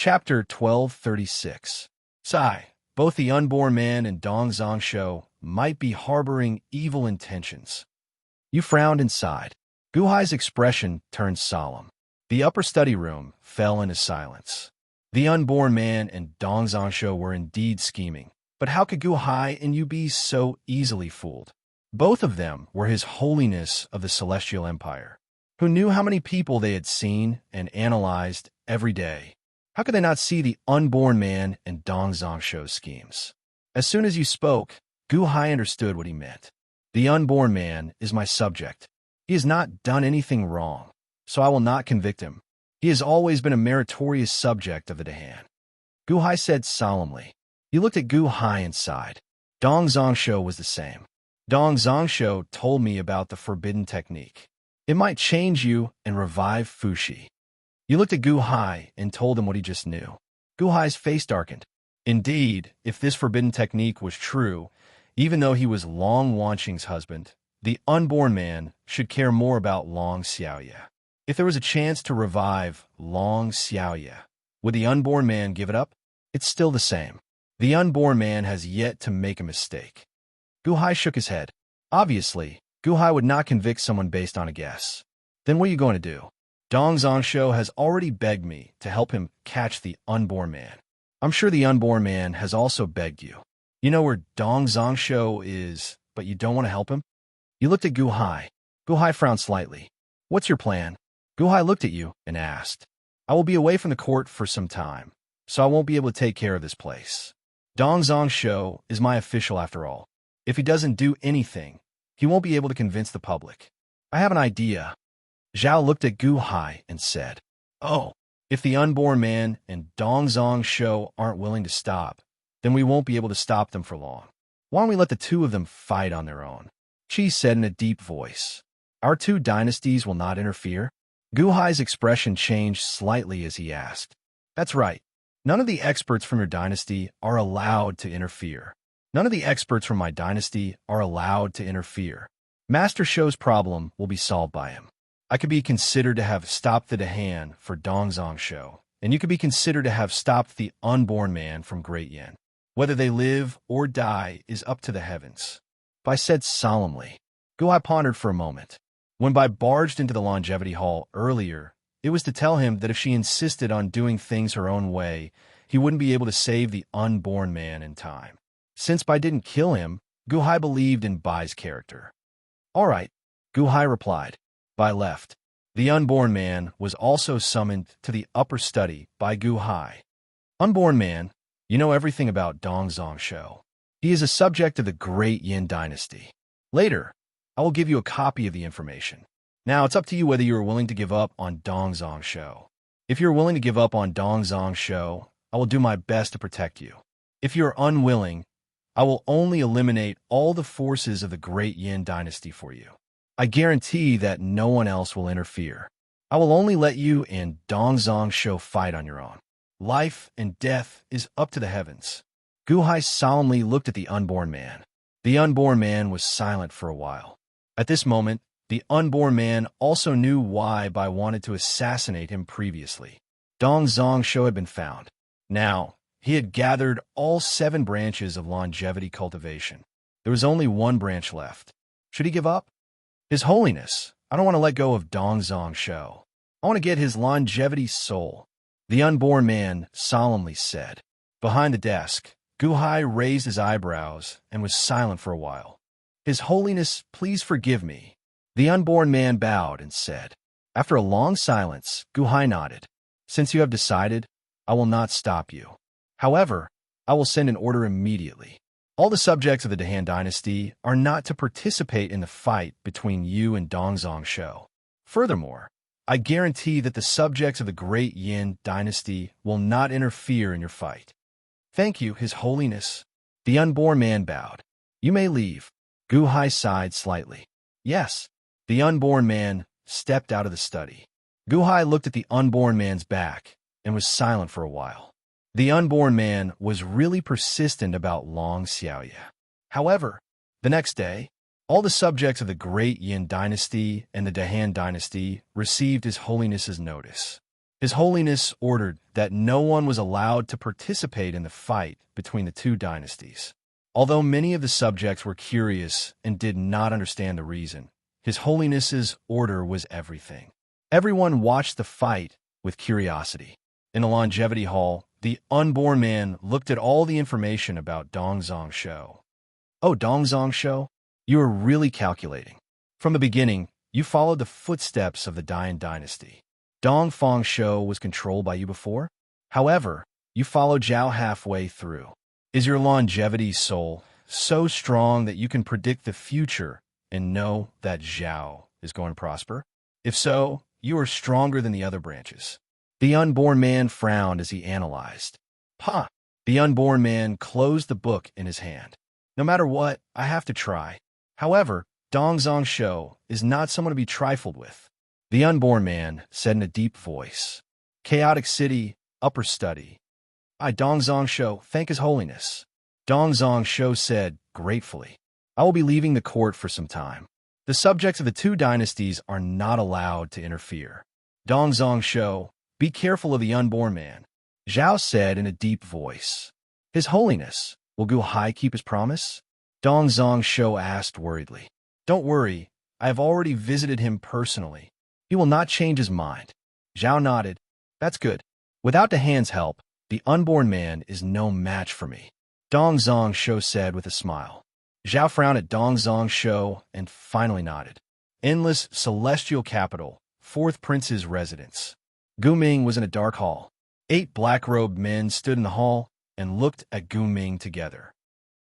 Chapter 1236. Sigh. Both the unborn man and Dong Zhongsho might be harboring evil intentions. You frowned and sighed. Gu Hai's expression turned solemn. The upper study room fell into silence. The unborn man and Dong Zhongsho were indeed scheming, but how could Gu Hai and you be so easily fooled? Both of them were His Holiness of the Celestial Empire, who knew how many people they had seen and analyzed every day. How could they not see the unborn man and Dong Zhongsho's schemes? As soon as you spoke, Gu Hai understood what he meant. The unborn man is my subject. He has not done anything wrong, so I will not convict him. He has always been a meritorious subject of the Dahan. Gu Hai said solemnly. He looked at Gu Hai and sighed. Dong Zhongsho was the same. Dong Zhongsho told me about the forbidden technique. It might change you and revive Fushi. You looked at Gu Hai and told him what he just knew. Gu Hai's face darkened. Indeed, if this forbidden technique was true, even though he was Long Wanqing's husband, the unborn man should care more about Long Xiaoye. If there was a chance to revive Long Xiaoye, would the unborn man give it up? It's still the same. The unborn man has yet to make a mistake. Gu Hai shook his head. Obviously, Gu Hai would not convict someone based on a guess. Then what are you going to do? Dong Zhongsho has already begged me to help him catch the unborn man. I'm sure the unborn man has also begged you. You know where Dong Zhongsho is, but you don't want to help him? You looked at Gu Hai. Gu Hai frowned slightly. What's your plan? Gu Hai looked at you and asked. I will be away from the court for some time, so I won't be able to take care of this place. Dong Zhongsho is my official after all. If he doesn't do anything, he won't be able to convince the public. I have an idea. Zhao looked at Gu Hai and said, Oh, if the unborn man and Dong Zhongsho aren't willing to stop, then we won't be able to stop them for long. Why don't we let the two of them fight on their own? Qi said in a deep voice. Our two dynasties will not interfere? Gu Hai's expression changed slightly as he asked. That's right. None of the experts from your dynasty are allowed to interfere. None of the experts from my dynasty are allowed to interfere. Master Shou's problem will be solved by him. I could be considered to have stopped the Dahan for Dong Zhongsho, and you could be considered to have stopped the unborn man from Great Yin. Whether they live or die is up to the heavens. Bai said solemnly. Gu Hai pondered for a moment. When Bai barged into the longevity hall earlier, it was to tell him that if she insisted on doing things her own way, he wouldn't be able to save the unborn man in time. Since Bai didn't kill him, Gu Hai believed in Bai's character. All right, Gu Hai replied. Bai left. The unborn man was also summoned to the upper study by Gu Hai. Unborn man, you know everything about Dong Zhongsho. He is a subject of the Great Yin dynasty. Later, I will give you a copy of the information. Now it's up to you whether you are willing to give up on Dong Zhongsho. If you're willing to give up on Dong Zhongsho, I will do my best to protect you. If you are unwilling, I will only eliminate all the forces of the Great Yin dynasty for you. I guarantee that no one else will interfere. I will only let you and Dong Zhongsho fight on your own. Life and death is up to the heavens. Gu Hai solemnly looked at the unborn man. The unborn man was silent for a while. At this moment, the unborn man also knew why Bai wanted to assassinate him previously. Dong Zhongsho had been found. Now, he had gathered all 7 branches of longevity cultivation. There was only one branch left. Should he give up? His Holiness, I don't want to let go of Dong Zhongsho. I want to get his longevity soul, the unborn man solemnly said. Behind the desk, Gu Hai raised his eyebrows and was silent for a while. His Holiness, please forgive me. The unborn man bowed and said. After a long silence, Gu Hai nodded. Since you have decided, I will not stop you. However, I will send an order immediately. All the subjects of the Dahan dynasty are not to participate in the fight between you and Dong Zhongsho. Furthermore, I guarantee that the subjects of the Great Yin dynasty will not interfere in your fight. Thank you, His Holiness. The unborn man bowed. You may leave. Gu Hai sighed slightly. Yes. The unborn man stepped out of the study. Gu Hai looked at the unborn man's back and was silent for a while. The unborn man was really persistent about Long Xiaoye. However, the next day, all the subjects of the Great Yin dynasty and the Dahan dynasty received His Holiness's notice. His Holiness ordered that no one was allowed to participate in the fight between the two dynasties. Although many of the subjects were curious and did not understand the reason, His Holiness's order was everything. Everyone watched the fight with curiosity. In the longevity hall, the unborn man looked at all the information about Dongzong Shou. Oh, Dongzong Shou, you are really calculating. From the beginning, you followed the footsteps of the Dian dynasty. Dongfang Shou was controlled by you before. However, you followed Zhao halfway through. Is your longevity soul so strong that you can predict the future and know that Zhao is going to prosper? If so, you are stronger than the other branches. The unborn man frowned as he analyzed. Ha! The unborn man closed the book in his hand. No matter what, I have to try. However, Dongzong Shou is not someone to be trifled with. The unborn man said in a deep voice. Chaotic City, Upper Study. I, Dongzong Shou, thank His Holiness. Dongzong Shou said gratefully. I will be leaving the court for some time. The subjects of the two dynasties are not allowed to interfere. Dongzong Shou, be careful of the unborn man. Zhao said in a deep voice. His Holiness, will Gu Hai keep his promise? Dongzong Shou asked worriedly. Don't worry, I have already visited him personally. He will not change his mind. Zhao nodded. That's good. Without the hand's help, the unborn man is no match for me. Dongzong Shou said with a smile. Zhao frowned at Dongzong Shou and finally nodded. Endless celestial capital, fourth prince's residence. Guming was in a dark hall. 8 black-robed men stood in the hall and looked at Guming together.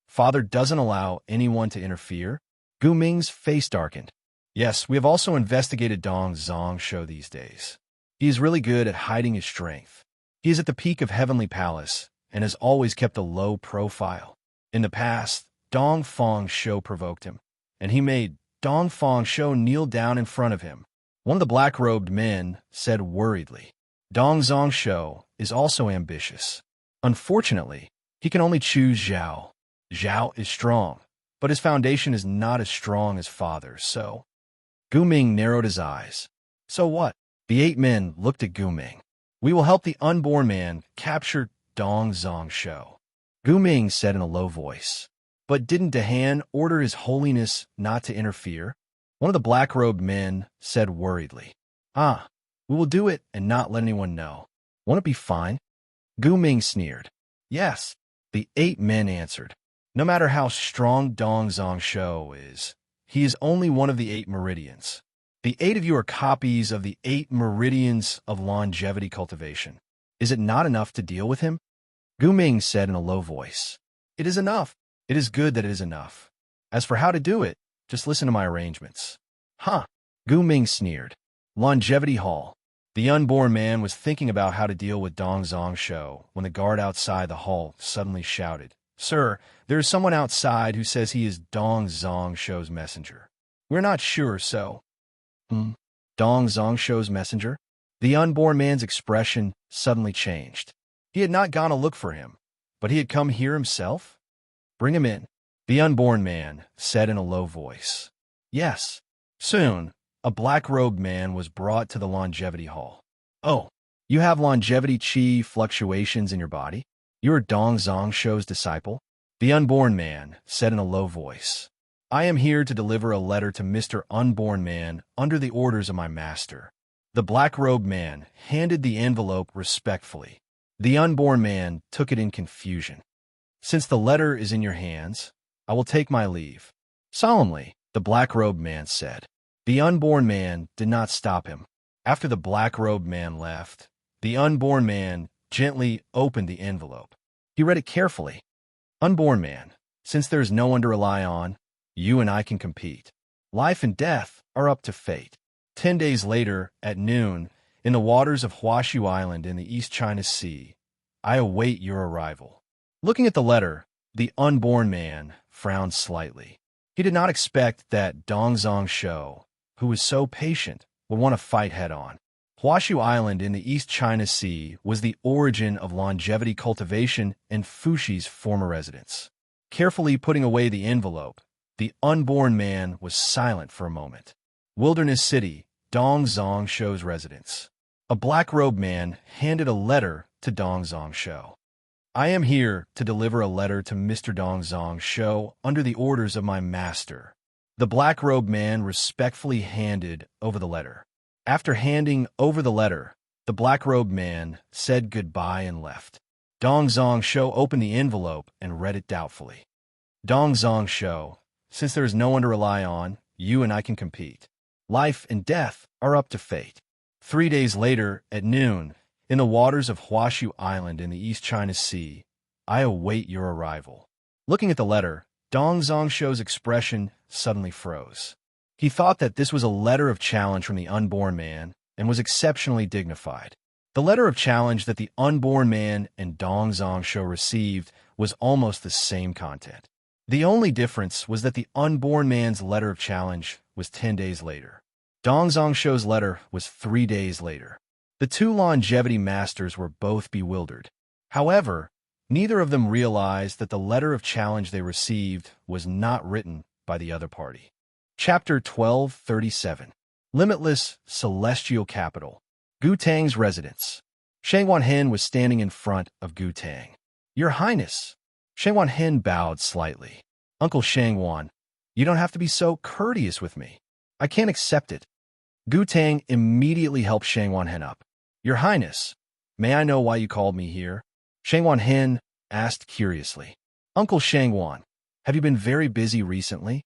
Father doesn't allow anyone to interfere? Guming's face darkened. Yes, we have also investigated Dongzong Shou these days. He is really good at hiding his strength. He is at the peak of Heavenly Palace and has always kept a low profile. In the past, Dongfang Shou provoked him, and he made Dongfang Shou kneel down in front of him. One of the black-robed men said worriedly. Dongzong Shou is also ambitious. Unfortunately, he can only choose Zhao. Zhao is strong, but his foundation is not as strong as father's, so... Guming narrowed his eyes. So what? The 8 men looked at Guming. We will help the unborn man capture Dongzong Shou. Guming said in a low voice. But didn't Dahan order His Holiness not to interfere? One of the black-robed men said worriedly. Ah, we will do it and not let anyone know. Won't it be fine? Guming sneered. Yes, the 8 men answered. No matter how strong Dongzong Shou is, he is only one of the 8 meridians. The 8 of you are copies of the 8 meridians of longevity cultivation. Is it not enough to deal with him? Guming said in a low voice. It is enough. It is good that it is enough. As for how to do it, just listen to my arrangements. Huh. Guming sneered. Longevity Hall. The unborn man was thinking about how to deal with Dongzong Shou when the guard outside the hall suddenly shouted, Sir, there is someone outside who says he is Dongzong Shou's messenger. We're not sure, so... Dongzong Shou's messenger? The unborn man's expression suddenly changed. He had not gone to look for him, but he had come here himself? Bring him in, the unborn man said in a low voice. Yes. Soon, a black-robed man was brought to the longevity hall. Oh, you have longevity chi fluctuations in your body? You are Dongzong Shou's disciple? The unborn man said in a low voice. I am here to deliver a letter to Mr. Unborn Man under the orders of my master. The black-robed man handed the envelope respectfully. The unborn man took it in confusion. Since the letter is in your hands, I will take my leave. Solemnly, the black-robed man said. The unborn man did not stop him. After the black-robed man left, the unborn man gently opened the envelope. He read it carefully. Unborn man, since there is no one to rely on, you and I can compete. Life and death are up to fate. 10 days later, at noon, in the waters of Huashu Island in the East China Sea, I await your arrival. Looking at the letter, the unborn man frowned slightly. He did not expect that Dongzong Shou, who was so patient, would want to fight head-on. Huashu Island in the East China Sea was the origin of longevity cultivation and Fushi's former residence. Carefully putting away the envelope, the unborn man was silent for a moment. Wilderness City, Dongzong Shou's residence. A black-robed man handed a letter to Dong Zhongsho. I am here to deliver a letter to Mr. Dong Zhongsho under the orders of my master. The black-robed man respectfully handed over the letter. After handing over the letter, the black-robed man said goodbye and left. Dong Zhongsho opened the envelope and read it doubtfully. Dong Zhongsho, since there is no one to rely on, you and I can compete. Life and death are up to fate. 3 days later, at noon, in the waters of Huashu Island in the East China Sea, I await your arrival. Looking at the letter, Dong Zhongsho's expression suddenly froze. He thought that this was a letter of challenge from the unborn man and was exceptionally dignified. The letter of challenge that the unborn man and Dong Zhongsho received was almost the same content. The only difference was that the unborn man's letter of challenge was 10 days later. Dong Zhongsho's letter was 3 days later. The two longevity masters were both bewildered. However, neither of them realized that the letter of challenge they received was not written by the other party. Chapter 1237. Limitless Celestial Capital. Gu Tang's residence. Shang Wanhen was standing in front of Gu Tang. Your Highness. Shang Wanhen bowed slightly. Uncle Shang Wan, you don't have to be so courteous with me. I can't accept it. Gu Tang immediately helped Shang Wanhen up. Your Highness, may I know why you called me here? Shang Wanhen asked curiously. Uncle Shang Wan, have you been very busy recently?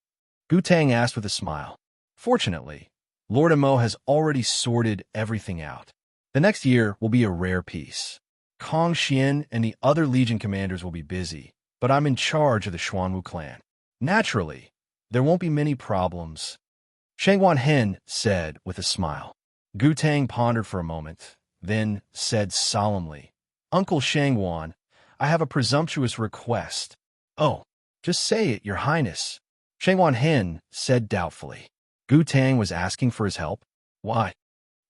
Gu Tang asked with a smile. Fortunately, Lord Amo has already sorted everything out. The next year will be a rare peace. Kong Xian and the other Legion commanders will be busy, but I'm in charge of the Xuanwu clan. Naturally, there won't be many problems. Shang Wanhen said with a smile. Gu Tang pondered for a moment, then said solemnly, Uncle Shang Wan, I have a presumptuous request. Oh, just say it, Your Highness. Shang Wanhen said doubtfully. Gu Tang was asking for his help. Why?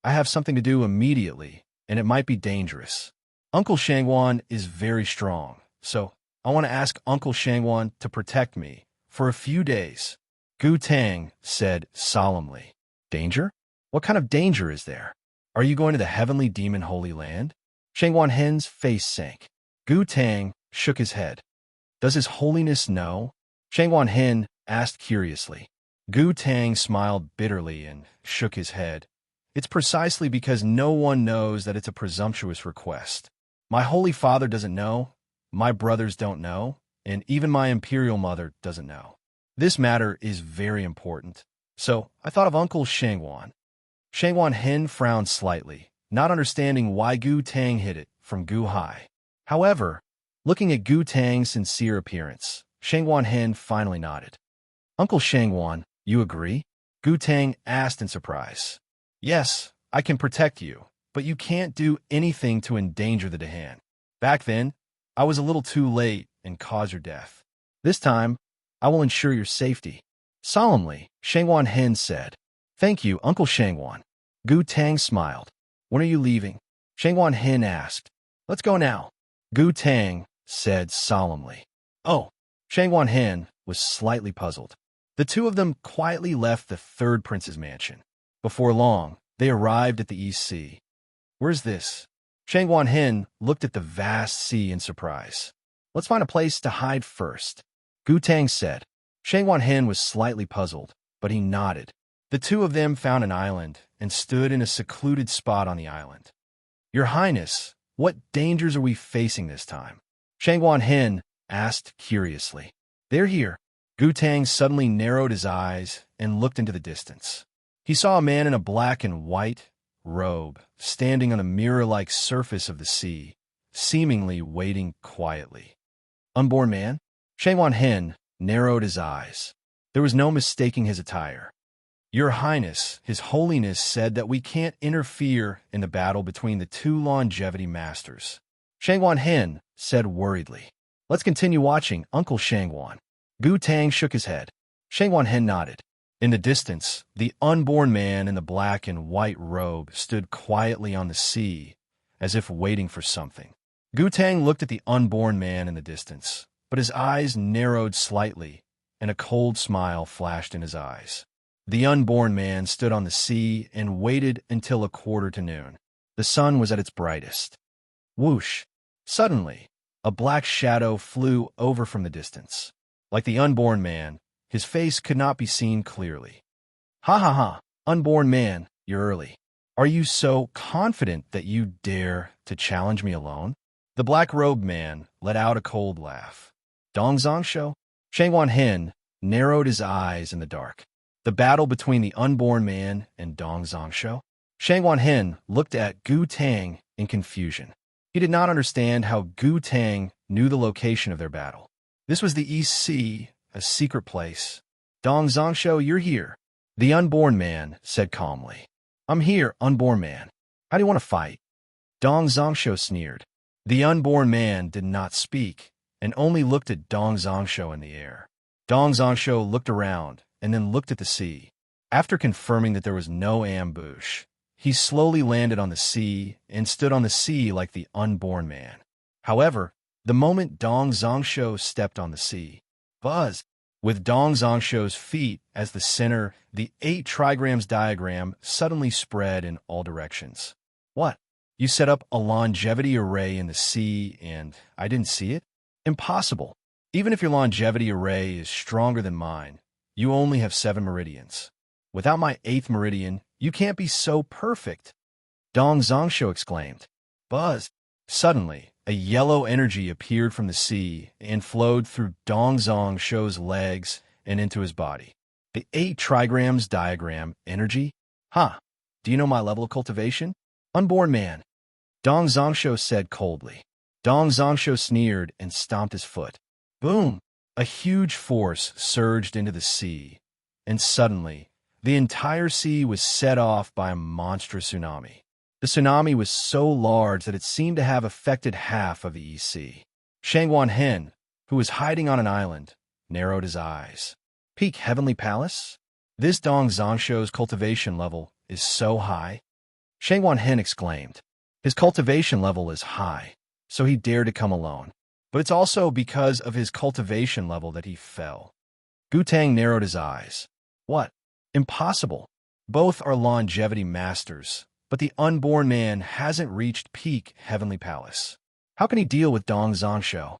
I have something to do immediately, and it might be dangerous. Uncle Shang Wan is very strong, so I want to ask Uncle Shang Wan to protect me for a few days. Gu Tang said solemnly. Danger? What kind of danger is there? Are you going to the heavenly demon holy land? Shang Wanhen's face sank. Gu Tang shook his head. Does His Holiness know? Shang Wanhen asked curiously. Gu Tang smiled bitterly and shook his head. It's precisely because no one knows that it's a presumptuous request. My Holy Father doesn't know, my brothers don't know, and even my Imperial Mother doesn't know. This matter is very important, so I thought of Uncle Shang Wan. Shang Wanhen frowned slightly, not understanding why Gu Tang hid it from Gu Hai. However, looking at Gu Tang's sincere appearance, Shang Wanhen finally nodded. Uncle Shang Wan, you agree? Gu Tang asked in surprise. Yes, I can protect you, but you can't do anything to endanger the Dahan. Back then, I was a little too late and caused your death. This time, I will ensure your safety. Solemnly, Shang Wanhen said. Thank you, Uncle Shang Wan. Gu Tang smiled. When are you leaving? Shang Wanhen asked. Let's go now. Gu Tang said solemnly. Oh, Shang Wanhen was slightly puzzled. The two of them quietly left the third prince's mansion. Before long, they arrived at the East Sea. Where's this? Shang Wanhen looked at the vast sea in surprise. Let's find a place to hide first. Gu Tang said. Shang Wanhen was slightly puzzled, but he nodded. The two of them found an island and stood in a secluded spot on the island. Your Highness, what dangers are we facing this time? Shang Wanhen asked curiously. They're here. Gu Tang suddenly narrowed his eyes and looked into the distance. He saw a man in a black and white robe standing on a mirror-like surface of the sea, seemingly waiting quietly. Unborn man? Shang Wanhen narrowed his eyes. There was no mistaking his attire. Your Highness, His Holiness said that we can't interfere in the battle between the two longevity masters. Shang Wanhen said worriedly. Let's continue watching, Uncle Shang Wan. Gu Tang shook his head. Shang Wanhen nodded. In the distance, the unborn man in the black and white robe stood quietly on the sea, as if waiting for something. Gu Tang looked at the unborn man in the distance, but his eyes narrowed slightly, and a cold smile flashed in his eyes. The unborn man stood on the sea and waited until 1:15 p.m. The sun was at its brightest. Whoosh! Suddenly, a black shadow flew over from the distance. Like the unborn man, his face could not be seen clearly. Ha ha ha! Unborn man, you're early. Are you so confident that you dare to challenge me alone? The black-robed man let out a cold laugh. Dongzong Shou? Shangwan Hen narrowed his eyes in the dark. The battle between the unborn man and Dongzong Shou? Shangwan Hen looked at Gu Tang in confusion. He did not understand how Gu Tang knew the location of their battle. This was the East Sea, a secret place. Dongzong Shou, you're here. The unborn man said calmly. I'm here, unborn man. How do you want to fight? Dongzong Shou sneered. The unborn man did not speak and only looked at Dongzong Shou in the air. Dongzong Shou looked around and then looked at the sea. After confirming that there was no ambush, he slowly landed on the sea and stood on the sea like the unborn man. However, the moment Dongzong Shou stepped on the sea, buzz! With Dongzong Shou's feet as the center, the 8 trigrams diagram suddenly spread in all directions. What? You set up a longevity array in the sea and I didn't see it? Impossible. Even if your longevity array is stronger than mine, you only have 7 meridians. Without my 8th meridian, you can't be so perfect. Dongzong Shou exclaimed. Buzz! Suddenly, a yellow energy appeared from the sea and flowed through Dongzong Shou's legs and into his body. The 8 trigrams diagram energy? Huh. Do you know my level of cultivation? Unborn man. Dongzong Shou said coldly. Dongzong Shou sneered and stomped his foot. Boom! A huge force surged into the sea, and suddenly, the entire sea was set off by a monstrous tsunami. The tsunami was so large that it seemed to have affected half of the East Sea. Shangwan Hen, who was hiding on an island, narrowed his eyes. Peak Heavenly Palace? This Dongzong Shou's cultivation level is so high. Shangwan Hen exclaimed. His cultivation level is high, so he dared to come alone. But it's also because of his cultivation level that he fell. Gu Tang narrowed his eyes. What? Impossible. Both are longevity masters, but the unborn man hasn't reached peak Heavenly Palace. How can he deal with Dongzong Shou?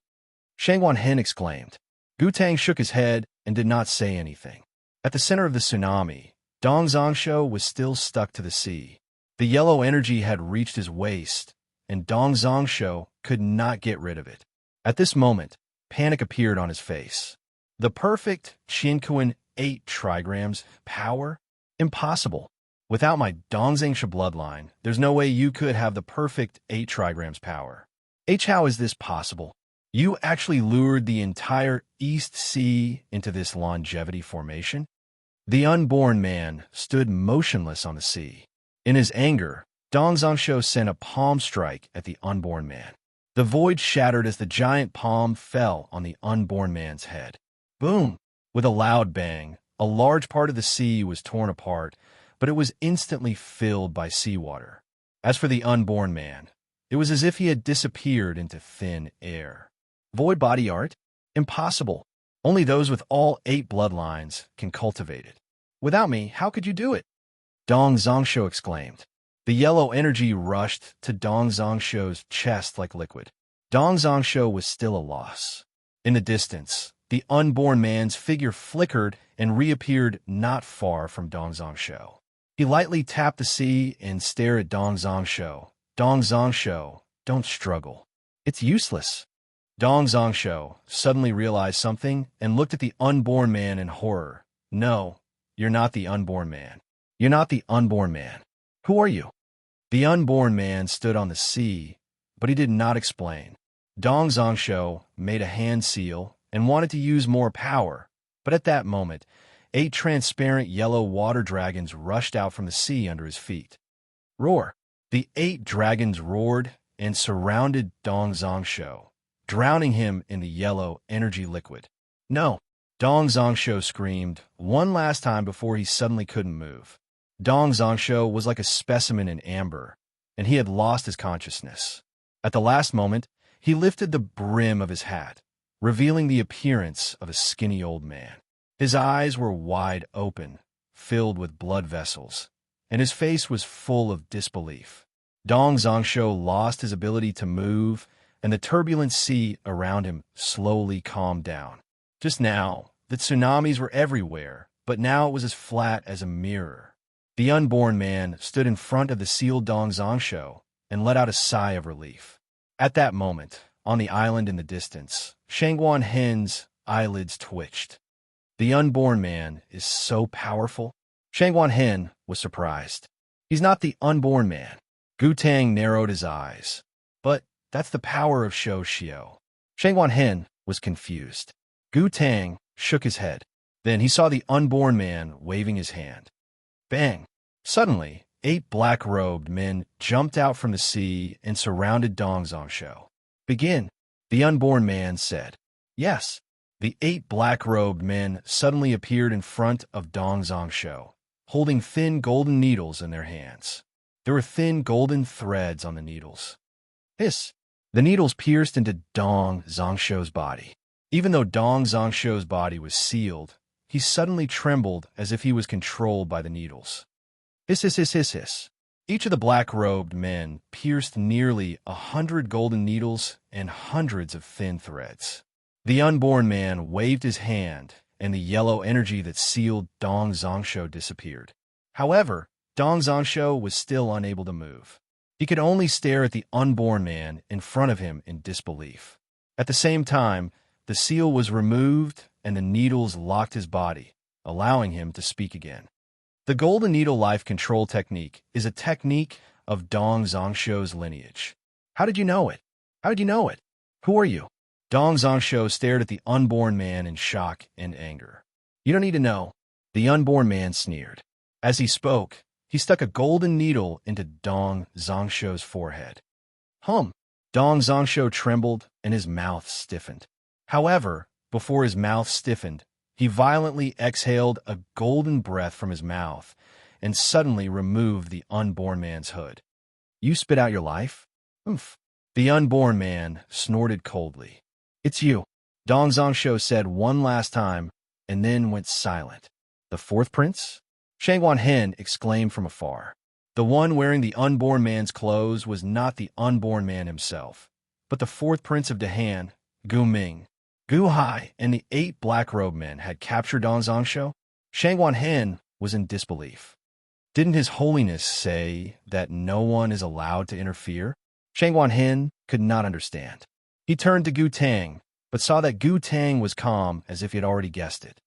Shangwan Hen exclaimed. Gu Tang shook his head and did not say anything. At the center of the tsunami, Dongzong Shou was still stuck to the sea. The yellow energy had reached his waist, and Dongzong Shou could not get rid of it. At this moment, panic appeared on his face. The perfect Qinkuan 8 trigrams power? Impossible. Without my Dongzong Shou bloodline, there's no way you could have the perfect 8 trigrams power. How is this possible? You actually lured the entire East Sea into this longevity formation? The unborn man stood motionless on the sea. In his anger, Dongzong Shou sent a palm strike at the unborn man. The void shattered as the giant palm fell on the unborn man's head. Boom! With a loud bang, a large part of the sea was torn apart, but it was instantly filled by seawater. As for the unborn man, it was as if he had disappeared into thin air. Void body art? Impossible. Only those with all 8 bloodlines can cultivate it. Without me, how could you do it? Dongzong Shou exclaimed. The yellow energy rushed to Dongzong Shou's chest like liquid. Dongzong Shou was still a loss. In the distance, the unborn man's figure flickered and reappeared not far from Dongzong Shou. He lightly tapped the sea and stared at Dongzong Shou. Dongzong Shou, don't struggle. It's useless. Dongzong Shou suddenly realized something and looked at the unborn man in horror. No, you're not the unborn man. You're not the unborn man. Who are you? The unborn man stood on the sea, but he did not explain. Dongzong Shou made a hand seal and wanted to use more power, but at that moment, 8 transparent yellow water dragons rushed out from the sea under his feet. Roar! The 8 dragons roared and surrounded Dongzong Shou, drowning him in the yellow energy liquid. No! Dongzong Shou screamed one last time before he suddenly couldn't move. Dongzong Shou was like a specimen in amber, and he had lost his consciousness. At the last moment, he lifted the brim of his hat, revealing the appearance of a skinny old man. His eyes were wide open, filled with blood vessels, and his face was full of disbelief. Dong Zhongsho lost his ability to move, and the turbulent sea around him slowly calmed down. Just now, the tsunamis were everywhere, but now it was as flat as a mirror. The unborn man stood in front of the sealed Dong Zhongsho and let out a sigh of relief. At that moment, on the island in the distance, Shangguan Hen's eyelids twitched. The unborn man is so powerful. Shangguan Hen was surprised. He's not the unborn man. Gu Tang narrowed his eyes. But that's the power of Shou Xiu. Shangguan Hen was confused. Gu Tang shook his head. Then he saw the unborn man waving his hand. Bang! Suddenly, 8 black-robed men jumped out from the sea and surrounded Dong Zhongsho. Begin, the unborn man said. Yes. The 8 black-robed men suddenly appeared in front of Dong Zhongsho, holding thin golden needles in their hands. There were thin golden threads on the needles. Hiss! The needles pierced into Dong Zhongsho's body. Even though Dong Zhongsho's body was sealed, he suddenly trembled as if he was controlled by the needles. Hiss, hiss, hiss, hiss, hiss. Each of the black-robed men pierced nearly 100 golden needles and hundreds of thin threads. The unborn man waved his hand, and the yellow energy that sealed Dong Zhongsho disappeared. However, Dong Zhongsho was still unable to move. He could only stare at the unborn man in front of him in disbelief. At the same time, the seal was removed and the needles locked his body, allowing him to speak again. The Golden Needle Life Control Technique is a technique of Dong Zhongsho's lineage. How did you know it? How did you know it? Who are you? Dong Zhongsho stared at the unborn man in shock and anger. You don't need to know. The unborn man sneered. As he spoke, he stuck a golden needle into Dong Zhongsho's forehead. Hum! Dong Zhongsho trembled and his mouth stiffened. However, before his mouth stiffened, he violently exhaled a golden breath from his mouth and suddenly removed the unborn man's hood. You spit out your life? Oomph. The unborn man snorted coldly. It's you, Dong Zhongsho said one last time, and then went silent. The 4th prince? Shangguan Hen exclaimed from afar. The one wearing the unborn man's clothes was not the unborn man himself, but the 4th prince of Dahan, Gu Ming. Gu Hai and the 8 black-robed men had captured Dong Zhongsho. Shangguan Hen was in disbelief. Didn't His Holiness say that no one is allowed to interfere? Shangguan Hen could not understand. He turned to Gu Tang, but saw that Gu Tang was calm as if he had already guessed it.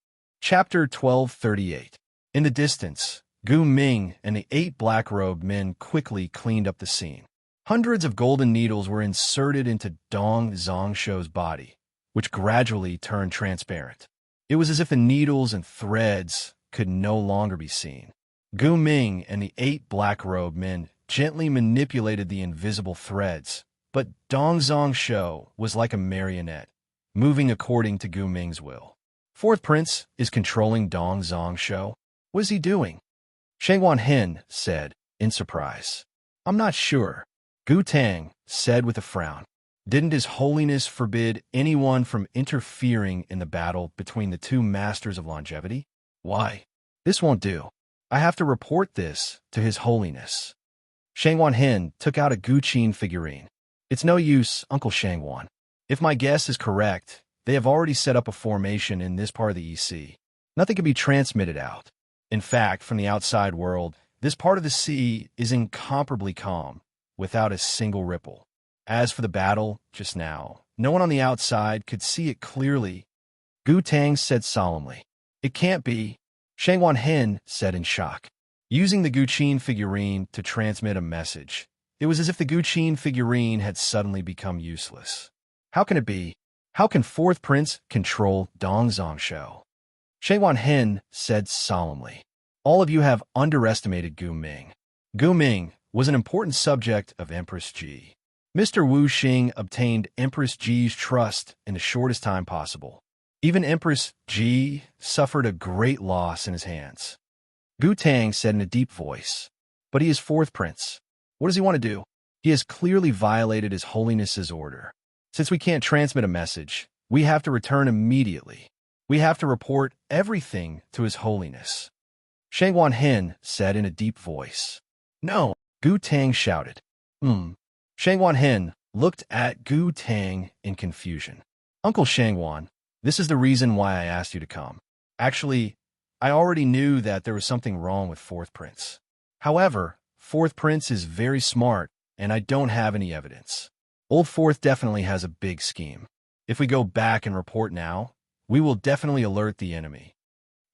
Chapter 1238. In the distance, Gu Ming and the 8 black-robed men quickly cleaned up the scene. Hundreds of golden needles were inserted into Dong Zhongsho's body, which gradually turned transparent. It was as if the needles and threads could no longer be seen. Gu Ming and the 8 black-robed men gently manipulated the invisible threads, but Dong Zhongsho was like a marionette, moving according to Gu Ming's will. 4th prince is controlling Dong Zhongsho. What is he doing? Shangguan Hen said, in surprise. I'm not sure, Gu Tang said with a frown. Didn't His Holiness forbid anyone from interfering in the battle between the 2 masters of longevity? Why? This won't do. I have to report this to His Holiness. Shangguan Hen took out a Guqin figurine. It's no use, Uncle Shangguan. If my guess is correct, they have already set up a formation in this part of the EC. Nothing can be transmitted out. In fact, from the outside world, this part of the sea is incomparably calm, without a single ripple. As for the battle, just now, no one on the outside could see it clearly. Gu Tang said solemnly. It can't be, Shangguan Hen said in shock. Using the Guqin figurine to transmit a message, it was as if the Guqin figurine had suddenly become useless. How can it be? How can 4th prince control Dong Zhongsho? Shangguan Hen said solemnly. All of you have underestimated Gu Ming. Gu Ming was an important subject of Empress Ji. Mr. Wu Xing obtained Empress Ji's trust in the shortest time possible. Even Empress Ji suffered a great loss in his hands. Gu Tang said in a deep voice, but he is 4th prince. What does he want to do? He has clearly violated His Holiness's order. Since we can't transmit a message, we have to return immediately. We have to report everything to His Holiness. Shangguan Hen said in a deep voice. No, Gu Tang shouted. Hmm. Shangwan Hen looked at Gu Tang in confusion. Uncle Shangwan, this is the reason why I asked you to come. Actually, I already knew that there was something wrong with Fourth Prince. However, Fourth Prince is very smart, and I don't have any evidence. Old Fourth definitely has a big scheme. If we go back and report now, we will definitely alert the enemy.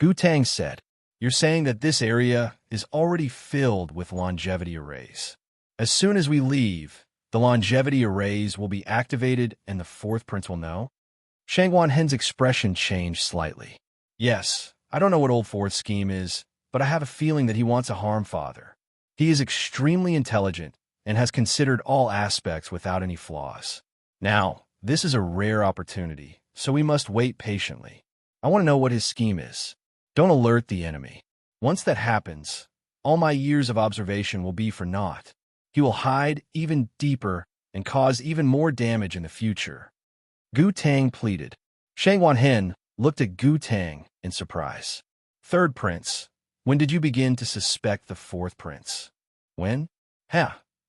Gu Tang said, you're saying that this area is already filled with longevity arrays. As soon as we leave, the longevity arrays will be activated and the Fourth Prince will know? Shangwan Hen's expression changed slightly. Yes, I don't know what Old Fourth's scheme is, but I have a feeling that he wants to harm Father. He is extremely intelligent and has considered all aspects without any flaws. Now, this is a rare opportunity, so we must wait patiently. I want to know what his scheme is. Don't alert the enemy. Once that happens, all my years of observation will be for naught. He will hide even deeper and cause even more damage in the future. Gu Tang pleaded. Shangwan Hen looked at Gu Tang in surprise. Third Prince, when did you begin to suspect the Fourth Prince? When?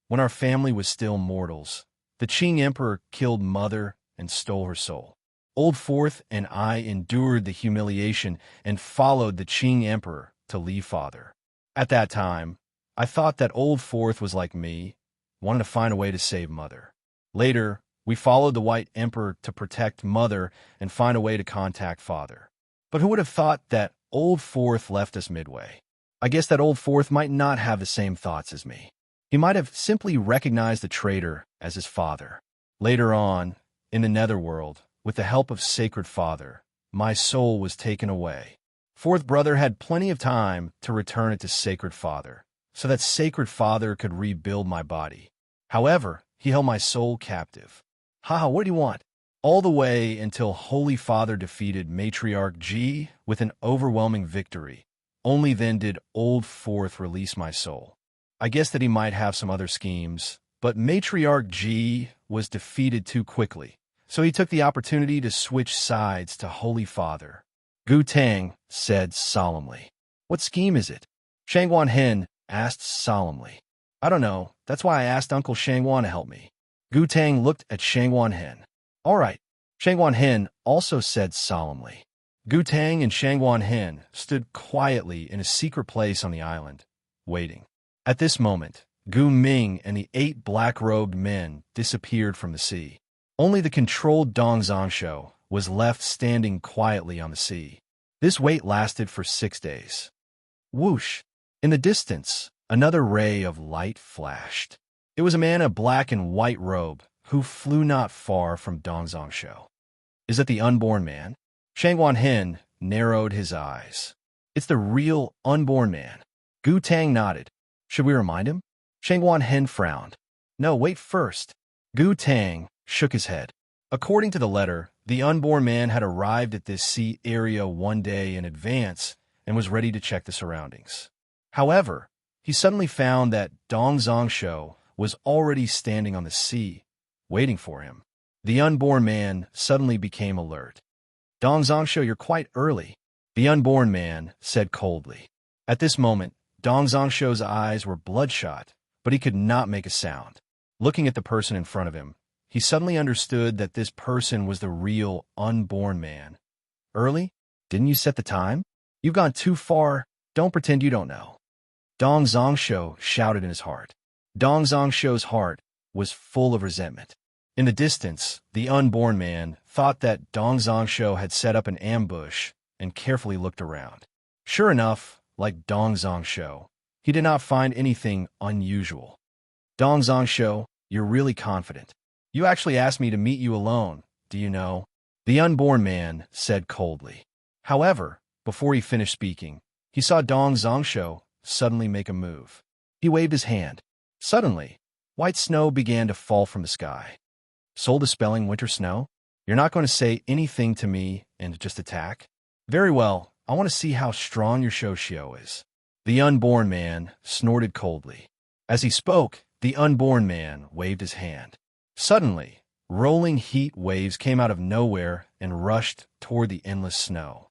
When our family was still mortals. The Qing Emperor killed Mother and stole her soul. Old Fourth and I endured the humiliation and followed the Qing Emperor to leave Father. At that time, I thought that Old Fourth was like me, wanted to find a way to save Mother. Later, we followed the White Emperor to protect Mother and find a way to contact Father. But who would have thought that Old Fourth left us midway? I guess that Old Fourth might not have the same thoughts as me. He might have simply recognized the traitor as his father. Later on, in the Netherworld, with the help of Sacred Father, my soul was taken away. Fourth Brother had plenty of time to return it to Sacred Father, so that Sacred Father could rebuild my body. However, he held my soul captive. What do you want? All the way until Holy Father defeated Matriarch G with an overwhelming victory. Only then did Old Fourth release my soul. I guess that he might have some other schemes, but Matriarch G was defeated too quickly, so he took the opportunity to switch sides to Holy Father. Gu Tang said solemnly. What scheme is it? Shangwan Hen asked solemnly. I don't know. That's why I asked Uncle Shangwan to help me. Gu Tang looked at Shangwan Hen. All right. Shangwan Hen also said solemnly. Gu Tang and Shangwan Hen stood quietly in a secret place on the island, waiting. At this moment, Gu Ming and the 8 black-robed men disappeared from the sea. Only the controlled Dong Zhongshu was left standing quietly on the sea. This wait lasted for 6 days. Whoosh! In the distance, another ray of light flashed. It was a man in a black and white robe who flew not far from Dong Zhongshu. Is it the unborn man? Shangwan Hen narrowed his eyes. It's the real unborn man. Gu Tang nodded. Should we remind him? Shangwan Hen frowned. No, wait first. Gu Tang shook his head. According to the letter, the unborn man had arrived at this sea area one day in advance and was ready to check the surroundings. However, he suddenly found that Dong Zhongshu was already standing on the sea, waiting for him. The unborn man suddenly became alert. Dong Zhongshu, you're quite early, the unborn man said coldly. At this moment, Dong Zhongshu's eyes were bloodshot, but he could not make a sound. Looking at the person in front of him, he suddenly understood that this person was the real unborn man. Early? Didn't you set the time? You've gone too far. Don't pretend you don't know. Dong Zhongshu shouted in his heart. Dong Zhongshu's heart was full of resentment. In the distance, the unborn man thought that Dong Zhongshu had set up an ambush and carefully looked around. Sure enough, like Dong Zhongshu, he did not find anything unusual. Dong Zhongshu, you're really confident. You actually asked me to meet you alone, do you know? The unborn man said coldly. However, before he finished speaking, he saw Dong Zhongshu suddenly make a move. He waved his hand. Suddenly, white snow began to fall from the sky. Soul-dispelling winter snow? You're not going to say anything to me and just attack? Very well, I want to see how strong your Shoshio is. The unborn man snorted coldly. As he spoke, the unborn man waved his hand. Suddenly, rolling heat waves came out of nowhere and rushed toward the endless snow.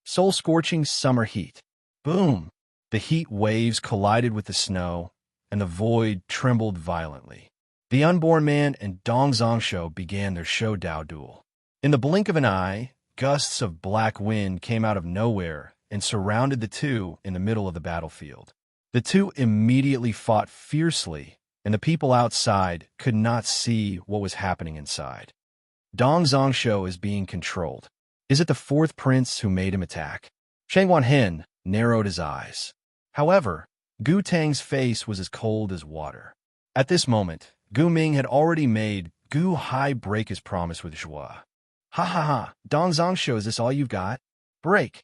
Soul-scorching summer heat. Boom! The heat waves collided with the snow, and the void trembled violently. The unborn man and Dong Zhongsho began their Shou Dao duel. In the blink of an eye, gusts of black wind came out of nowhere and surrounded the two in the middle of the battlefield. The two immediately fought fiercely, and the people outside could not see what was happening inside. Dong Zhongsho is being controlled. Is it the fourth prince who made him attack? Shang Wanhen narrowed his eyes. However, Gu Tang's face was as cold as water. At this moment, Gu Ming had already made Gu Hai break his promise with Zhua. Ha ha ha, Dong Zhongsho, is this all you've got? Break!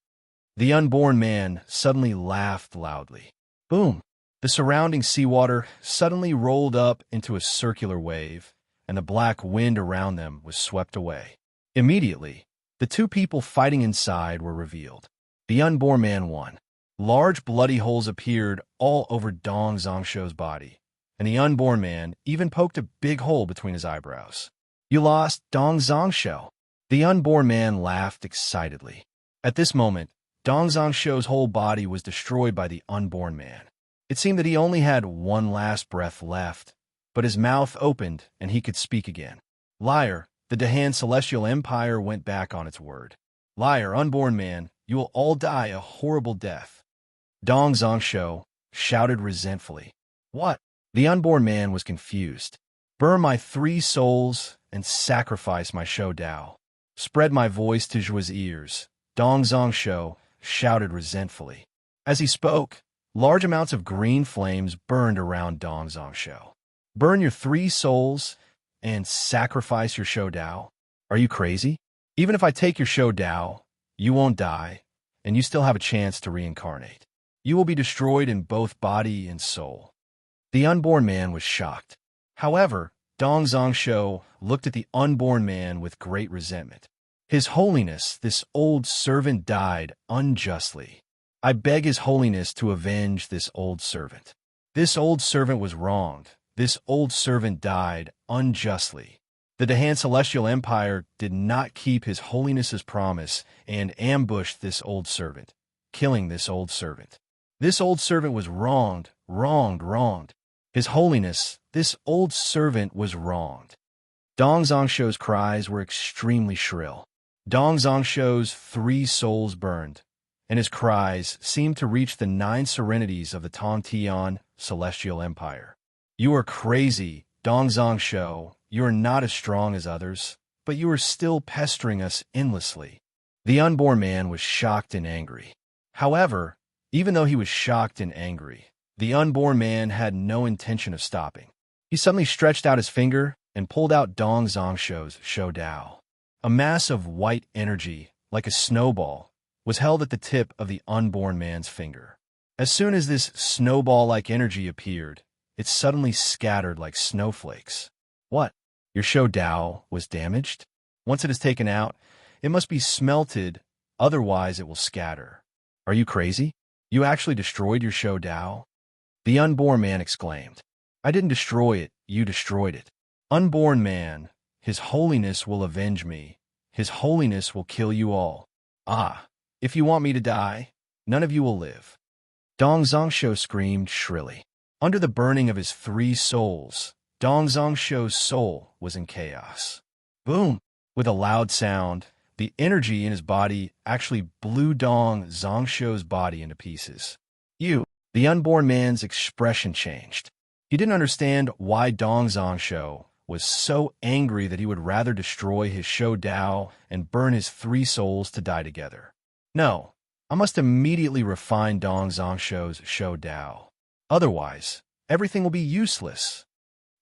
The unborn man suddenly laughed loudly. Boom! The surrounding seawater suddenly rolled up into a circular wave, and the black wind around them was swept away. Immediately, the two people fighting inside were revealed. The unborn man won. Large bloody holes appeared all over Dong Zhongsho's body, and the unborn man even poked a big hole between his eyebrows. You lost, Dong Zhongsho. The unborn man laughed excitedly. At this moment, Dong Zhongsho's whole body was destroyed by the unborn man. It seemed that he only had one last breath left, but his mouth opened and he could speak again. Liar, the Dahan Celestial Empire went back on its word. Liar, unborn man, you will all die a horrible death. Dong Zhongsho shouted resentfully. What? The unborn man was confused. Burn my 3 souls and sacrifice my Shou Dao. Spread my voice to Zhua's ears. Dong Zhongsho shouted resentfully. As he spoke, large amounts of green flames burned around Dong Zhongsho. Burn your 3 souls and sacrifice your Shou Dao? Are you crazy? Even if I take your Shou Dao, you won't die, and you still have a chance to reincarnate. You will be destroyed in both body and soul. The unborn man was shocked. However, Dong Zhongsho looked at the unborn man with great resentment. His Holiness, this old servant died unjustly. I beg His Holiness to avenge this old servant. This old servant was wronged. This old servant died unjustly. The Dahan Celestial Empire did not keep His Holiness's promise and ambushed this old servant, killing this old servant. This old servant was wronged. His Holiness, this old servant was wronged. Dong Zhongsho's cries were extremely shrill. Dong Zhongsho's 3 souls burned, and his cries seemed to reach the 9 serenities of the Tongtian Celestial Empire. You are crazy, Dong Zhongsho. You are not as strong as others, but you are still pestering us endlessly. The unborn man was shocked and angry. However, even though he was shocked and angry, the unborn man had no intention of stopping. He suddenly stretched out his finger and pulled out Dong Zhongsho's Shou Dao. A mass of white energy, like a snowball, was held at the tip of the unborn man's finger. As soon as this snowball-like energy appeared, it suddenly scattered like snowflakes. What? Your Shou Dao was damaged? Once it is taken out, it must be smelted, otherwise it will scatter. Are you crazy? You actually destroyed your Shou Dao? The unborn man exclaimed. I didn't destroy it, you destroyed it. Unborn man, His Holiness will avenge me. His Holiness will kill you all. Ah, if you want me to die, none of you will live. Dong Zhongsho screamed shrilly. Under the burning of his 3 souls, Dong Zhongsho's soul was in chaos. Boom! With a loud sound, the energy in his body actually blew Dong Zhongsho's body into pieces. The unborn man's expression changed. He didn't understand why Dong Zhongsho was so angry that he would rather destroy his Shou Dao and burn his 3 souls to die together. No, I must immediately refine Dong Zhongsho's Shou Dao. Otherwise, everything will be useless.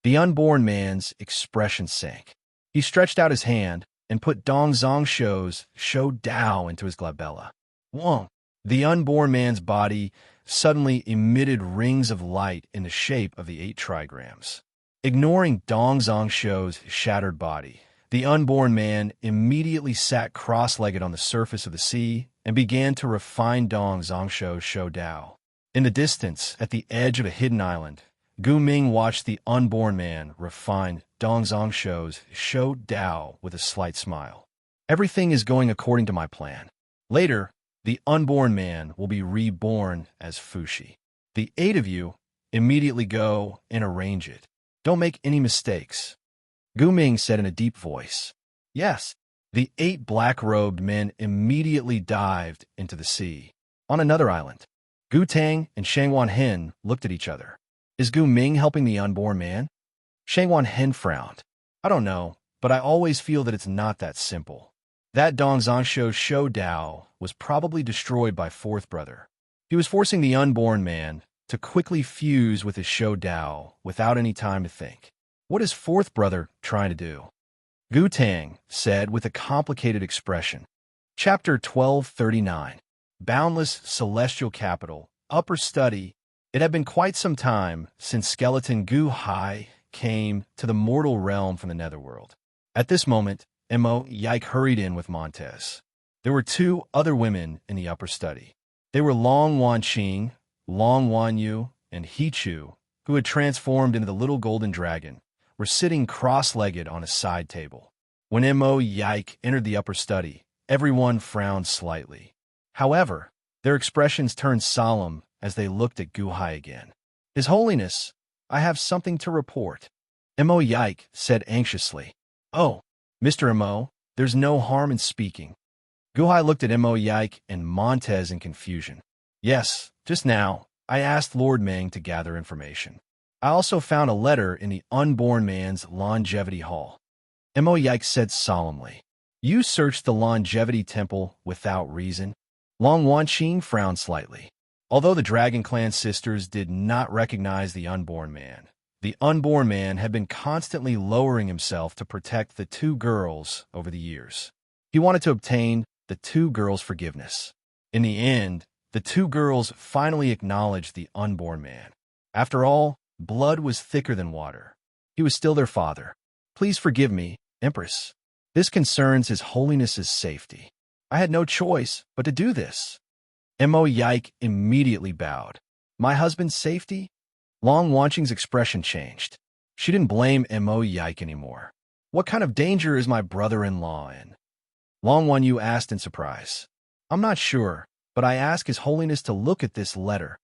The unborn man's expression sank. He stretched out his hand and put Dong Zhongsho's Shou Dao into his glabella. Whoa! The unborn man's body suddenly emitted rings of light in the shape of the 8 trigrams. Ignoring Dong Zhongsho's shattered body, the unborn man immediately sat cross-legged on the surface of the sea and began to refine Dong Zhongsho's Shou Dao. In the distance, at the edge of a hidden island, Gu Ming watched the unborn man refine Dong Zhongsho's Shou Dao with a slight smile. Everything is going according to my plan. Later, the unborn man will be reborn as Fushi. The 8 of you, Immediately go and arrange it. Don't make any mistakes. Gu Ming said in a deep voice. Yes. The 8 black-robed men immediately dived into the sea. On another island, Gu Tang and Shangwan Hen looked at each other. Is Gu Ming helping the unborn man? Shangwan Hen frowned. I don't know, but I always feel that it's not that simple. That Dongzhongsho Shou Dao was probably destroyed by Fourth Brother. He was forcing the unborn man to quickly fuse with his Shou Dao without any time to think. What is Fourth Brother trying to do? Gu Tang said with a complicated expression. Chapter 1239. Boundless Celestial Capital, Upper Study. It had been quite some time since skeleton Gu Hai came to the mortal realm from the netherworld. At this moment, Mo Yike hurried in with Montez. There were 2 other women in the upper study. They were Long Wanqing, Long Wanyu, and Hichu, who had transformed into the little golden dragon, were sitting cross-legged on a side table. When Mo Yike entered the upper study, everyone frowned slightly. However, their expressions turned solemn as they looked at Gu Hai again. His Holiness, I have something to report. Mo Yike said anxiously. Oh, Mr. Mo, there's no harm in speaking. Gu Hai looked at Mo Yike and Montez in confusion. Yes, just now, I asked Lord Meng to gather information. I also found a letter in the unborn man's longevity hall. Mo Yike said solemnly. You searched the longevity temple without reason? Long Wanqing frowned slightly. Although the Dragon Clan sisters did not recognize the unborn man had been constantly lowering himself to protect the 2 girls over the years. He wanted to obtain the 2 girls' forgiveness. In the end, the 2 girls finally acknowledged the unborn man. After all, blood was thicker than water. He was still their father. Please forgive me, Empress. This concerns His Holiness's safety. I had no choice but to do this. Mo Yike immediately bowed. My husband's safety? Long Wanqing's expression changed. She didn't blame Mo Yike anymore. What kind of danger is my brother-in-law in? Long Wanyu asked in surprise. I'm not sure, but I ask His Holiness to look at this letter.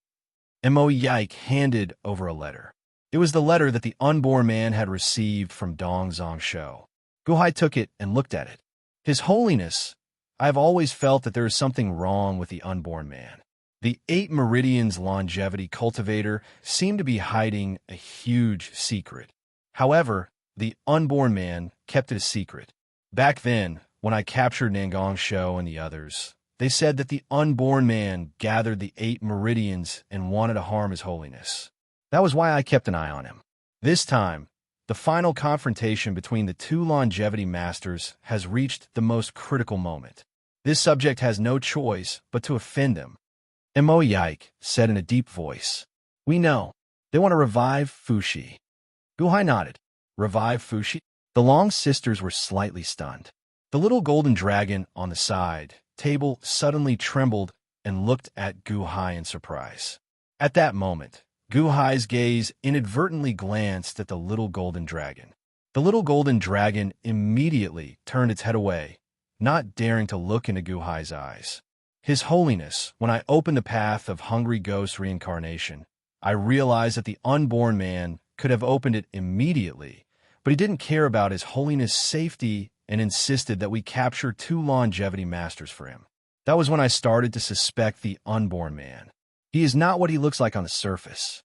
Mo Yike handed over a letter. It was the letter that the unborn man had received from Dongzhongsho. Gu Hai took it and looked at it. His Holiness, I have always felt that there is something wrong with the unborn man. The 8 Meridians longevity cultivator seemed to be hiding a huge secret. However, the unborn man kept it a secret. Back then, when I captured Nangongsho and the others, they said that the unborn man gathered the 8 Meridians and wanted to harm His Holiness. That was why I kept an eye on him. This time, the final confrontation between the 2 longevity masters has reached the most critical moment. This subject has no choice but to offend him. Mo Yike said in a deep voice. We know. They want to revive Fushi. Gu Hai nodded. Revive Fushi? The Long sisters were slightly stunned. The little golden dragon on the side table suddenly trembled and looked at Gu Hai in surprise. At that moment, Gu Hai's gaze inadvertently glanced at the little golden dragon. The little golden dragon immediately turned its head away, not daring to look into Gu Hai's eyes. His Holiness, when I opened the path of Hungry Ghost reincarnation, I realized that the unborn man could have opened it immediately, but he didn't care about His Holiness' safety and insisted that we capture 2 longevity masters for him. That was when I started to suspect the unborn man. He is not what he looks like on the surface.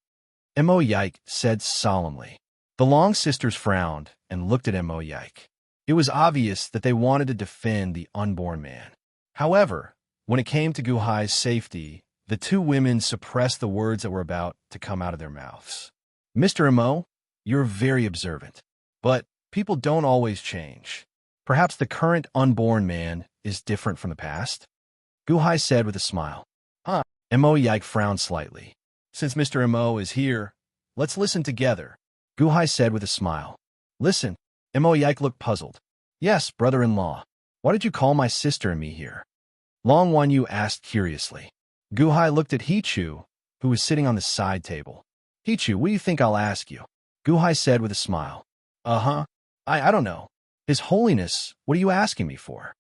Mo Yike said solemnly. The Long sisters frowned and looked at Mo Yike. It was obvious that they wanted to defend the unborn man. However, when it came to Gu Hai's safety, the 2 women suppressed the words that were about to come out of their mouths. Mr. Mo, you're very observant, but people don't always change. Perhaps the current unborn man is different from the past? Gu Hai said with a smile. Huh? Mo Yike frowned slightly. Since Mr. Mo is here, let's listen together, Gu Hai said with a smile. Listen. Mo Yike looked puzzled. Yes, brother-in-law. Why did you call my sister and me here? Long Wanyu asked curiously. Gu Hai looked at Hichu, who was sitting on the side table. Hichu, what do you think I'll ask you? Gu Hai said with a smile. Uh-huh. I don't know. His Holiness, what are you asking me for?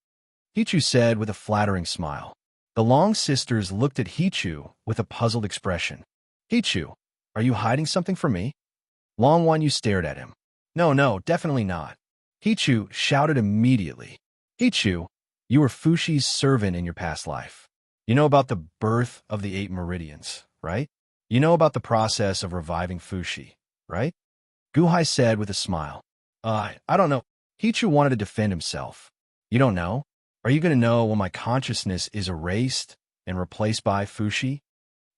Hichu said with a flattering smile. The Long sisters looked at Hichu with a puzzled expression. Hichu, Are you hiding something from me? Long Wan Yu stared at him. No, no, definitely not. Hichu shouted immediately. Hichu, you were Fushi's servant in your past life. You know about the birth of the 8 meridians, right? You know about the process of reviving Fushi, right? Guhai said with a smile. I don't know. Hichu wanted to defend himself. You don't know? Are you going to know when my consciousness is erased and replaced by Fushi?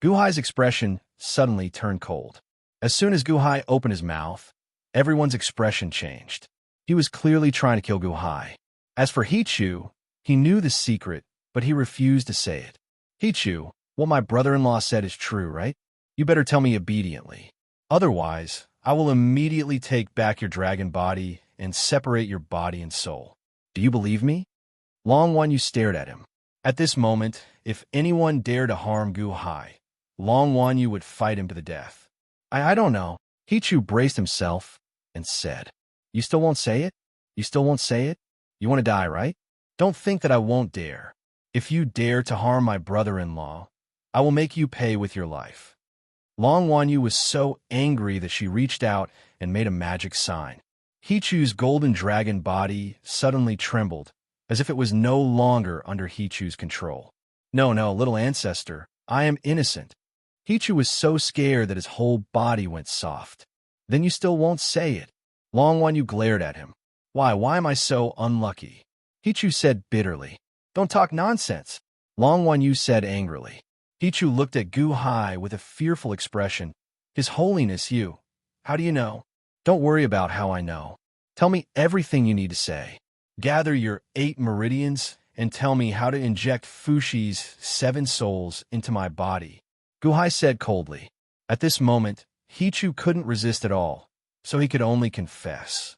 Guhai's expression suddenly turned cold. As soon as Guhai opened his mouth, everyone's expression changed. He was clearly trying to kill Guhai. As for Hichu, he knew the secret, but he refused to say it. Hichu, what my brother-in-law said is true, right? You better tell me obediently. Otherwise, I will immediately take back your dragon body and separate your body and soul. Do you believe me? Long Wan Yu stared at him. At this moment, if anyone dared to harm Guhai, Long Wan Yu would fight him to the death. I don't know. Hichu braced himself and said, You still won't say it? You still won't say it? You want to die, right? Don't think that I won't dare. If you dare to harm my brother-in-law, I will make you pay with your life. Long Wan Yu was so angry that she reached out and made a magic sign. Hichu's golden dragon body suddenly trembled, as if it was no longer under Hichu's control. No, no, little ancestor, I am innocent. Hichu was so scared that his whole body went soft. Then you still won't say it. Long Wan Yu glared at him. Why am I so unlucky? Hichu said bitterly. Don't talk nonsense. Long Wan Yu said angrily. Hichu looked at Guhai with a fearful expression. His Holiness, you. How do you know? Don't worry about how I know. Tell me everything you need to say. Gather your 8 meridians and tell me how to inject Fushi's 7 souls into my body. Guhai said coldly. At this moment, Hichu couldn't resist at all, so he could only confess.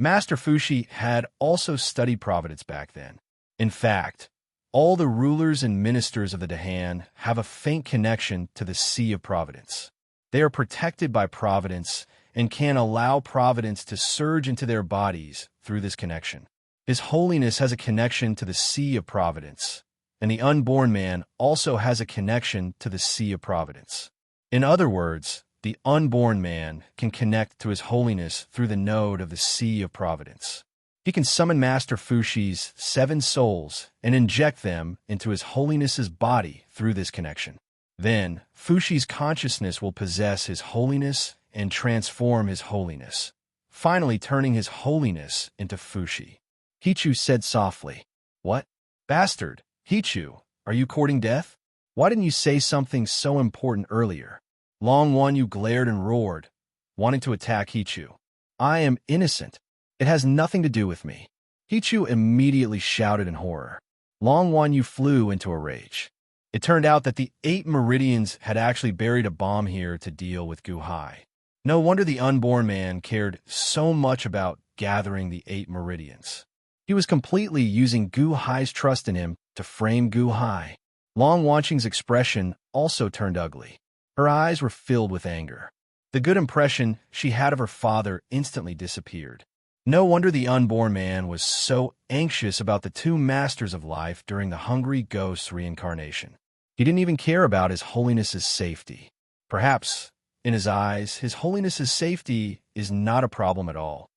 Master Fushi had also studied Providence back then. In fact, all the rulers and ministers of the Dahan have a faint connection to the Sea of Providence. They are protected by Providence and can allow Providence to surge into their bodies through this connection. His Holiness has a connection to the Sea of Providence, and the unborn man also has a connection to the Sea of Providence. In other words, the unborn man can connect to His Holiness through the node of the Sea of Providence. He can summon Master Fushi's 7 souls and inject them into His Holiness's body through this connection. Then, Fushi's consciousness will possess His Holiness and transform His Holiness, finally turning His Holiness into Fushi. Hichu said softly, What? Bastard, Hichu, are you courting death? Why didn't you say something so important earlier? Long Wan Yu glared and roared, wanting to attack Hichu. I am innocent. It has nothing to do with me. Hichu immediately shouted in horror. Long Wan Yu flew into a rage. It turned out that the 8 meridians had actually buried a bomb here to deal with Guhai. No wonder the unborn man cared so much about gathering the 8 meridians. He was completely using Guhai's trust in him to frame Guhai. Long Wanqing's expression also turned ugly. Her eyes were filled with anger. The good impression she had of her father instantly disappeared. No wonder the unborn man was so anxious about the 2 masters of life during the hungry ghost's reincarnation. He didn't even care about His Holiness's safety. Perhaps, in his eyes, His Holiness's safety is not a problem at all.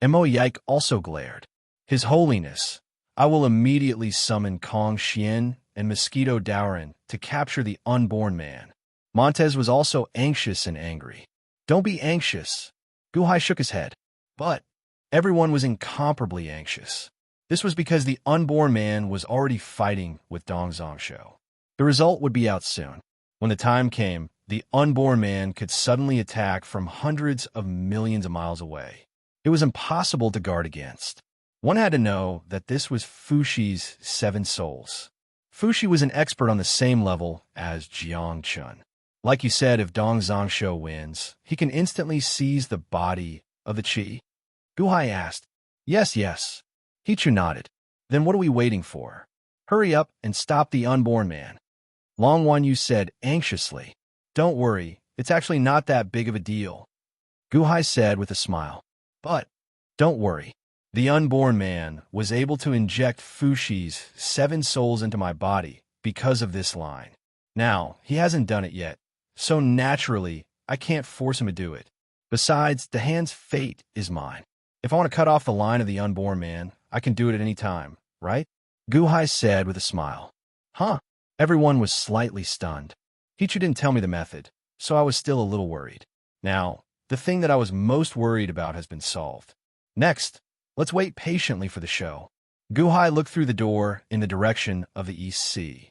Mo Yike also glared. His Holiness, I will immediately summon Kong Xian and Mosquito Dowrin to capture the unborn man. Montez was also anxious and angry. Don't be anxious. Guhai shook his head. But everyone was incomparably anxious. This was because the unborn man was already fighting with Dong Zhongsho. The result would be out soon. When the time came, the unborn man could suddenly attack from hundreds of millions of miles away. It was impossible to guard against. One had to know that this was Fushi's 7 souls. Fushi was an expert on the same level as Jiang Chun. Like you said, if Dong Zhongsho wins, he can instantly seize the body of the Qi. Guhai asked. Yes. Hichu nodded. Then what are we waiting for? Hurry up and stop the unborn man. Long Wan Yu said anxiously. Don't worry, it's actually not that big of a deal. Guhai said with a smile. But, don't worry. The unborn man was able to inject Fushi's 7 souls into my body because of this line. Now, he hasn't done it yet, so naturally, I can't force him to do it. Besides, the hand's fate is mine. If I want to cut off the line of the unborn man, I can do it at any time, right? Guhai said with a smile. Huh? Everyone was slightly stunned. Teacher didn't tell me the method, so I was still a little worried. Now, the thing that I was most worried about has been solved. Next, let's wait patiently for the show. Guhai looked through the door in the direction of the East Sea.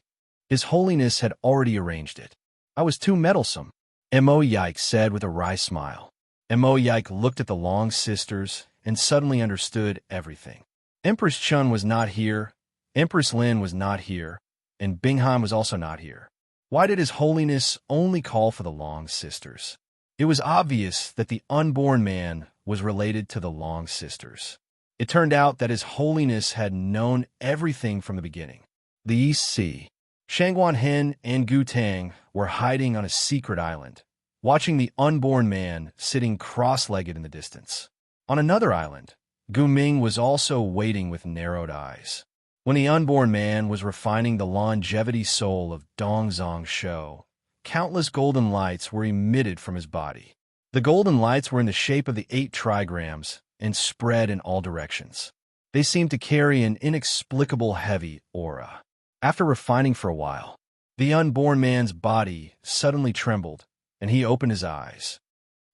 His Holiness had already arranged it. I was too meddlesome, Mo Yike said with a wry smile. Mo Yike looked at the Long Sisters and suddenly understood everything. Empress Chun was not here, Empress Lin was not here, and Bingheim was also not here. Why did His Holiness only call for the Long Sisters? It was obvious that the unborn man was related to the Long Sisters. It turned out that His Holiness had known everything from the beginning. The East Sea. Shangguan Hen and Gu Tang were hiding on a secret island, watching the unborn man sitting cross-legged in the distance. On another island, Gu Ming was also waiting with narrowed eyes. When the unborn man was refining the longevity soul of Dongzong Shou, countless golden lights were emitted from his body. The golden lights were in the shape of the 8 trigrams and spread in all directions. They seemed to carry an inexplicable heavy aura. After refining for a while, the unborn man's body suddenly trembled, and he opened his eyes.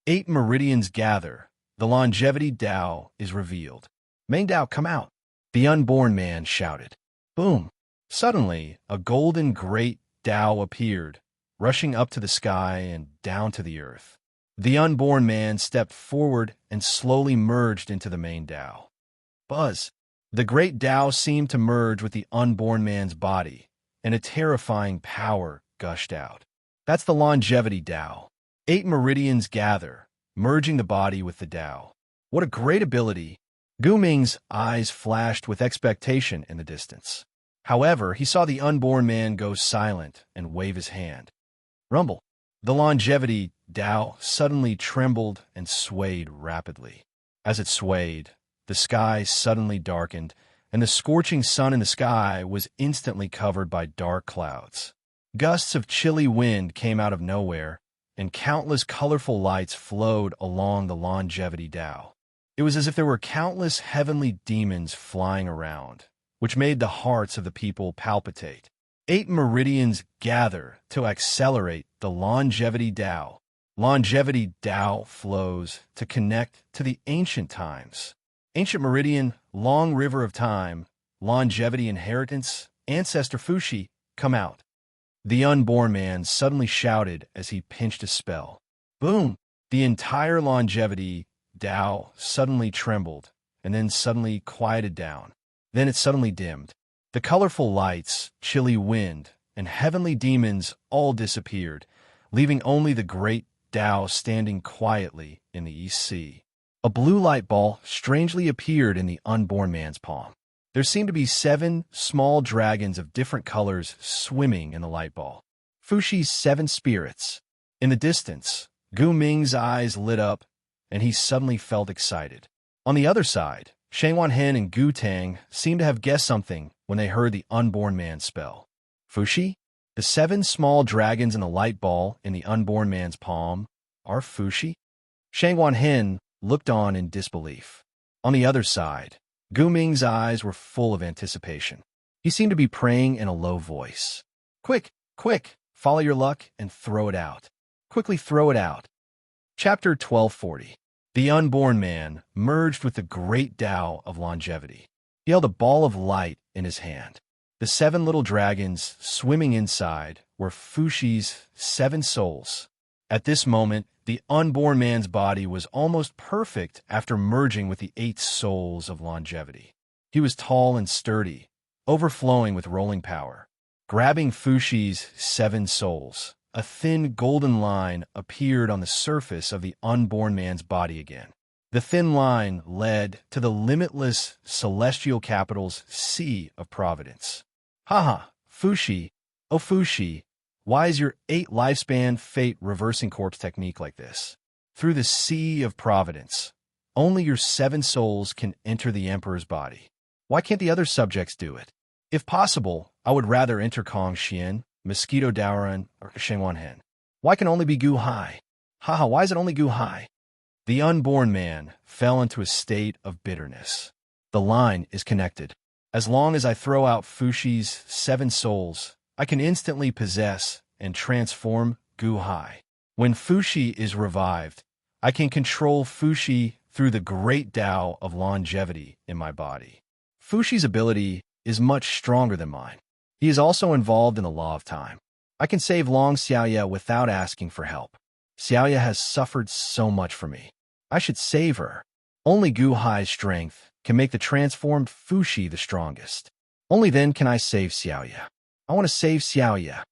8 meridians gather. The longevity Tao is revealed. Meng Dao, come out! The unborn man shouted. Boom! Suddenly, a golden great Tao appeared, rushing up to the sky and down to the earth. The unborn man stepped forward and slowly merged into the main Tao. Buzz! The great Tao seemed to merge with the unborn man's body, and a terrifying power gushed out. That's the longevity Tao. 8 meridians gather, merging the body with the Tao. What a great ability! Gu Ming's eyes flashed with expectation in the distance. However, he saw the unborn man go silent and wave his hand. Rumble! The longevity Tao suddenly trembled and swayed rapidly. As it swayed, the sky suddenly darkened, and the scorching sun in the sky was instantly covered by dark clouds. Gusts of chilly wind came out of nowhere, and countless colorful lights flowed along the longevity Tao. It was as if there were countless heavenly demons flying around, which made the hearts of the people palpitate. 8 meridians gather to accelerate the longevity Tao. Longevity Tao flows to connect to the ancient times. Ancient meridian, long river of time, longevity inheritance, ancestor Fushi, come out. The unborn man suddenly shouted as he pinched a spell. Boom! The entire longevity Tao suddenly trembled, and then suddenly quieted down. Then it suddenly dimmed. The colorful lights, chilly wind, and heavenly demons all disappeared, leaving only the great Tao standing quietly in the East Sea. A blue light ball strangely appeared in the unborn man's palm. There seemed to be 7 small dragons of different colors swimming in the light ball. Fushi's 7 spirits. In the distance, Gu Ming's eyes lit up, and he suddenly felt excited. On the other side, Shangguan Hen and Gu Tang seemed to have guessed something when they heard the unborn man's spell. Fushi? The 7 small dragons in the light ball in the unborn man's palm are Fushi? Shangguan Hen looked on in disbelief. On the other side, Gu Ming's eyes were full of anticipation. He seemed to be praying in a low voice. Quick, quick, follow your luck and throw it out. Quickly throw it out. Chapter 1240. The unborn man merged with the great Tao of longevity. He held a ball of light in his hand. The 7 little dragons swimming inside were Fushi's 7 souls. At this moment, the unborn man's body was almost perfect after merging with the 8 souls of longevity. He was tall and sturdy, overflowing with rolling power. Grabbing Fushi's 7 souls, a thin golden line appeared on the surface of the unborn man's body again. The thin line led to the limitless celestial capital's Sea of Providence. Haha, Fushi, oh Fushi, why is your 8 lifespan fate reversing corpse technique like this? Through the Sea of Providence, only your 7 souls can enter the Emperor's body. Why can't the other subjects do it? If possible, I would rather enter Kong Xian, Mosquito Daoran, or Shengwan Hen. Why can only be Gu Hai? Haha, why is it only Gu Hai? The unborn man fell into a state of bitterness. The line is connected. As long as I throw out Fushi's 7 souls, I can instantly possess and transform Gu Hai. When Fushi is revived, I can control Fushi through the great Tao of longevity in my body. Fushi's ability is much stronger than mine. He is also involved in the law of time. I can save Long Xiaoya without asking for help. Xiaoya has suffered so much for me. I should save her. Only Gu Hai's strength can make the transformed Fushi the strongest. Only then can I save Xiaoya. I want to save Xiaoya.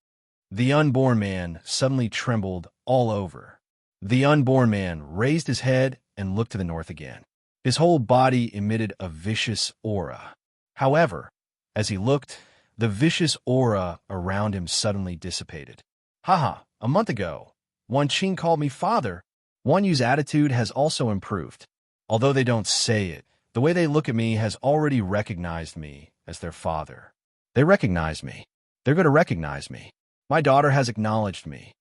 The unborn man suddenly trembled all over. The unborn man raised his head and looked to the north again. His whole body emitted a vicious aura. However, as he looked, the vicious aura around him suddenly dissipated. Haha, a month ago, Wan Qing called me father. Wan Yu's attitude has also improved. Although they don't say it, the way they look at me has already recognized me as their father. They recognize me. They're going to recognize me. My daughter has acknowledged me.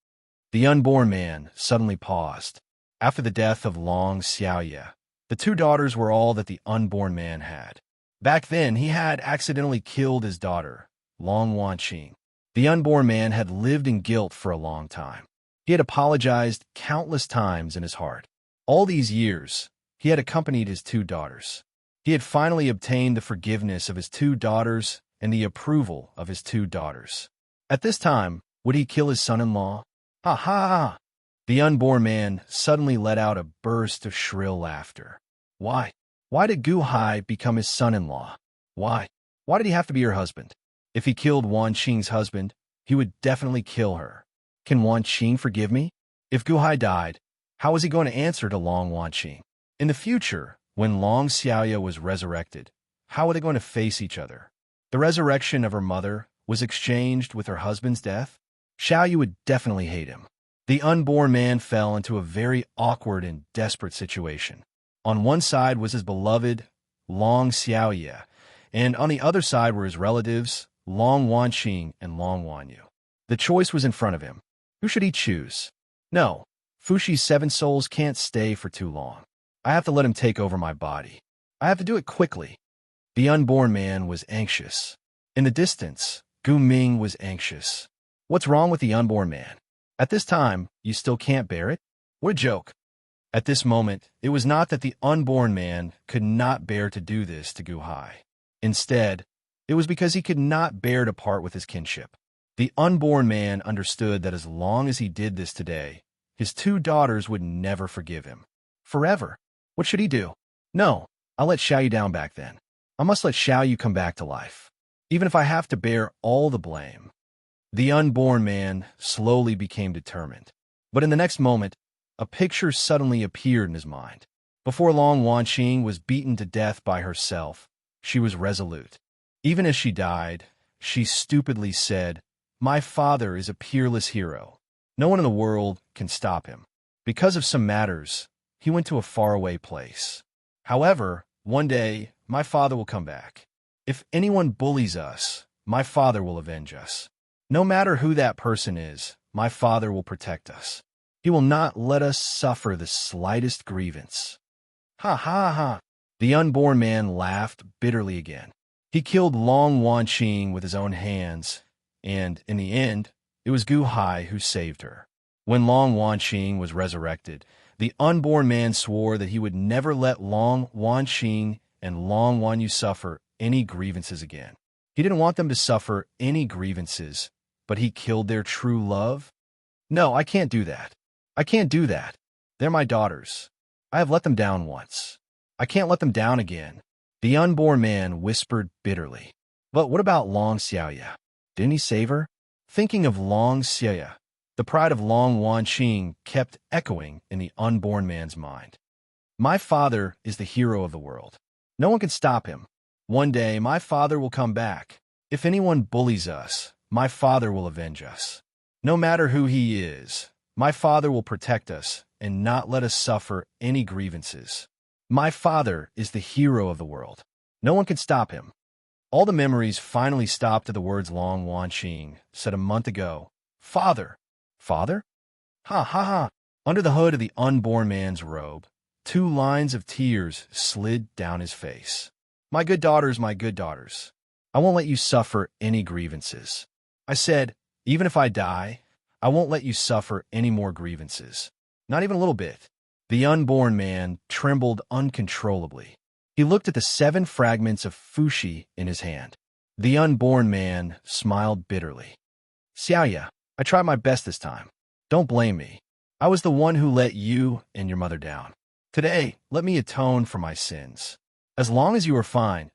The unborn man suddenly paused. After the death of Long Xiaoya, the 2 daughters were all that the unborn man had. Back then, he had accidentally killed his daughter, Long Wanqing. The unborn man had lived in guilt for a long time. He had apologized countless times in his heart. All these years, he had accompanied his 2 daughters. He had finally obtained the forgiveness of his 2 daughters and the approval of his 2 daughters. At this time, would he kill his son-in-law? Ha ha ha! The unborn man suddenly let out a burst of shrill laughter. Why? Why did Gu Hai become his son-in-law? Why? Why did he have to be her husband? If he killed Wan Qing's husband, he would definitely kill her. Can Wan Qing forgive me? If Gu Hai died, how was he going to answer to Long Wanqing? In the future, when Long Xiaoya was resurrected, how were they going to face each other? The resurrection of her mother was exchanged with her husband's death? Xiaoyu would definitely hate him. The unborn man fell into a very awkward and desperate situation. On one side was his beloved Long Xiaoya, and on the other side were his relatives, Long Wanqing and Long Wanyu. The choice was in front of him. Who should he choose? No, Fushi's 7 souls can't stay for too long. I have to let him take over my body. I have to do it quickly. The unborn man was anxious. In the distance, Gu Ming was anxious. What's wrong with the unborn man? At this time, you still can't bear it? What a joke. At this moment, it was not that the unborn man could not bear to do this to Gu Hai. Instead, it was because he could not bear to part with his kinship. The unborn man understood that as long as he did this today, his 2 daughters would never forgive him. Forever. What should he do? No, I'll let Xiaoyu down back then. I must let Xiaoyu come back to life, even if I have to bear all the blame. The unborn man slowly became determined. But in the next moment, a picture suddenly appeared in his mind. Before long, Wanqing was beaten to death by herself. She was resolute. Even as she died, she stupidly said, "My father is a peerless hero. No one in the world can stop him. Because of some matters, he went to a faraway place. However, one day, my father will come back. If anyone bullies us, my father will avenge us. No matter who that person is, my father will protect us. He will not let us suffer the slightest grievance." Ha ha ha! The unborn man laughed bitterly again. He killed Long Wanqing with his own hands, and, in the end, it was Gu Hai who saved her. When Long Wanqing was resurrected, the unborn man swore that he would never let Long Wanqing and Long Wanyu suffer any grievances again. He didn't want them to suffer any grievances, but he killed their true love? No, I can't do that. I can't do that. They're my daughters. I have let them down once. I can't let them down again. The unborn man whispered bitterly. But what about Long Xiaoya? Didn't he save her? Thinking of Long Xiaoya, the pride of Long Wanqing kept echoing in the unborn man's mind. My father is the hero of the world. No one can stop him. One day, my father will come back. If anyone bullies us, my father will avenge us. No matter who he is, my father will protect us and not let us suffer any grievances. My father is the hero of the world. No one can stop him. All the memories finally stopped at the words Long Wanqing said a month ago. Father. Father? Ha ha ha! Under the hood of the unborn man's robe, 2 lines of tears slid down his face. My good daughters, I won't let you suffer any grievances. I said, even if I die, I won't let you suffer any more grievances. Not even a little bit. The unborn man trembled uncontrollably. He looked at the 7 fragments of fushi in his hand. The unborn man smiled bitterly. Xiaoya, I tried my best this time. Don't blame me. I was the one who let you and your mother down. Today, let me atone for my sins. As long as you are fine,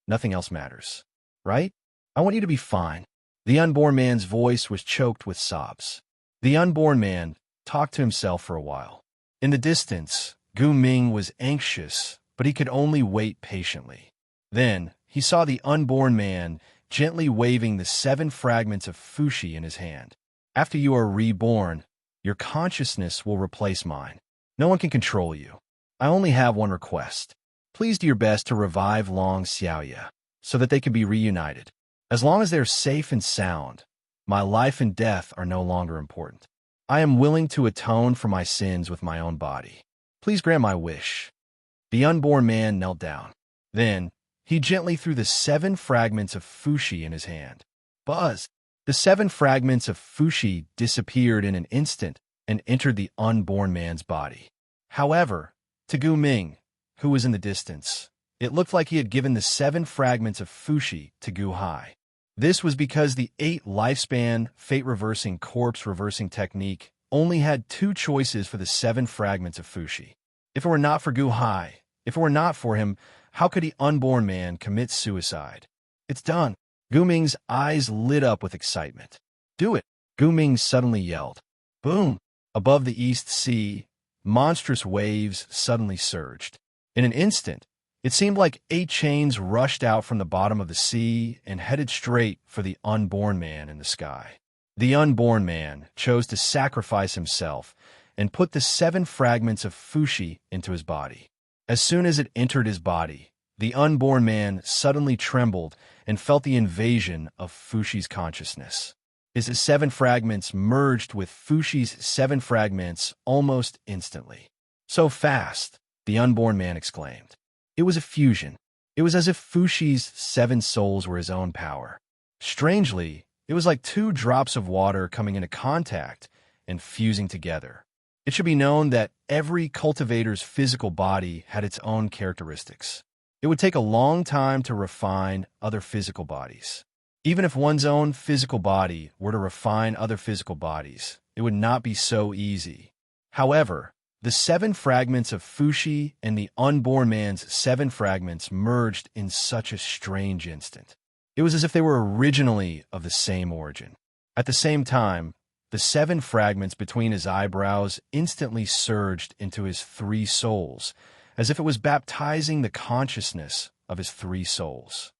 nothing else matters. Right? I want you to be fine. The unborn man's voice was choked with sobs. The unborn man talked to himself for a while. In the distance, Gu Ming was anxious, but he could only wait patiently. Then, he saw the unborn man gently waving the 7 fragments of fushi in his hand. After you are reborn, your consciousness will replace mine. No one can control you. I only have one request. Please do your best to revive Long Xiaoya, so that they can be reunited. As long as they are safe and sound, my life and death are no longer important. I am willing to atone for my sins with my own body. Please grant my wish. The unborn man knelt down. Then, he gently threw the 7 fragments of fushi in his hand. Buzz! The 7 fragments of fushi disappeared in an instant and entered the unborn man's body. However, to Gu Ming, who was in the distance, it looked like he had given the 7 fragments of fushi to Gu Hai. This was because the 8 lifespan fate-reversing corpse-reversing technique only had 2 choices for the 7 fragments of fushi. If it were not for Gu Hai, if it were not for him, how could the unborn man commit suicide? It's done. Gu Ming's eyes lit up with excitement. Do it! Gu Ming suddenly yelled. Boom! Above the East Sea, monstrous waves suddenly surged. In an instant, it seemed like 8 chains rushed out from the bottom of the sea and headed straight for the unborn man in the sky. The unborn man chose to sacrifice himself and put the 7 fragments of fushi into his body. As soon as it entered his body, the unborn man suddenly trembled and felt the invasion of Fushi's consciousness. His 7 fragments merged with Fushi's 7 fragments almost instantly. So fast, the unborn man exclaimed. It was a fusion. It was as if Fushi's 7 souls were his own power. Strangely, it was like 2 drops of water coming into contact and fusing together. It should be known that every cultivator's physical body had its own characteristics. It would take a long time to refine other physical bodies. Even if one's own physical body were to refine other physical bodies, it would not be so easy. However, the 7 fragments of fushi and the unborn man's 7 fragments merged in such a strange instant. It was as if they were originally of the same origin. At the same time, the 7 fragments between his eyebrows instantly surged into his 3 souls, as if it was baptizing the consciousness of his 3 souls.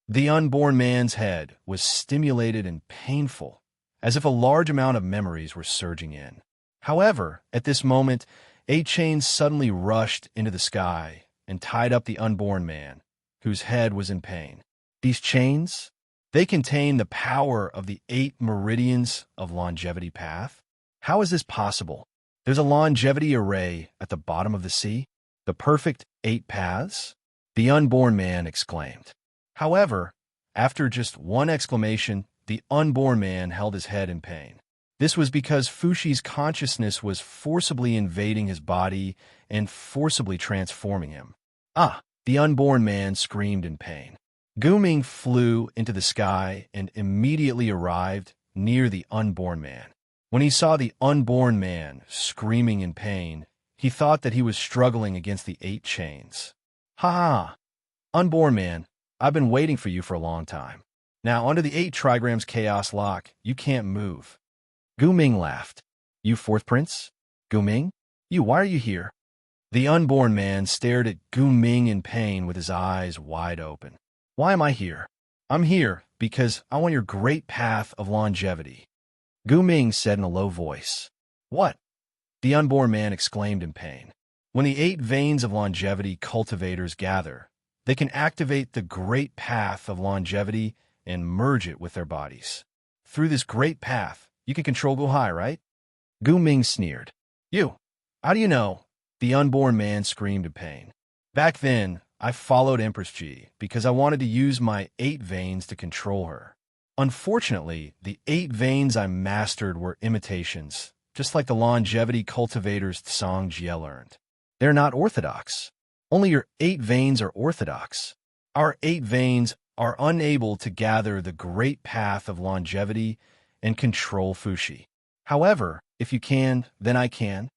The unborn man's head was stimulated and painful, as if a large amount of memories were surging in. However, at this moment, 8 chains suddenly rushed into the sky and tied up the unborn man, whose head was in pain. These chains, they contain the power of the 8 meridians of longevity path. How is this possible? There's a longevity array at the bottom of the sea? The perfect 8 paths? The unborn man exclaimed. However, after just one exclamation, the unborn man held his head in pain. This was because Fushi's consciousness was forcibly invading his body and forcibly transforming him. The unborn man screamed in pain. Gu Ming flew into the sky and immediately arrived near the unborn man. When he saw the unborn man screaming in pain, he thought that he was struggling against the 8 chains. Unborn man, I've been waiting for you for a long time. Now, under the 8 trigrams chaos lock, you can't move. Gu Ming laughed. You 4th prince? Gu Ming? Why are you here? The unborn man stared at Gu Ming in pain with his eyes wide open. Why am I here? I'm here because I want your great path of longevity. Gu Ming said in a low voice. What? The unborn man exclaimed in pain. When the 8 veins of longevity cultivators gather, they can activate the great path of longevity and merge it with their bodies. Through this great path, you can control Gu Hai, right? Gu Ming sneered. You! How do you know? The unborn man screamed in pain. Back then, I followed Empress Ji because I wanted to use my 8 veins to control her. Unfortunately, the 8 veins I mastered were imitations, just like the longevity cultivators Tsang Jie learned. They're not orthodox. Only your 8 veins are orthodox. Our 8 veins are unable to gather the great path of longevity and control Fushi. However, if you can, then I can.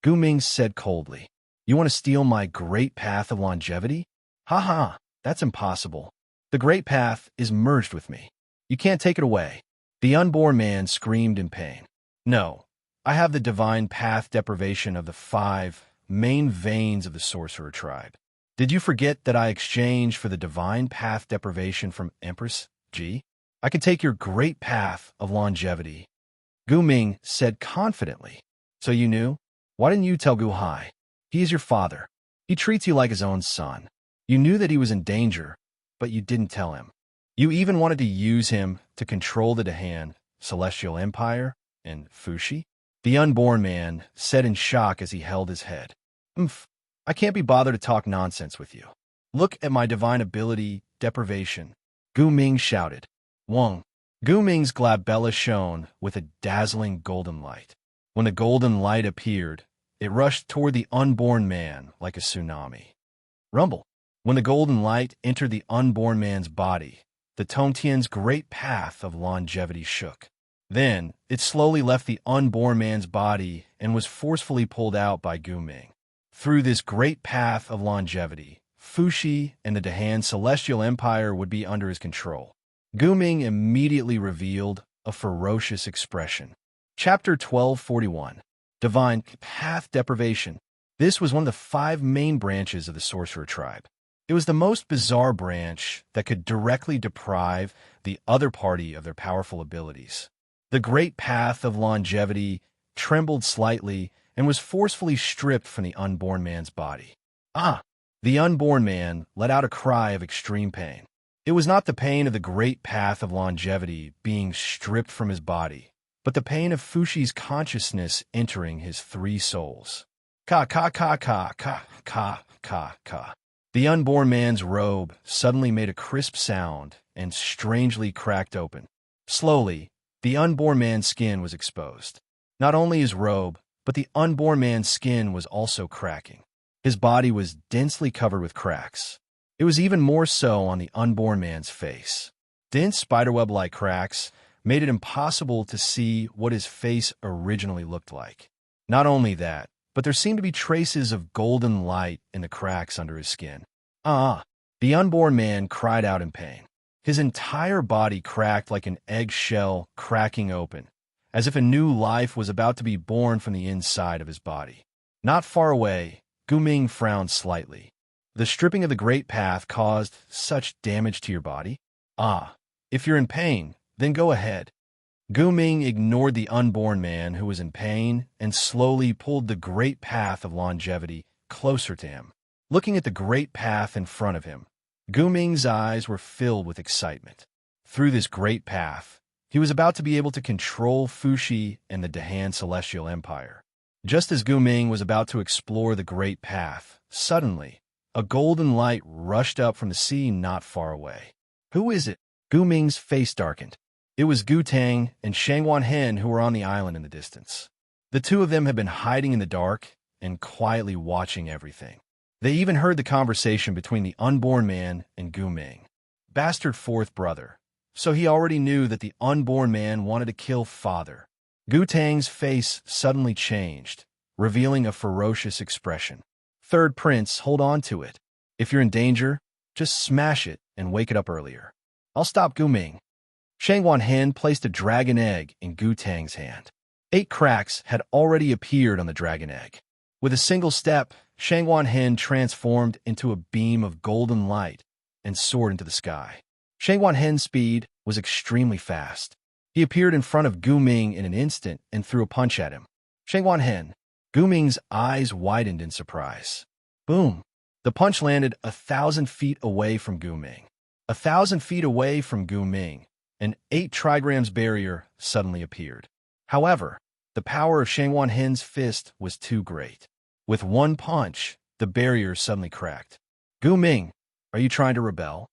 Gu Ming said coldly. You want to steal my great path of longevity? Ha ha, that's impossible. The great path is merged with me. You can't take it away. The unborn man screamed in pain. No, I have the divine path deprivation of the 5 main veins of the sorcerer tribe. Did you forget that I exchanged for the divine path deprivation from Empress Ji? I can take your great path of longevity. Gu Ming said confidently. So you knew? Why didn't you tell Gu Hai? He is your father. He treats you like his own son. You knew that he was in danger, but you didn't tell him. You even wanted to use him to control the Dahan, Celestial Empire, and Fushi? The unborn man said in shock as he held his head. I can't be bothered to talk nonsense with you. Look at my divine ability, deprivation. Gu Ming shouted. Wang. Gu Ming's glabella shone with a dazzling golden light. When the golden light appeared, it rushed toward the unborn man like a tsunami. Rumble. When the golden light entered the unborn man's body, the Tongtian's great path of longevity shook. Then, it slowly left the unborn man's body and was forcefully pulled out by Gu Ming. Through this great path of longevity, Fushi and the Dahan Celestial Empire would be under his control. Gu Ming immediately revealed a ferocious expression. Chapter 1241. Divine Path Deprivation. This was one of the 5 main branches of the sorcerer tribe. It was the most bizarre branch that could directly deprive the other party of their powerful abilities. The great path of longevity trembled slightly and was forcefully stripped from the unborn man's body. Ah! The unborn man let out a cry of extreme pain. It was not the pain of the great path of longevity being stripped from his body, but the pain of Fushi's consciousness entering his 3 souls. Ka ka ka ka ka ka ka ka. The unborn man's robe suddenly made a crisp sound and strangely cracked open. Slowly, the unborn man's skin was exposed. Not only his robe, but the unborn man's skin was also cracking. His body was densely covered with cracks. It was even more so on the unborn man's face. Dense spiderweb-like cracks made it impossible to see what his face originally looked like. Not only that, but there seemed to be traces of golden light in the cracks under his skin. Ah! The unborn man cried out in pain. His entire body cracked like an eggshell cracking open, as if a new life was about to be born from the inside of his body. Not far away, Gu Ming frowned slightly. The stripping of the great path caused such damage to your body? Ah, if you're in pain, then go ahead. Gu Ming ignored the unborn man who was in pain and slowly pulled the great path of longevity closer to him. Looking at the great path in front of him, Gu Ming's eyes were filled with excitement. Through this great path, he was about to be able to control Fushi and the Dahan Celestial Empire. Just as Gu Ming was about to explore the great path, suddenly, a golden light rushed up from the sea not far away. Who is it? Gu Ming's face darkened. It was Gu Tang and Shangwan Hen who were on the island in the distance. The 2 of them had been hiding in the dark and quietly watching everything. They even heard the conversation between the unborn man and Gu Ming. Bastard 4th brother. So he already knew that the unborn man wanted to kill father. Gu Tang's face suddenly changed, revealing a ferocious expression. 3rd prince, hold on to it. If you're in danger, just smash it and wake it up earlier. I'll stop Gu Ming. Shangwan Hen placed a dragon egg in Gu Tang's hand. 8 cracks had already appeared on the dragon egg. With a single step, Shangwan Hen transformed into a beam of golden light and soared into the sky. Shangwan Hen's speed was extremely fast. He appeared in front of Gu Ming in an instant and threw a punch at him. Shangwan Hen. Gu Ming's eyes widened in surprise. Boom! The punch landed 1,000 feet away from Gu Ming. 1,000 feet away from Gu Ming, an 8 trigrams barrier suddenly appeared. However, the The power of Shangwan Hen's fist was too great. With one punch, the barrier suddenly cracked. Gu Ming, are you trying to rebel?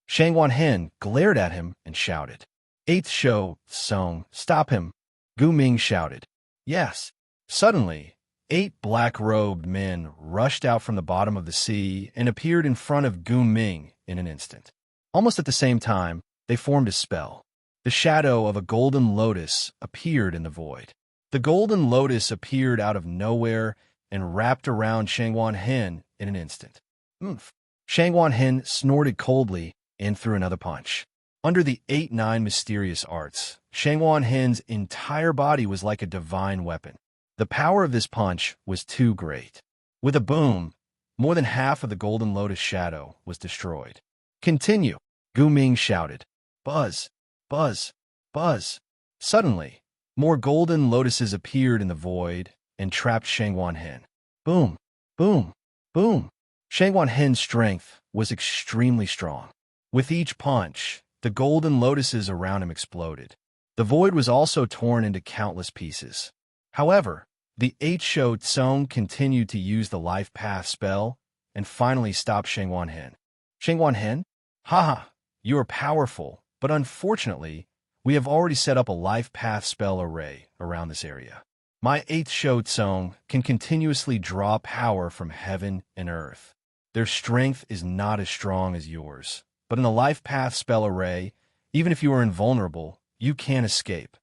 Shangwan Hen glared at him and shouted. Eighth Shou Tsung, stop him. Gu Ming shouted. Yes. Suddenly, 8 black-robed men rushed out from the bottom of the sea and appeared in front of Gu Ming in an instant. Almost at the same time, they formed a spell. The shadow of a golden lotus appeared in the void. The golden lotus appeared out of nowhere and wrapped around Shangwan Hen in an instant. Oomph. Shangwan Hen snorted coldly and threw another punch. Under the 8-9 mysterious arts, Shangwan Hen's entire body was like a divine weapon. The power of this punch was too great. With a boom, more than half of the golden lotus shadow was destroyed. Continue, Gu Ming shouted. Buzz, buzz, buzz. Suddenly, more golden lotuses appeared in the void and trapped Shangwan Hen. Boom, boom, boom. Shangwan Hen's strength was extremely strong. With each punch, the golden lotuses around him exploded. The void was also torn into countless pieces. However, the 8 Shou Tsung continued to use the life path spell and finally stopped Shangwan Hen. Shangwan Hen? Haha, you are powerful, but unfortunately, we have already set up a life path spell array around this area. My 8th Shou Tsung can continuously draw power from heaven and earth. Their strength is not as strong as yours, but in the life path spell array, even if you are invulnerable, you can escape.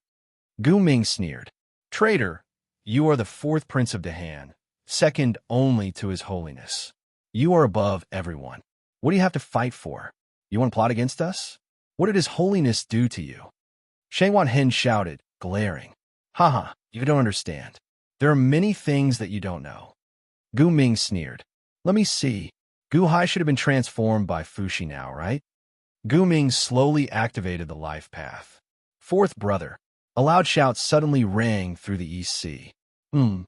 Gu Ming sneered. Traitor, you are the 4th Prince of Dahan, second only to His Holiness. You are above everyone. What do you have to fight for? You want to plot against us? What did His Holiness do to you? Shangwan Hen shouted, glaring. Haha, you don't understand. There are many things that you don't know. Gu Ming sneered. Let me see. Gu Hai should have been transformed by Fuxi now, right? Gu Ming slowly activated the life path. 4th brother. A loud shout suddenly rang through the East Sea. Gu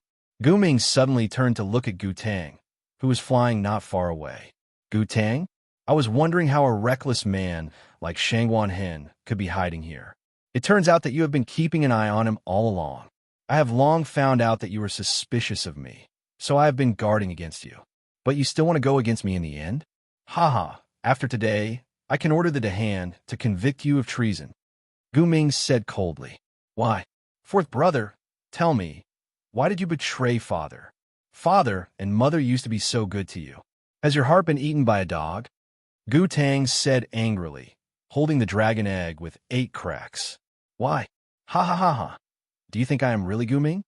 Ming suddenly turned to look at Gu Tang, who was flying not far away. Gu Tang? I was wondering how a reckless man like Shangwan Hen could be hiding here. It turns out that you have been keeping an eye on him all along. I have long found out that you were suspicious of me, so I have been guarding against you. But you still want to go against me in the end? Haha, after today, I can order the Dahan to convict you of treason. Gu Ming said coldly. Why? 4th brother, tell me, why did you betray father? Father and mother used to be so good to you. Has your heart been eaten by a dog? Gu Tang said angrily, holding the dragon egg with 8 cracks. Why? Ha ha ha ha. Do you think I am really Gu Ming?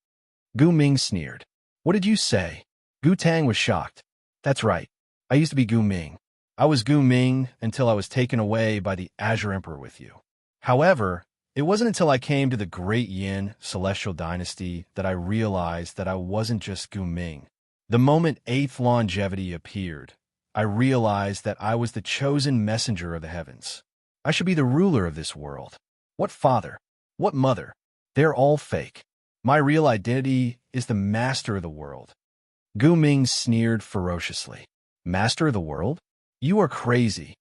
Gu Ming sneered. What did you say? Gu Tang was shocked. That's right. I used to be Gu Ming. I was Gu Ming until I was taken away by the Azure Emperor with you. However, it wasn't until I came to the Great Yin Celestial Dynasty that I realized that I wasn't just Gu Ming. The moment 8th longevity appeared, I realized that I was the chosen messenger of the heavens. I should be the ruler of this world. What father? What mother? They're all fake. My real identity is the master of the world. Gu Ming sneered ferociously. Master of the world? You are crazy.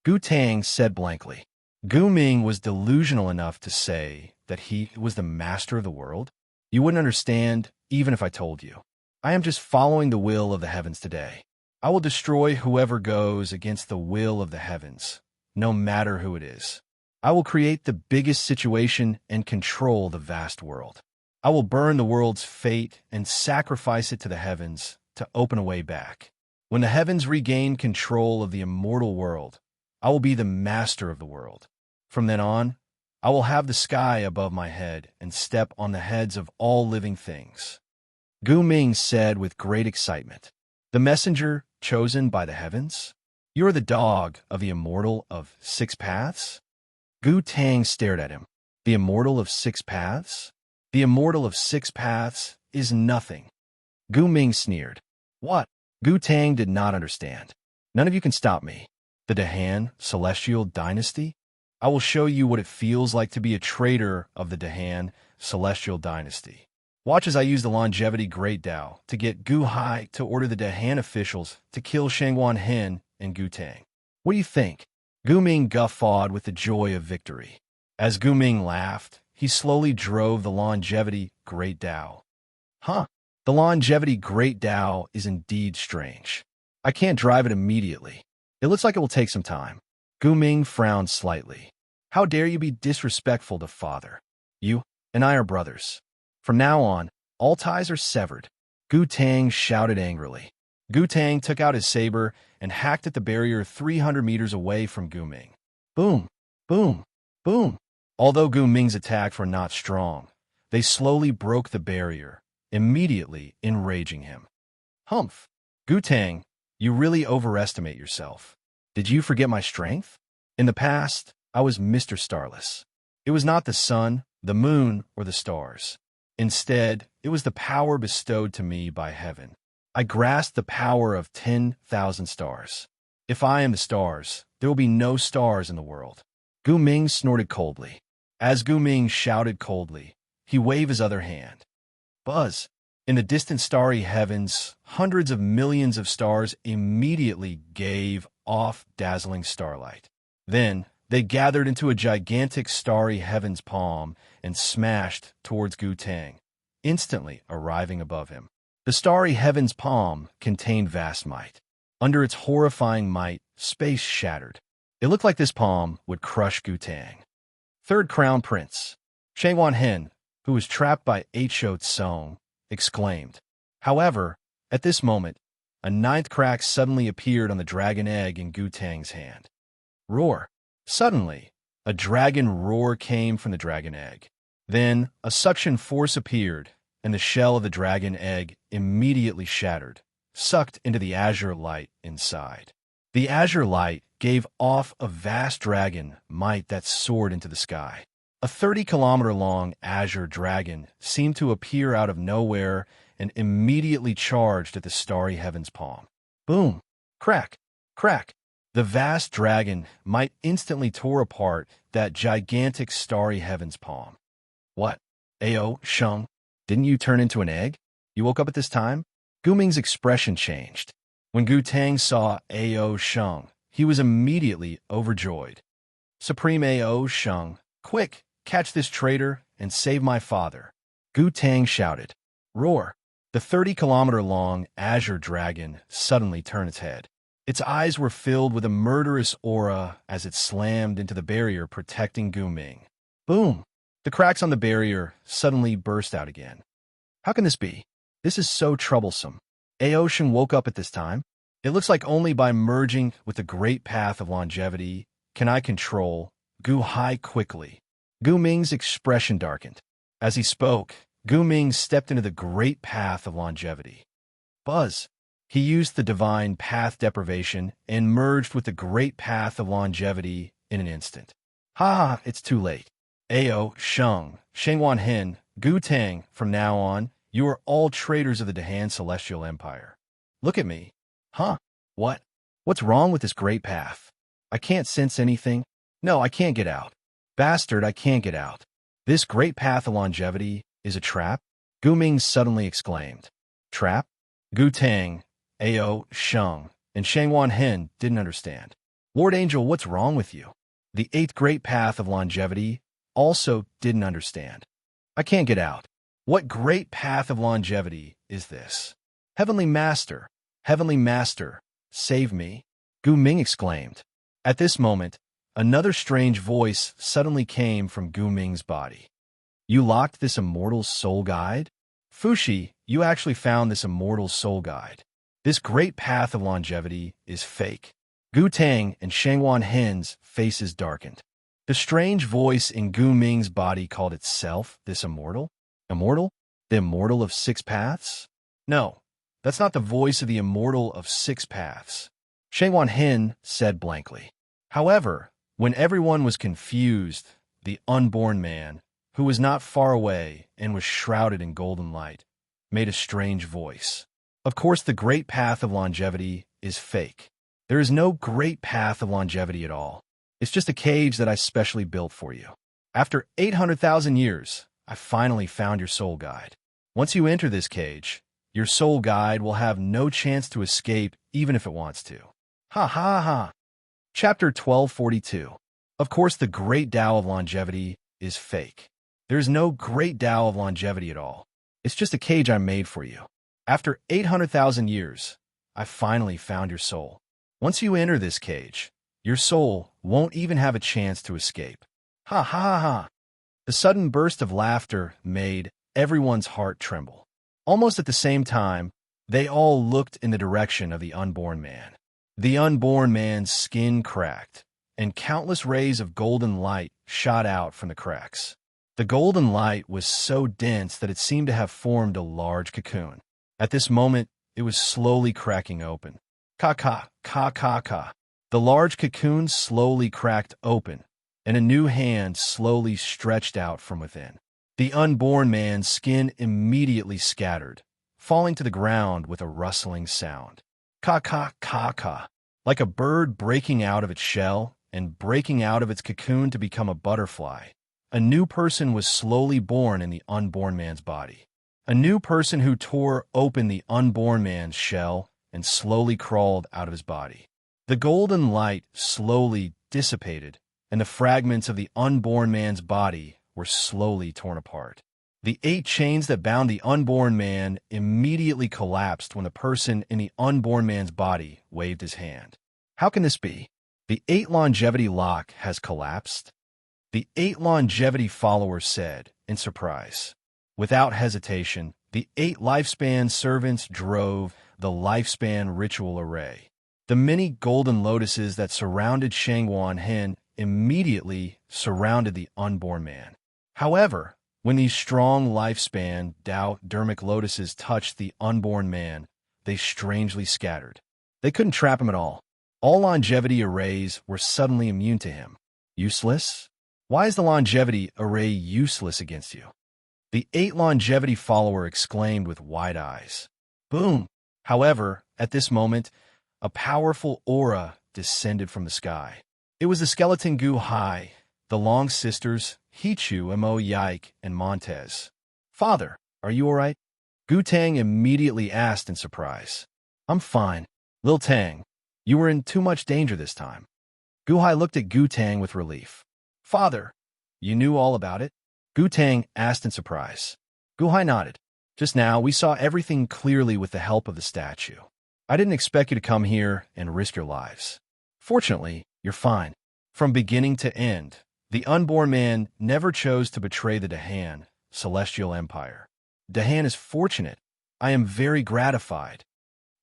Gu Tang said blankly. Gu Ming was delusional enough to say that he was the master of the world? You wouldn't understand even if I told you. I am just following the will of the heavens today. I will destroy whoever goes against the will of the heavens, no matter who it is. I will create the biggest situation and control the vast world. I will burn the world's fate and sacrifice it to the heavens to open a way back. When the heavens regain control of the immortal world, I will be the master of the world. From then on, I will have the sky above my head and step on the heads of all living things. Gu Ming said with great excitement. The messenger chosen by the heavens? You are the dog of the Immortal of 6 Paths? Gu Tang stared at him. The Immortal of 6 Paths? The Immortal of 6 Paths is nothing. Gu Ming sneered. What? Gu Tang did not understand. None of you can stop me. The Dahan Celestial Dynasty? I will show you what it feels like to be a traitor of the Dahan Celestial Dynasty. Watch as I use the Longevity Great Tao to get Gu Hai to order the Dahan officials to kill Shangwan Hen and Gu Tang. What do you think? Gu Ming guffawed with the joy of victory. As Gu Ming laughed, he slowly drove the longevity Great Tao. Huh. The longevity Great Tao is indeed strange. I can't drive it immediately. It looks like it will take some time. Gu Ming frowned slightly. How dare you be disrespectful to father? You and I are brothers. From now on, all ties are severed. Gu Tang shouted angrily. Gu Tang took out his saber and hacked at the barrier 300 meters away from Gu Ming. Boom, boom, boom. Although Gu Ming's attacks were not strong, they slowly broke the barrier, immediately enraging him. Humph! Gu Tang, you really overestimate yourself. Did you forget my strength? In the past, I was Mr. Starless. It was not the sun, the moon, or the stars. Instead, it was the power bestowed to me by heaven. I grasped the power of 10,000 stars. If I am the stars, there will be no stars in the world. Gu Ming snorted coldly. As Gu Ming shouted coldly, he waved his other hand. Buzz! In the distant starry heavens, hundreds of millions of stars immediately gave off dazzling starlight. Then, they gathered into a gigantic starry heavens palm and smashed towards Gu Tang, instantly arriving above him. The starry heavens palm contained vast might. Under its horrifying might, space shattered. It looked like this palm would crush Gu Tang. Third Crown Prince, Shangwan Hen, who was trapped by Eichot Song, exclaimed. However, at this moment, a ninth crack suddenly appeared on the dragon egg in Gu Tang's hand. Roar! Suddenly, a dragon roar came from the dragon egg. Then, a suction force appeared, and the shell of the dragon egg immediately shattered, sucked into the azure light inside. The azure light gave off a vast dragon might that soared into the sky. A 30-kilometer-long azure dragon seemed to appear out of nowhere and immediately charged at the starry heavens palm. Boom! Crack! Crack! The vast dragon might instantly tore apart that gigantic starry heavens palm. What? Ao, Sheng, didn't you turn into an egg? You woke up at this time? Gu Ming's expression changed. When Gu Tang saw Ao Sheng, he was immediately overjoyed. Supreme Ao Sheng, quick, catch this traitor and save my father. Gu Tang shouted. Roar! The 30-kilometer-long azure dragon suddenly turned its head. Its eyes were filled with a murderous aura as it slammed into the barrier protecting Gu Ming. Boom! The cracks on the barrier suddenly burst out again. How can this be? This is so troublesome. Aoshin woke up at this time. It looks like only by merging with the great path of longevity can I control Gu Hai quickly. Gu Ming's expression darkened. As he spoke, Gu Ming stepped into the great path of longevity. Buzz! He used the divine path deprivation and merged with the great path of longevity in an instant. Ha! It's too late. Ao, Sheng, Shangwan Hen, Gu Tang, from now on, you are all traitors of the Dahan Celestial Empire. Look at me. Huh? What? What's wrong with this great path? I can't sense anything. No, I can't get out. Bastard, I can't get out. This great path of longevity is a trap? Gu Ming suddenly exclaimed. Trap? Gu Tang, Ao, Sheng, and Shangwan Hen didn't understand. Lord Angel, what's wrong with you? The eighth great path of longevity also didn't understand. I can't get out. What great path of longevity is this? Heavenly Master, save me, Gu Ming exclaimed. At this moment, another strange voice suddenly came from Gu Ming's body. You locked this immortal soul guide? Fushi, you actually found this immortal soul guide. This great path of longevity is fake. Gu Tang and Shangwan Hen's faces darkened. The strange voice in Gu Ming's body called itself this immortal? Immortal? The immortal of six paths? No, that's not the voice of the immortal of six paths. Shangwan Hen said blankly. However, when everyone was confused, the unborn man, who was not far away and was shrouded in golden light, made a strange voice. Of course, the great path of longevity is fake. There is no great path of longevity at all. It's just a cage that I specially built for you. After 800,000 years, I finally found your soul guide. Once you enter this cage, your soul guide will have no chance to escape even if it wants to. Ha ha ha. Chapter 1242. Of course, the great Tao of longevity is fake. There's no great Tao of longevity at all. It's just a cage I made for you. After 800,000 years, I finally found your soul. Once you enter this cage, your soul won't even have a chance to escape. Ha ha ha ha. The sudden burst of laughter made everyone's heart tremble. Almost at the same time, they all looked in the direction of the unborn man. The unborn man's skin cracked, and countless rays of golden light shot out from the cracks. The golden light was so dense that it seemed to have formed a large cocoon. At this moment, it was slowly cracking open. Ka-ka, ka-ka-ka. The large cocoon slowly cracked open, and a new hand slowly stretched out from within. The unborn man's skin immediately scattered, falling to the ground with a rustling sound. Ka-ka, ka-ka. Like a bird breaking out of its shell and breaking out of its cocoon to become a butterfly, a new person was slowly born in the unborn man's body. A new person who tore open the unborn man's shell and slowly crawled out of his body. The golden light slowly dissipated, and the fragments of the unborn man's body were slowly torn apart. The 8 chains that bound the unborn man immediately collapsed when the person in the unborn man's body waved his hand. How can this be? The 8 longevity lock has collapsed? The 8 longevity followers said, in surprise. Without hesitation, the 8 lifespan servants drove the lifespan ritual array. The many golden lotuses that surrounded Shangwan Hen immediately surrounded the unborn man. However, when these strong lifespan Tao dermic lotuses touched the unborn man, they strangely scattered. They couldn't trap him at all. All longevity arrays were suddenly immune to him. Useless? Why is the longevity array useless against you? The 8 longevity follower exclaimed with wide eyes. Boom! However, at this moment, a powerful aura descended from the sky. It was the skeleton Gu Hai, the Long sisters, Hichu, Mo Yike, and Montez. Father, are you all right? Gu Tang immediately asked in surprise. I'm fine. Lil Tang, you were in too much danger this time. Gu Hai looked at Gu Tang with relief. Father, you knew all about it? Gu Tang asked in surprise. Gu Hai nodded. Just now, we saw everything clearly with the help of the statue. I didn't expect you to come here and risk your lives. Fortunately, you're fine. From beginning to end, the unborn man never chose to betray the Dahan, celestial empire. Dahan is fortunate. I am very gratified.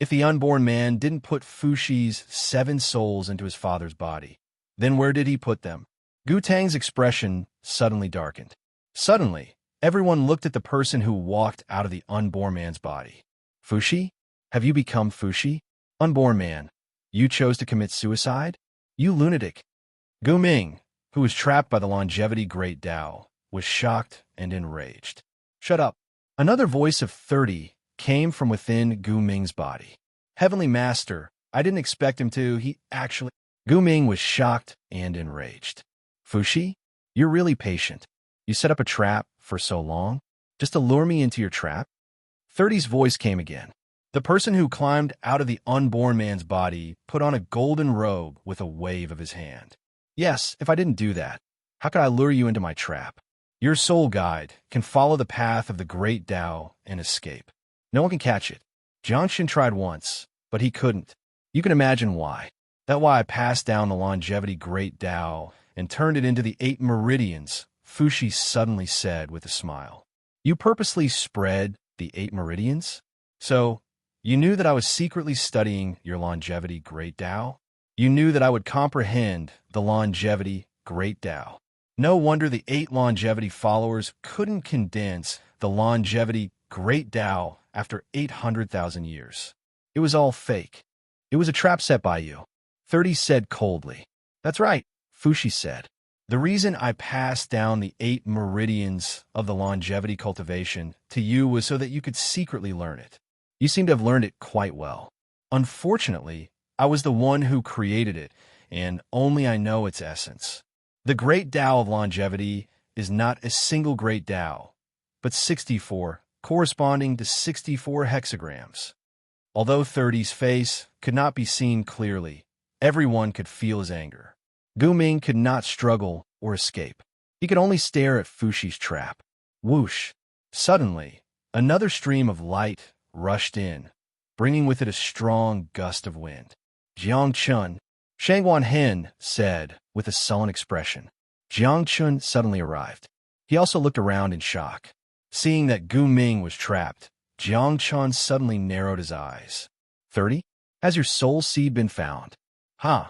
If the unborn man didn't put Fushi's 7 souls into his father's body, then where did he put them? Gu Tang's expression suddenly darkened. Suddenly, everyone looked at the person who walked out of the unborn man's body. Fushi? Have you become Fushi? Unborn man, you chose to commit suicide? You lunatic. Gu Ming, who was trapped by the longevity great Tao, was shocked and enraged. Shut up. Another voice of 30 came from within Gu Ming's body. Heavenly Master, I didn't expect him to, he actually... Gu Ming was shocked and enraged. Fushi, you're really patient. You set up a trap for so long, just to lure me into your trap? 30's voice came again. The person who climbed out of the unborn man's body put on a golden robe with a wave of his hand. Yes, if I didn't do that, how could I lure you into my trap? Your soul guide can follow the path of the great Tao and escape. No one can catch it. Jiangshan tried once, but he couldn't. You can imagine why. That's why I passed down the longevity great Tao and turned it into the 8 meridians, Fushi suddenly said with a smile. You purposely spread the 8 meridians? So, you knew that I was secretly studying your longevity great Tao? You knew that I would comprehend the longevity great Tao. No wonder the 8 longevity followers couldn't condense the longevity great Tao after 800,000 years. It was all fake. It was a trap set by you. 30 said coldly. That's right, Fushi said. The reason I passed down the 8 meridians of the longevity cultivation to you was so that you could secretly learn it. You seem to have learned it quite well. Unfortunately, I was the one who created it, and only I know its essence. The great Tao of longevity is not a single great Tao, but 64, corresponding to 64 hexagrams. Although 30's face could not be seen clearly, everyone could feel his anger. Gu Ming could not struggle or escape. He could only stare at Fushi's trap. Whoosh! Suddenly, another stream of light rushed in, bringing with it a strong gust of wind. Jiang Chun, Shangwan Hen said with a sullen expression. Jiang Chun suddenly arrived. He also looked around in shock. Seeing that Gu Ming was trapped, Jiang Chun suddenly narrowed his eyes. 30? Has your soul seed been found? Huh.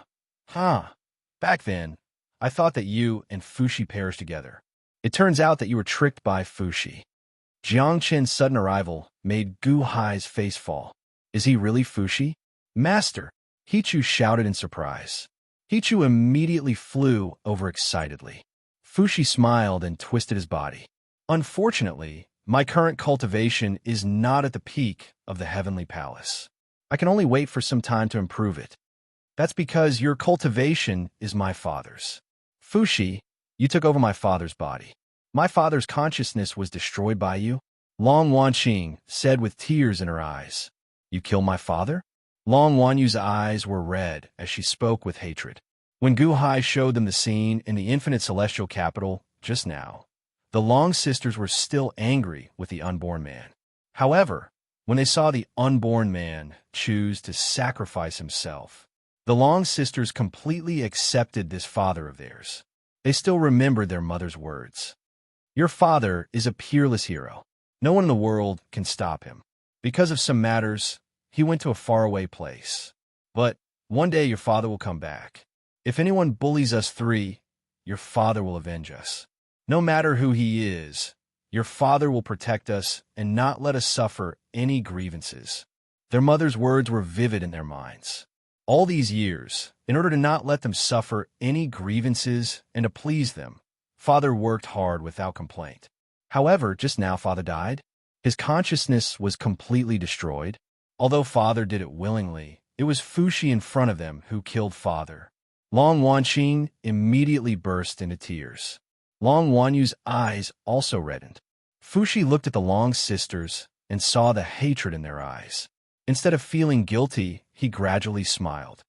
Back then, I thought that you and Fushi perished together. It turns out that you were tricked by Fushi. Jiang Chen's sudden arrival made Gu Hai's face fall. Is he really Fushi? Master, Hichu shouted in surprise. Hichu immediately flew over excitedly. Fushi smiled and twisted his body. Unfortunately, my current cultivation is not at the peak of the heavenly palace. I can only wait for some time to improve it. That's because your cultivation is my father's. Fushi, you took over my father's body. My father's consciousness was destroyed by you? Long Wanqing said with tears in her eyes. You killed my father? Long Wanyu's eyes were red as she spoke with hatred. When Gu Hai showed them the scene in the infinite celestial capital just now, the Long sisters were still angry with the unborn man. However, when they saw the unborn man choose to sacrifice himself, the Long sisters completely accepted this father of theirs. They still remembered their mother's words. Your father is a peerless hero. No one in the world can stop him. Because of some matters, he went to a faraway place. But one day your father will come back. If anyone bullies us three, your father will avenge us. No matter who he is, your father will protect us and not let us suffer any grievances. Their mother's words were vivid in their minds. All these years, in order to not let them suffer any grievances and to please them, father worked hard without complaint. However, just now father died. His consciousness was completely destroyed. Although father did it willingly, it was Fushi in front of them who killed father. Long Wanqing immediately burst into tears. Long Wanyu's eyes also reddened. Fushi looked at the Long sisters and saw the hatred in their eyes. Instead of feeling guilty, he gradually smiled.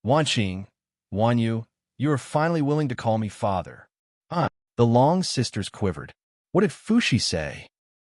Wanqing, Wanyu, you are finally willing to call me father. The Long sisters quivered. What did Fushi say?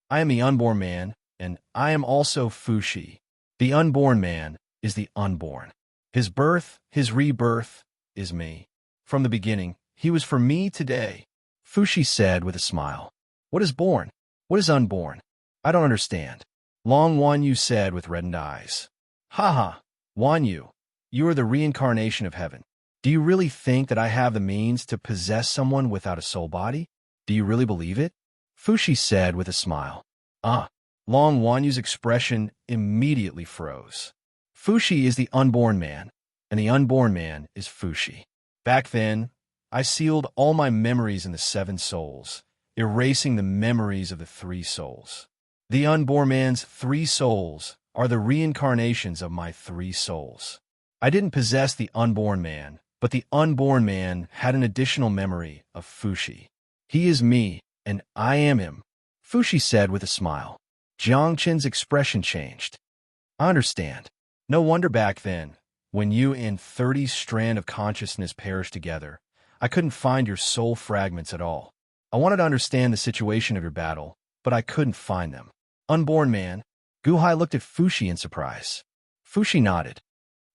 I am the unborn man, and I am also Fushi. The unborn man is the unborn. His birth, his rebirth, is me. From the beginning, he was for me today. Fushi said with a smile. What is born? What is unborn? I don't understand. Long Wanyu said with reddened eyes. Ha! Wanyu, you are the reincarnation of heaven. Do you really think that I have the means to possess someone without a soul body? Do you really believe it? Fushi said with a smile. Long Wanyu's expression immediately froze. Fushi is the unborn man, and the unborn man is Fushi. Back then, I sealed all my memories in the 7 souls, erasing the memories of the 3 souls. The unborn man's 3 souls are the reincarnations of my 3 souls. I didn't possess the unborn man, but the unborn man had an additional memory of Fushi. He is me, and I am him, Fushi said with a smile. Jiang Chen's expression changed. I understand. No wonder back then, when you and 30's strand of consciousness perished together, I couldn't find your soul fragments at all. I wanted to understand the situation of your battle, but I couldn't find them. Unborn man, Gu Hai looked at Fushi in surprise. Fushi nodded.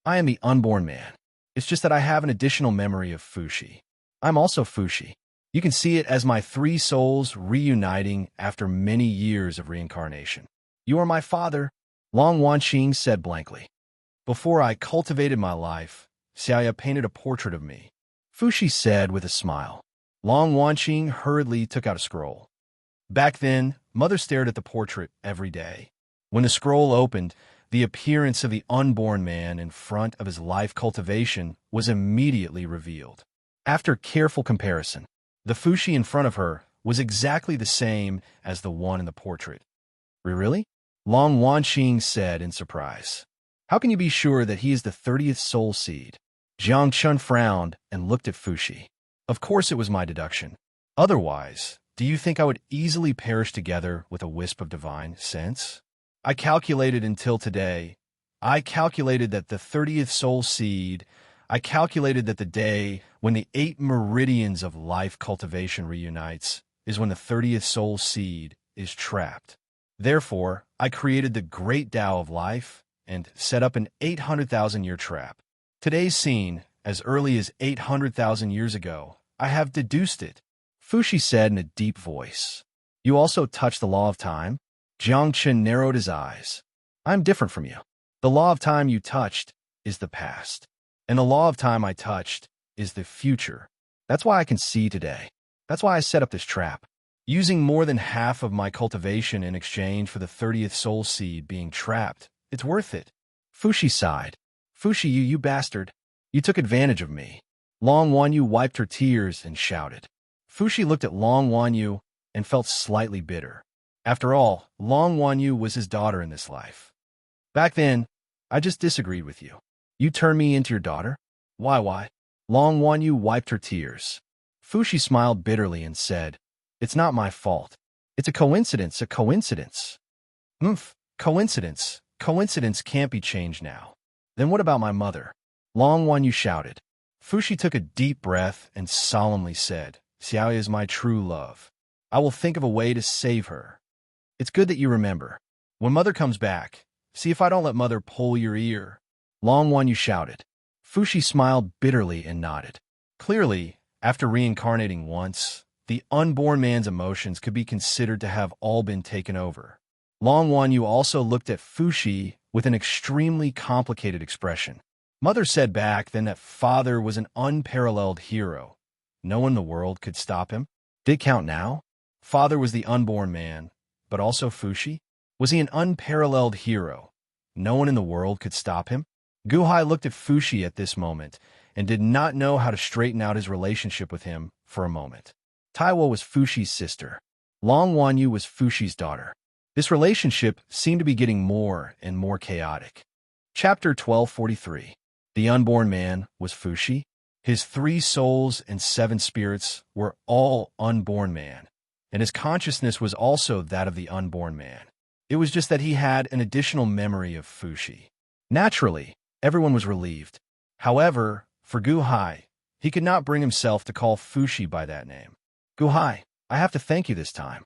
I am the unborn man. It's just that I have an additional memory of Fushi. I'm also Fushi. You can see it as my 3 souls reuniting after many years of reincarnation. You are my father, Long Wanqing said blankly. Before I cultivated my life, Xiaya painted a portrait of me, Fushi said with a smile. Long Wanqing hurriedly took out a scroll. Back then, Mother stared at the portrait every day. When the scroll opened, the appearance of the unborn man in front of his life cultivation was immediately revealed. After careful comparison, the Fushi in front of her was exactly the same as the one in the portrait. Really? Long Wanqing said in surprise. How can you be sure that he is the 30th soul seed? Jiang Chun frowned and looked at Fushi. Of course it was my deduction. Otherwise, do you think I would easily perish together with a wisp of divine sense? I calculated until today. I calculated that the 30th soul seed, I calculated that the day when the 8 meridians of life cultivation reunites is when the 30th soul seed is trapped. Therefore, I created the great Tao of life and set up an 800,000-year trap. Today's scene, as early as 800,000 years ago, I have deduced it, Fushi said in a deep voice. You also touch the law of time? Jiang Chen narrowed his eyes. I'm different from you. The law of time you touched is the past, and the law of time I touched is the future. That's why I can see today. That's why I set up this trap. Using more than half of my cultivation in exchange for the 30th soul seed being trapped, it's worth it. Fushi sighed. Fushi, you bastard. You took advantage of me. Long Wanyu wiped her tears and shouted. Fushi looked at Long Wanyu and felt slightly bitter. After all, Long Wanyu was his daughter in this life. Back then, I just disagreed with you. You turned me into your daughter? Why? Long Wanyu wiped her tears. Fushi smiled bitterly and said, It's not my fault. It's a coincidence. Coincidence. Coincidence can't be changed now. Then what about my mother? Long Wanyu shouted. Fushi took a deep breath and solemnly said, Xiaoya is my true love. I will think of a way to save her. It's good that you remember. When Mother comes back, see if I don't let Mother pull your ear. Long Wanyu shouted. Fushi smiled bitterly and nodded. Clearly, after reincarnating once, the unborn man's emotions could be considered to have all been taken over. Long Wanyu also looked at Fushi with an extremely complicated expression. Mother said back then that Father was an unparalleled hero. No one in the world could stop him. Did it count now? Father was the unborn man, but also Fushi? Was he an unparalleled hero? No one in the world could stop him? Guhai looked at Fushi at this moment and did not know how to straighten out his relationship with him for a moment. Taiwo was Fushi's sister. Long Wanyu was Fushi's daughter. This relationship seemed to be getting more and more chaotic. Chapter 1243. The unborn man was Fushi. His 3 souls and 7 spirits were all unborn man, and his consciousness was also that of the unborn man. It was just that he had an additional memory of Fushi. Naturally, everyone was relieved. However, for Guhai, he could not bring himself to call Fushi by that name. Guhai, I have to thank you this time.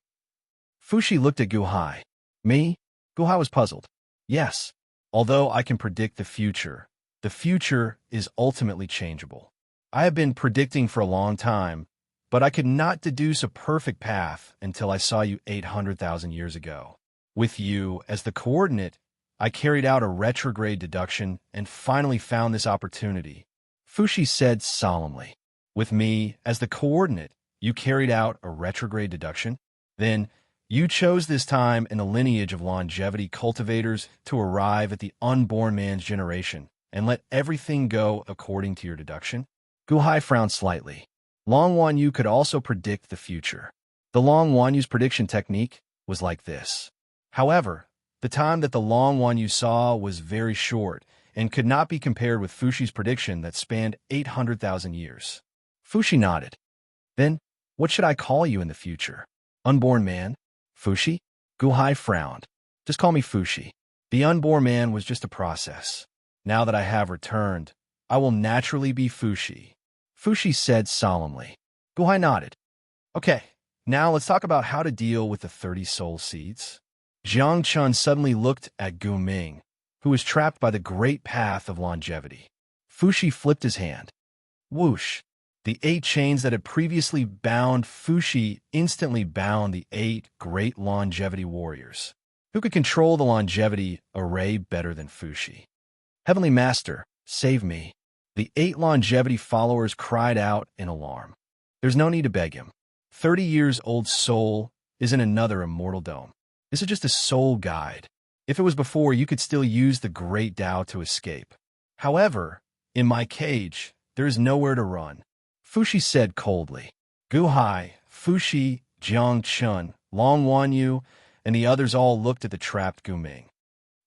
Fushi looked at Guhai. Me? Guhai was puzzled. Yes, although I can predict the future is ultimately changeable. I have been predicting for a long time, but I could not deduce a perfect path until I saw you 800,000 years ago. With you as the coordinate, I carried out a retrograde deduction and finally found this opportunity. Fushi said solemnly. With me as the coordinate, you carried out a retrograde deduction? Then, you chose this time in the lineage of longevity cultivators to arrive at the unborn man's generation and let everything go according to your deduction? Guhai frowned slightly. Long Wanyu could also predict the future. The Long Wanyu's prediction technique was like this. However, the time that the Long Wanyu saw was very short and could not be compared with Fushi's prediction that spanned 800,000 years. Fushi nodded. Then, what should I call you in the future? Unborn man? Fushi? Guhai frowned. Just call me Fushi. The unborn man was just a process. Now that I have returned, I will naturally be Fushi. Fushi said solemnly. Guhai nodded. Okay, now let's talk about how to deal with the 30 soul seeds. Jiang Chun suddenly looked at Gu Ming, who was trapped by the great path of longevity. Fushi flipped his hand. Whoosh! The 8 chains that had previously bound Fushi instantly bound the 8 great longevity warriors, who could control the longevity array better than Fushi. Heavenly Master, save me. The 8 longevity followers cried out in alarm. There's no need to beg him. 30 years old soul is in another immortal dome. This is just a soul guide. If it was before, you could still use the great Tao to escape. However, in my cage, there is nowhere to run. Fushi said coldly. Guhai, Fushi, Jiang Chun, Long Wanyu, and the others all looked at the trapped Gu Ming.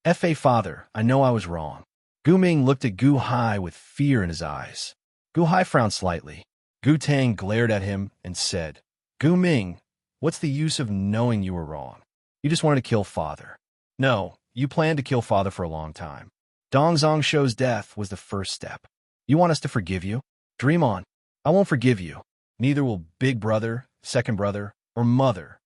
F.A. Father, I know I was wrong. Gu Ming looked at Guhai with fear in his eyes. Guhai frowned slightly. Gu Tang glared at him and said, Gu Ming, what's the use of knowing you were wrong? You just wanted to kill Father. No, you planned to kill Father for a long time. Dong Zhongsho's death was the first step. You want us to forgive you? Dream on. I won't forgive you. Neither will big brother, second brother, or mother.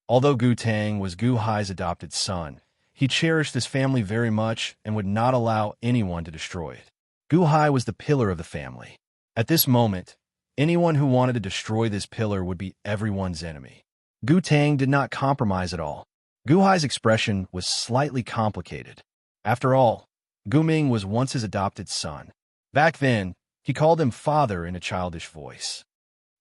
Although Gu Tang was Gu Hai's adopted son, he cherished this family very much and would not allow anyone to destroy it. Gu Hai was the pillar of the family. At this moment, anyone who wanted to destroy this pillar would be everyone's enemy. Gu Tang did not compromise at all. Gu Hai's expression was slightly complicated. After all, Gu Ming was once his adopted son. Back then, he called him father in a childish voice.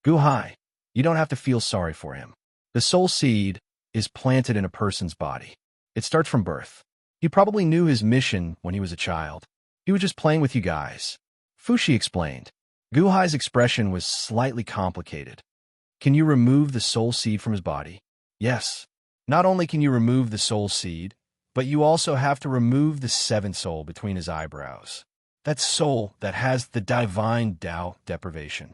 Gu Hai, you don't have to feel sorry for him. The soul seed is planted in a person's body. It starts from birth. He probably knew his mission when he was a child. He was just playing with you guys. Fushi explained. Gu Hai's expression was slightly complicated. Can you remove the soul seed from his body? Yes. Not only can you remove the soul seed, but you also have to remove the seventh soul between his eyebrows. That soul that has the divine Tao deprivation.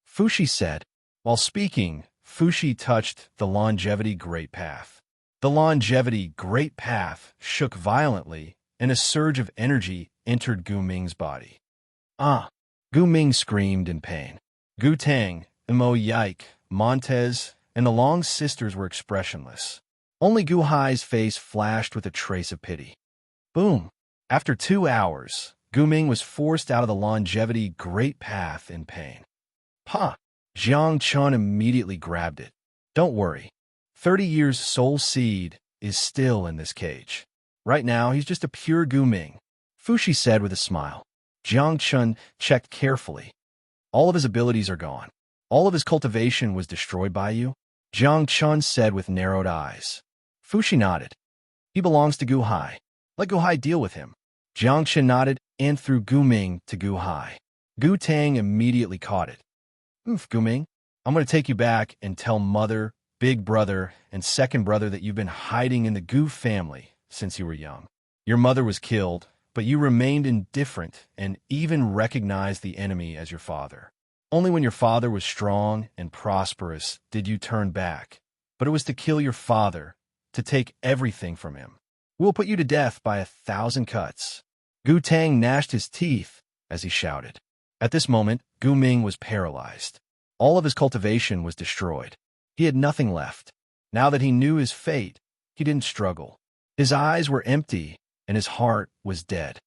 Fushi said. While speaking, Fushi touched the longevity great path. The longevity great path shook violently, and a surge of energy entered Gu Ming's body. Ah! Gu Ming screamed in pain. Gu Tang, Mo Yike, Montez, and the Long sisters were expressionless. Only Gu Hai's face flashed with a trace of pity. Boom! After 2 hours, Gu Ming was forced out of the longevity great path in pain. Pa! Jiang Chun immediately grabbed it. Don't worry. 30 years soul seed is still in this cage. Right now, he's just a pure Gu Ming, Fushi said with a smile. Jiang Chun checked carefully. All of his abilities are gone. All of his cultivation was destroyed by you? Jiang Chun said with narrowed eyes. Fushi nodded. He belongs to Gu Hai. Let Gu Hai deal with him. Jiang Chun nodded and threw Gu Ming to Gu Hai. Gu Tang immediately caught it. Gu Ming, I'm going to take you back and tell mother, big brother, and second brother that you've been hiding in the Gu family since you were young. Your mother was killed, but you remained indifferent and even recognized the enemy as your father. Only when your father was strong and prosperous did you turn back, but it was to kill your father, to take everything from him. We'll put you to death by 1,000 cuts. Gu Tang gnashed his teeth as he shouted. At this moment, Gu Ming was paralyzed. All of his cultivation was destroyed. He had nothing left. Now that he knew his fate, he didn't struggle. His eyes were empty, and his heart was dead.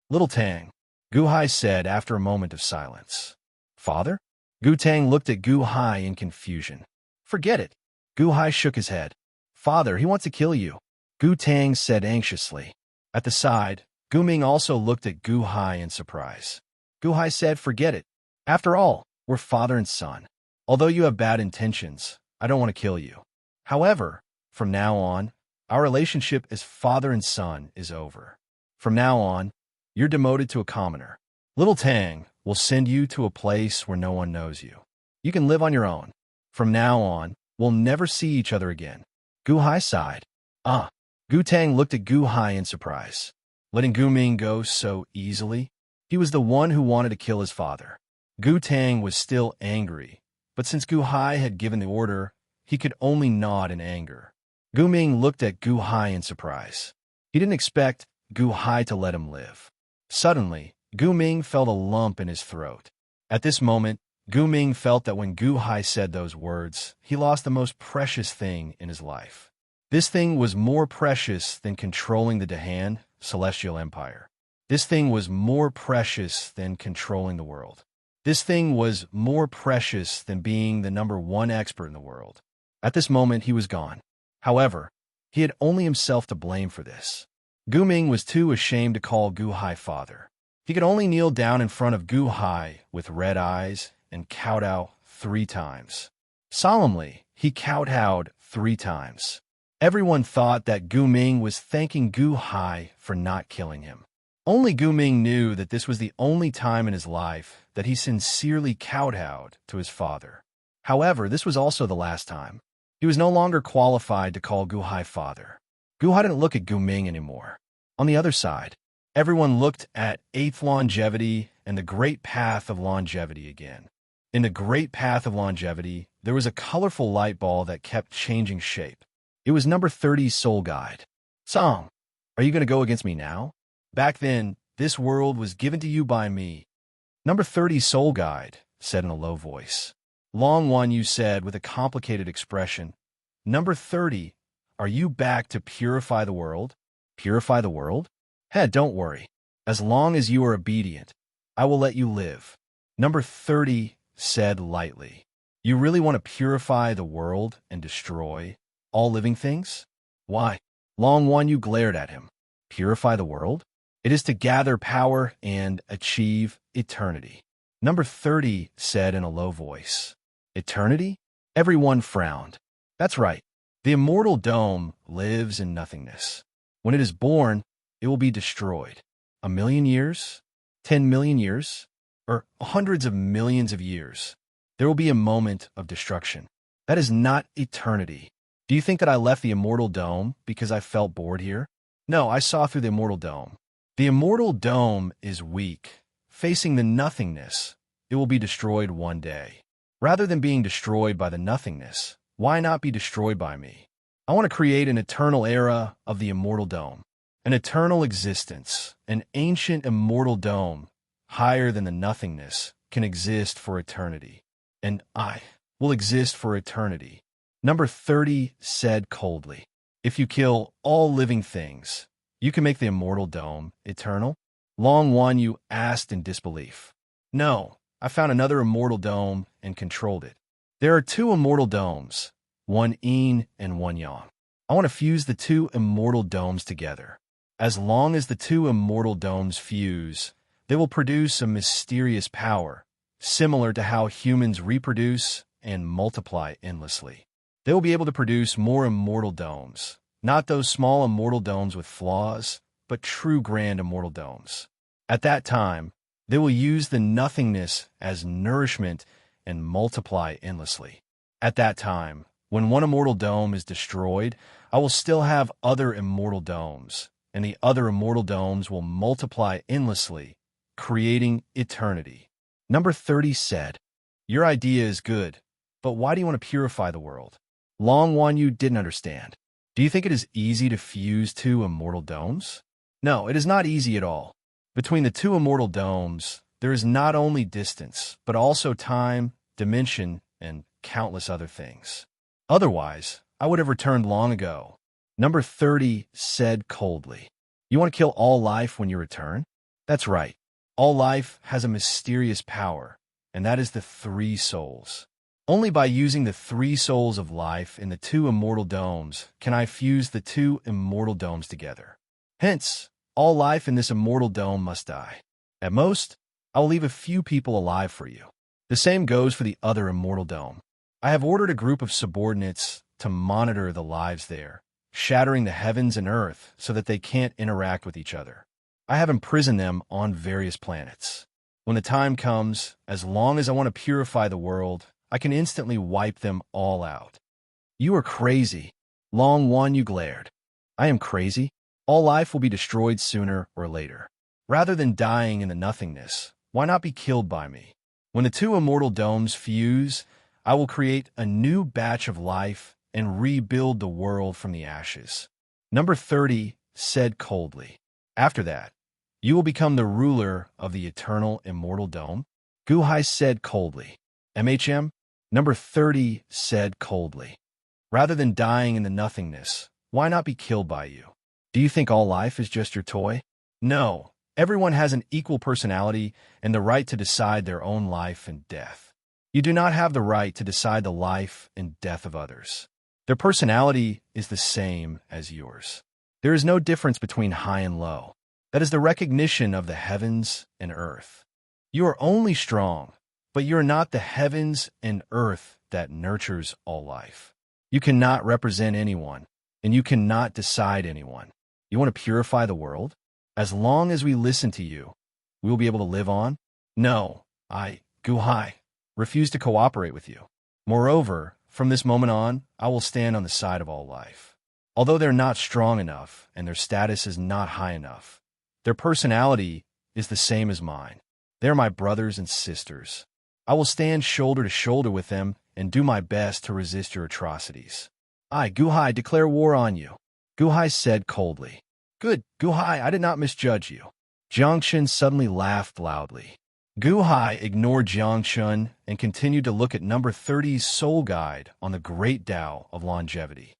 Little Tang, Gu Hai said after a moment of silence. Father? Gu Tang looked at Gu Hai in confusion. Forget it. Gu Hai shook his head. Father, he wants to kill you. Gu Tang said anxiously. At the side, Gu Ming also looked at Gu Hai in surprise. Gu Hai said, forget it. After all, we're father and son. Although you have bad intentions, I don't want to kill you. However, from now on, our relationship as father and son is over. From now on, you're demoted to a commoner. Little Tang will send you to a place where no one knows you. You can live on your own. From now on, we'll never see each other again. Gu Hai sighed. Gu Tang looked at Gu Hai in surprise. Letting Gu Ming go so easily? He was the one who wanted to kill his father. Gu Tang was still angry, but since Gu Hai had given the order, he could only nod in anger. Gu Ming looked at Gu Hai in surprise. He didn't expect Gu Hai to let him live. Suddenly, Gu Ming felt a lump in his throat. At this moment, Gu Ming felt that when Gu Hai said those words, he lost the most precious thing in his life. This thing was more precious than controlling the Dahan, Celestial Empire. This thing was more precious than controlling the world. This thing was more precious than being the #1 expert in the world. At this moment, he was gone. However, he had only himself to blame for this. Gu Ming was too ashamed to call Gu Hai father. He could only kneel down in front of Gu Hai with red eyes and kowtow 3 times. Solemnly, he kowtowed 3 times. Everyone thought that Gu Ming was thanking Gu Hai for not killing him. Only Gu Ming knew that this was the only time in his life that he sincerely kowtowed to his father. However, this was also the last time. He was no longer qualified to call Gu Hai father. Gu Hai didn't look at Gu Ming anymore. On the other side, everyone looked at 8th longevity and the great path of longevity again. In the great path of longevity, there was a colorful light ball that kept changing shape. It was number 30's soul guide. Song, are you going to go against me now? Back then, this world was given to you by me. Number 30, Soul Guide, said in a low voice. Long One, you said with a complicated expression. Number 30, are you back to purify the world? Purify the world? Don't worry. As long as you are obedient, I will let you live. Number 30 said lightly. You really want to purify the world and destroy all living things? Why? Long One, you glared at him. Purify the world? It is to gather power and achieve eternity. Number 30 said in a low voice. Eternity? Everyone frowned. That's right. The immortal dome lives in nothingness. When it is born, it will be destroyed. 1,000,000 years? 10,000,000 years? Or hundreds of millions of years? There will be a moment of destruction. That is not eternity. Do you think that I left the immortal dome because I felt bored here? No, I saw through the immortal dome. The immortal dome is weak. Facing the nothingness, it will be destroyed one day. Rather than being destroyed by the nothingness, why not be destroyed by me? I want to create an eternal era of the immortal dome. An eternal existence, an ancient immortal dome, higher than the nothingness, can exist for eternity. And I will exist for eternity. Number 30 said coldly. If you kill all living things, you can make the immortal dome eternal? Long One, you asked in disbelief. No, I found another immortal dome and controlled it. There are 2 immortal domes, one yin and one yang. I want to fuse the 2 immortal domes together. As long as the 2 immortal domes fuse, they will produce a mysterious power, similar to how humans reproduce and multiply endlessly. They will be able to produce more immortal domes, not those small immortal domes with flaws, but true grand immortal domes. At that time, they will use the nothingness as nourishment and multiply endlessly. At that time, when one immortal dome is destroyed, I will still have other immortal domes, and the other immortal domes will multiply endlessly, creating eternity. Number 30 said, your idea is good, but why do you want to purify the world? Long One, you didn't understand. Do you think it is easy to fuse 2 immortal domes? No, it is not easy at all. Between the 2 immortal domes, there is not only distance, but also time, dimension, and countless other things. Otherwise, I would have returned long ago. Number 30 said coldly. You want to kill all life when you return? That's right. All life has a mysterious power, and that is the 3 souls. Only by using the 3 souls of life in the 2 immortal domes can I fuse the 2 immortal domes together. Hence, all life in this immortal dome must die. At most, I will leave a few people alive for you. The same goes for the other immortal dome. I have ordered a group of subordinates to monitor the lives there, shattering the heavens and earth so that they can't interact with each other. I have imprisoned them on various planets. When the time comes, as long as I want to purify the world, I can instantly wipe them all out. You are crazy. Long One, you glared. I am crazy? All life will be destroyed sooner or later. Rather than dying in the nothingness, why not be killed by me? When the 2 immortal domes fuse, I will create a new batch of life and rebuild the world from the ashes. Number 30 said coldly. After that, you will become the ruler of the eternal immortal dome? Guhai said coldly. MHM? Number 30 said coldly. Rather than dying in the nothingness, why not be killed by you? Do you think all life is just your toy? No. Everyone has an equal personality and the right to decide their own life and death. You do not have the right to decide the life and death of others. Their personality is the same as yours. There is no difference between high and low. That is the recognition of the heavens and earth. You are only strong, but you are not the heavens and earth that nurtures all life. You cannot represent anyone, and you cannot decide anyone. You want to purify the world? As long as we listen to you, we will be able to live on? No, Guhai, refuse to cooperate with you. Moreover, from this moment on, I will stand on the side of all life. Although they're not strong enough and their status is not high enough, their personality is the same as mine. They're my brothers and sisters. I will stand shoulder to shoulder with them and do my best to resist your atrocities. Guhai, declare war on you. Guhai said coldly. Good, Guhai, I did not misjudge you. Jiangxin suddenly laughed loudly. Guhai ignored Jiangchun and continued to look at number 30's soul guide on the great Tao of longevity.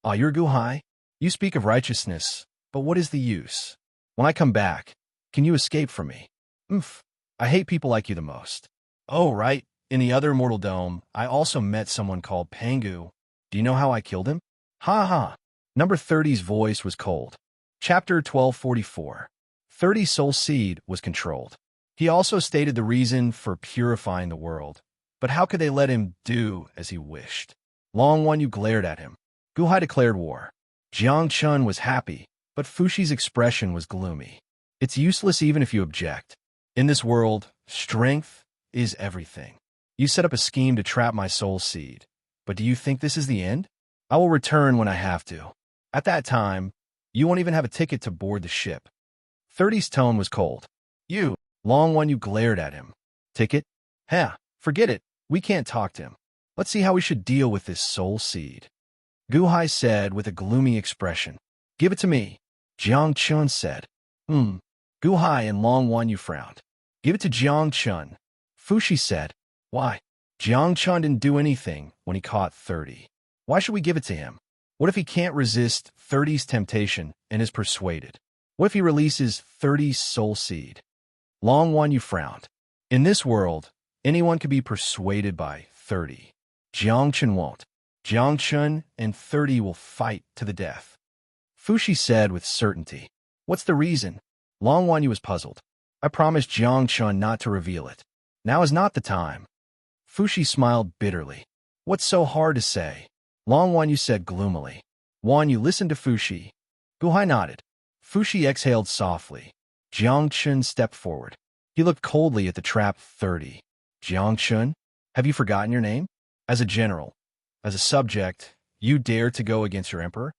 Ah, you're Guhai? You speak of righteousness, but what is the use? When I come back, can you escape from me? Oomph, I hate people like you the most. Oh, right, in the other Immortal Dome, I also met someone called Pangu. Do you know how I killed him? Ha ha. Number 30's voice was cold. Chapter 1244. 30 Soul Seed was controlled. He also stated the reason for purifying the world. But how could they let him do as he wished? Long One Yu glared at him. Guhai declared war. Jiang Chun was happy, but Fushi's expression was gloomy. It's useless even if you object. In this world, strength is everything. You set up a scheme to trap my soul seed. But do you think this is the end? I will return when I have to. At that time, you won't even have a ticket to board the ship. 30's tone was cold. You, Long One Yu glared at him. Ticket? Heh, forget it. We can't talk to him. Let's see how we should deal with this soul seed. Guhai said with a gloomy expression. Give it to me. Jiang Chun said. Guhai and Long One Yu frowned. Give it to Jiang Chun. Fushi said. Why? Jiang Chun didn't do anything when he caught 30. Why should we give it to him? What if he can't resist 30's temptation and is persuaded? What if he releases 30's soul seed? Long One Yu frowned. In this world, anyone could be persuaded by 30. Jiang Chun won't. Jiang Chun and 30 will fight to the death. Fushi said with certainty. What's the reason? Long One Yu was puzzled. I promised Jiang Chun not to reveal it. Now is not the time. Fushi smiled bitterly. What's so hard to say? Long One Yu said gloomily. Wan Yu listened to Fushi. Guhai nodded. Fushi exhaled softly. Jiang Chun stepped forward. He looked coldly at the trapped 30. Jiang Chun, have you forgotten your name? As a general, as a subject, you dare to go against your emperor?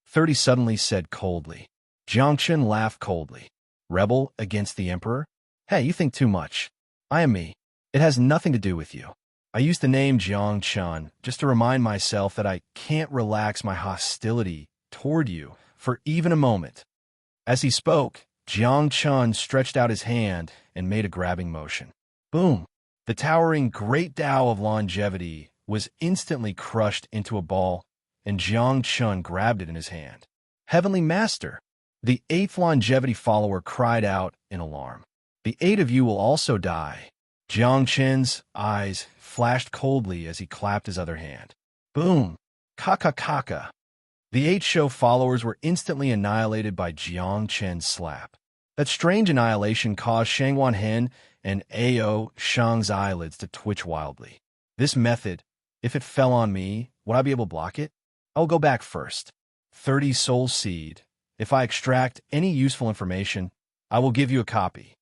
30 suddenly said coldly. Jiang Chun laughed coldly. Rebel against the emperor? Hey, you think too much. I am me. It has nothing to do with you. I used the name Jiang Chun just to remind myself that I can't relax my hostility toward you for even a moment. As he spoke, Jiang Chun stretched out his hand and made a grabbing motion. Boom! The towering great Tao of longevity was instantly crushed into a ball, and Jiang Chun grabbed it in his hand. Heavenly Master! The 8th longevity follower cried out in alarm. The 8 of you will also die. Jiang Chun's eyes flashed coldly as he clapped his other hand. Boom! Kaka. The 8 show followers were instantly annihilated by Jiang Chun's slap. That strange annihilation caused Shangwan Hen and Ao Shang's eyelids to twitch wildly. This method, if it fell on me, would I be able to block it? I'll go back first. 30 soul seed. If I extract any useful information, I will give you a copy.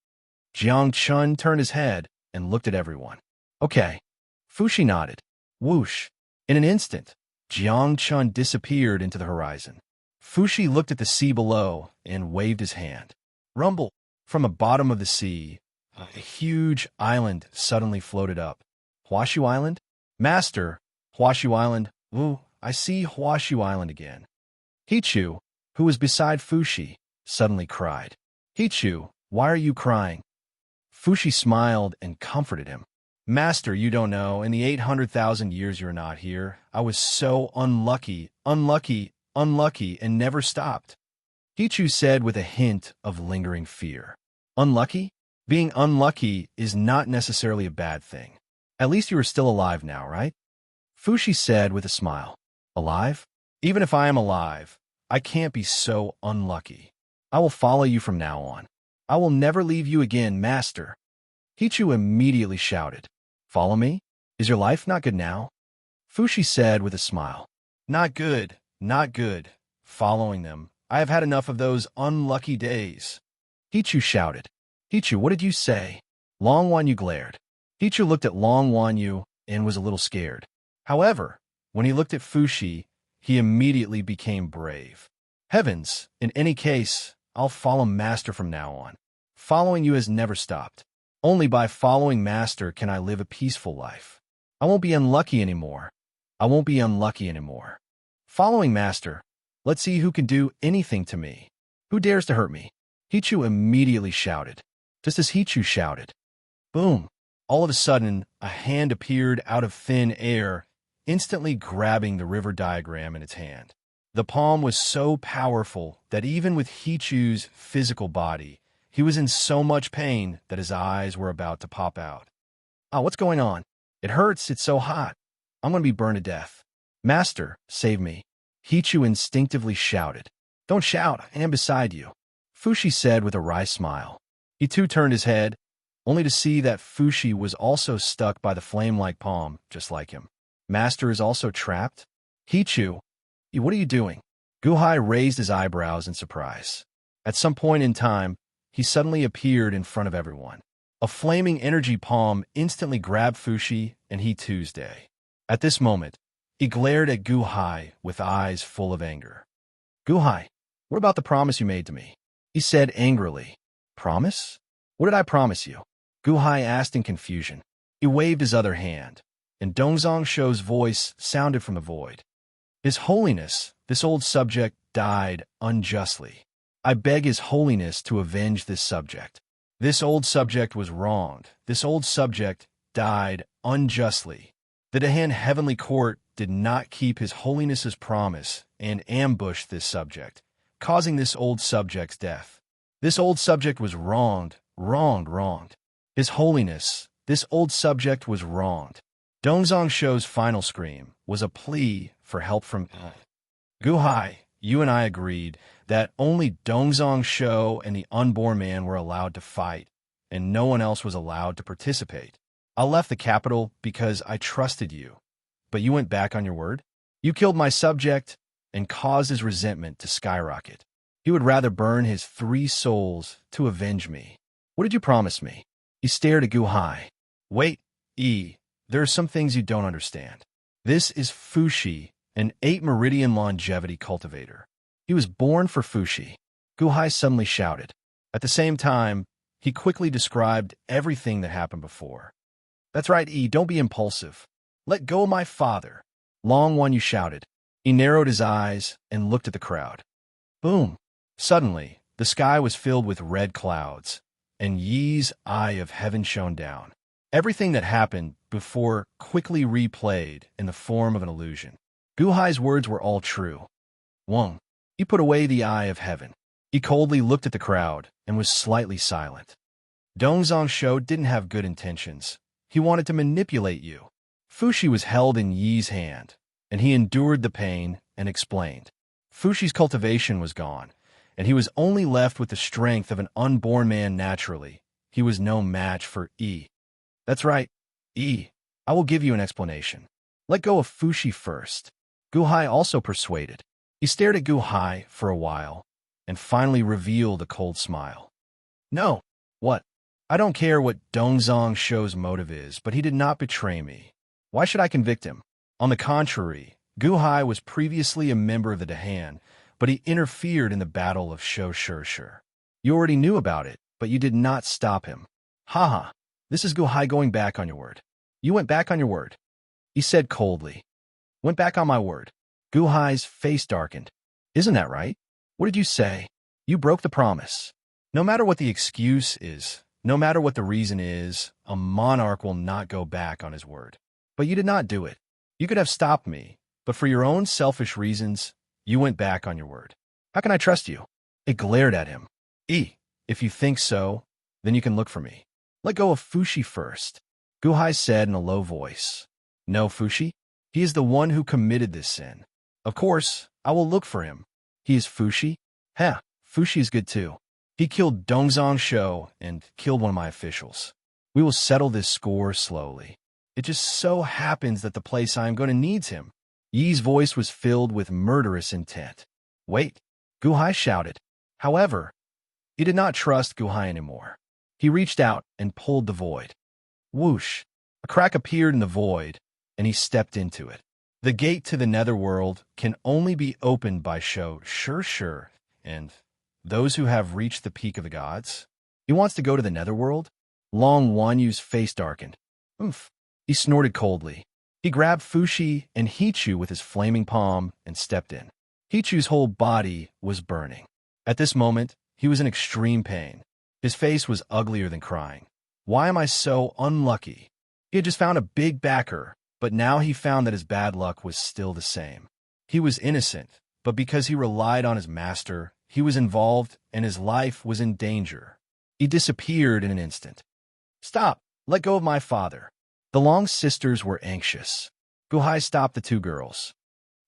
Jiang Chun turned his head and looked at everyone. Okay. Fushi nodded. Whoosh. In an instant, Jiang Chun disappeared into the horizon. Fushi looked at the sea below and waved his hand. Rumble. From the bottom of the sea, a huge island suddenly floated up. Huashu Island? Master, Huashu Island. Ooh, I see Huashu Island again. Hichu, who was beside Fushi, suddenly cried. Hichu, why are you crying? Fushi smiled and comforted him. Master, you don't know, in the 800,000 years you're not here, I was so unlucky, and never stopped. Hichu said with a hint of lingering fear. Unlucky? Being unlucky is not necessarily a bad thing. At least you are still alive now, right? Fushi said with a smile. Alive? Even if I am alive, I can't be so unlucky. I will follow you from now on. I will never leave you again, Master. Hichu immediately shouted. Follow me? Is your life not good now? Fushi said with a smile. Not good, not good. Following them. I have had enough of those unlucky days. Hichu shouted. Hichu, what did you say? Long Wan Yu glared. Hichu looked at Long Wan Yu and was a little scared. However, when he looked at Fushi, he immediately became brave. Heavens, in any case, I'll follow Master from now on. Following you has never stopped. Only by following Master can I live a peaceful life. I won't be unlucky anymore. I won't be unlucky anymore. Following Master, let's see who can do anything to me. Who dares to hurt me? Hichu immediately shouted. Just as Hichu shouted, Boom! All of a sudden, a hand appeared out of thin air, instantly grabbing the river diagram in its hand. The palm was so powerful that even with Hichu's physical body, he was in so much pain that his eyes were about to pop out. "Ah, what's going on? It hurts, it's so hot. I'm going to be burned to death. Master, save me." Hichu instinctively shouted. "Don't shout, I am beside you," Fushi said with a wry smile. He too turned his head, only to see that Fushi was also stuck by the flame-like palm, just like him. "Master is also trapped?" "Hichu, what are you doing?" Guhai raised his eyebrows in surprise. At some point in time, he suddenly appeared in front of everyone. A flaming energy palm instantly grabbed Fushi and he too's day. At this moment, he glared at Guhai with eyes full of anger. "Guhai, what about the promise you made to me?" he said angrily. "Promise? What did I promise you?" Guhai asked in confusion. He waved his other hand, and Dongzong Shou's voice sounded from the void. "His Holiness, this old subject, died unjustly. I beg His Holiness to avenge this subject. This old subject was wronged. This old subject died unjustly. The Dahan Heavenly Court did not keep His Holiness's promise and ambushed this subject, causing this old subject's death. This old subject was wronged. His Holiness, this old subject was wronged." Dongzong Shou's final scream was a plea for help from Guhai. "You and I agreed that only Dongzong Shou and the unborn man were allowed to fight, and no one else was allowed to participate. I left the capital because I trusted you, but you went back on your word? You killed my subject and caused his resentment to skyrocket. He would rather burn his 3 souls to avenge me. What did you promise me?" He stared at Guhai. "Wait, there are some things you don't understand. This is Fushi, an 8-meridian longevity cultivator. He was born for Fushi." Guhai suddenly shouted. At the same time, he quickly described everything that happened before. "That's right, don't be impulsive. Let go of my father." "Long one," you shouted. He narrowed his eyes and looked at the crowd. Boom! Suddenly, the sky was filled with red clouds, and Yi's eye of heaven shone down. Everything that happened before quickly replayed in the form of an illusion. Guhai's words were all true. Wang, he put away the eye of heaven. He coldly looked at the crowd and was slightly silent. Dongzong Shou didn't have good intentions. He wanted to manipulate you. Fushi was held in Yi's hand, and he endured the pain and explained. Fushi's cultivation was gone, and he was only left with the strength of an unborn man naturally. He was no match for Yi. "That's right, Yi. I will give you an explanation. Let go of Fushi first." Guhai also persuaded. He stared at Guhai for a while, and finally revealed a cold smile. "No. What? I don't care what Dongzong Shou's motive is, but he did not betray me. Why should I convict him? On the contrary, Guhai was previously a member of the Dahan, but he interfered in the Battle of Shou. You already knew about it, but you did not stop him. Haha, this is Guhai going back on your word. You went back on your word," he said coldly. "Went back on my word." Guhai's face darkened. "Isn't that right? What did you say? You broke the promise. No matter what the excuse is, no matter what the reason is, a monarch will not go back on his word. But you did not do it. You could have stopped me, but for your own selfish reasons, you went back on your word. How can I trust you?" It glared at him. If you think so, then you can look for me. Let go of Fushi first," Guhai said in a low voice. "No, Fushi. He is the one who committed this sin. Of course, I will look for him. He is Fushi? Fushi is good too. He killed Dongzong Shou and killed one of my officials. We will settle this score slowly. It just so happens that the place I am going to needs him." Yi's voice was filled with murderous intent. "Wait," Guhai shouted. However, he did not trust Guhai anymore. He reached out and pulled the void. Whoosh! A crack appeared in the void, and he stepped into it. The gate to the netherworld can only be opened by Shou, and those who have reached the peak of the gods. He wants to go to the netherworld? Long Wanyu's face darkened. Oomph! He snorted coldly. He grabbed Fushi and Hichu with his flaming palm and stepped in. Hichu's whole body was burning. At this moment, he was in extreme pain. His face was uglier than crying. Why am I so unlucky? He had just found a big backer, but now he found that his bad luck was still the same. He was innocent, but because he relied on his master, he was involved and his life was in danger. He disappeared in an instant. Stop! Let go of my father. The Long sisters were anxious. Guhai stopped the two girls.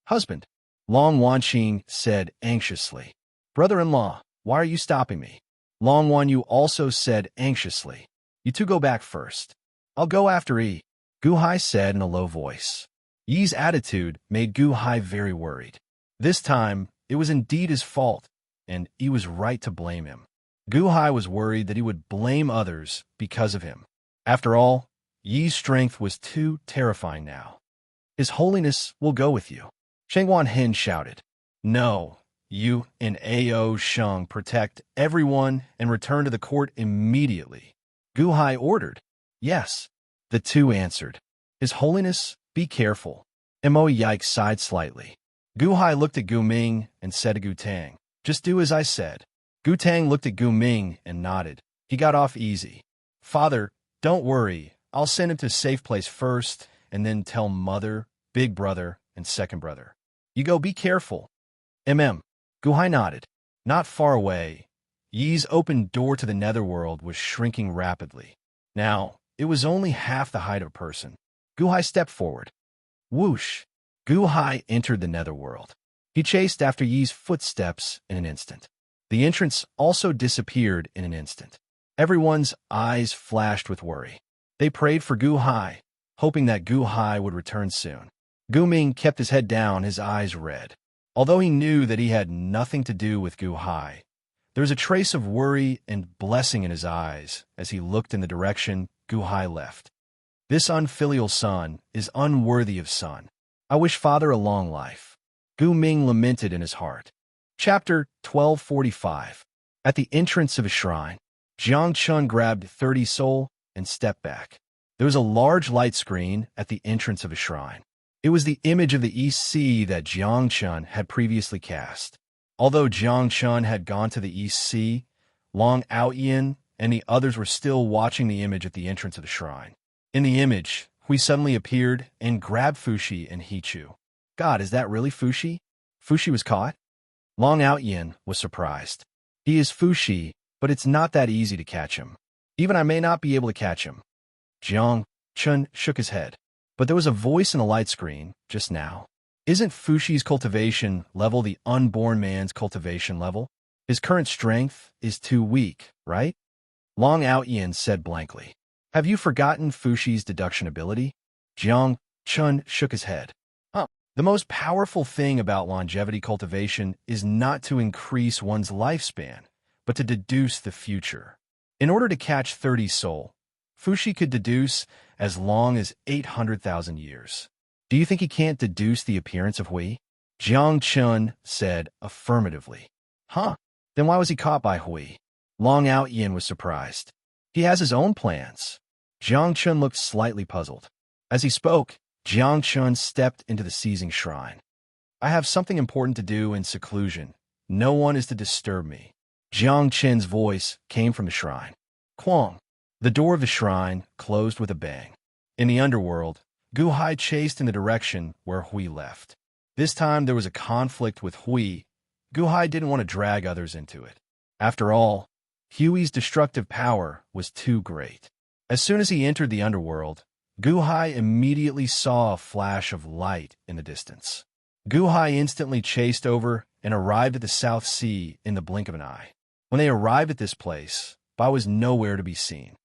Husband, Long Wanqing said anxiously. Brother-in-law, why are you stopping me? Long Wanyu also said anxiously. You two go back first. I'll go after Yi, Guhai said in a low voice. Yi's attitude made Guhai very worried. This time, it was indeed his fault, and Yi was right to blame him. Guhai was worried that he would blame others because of him. After all, Yi's strength was too terrifying now. His Holiness will go with you. Shengwan Hin shouted. No, you and Ao Sheng protect everyone and return to the court immediately. Guhai ordered. Yes, the two answered. His Holiness, be careful. Mo Yike sighed slightly. Guhai looked at Gu Ming and said to Gu Tang, just do as I said. Gu Tang looked at Gu Ming and nodded. He got off easy. Father, don't worry. I'll send him to a safe place first, and then tell mother, big brother, and second brother. You go be careful. Guhai nodded. Not far away, Yi's open door to the netherworld was shrinking rapidly. Now, it was only half the height of a person. Guhai stepped forward. Whoosh! Guhai entered the netherworld. He chased after Yi's footsteps in an instant. The entrance also disappeared in an instant. Everyone's eyes flashed with worry. They prayed for Guhai, hoping that Guhai would return soon. Gu Ming kept his head down, his eyes red. Although he knew that he had nothing to do with Guhai, there was a trace of worry and blessing in his eyes as he looked in the direction Guhai left. This unfilial son is unworthy of son. I wish father a long life. Gu Ming lamented in his heart. Chapter 1245. At the entrance of a shrine, Jiang Chun grabbed 30 soul and stepped back. There was a large light screen at the entrance of a shrine. It was the image of the East Sea that Jiang Chun had previously cast. Although Jiang Chun had gone to the East Sea, Long Outyin and the others were still watching the image at the entrance of the shrine. In the image, Hui suddenly appeared and grabbed Fushi and Hichu. God, is that really Fushi? Fushi was caught? Long Outyin was surprised. He is Fushi, but it's not that easy to catch him. Even I may not be able to catch him. Jiang Chun shook his head. But there was a voice in the light screen just now. Isn't Fushi's cultivation level the unborn man's cultivation level? His current strength is too weak, right? Long Outyin said blankly. Have you forgotten Fushi's deduction ability? Jiang Chun shook his head. The most powerful thing about longevity cultivation is not to increase one's lifespan, but to deduce the future. In order to catch 30 soul, Fushi could deduce as long as 800,000 years. Do you think he can't deduce the appearance of Hui? Jiang Chun said affirmatively. Then why was he caught by Hui? Long Outyin was surprised. He has his own plans. Jiang Chun looked slightly puzzled. As he spoke, Jiang Chun stepped into the seizing shrine. I have something important to do in seclusion. No one is to disturb me. Jiang Chun's voice came from the shrine. Quang. The door of the shrine closed with a bang. In the underworld, Guhai chased in the direction where Hui left. This time there was a conflict with Hui. Guhai didn't want to drag others into it. After all, Hui's destructive power was too great. As soon as he entered the underworld, Guhai immediately saw a flash of light in the distance. Guhai instantly chased over and arrived at the South Sea in the blink of an eye. When they arrived at this place, Bai was nowhere to be seen.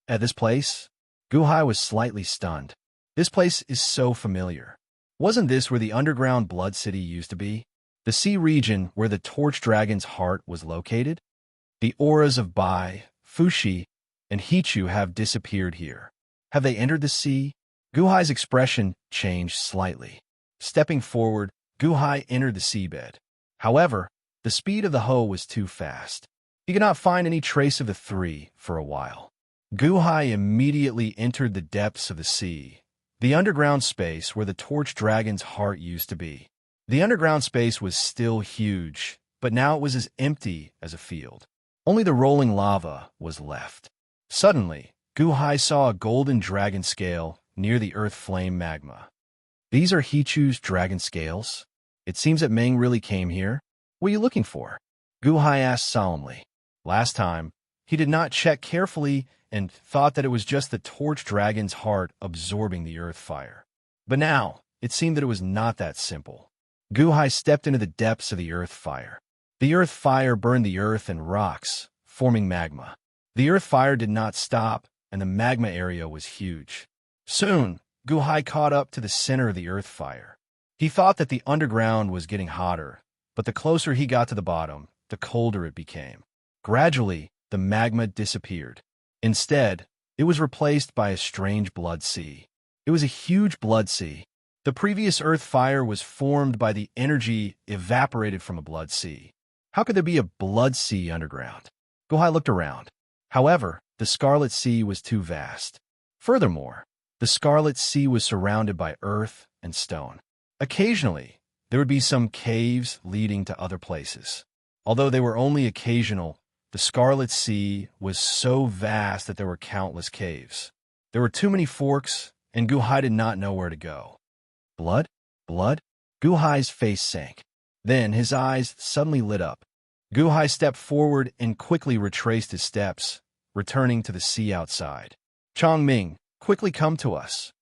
At this place, Guhai was slightly stunned. This place is so familiar. Wasn't this where the underground Blood City used to be? The sea region where the Torch Dragon's heart was located? The auras of Bai, Fushi, and Hichu have disappeared here. Have they entered the sea? Guhai's expression changed slightly. Stepping forward, Guhai entered the seabed. However, the speed of the hoe was too fast. He could not find any trace of the three for a while. Guhai immediately entered the depths of the sea, the underground space where the Torch Dragon's heart used to be. The underground space was still huge, but now it was as empty as a field. Only the rolling lava was left. Suddenly, Guhai saw a golden dragon scale near the earth flame magma. These are Hichu's dragon scales? It seems that Ming really came here. What are you looking for? Guhai asked solemnly. Last time, he did not check carefully and thought that it was just the torch dragon's heart absorbing the earth fire. But now, it seemed that it was not that simple. Guhai stepped into the depths of the earth fire. The earth fire burned the earth and rocks, forming magma. The earth fire did not stop, and the magma area was huge. Soon, Guhai caught up to the center of the earth fire. He thought that the underground was getting hotter, but the closer he got to the bottom, the colder it became. Gradually, the magma disappeared. Instead, it was replaced by a strange blood sea. It was a huge blood sea. The previous earth fire was formed by the energy evaporated from a blood sea. How could there be a blood sea underground? Guhai looked around. However, the Scarlet Sea was too vast. Furthermore, the Scarlet Sea was surrounded by earth and stone. Occasionally, there would be some caves leading to other places. Although they were only occasional, the Scarlet Sea was so vast that there were countless caves. There were too many forks, and Guhai did not know where to go. Blood? Blood? Guhai's face sank. Then his eyes suddenly lit up. Guhai stepped forward and quickly retraced his steps, returning to the sea outside. Chongming, quickly come to us,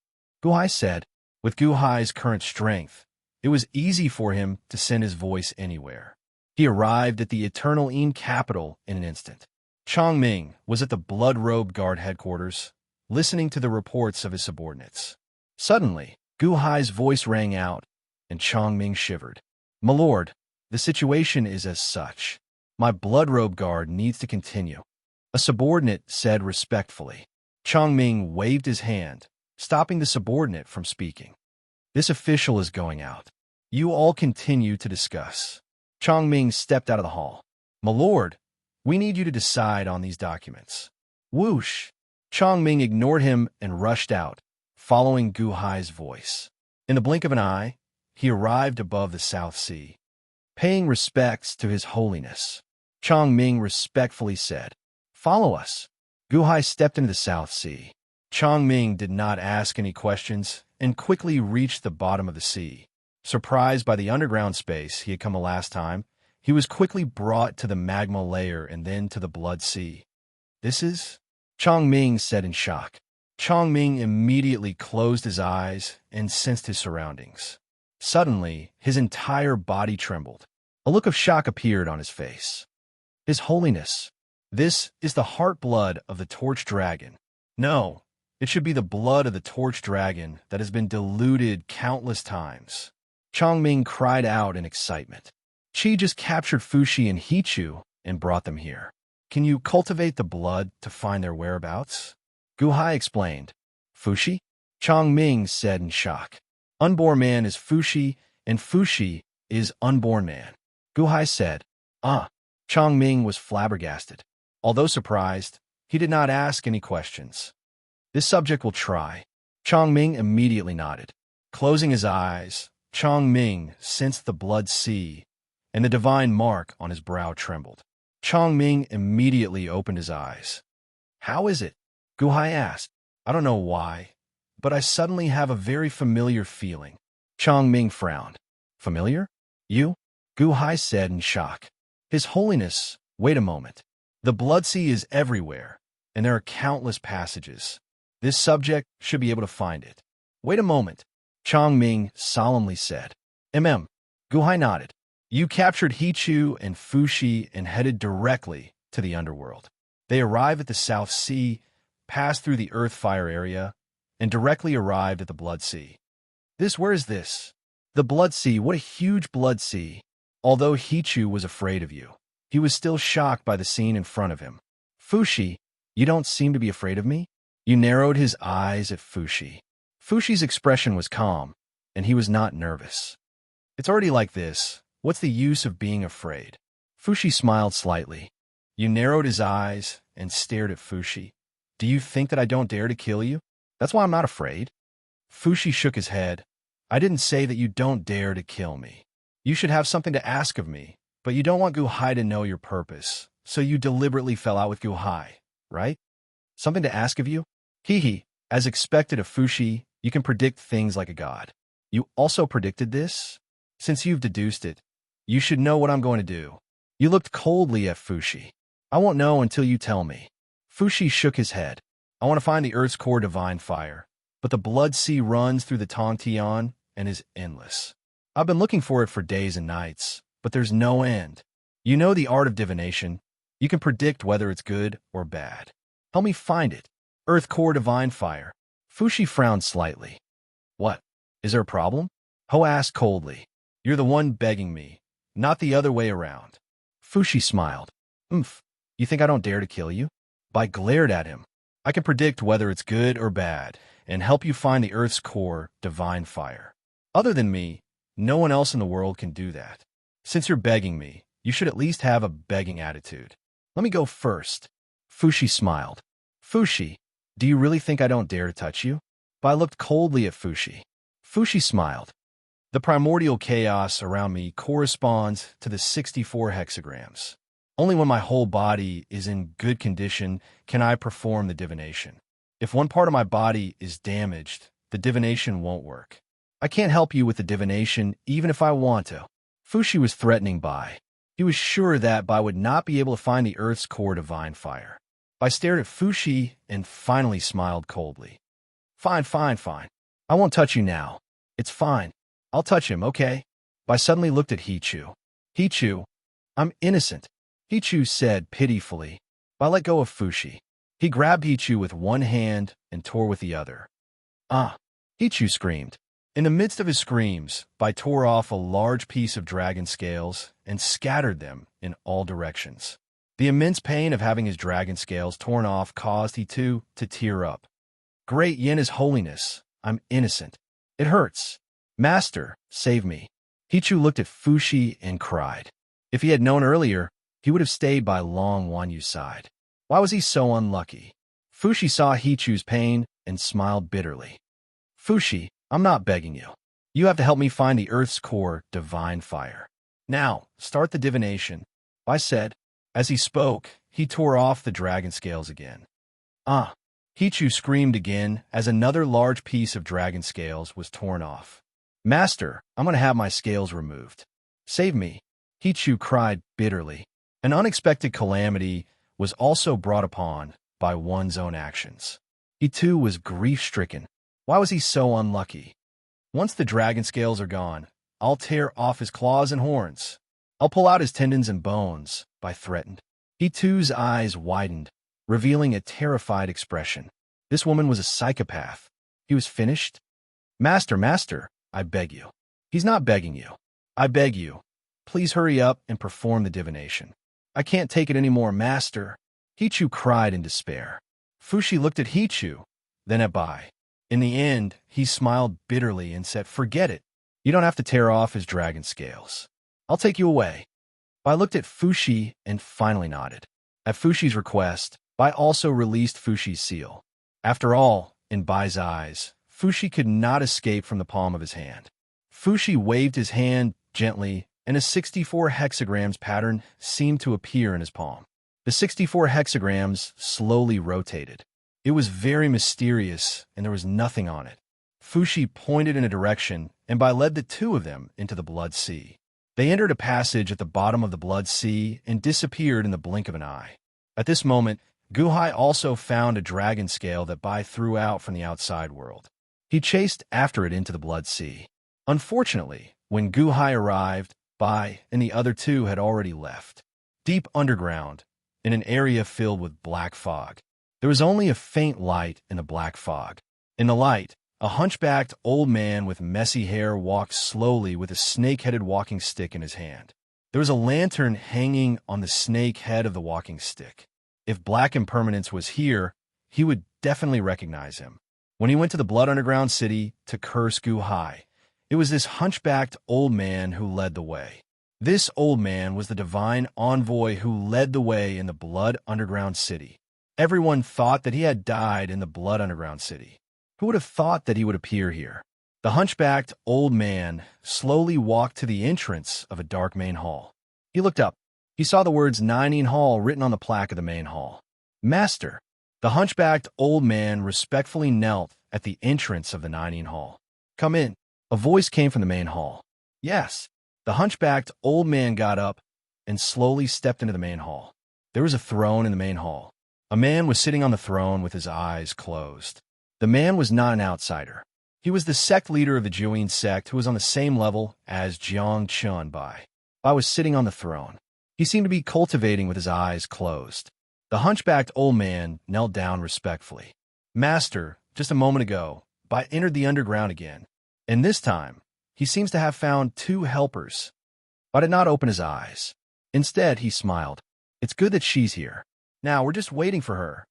Guhai said. With Guhai's current strength, it was easy for him to send his voice anywhere. He arrived at the Eternal Een capital in an instant. Chongming was at the Blood-Robe Guard headquarters, listening to the reports of his subordinates. Suddenly, Guhai's voice rang out, and Chongming shivered. My lord, the situation is as such. My Blood-Robe Guard needs to continue, a subordinate said respectfully. Chongming waved his hand, stopping the subordinate from speaking. This official is going out. You all continue to discuss. Chongming stepped out of the hall. My lord, we need you to decide on these documents. Whoosh! Chongming ignored him and rushed out, following Guhai's voice. In the blink of an eye, he arrived above the South Sea. Paying respects to His Holiness, Chongming respectfully said, "Follow us." Guhai stepped into the South Sea. Chongming did not ask any questions and quickly reached the bottom of the sea. Surprised by the underground space he had come the last time, he was quickly brought to the magma layer and then to the Blood Sea. This is? Chongming said in shock. Chongming immediately closed his eyes and sensed his surroundings. Suddenly, his entire body trembled. A look of shock appeared on his face. His Holiness, this is the heart blood of the Torch Dragon. No, it should be the blood of the Torch Dragon that has been diluted countless times. Chongming cried out in excitement. Qi just captured Fushi and Hichu and brought them here. Can you cultivate the blood to find their whereabouts? Guhai explained. Fushi? Chongming said in shock. Unborn man is Fushi, and Fushi is unborn man. Guhai said. Chongming was flabbergasted. Although surprised, he did not ask any questions. This subject will try. Chongming immediately nodded. Closing his eyes, Chongming sensed the blood sea, and the divine mark on his brow trembled. Chongming immediately opened his eyes. How is it? Guhai asked. I don't know why, but I suddenly have a very familiar feeling. Chongming frowned. Familiar? You? Guhai said in shock. His Holiness, wait a moment. The blood sea is everywhere, and there are countless passages. This subject should be able to find it. Wait a moment, Chongming solemnly said. Guhai nodded. You captured Hichu and Fushi and headed directly to the underworld. They arrived at the South Sea, passed through the Earth Fire area, and directly arrived at the Blood Sea. Where is this? The Blood Sea, what a huge Blood Sea. Although Hichu was afraid of you, he was still shocked by the scene in front of him. Fushi, you don't seem to be afraid of me? You narrowed his eyes at Fushi. Fushi's expression was calm, and he was not nervous. It's already like this. What's the use of being afraid? Fushi smiled slightly. You narrowed his eyes and stared at Fushi. Do you think that I don't dare to kill you? That's why I'm not afraid. Fushi shook his head. I didn't say that you don't dare to kill me. You should have something to ask of me, but you don't want Guhai to know your purpose, so you deliberately fell out with Guhai, right? Something to ask of you? Hee hee. As expected of Fushi, you can predict things like a god. You also predicted this? Since you've deduced it, you should know what I'm going to do. You looked coldly at Fushi. I won't know until you tell me. Fushi shook his head. I want to find the Earth's core divine fire, but the blood sea runs through the Tongtian and is endless. I've been looking for it for days and nights, but there's no end. You know the art of divination. You can predict whether it's good or bad. Help me find it. Earth core divine fire. Fushi frowned slightly. What? Is there a problem? Ho asked coldly. You're the one begging me, not the other way around. Fushi smiled. You think I don't dare to kill you? Bai glared at him. I can predict whether it's good or bad and help you find the Earth's core divine fire. Other than me, no one else in the world can do that. Since you're begging me, you should at least have a begging attitude. Let me go first. Fushi smiled. Fushi, do you really think I don't dare to touch you? Bai looked coldly at Fushi. Fushi smiled. The primordial chaos around me corresponds to the 64 hexagrams. Only when my whole body is in good condition can I perform the divination. If one part of my body is damaged, the divination won't work. I can't help you with the divination even if I want to. Fushi was threatening Bai. He was sure that Bai would not be able to find the Earth's core divine fire. Bai stared at Fushi and finally smiled coldly. Fine. I won't touch you now. It's fine. I'll touch him, okay? Bai suddenly looked at Hichu. Hichu, I'm innocent, Hichu said pitifully. Bai let go of Fushi. He grabbed Hichu with one hand and tore with the other. Ah! Hichu screamed. In the midst of his screams, Bai tore off a large piece of dragon scales and scattered them in all directions. The immense pain of having his dragon scales torn off caused Hichu to tear up. Great Yin is holiness. I'm innocent. It hurts. Master, save me. Hichu looked at Fushi and cried. If he had known earlier, he would have stayed by Long Wanyu's side. Why was he so unlucky? Fushi saw Hichu's pain and smiled bitterly. Fushi, I'm not begging you. You have to help me find the Earth's core divine fire. Now, start the divination. Bai said. As he spoke, he tore off the dragon scales again. Ah! Hichu screamed again as another large piece of dragon scales was torn off. Master, I'm going to have my scales removed. Save me, Hichu cried bitterly. An unexpected calamity was also brought upon by one's own actions. He too was grief-stricken. Why was he so unlucky? Once the dragon scales are gone, I'll tear off his claws and horns. I'll pull out his tendons and bones, Bai threatened. He too's eyes widened, revealing a terrified expression. This woman was a psychopath. He was finished? Master, I beg you. He's not begging you. I beg you. Please hurry up and perform the divination. I can't take it anymore, Master. Hichu cried in despair. Fushi looked at Hichu, then at Bai. In the end, he smiled bitterly and said, Forget it. You don't have to tear off his dragon scales. I'll take you away. Bai looked at Fushi and finally nodded. At Fushi's request, Bai also released Fushi's seal. After all, in Bai's eyes, Fushi could not escape from the palm of his hand. Fushi waved his hand gently, and a 64 hexagrams pattern seemed to appear in his palm. The 64 hexagrams slowly rotated. It was very mysterious, and there was nothing on it. Fushi pointed in a direction, and Bai led the two of them into the blood sea. They entered a passage at the bottom of the blood sea and disappeared in the blink of an eye. At this moment, Guhai also found a dragon scale that Bai threw out from the outside world. He chased after it into the blood sea. Unfortunately, when Guhai arrived, Bai and the other two had already left. Deep underground, in an area filled with black fog, there was only a faint light in the black fog. In the light, a hunchbacked old man with messy hair walked slowly with a snake-headed walking stick in his hand. There was a lantern hanging on the snake head of the walking stick. If Black Impermanence was here, he would definitely recognize him. When he went to the Blood Underground City to curse Guhai, it was this hunchbacked old man who led the way. This old man was the divine envoy who led the way in the Blood Underground City. Everyone thought that he had died in the Blood Underground City. Who would have thought that he would appear here? The hunchbacked old man slowly walked to the entrance of a dark main hall. He looked up. He saw the words Nining Hall written on the plaque of the main hall. Master, The hunchbacked old man respectfully knelt at the entrance of the dining hall. "Come in." A voice came from the main hall. "Yes." The hunchbacked old man got up and slowly stepped into the main hall. There was a throne in the main hall. A man was sitting on the throne with his eyes closed. The man was not an outsider. He was the sect leader of the Juin sect who was on the same level as Jiang Chun Bai. Bai was sitting on the throne. He seemed to be cultivating with his eyes closed. The hunchbacked old man knelt down respectfully. "Master, just a moment ago, Bai entered the underground again, and this time he seems to have found 2 helpers." Bai did not open his eyes. Instead, he smiled. "It's good that she's here. Now we're just waiting for her."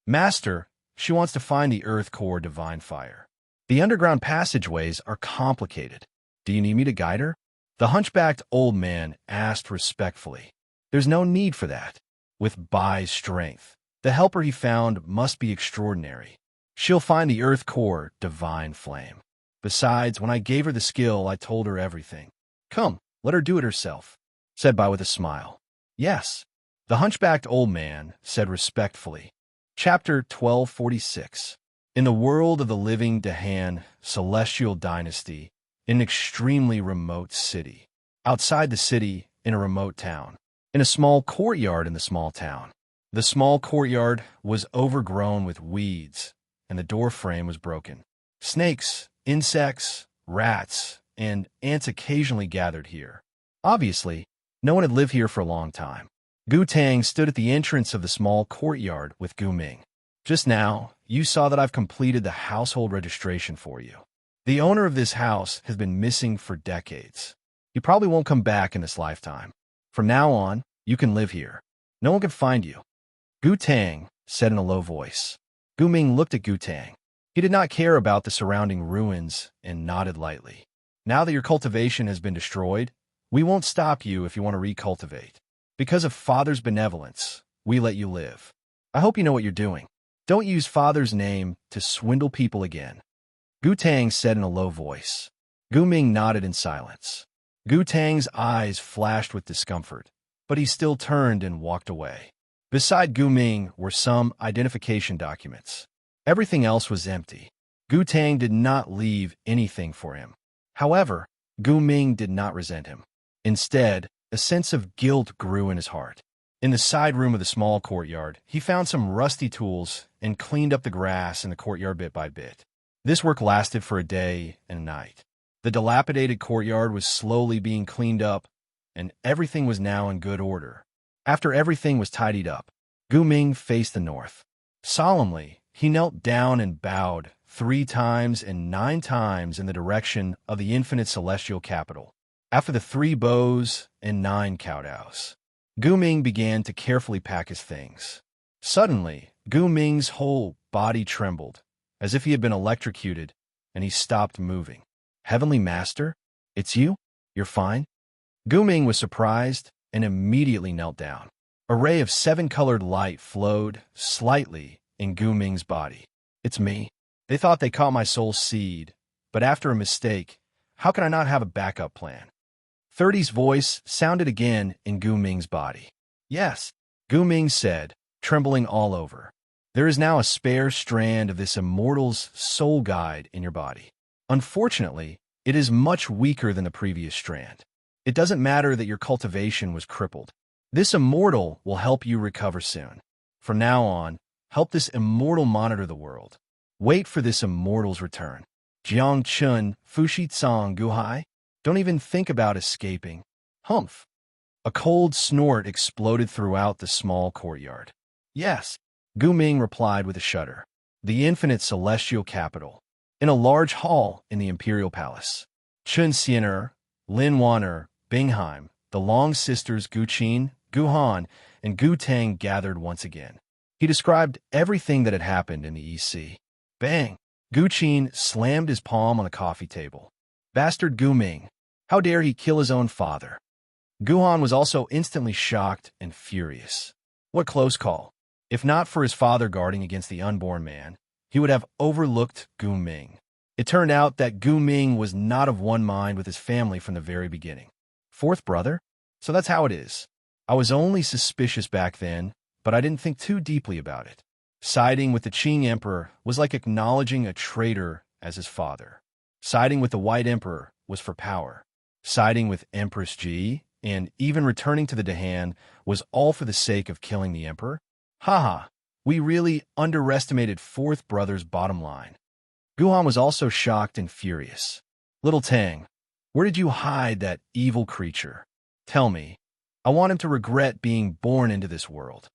"Master, she wants to find the Earth Core Divine Fire. The underground passageways are complicated. Do you need me to guide her?" The hunchbacked old man asked respectfully. "There's no need for that. With Bai's strength, the helper he found must be extraordinary. She'll find the Earth Core Divine Flame. Besides, when I gave her the skill, I told her everything. Come, let her do it herself," said Bai with a smile. "Yes," the hunchbacked old man said respectfully. Chapter 1246. In the world of the living Dahan celestial dynasty, in an extremely remote city. Outside the city, in a remote town. In a small courtyard in the small town. The small courtyard was overgrown with weeds, and the door frame was broken. Snakes, insects, rats, and ants occasionally gathered here. Obviously, no one had lived here for a long time. Gu Tang stood at the entrance of the small courtyard with Gu Ming. "Just now, you saw that I've completed the household registration for you. The owner of this house has been missing for decades. He probably won't come back in this lifetime. From now on, you can live here. No one can find you." Gu Tang said in a low voice. Gu Ming looked at Gu Tang. He did not care about the surrounding ruins and nodded lightly. "Now that your cultivation has been destroyed, we won't stop you if you want to recultivate. Because of Father's benevolence, we let you live. I hope you know what you're doing. Don't use Father's name to swindle people again." Gu Tang said in a low voice. Gu Ming nodded in silence. Gu Tang's eyes flashed with discomfort, but he still turned and walked away. Beside Gu Ming were some identification documents. Everything else was empty. Gu Tang did not leave anything for him. However, Gu Ming did not resent him. Instead, a sense of guilt grew in his heart. In the side room of the small courtyard, he found some rusty tools and cleaned up the grass in the courtyard bit by bit. This work lasted for a day and a night. The dilapidated courtyard was slowly being cleaned up, and everything was now in good order. After everything was tidied up, Gu Ming faced the north. Solemnly, he knelt down and bowed 3 times and 9 times in the direction of the infinite celestial capital. After the 3 bows and 9 kowtows, Gu Ming began to carefully pack his things. Suddenly, Gu Ming's whole body trembled, as if he had been electrocuted, and he stopped moving. "Heavenly Master, it's you? You're fine?" Gu Ming was surprised and immediately knelt down. A ray of 7-colored light flowed slightly in Gu Ming's body. "It's me. They thought they caught my soul seed, but after a mistake, how can I not have a backup plan?" 30's voice sounded again in Gu Ming's body. "Yes," Gu Ming said, trembling all over. "There is now a spare strand of this Immortal's soul guide in your body. Unfortunately, it is much weaker than the previous strand. It doesn't matter that your cultivation was crippled. This Immortal will help you recover soon. From now on, help this Immortal monitor the world. Wait for this Immortal's return. Jiang Chun Fushi Tsang Guhai. Don't even think about escaping. Humph." A cold snort exploded throughout the small courtyard. "Yes," Gu Ming replied with a shudder. The infinite celestial capital. In a large hall in the imperial palace. Chun Xianer, Lin Waner, Bingheim, the Long sisters Gu Qin, Gu Han, and Gu Tang gathered once again. He described everything that had happened in the EC. Bang! Gu Qin slammed his palm on the coffee table. "Bastard Gu Ming! How dare he kill his own father?" Gu Han was also instantly shocked and furious. What close call. If not for his father guarding against the unborn man, he would have overlooked Gu Ming. It turned out that Gu Ming was not of one mind with his family from the very beginning. 4th brother? So that's how it is. I was only suspicious back then, but I didn't think too deeply about it. Siding with the Qing Emperor was like acknowledging a traitor as his father. Siding with the White Emperor was for power. Siding with Empress Ji and even returning to the Dahan was all for the sake of killing the emperor? Haha, we really underestimated fourth brother's bottom line. Guhan was also shocked and furious. Little Tang, where did you hide that evil creature? Tell me. I want him to regret being born into this world.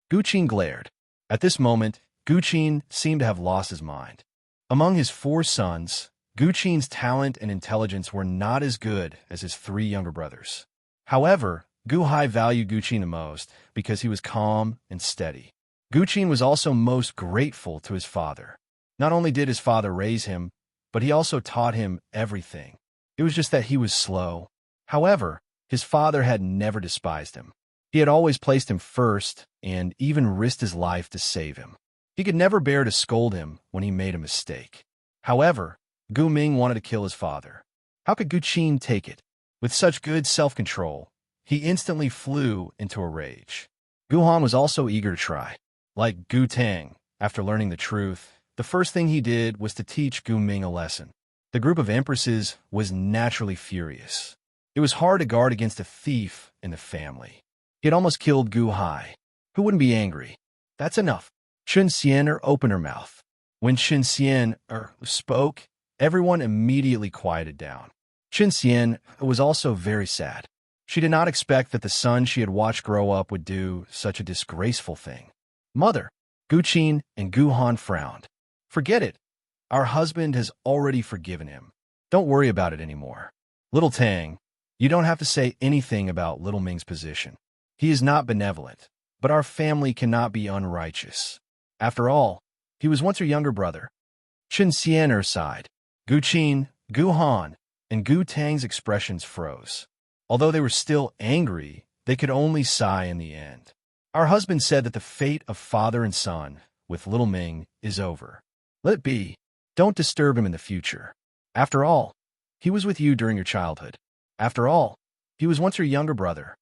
Guqin glared. At this moment, Guqin seemed to have lost his mind. Among his 4 sons, Guqin's talent and intelligence were not as good as his 3 younger brothers. However, Guhai valued Guqin the most because he was calm and steady. Guqin was also most grateful to his father. Not only did his father raise him, but he also taught him everything. It was just that he was slow. However, his father had never despised him. He had always placed him first and even risked his life to save him. He could never bear to scold him when he made a mistake. However, Gu Ming wanted to kill his father. How could Guqin take it? With such good self-control, he instantly flew into a rage. Guhan was also eager to try. Like Gu Tang, after learning the truth, the first thing he did was to teach Gu Ming a lesson. The group of empresses was naturally furious. It was hard to guard against a thief in the family. He had almost killed Gu Hai. Who wouldn't be angry? That's enough. Chun Xian opened her mouth. When Chun Xian spoke, everyone immediately quieted down. Chun Xian was also very sad. She did not expect that the son she had watched grow up would do such a disgraceful thing. Mother, Guqin and Guhan frowned. Forget it. Our husband has already forgiven him. Don't worry about it anymore. Little Tang, you don't have to say anything about Little Ming's position. He is not benevolent, but our family cannot be unrighteous. After all, he was once her younger brother. Chun Xian sighed. Guqin, Guhan, and Gu Tang's expressions froze. Although they were still angry, they could only sigh in the end. Our husband said that the fate of father and son with Little Ming is over. Let it be. Don't disturb him in the future. After all, he was with you during your childhood. After all, he was once your younger brother.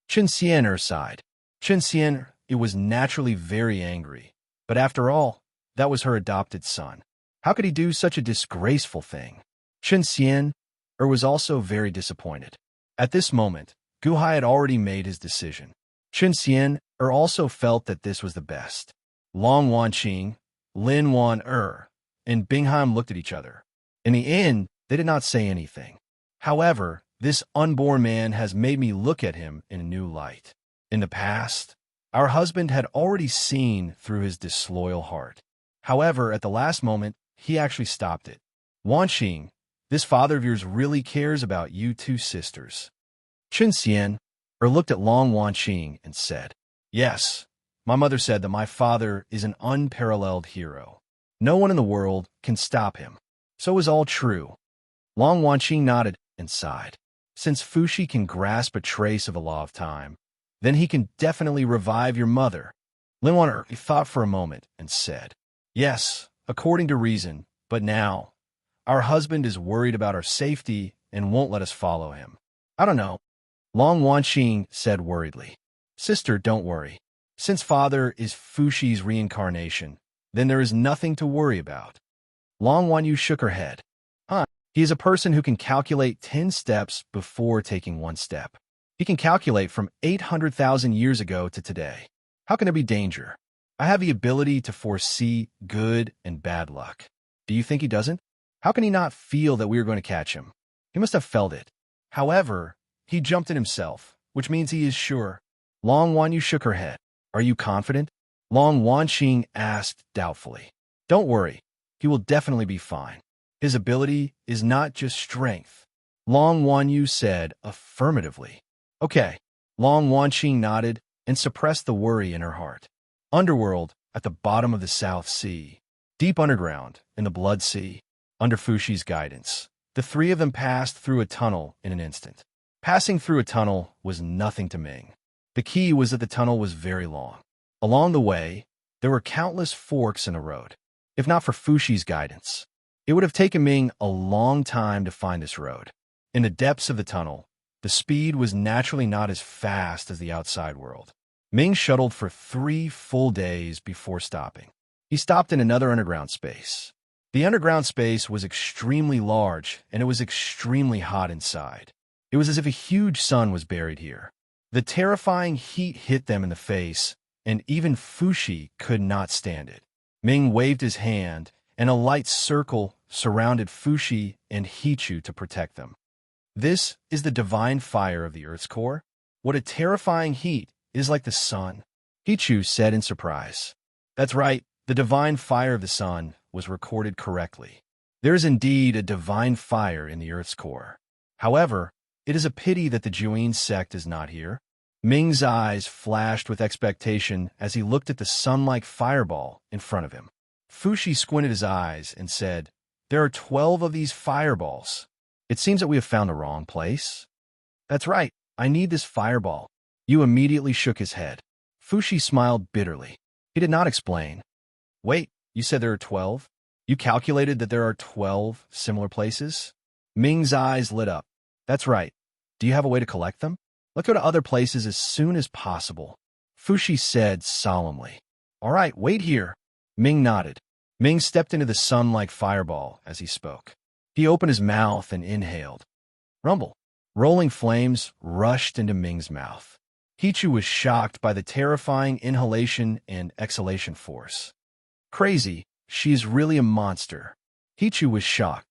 Chun Xian sighed. Chun Xian was naturally very angry, but after all, that was her adopted son. How could he do such a disgraceful thing? Chun Xian was also very disappointed. At this moment, Gu Hai had already made his decision. Chun Xian also felt that this was the best. Long Wanqing, Lin Wan and Bingheim looked at each other. In the end, they did not say anything. However, this unborn man has made me look at him in a new light. In the past, our husband had already seen through his disloyal heart. However, at the last moment, he actually stopped it. Wanqing, this father of yours really cares about you 2 sisters. Chun Xian looked at Long Wanqing and said, Yes, my mother said that my father is an unparalleled hero. No one in the world can stop him. So it was all true. Long Wanqing nodded and sighed. Since Fushi can grasp a trace of a law of time, then he can definitely revive your mother. Lin Wan thought for a moment and said, Yes, according to reason, but now, our husband is worried about our safety and won't let us follow him. I don't know. Long Wanqing said worriedly. Sister, don't worry. Since father is Fushi's reincarnation, then there is nothing to worry about. Long Wanyu shook her head. He is a person who can calculate 10 steps before taking 1 step. He can calculate from 800,000 years ago to today. How can there be danger? I have the ability to foresee good and bad luck. Do you think he doesn't? How can he not feel that we are going to catch him? He must have felt it. However, he jumped in himself, which means he is sure. Long Wanyu shook her head. Are you confident? Long Wanqing asked doubtfully. Don't worry. He will definitely be fine. His ability is not just strength. Long Wanyu said affirmatively. Okay. Long Wanqing nodded and suppressed the worry in her heart. Underworld at the bottom of the South Sea. Deep underground in the Blood Sea. Under Fushi's guidance, the 3 of them passed through a tunnel in an instant. Passing through a tunnel was nothing to Ming. The key was that the tunnel was very long. Along the way, there were countless forks in the road. If not for Fushi's guidance, it would have taken Ming a long time to find this road. In the depths of the tunnel, the speed was naturally not as fast as the outside world. Ming shuttled for 3 full days before stopping. He stopped in another underground space. The underground space was extremely large, and it was extremely hot inside. It was as if a huge sun was buried here. The terrifying heat hit them in the face, and even Fushi could not stand it. Ming waved his hand, and a light circle surrounded Fushi and Hichu to protect them. This is the divine fire of the Earth's core. What a terrifying heat! It is like the sun, Hichu said in surprise. That's right, the divine fire of the sun was recorded correctly. There is indeed a divine fire in the Earth's core. However, it is a pity that the Juin sect is not here. Ming's eyes flashed with expectation as he looked at the sun-like fireball in front of him. Fushi squinted his eyes and said, "There are 12 of these fireballs. It seems that we have found the wrong place." "That's right, I need this fireball." Yu immediately shook his head. Fushi smiled bitterly. He did not explain. "Wait, you said there are 12? You calculated that there are 12 similar places?" Ming's eyes lit up. "That's right. Do you have a way to collect them? Let's go to other places as soon as possible," Fushi said solemnly. "All right, wait here." Ming nodded. Ming stepped into the sun-like fireball as he spoke. He opened his mouth and inhaled. Rumble. Rolling flames rushed into Ming's mouth. Hichu was shocked by the terrifying inhalation and exhalation force. "Crazy, she is really a monster." Hichu was shocked.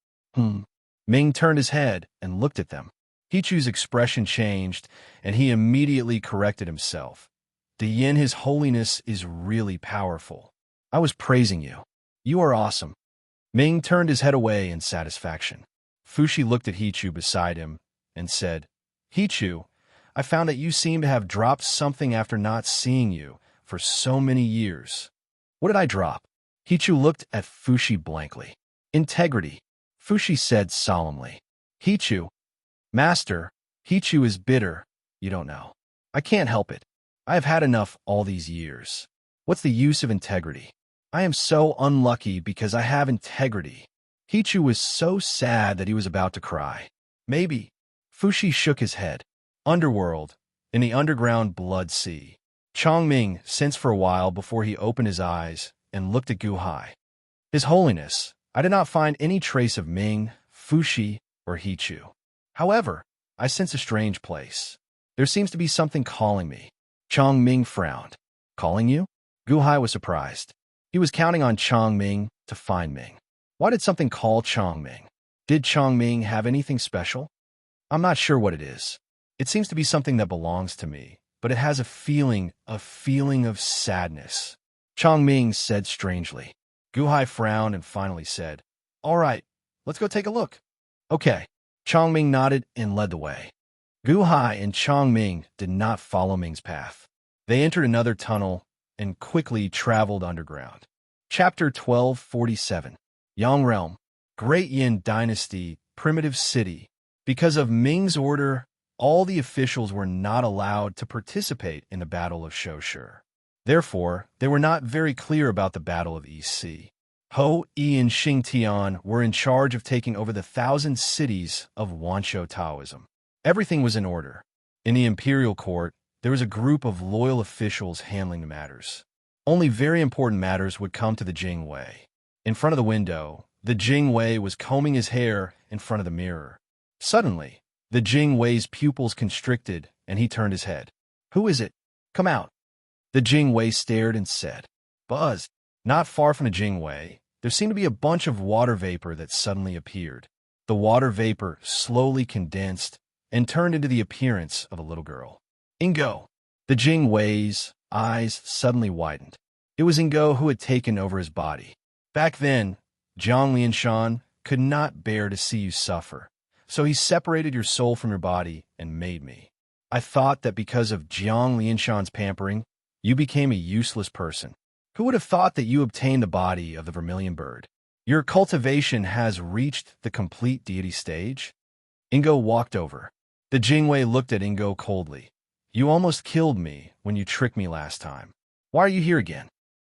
Ming turned his head and looked at them. Hichu's expression changed, and he immediately corrected himself. "The yin, his holiness, is really powerful. I was praising you. You are awesome." Ming turned his head away in satisfaction. Fushi looked at Hichu beside him and said, "Hichu, I found that you seem to have dropped something after not seeing you for so many years." "What did I drop?" Hichu looked at Fushi blankly. "Integrity," Fushi said solemnly. "Hichu, Master, Hichu is bitter. You don't know. I can't help it. I have had enough all these years. What's the use of integrity? I am so unlucky because I have integrity." Hichu was so sad that he was about to cry. "Maybe." Fushi shook his head. Underworld, in the underground blood sea. Chongming sensed for a while before he opened his eyes and looked at Guhai. "His Holiness, I did not find any trace of Ming, Fushi, or Hichu. However, I sense a strange place. There seems to be something calling me." Chongming frowned. "Calling you?" Guhai was surprised. He was counting on Chongming to find Ming. Why did something call Chongming? Did Chongming have anything special? "I'm not sure what it is. It seems to be something that belongs to me, but it has a feeling of sadness," Chongming said strangely. Guhai frowned and finally said, "All right, let's go take a look." "Okay." Chongming nodded and led the way. Guhai and Chongming did not follow Ming's path. They entered another tunnel and quickly traveled underground. Chapter 1247. Yang Realm, Great Yin Dynasty, Primitive City. Because of Ming's order, all the officials were not allowed to participate in the Battle of Shoshur. Therefore, they were not very clear about the Battle of East Sea. Ho Yi and Xingtian were in charge of taking over the 1,000 cities of Wanshou Taoism. Everything was in order. In the imperial court, there was a group of loyal officials handling the matters. Only very important matters would come to the Jing Wei. In front of the window, the Jing Wei was combing his hair in front of the mirror. Suddenly, the Jing Wei's pupils constricted, and he turned his head. "Who is it? Come out." The Jing Wei stared and said, "Buzz." Not far from the Jing Wei, there seemed to be a bunch of water vapor that suddenly appeared. The water vapor slowly condensed and turned into the appearance of a little girl. "Ingo." The Jing Wei's eyes suddenly widened. It was Ingo who had taken over his body. "Back then, Jiang Lianshan could not bear to see you suffer, so he separated your soul from your body and made me. I thought that because of Jiang Lianshan's pampering, you became a useless person. Who would have thought that you obtained the body of the vermilion bird? Your cultivation has reached the complete deity stage?" Ingo walked over. The Jingwei looked at Ingo coldly. "You almost killed me when you tricked me last time. Why are you here again?"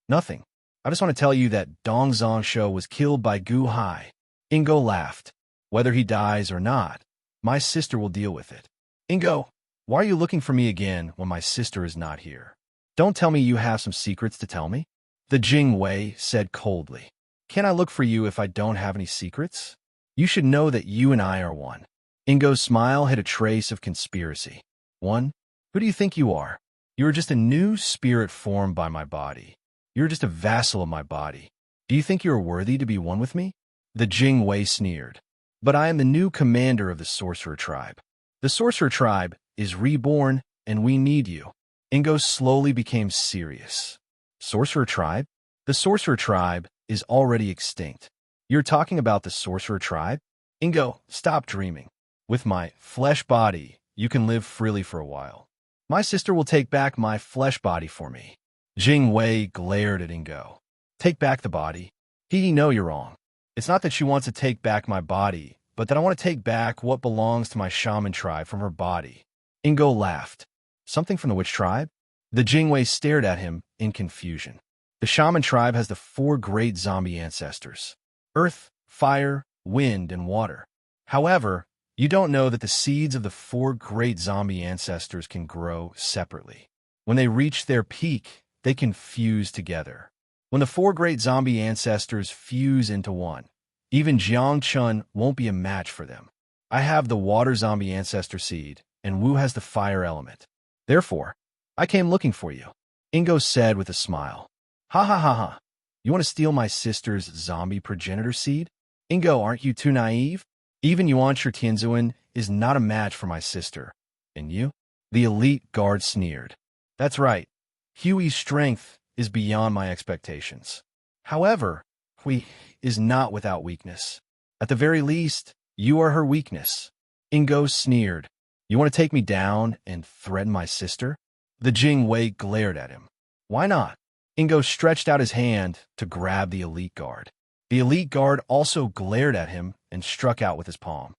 "Nothing. I just want to tell you that Dong Zhongsho was killed by Gu Hai." Ingo laughed. "Whether he dies or not, my sister will deal with it." "Ingo, why are you looking for me again when my sister is not here?" Don't tell me you have some secrets to tell me. The Jing Wei said coldly. Can I look for you if I don't have any secrets? You should know that you and I are one. Ingo's smile hid a trace of conspiracy. One? Who do you think you are? You are just a new spirit formed by my body. You're just a vassal of my body. Do you think you are worthy to be one with me? The Jing Wei sneered. But I am the new commander of the sorcerer tribe. The sorcerer tribe is reborn, and we need you. Ingo slowly became serious. Sorcerer tribe? The sorcerer tribe is already extinct. You're talking about the sorcerer tribe? Ingo, stop dreaming. With my flesh body, you can live freely for a while. My sister will take back my flesh body for me. Jing Wei glared at Ingo. Take back the body? No, you're wrong. It's not that she wants to take back my body, but that I want to take back what belongs to my shaman tribe from her body. Ingo laughed. Something from the witch tribe? The Jing Wei stared at him in confusion. The shaman tribe has the 4 great zombie ancestors: earth, fire, wind, and water. However, you don't know that the seeds of the 4 great zombie ancestors can grow separately. When they reach their peak, they can fuse together. When the 4 great zombie ancestors fuse into one, even Jiang Chun won't be a match for them. I have the water zombie ancestor seed, and Wu has the fire element. Therefore, I came looking for you, Ingo said with a smile. Ha ha ha ha. You want to steal my sister's zombie progenitor seed? Ingo, aren't you too naive? Even Yuan Shi Tianzuan is not a match for my sister. And you? The elite guard sneered. That's right. Huey's strength is beyond my expectations. However, Hui is not without weakness. At the very least, you are her weakness. Ingo sneered. You want to take me down and threaten my sister? The Jing Wei glared at him. Why not? Ingo stretched out his hand to grab the elite guard. The elite guard also glared at him and struck out with his palm.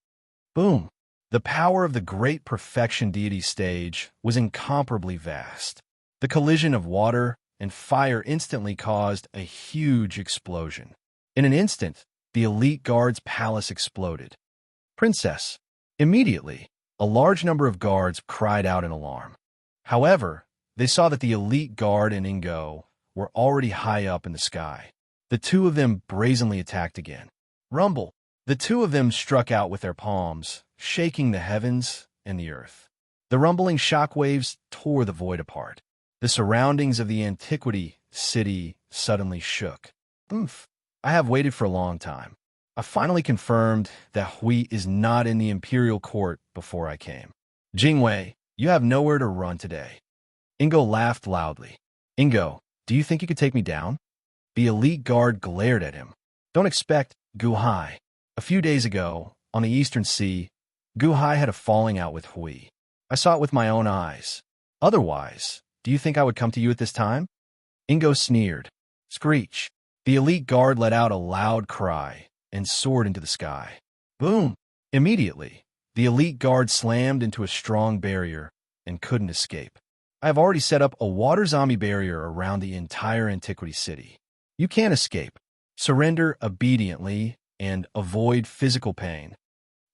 Boom! The power of the great perfection deity stage was incomparably vast. The collision of water and fire instantly caused a huge explosion. In an instant, the elite guard's palace exploded. Princess! Immediately, a large number of guards cried out in alarm. However, they saw that the elite guard and Ingo were already high up in the sky. The 2 of them brazenly attacked again. Rumble! The 2 of them struck out with their palms, shaking the heavens and the earth. The rumbling shockwaves tore the void apart. The surroundings of the antiquity city suddenly shook. Oomph! I have waited for a long time. I finally confirmed that Hui is not in the imperial court before I came. Jing Wei, you have nowhere to run today. Ingo laughed loudly. Ingo, do you think you could take me down? The elite guard glared at him. Don't expect Guhai. A few days ago, on the Eastern Sea, Guhai had a falling out with Hui. I saw it with my own eyes. Otherwise, do you think I would come to you at this time? Ingo sneered. Screech. The elite guard let out a loud cry and soared into the sky. Boom! Immediately, the elite guard slammed into a strong barrier and couldn't escape. I have already set up a water zombie barrier around the entire antiquity city. You can't escape. Surrender obediently and avoid physical pain.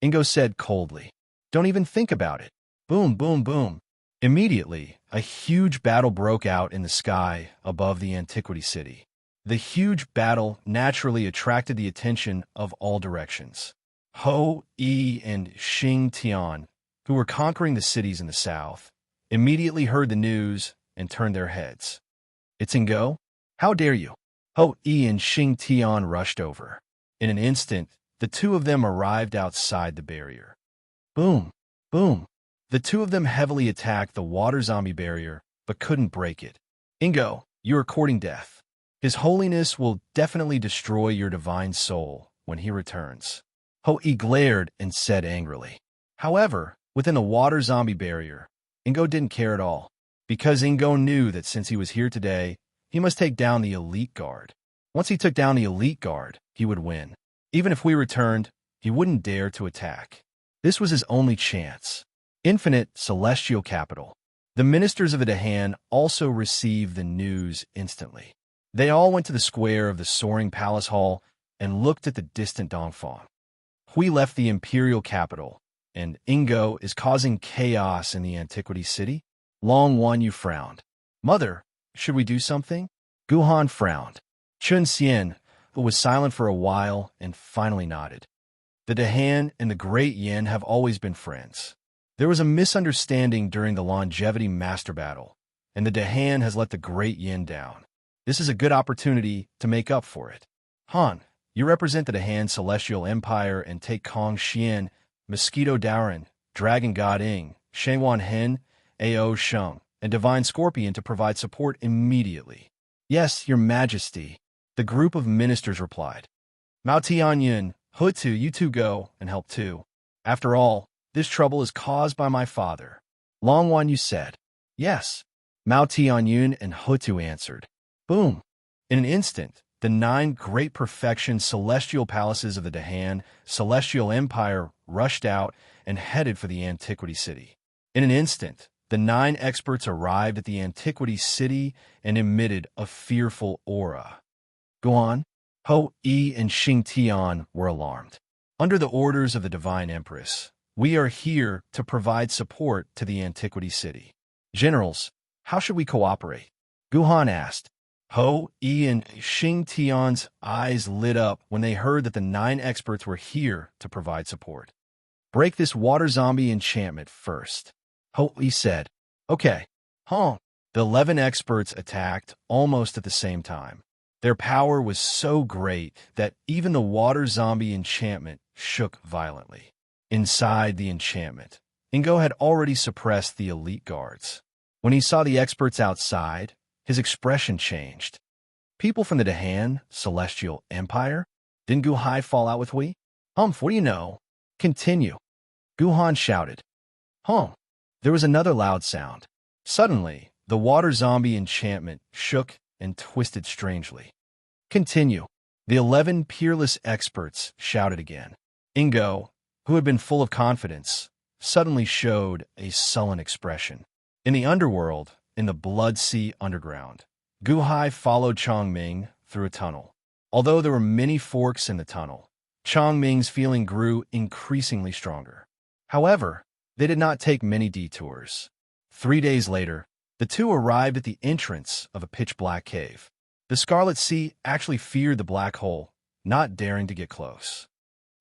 Ingo said coldly. Don't even think about it. Boom, boom, boom. Immediately, a huge battle broke out in the sky above the antiquity city. The huge battle naturally attracted the attention of all directions. Ho, Yi, and Xing Tian, who were conquering the cities in the south, immediately heard the news and turned their heads. It's Ingo? How dare you? Ho, Yi, and Xing Tian rushed over. In an instant, the 2 of them arrived outside the barrier. Boom, boom. The 2 of them heavily attacked the water zombie barrier, but couldn't break it. Ingo, you are courting death. His holiness will definitely destroy your divine soul when he returns. Ho-E glared and said angrily. However, within the water zombie barrier, Ingo didn't care at all, because Ingo knew that since he was here today, he must take down the elite guard. Once he took down the elite guard, he would win. Even if we returned, he wouldn't dare to attack. This was his only chance. Infinite celestial capital. The ministers of the Dahan also received the news instantly. They all went to the square of the soaring palace hall and looked at the distant Dongfang. Hui left the imperial capital, and Ingo is causing chaos in the antiquity city. Long Wan Yu frowned. Mother, should we do something? Guhan frowned. Chun Xian, who was silent for a while and finally nodded. The Dahan and the Great Yin have always been friends. There was a misunderstanding during the longevity master battle, and the Dahan has let the Great Yin down. This is a good opportunity to make up for it. Han, you represent the Dahan Celestial Empire and take Kong Xian, Mosquito Daoran, Dragon God Ing, Shangwan Hen, Ao Sheng, and Divine Scorpion to provide support immediately. Yes, Your Majesty, the group of ministers replied. Mao Tianyun, Hutu, you two go and help too. After all, this trouble is caused by my father. Longwan, you said. Yes. Mao Tianyun and Hutu answered. Boom. In an instant, the 9 great perfection celestial palaces of the Dahan Celestial Empire rushed out and headed for the Antiquity City. In an instant, the 9 experts arrived at the Antiquity City and emitted a fearful aura. Guan, Ho Yi, and Xing Tian were alarmed. Under the orders of the Divine Empress, we are here to provide support to the Antiquity City. Generals, how should we cooperate? Guhan asked. Ho Yi and Xing Tian's eyes lit up when they heard that the 9 experts were here to provide support. Break this water zombie enchantment first. Ho Yi said. Okay. The 11 experts attacked almost at the same time. Their power was so great that even the water zombie enchantment shook violently. Inside the enchantment, Ingo had already suppressed the elite guards. When he saw the experts outside, his expression changed. People from the Dahan Celestial Empire? Didn't Guhai fall out with we? What do you know? Continue. Guhan shouted. There was another loud sound. Suddenly, the water zombie enchantment shook and twisted strangely. Continue. The 11 peerless experts shouted again. Ingo, who had been full of confidence, suddenly showed a sullen expression. In the underworld, in the Blood Sea underground, Guhai followed Chongming through a tunnel. Although there were many forks in the tunnel, Chongming's feeling grew increasingly stronger. However, they did not take many detours. 3 days later, the two arrived at the entrance of a pitch-black cave. The Scarlet Sea actually feared the black hole, not daring to get close.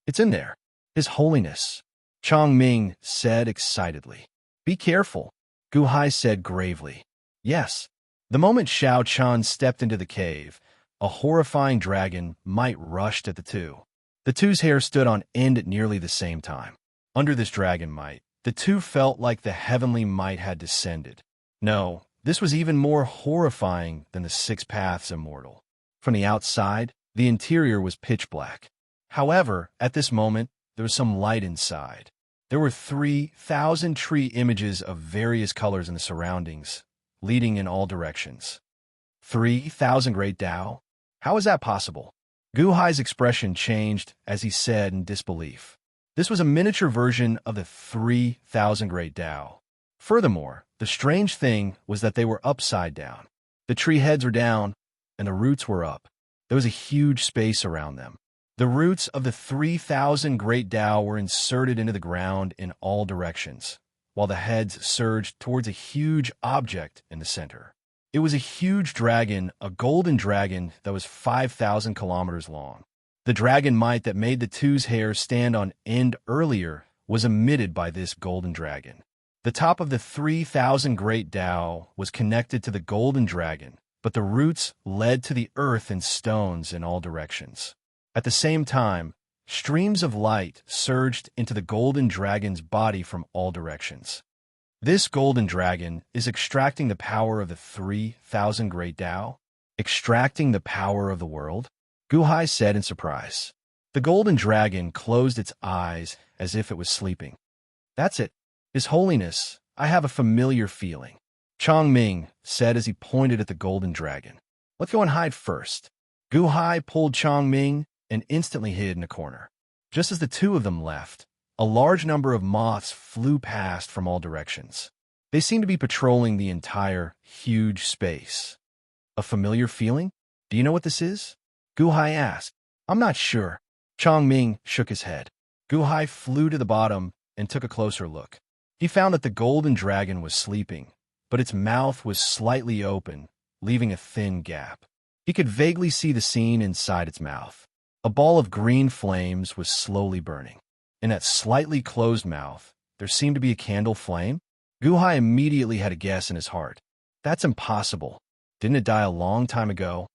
It's in there. His Holiness, Chongming said excitedly. Be careful, Guhai said gravely. Yes. The moment Xiao Chan stepped into the cave, a horrifying dragon might rushed at the two. The two's hair stood on end at nearly the same time. Under this dragon might, the two felt like the heavenly might had descended. No, this was even more horrifying than the 6 paths Immortal. From the outside, the interior was pitch black. However, at this moment, there was some light inside. There were 3,000 tree images of various colors in the surroundings, leading in all directions. 3,000 Great Tao? How is that possible? Guhai's expression changed as he said in disbelief. This was a miniature version of the 3,000 Great Tao. Furthermore, the strange thing was that they were upside down. The tree heads were down, and the roots were up. There was a huge space around them. The roots of the 3,000 Great Tao were inserted into the ground in all directions, while the heads surged towards a huge object in the center. It was a huge dragon, a golden dragon that was 5,000 kilometers long. The dragon might that made the two's hair stand on end earlier was emitted by this golden dragon. The top of the 3,000 Great Tao was connected to the golden dragon, but the roots led to the earth and stones in all directions. At the same time, streams of light surged into the golden dragon's body from all directions. This golden dragon is extracting the power of the 3,000 Great Tao? Extracting the power of the world? Guhai said in surprise. The golden dragon closed its eyes as if it was sleeping. That's it. His Holiness, I have a familiar feeling. Chongming said as he pointed at the golden dragon. Let's go and hide first. Guhai pulled Chongming and instantly hid in a corner. Just as the two of them left, a large number of moths flew past from all directions. They seemed to be patrolling the entire, huge space. A familiar feeling? Do you know what this is? Guhai asked. I'm not sure. Chongming shook his head. Guhai flew to the bottom and took a closer look. He found that the golden dragon was sleeping, but its mouth was slightly open, leaving a thin gap. He could vaguely see the scene inside its mouth. A ball of green flames was slowly burning. In that slightly closed mouth, there seemed to be a candle flame. Guhai immediately had a guess in his heart. That's impossible. Didn't it die a long time ago?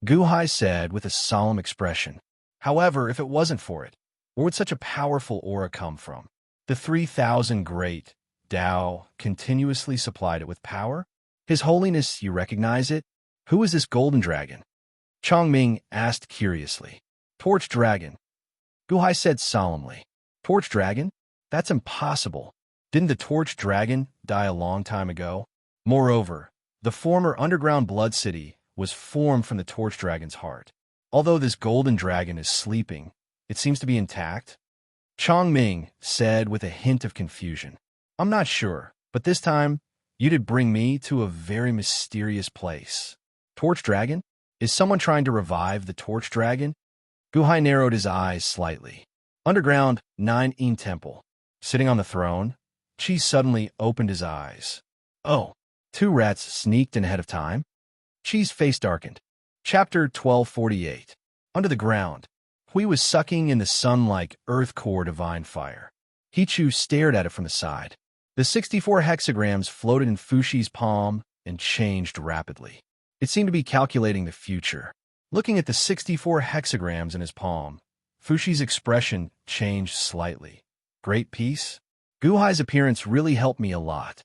Guhai said with a solemn expression. However, if it wasn't for it, where would such a powerful aura come from? The 3,000 great Tao continuously supplied it with power. His Holiness, you recognize it? Who is this golden dragon? Chongming asked curiously. Torch dragon. Guhai said solemnly. Torch dragon? That's impossible. Didn't the torch dragon die a long time ago? Moreover, the former underground blood city was formed from the torch dragon's heart. Although this golden dragon is sleeping, it seems to be intact. Chongming said with a hint of confusion. I'm not sure, but this time, you did bring me to a very mysterious place. Torch dragon? Is someone trying to revive the torch dragon? Guhai narrowed his eyes slightly. Underground, 9-in temple. Sitting on the throne, Qi suddenly opened his eyes. Oh, 2 rats sneaked in ahead of time? Qi's face darkened. Chapter 1248. Under the ground, Hui was sucking in the sun-like earth core divine fire. Hichu stared at it from the side. The 64 hexagrams floated in Fushi's palm and changed rapidly. It seemed to be calculating the future. Looking at the 64 hexagrams in his palm, Fushi's expression changed slightly. Great peace? Guhai's appearance really helped me a lot.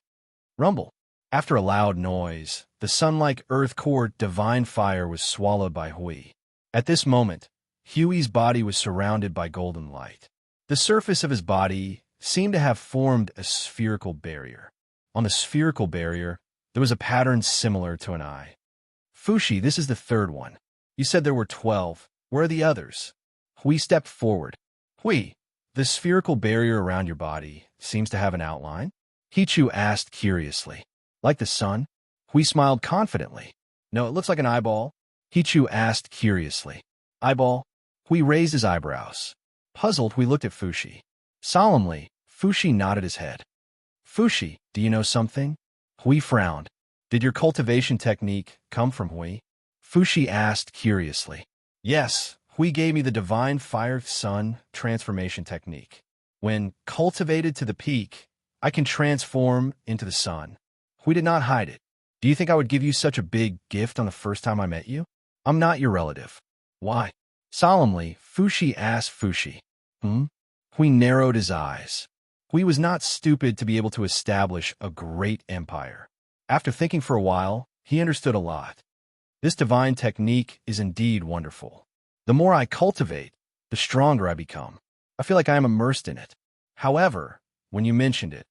Rumble. After a loud noise, the sun-like earth core divine fire was swallowed by Hui. At this moment, Hui's body was surrounded by golden light. The surface of his body seemed to have formed a spherical barrier. On the spherical barrier, there was a pattern similar to an eye. Fushi, this is the 3rd one. You said there were 12. Where are the others? Hui stepped forward. Hui, the spherical barrier around your body seems to have an outline? Hichu asked curiously. Like the sun? Hui smiled confidently. No, it looks like an eyeball. Hichu asked curiously. Eyeball? Hui raised his eyebrows. Puzzled, Hui looked at Fushi. Solemnly, Fushi nodded his head. Fushi, do you know something? Hui frowned. Did your cultivation technique come from Hui? Fushi asked curiously. Yes, Hui gave me the divine fire sun transformation technique. When cultivated to the peak, I can transform into the sun. Hui did not hide it. Do you think I would give you such a big gift on the first time I met you? I'm not your relative. Why? Solemnly, Fushi asked Fushi. Hui narrowed his eyes. Hui was not stupid to be able to establish a great empire. After thinking for a while, he understood a lot. This divine technique is indeed wonderful. The more I cultivate, the stronger I become. I feel like I am immersed in it. However, when you mentioned it,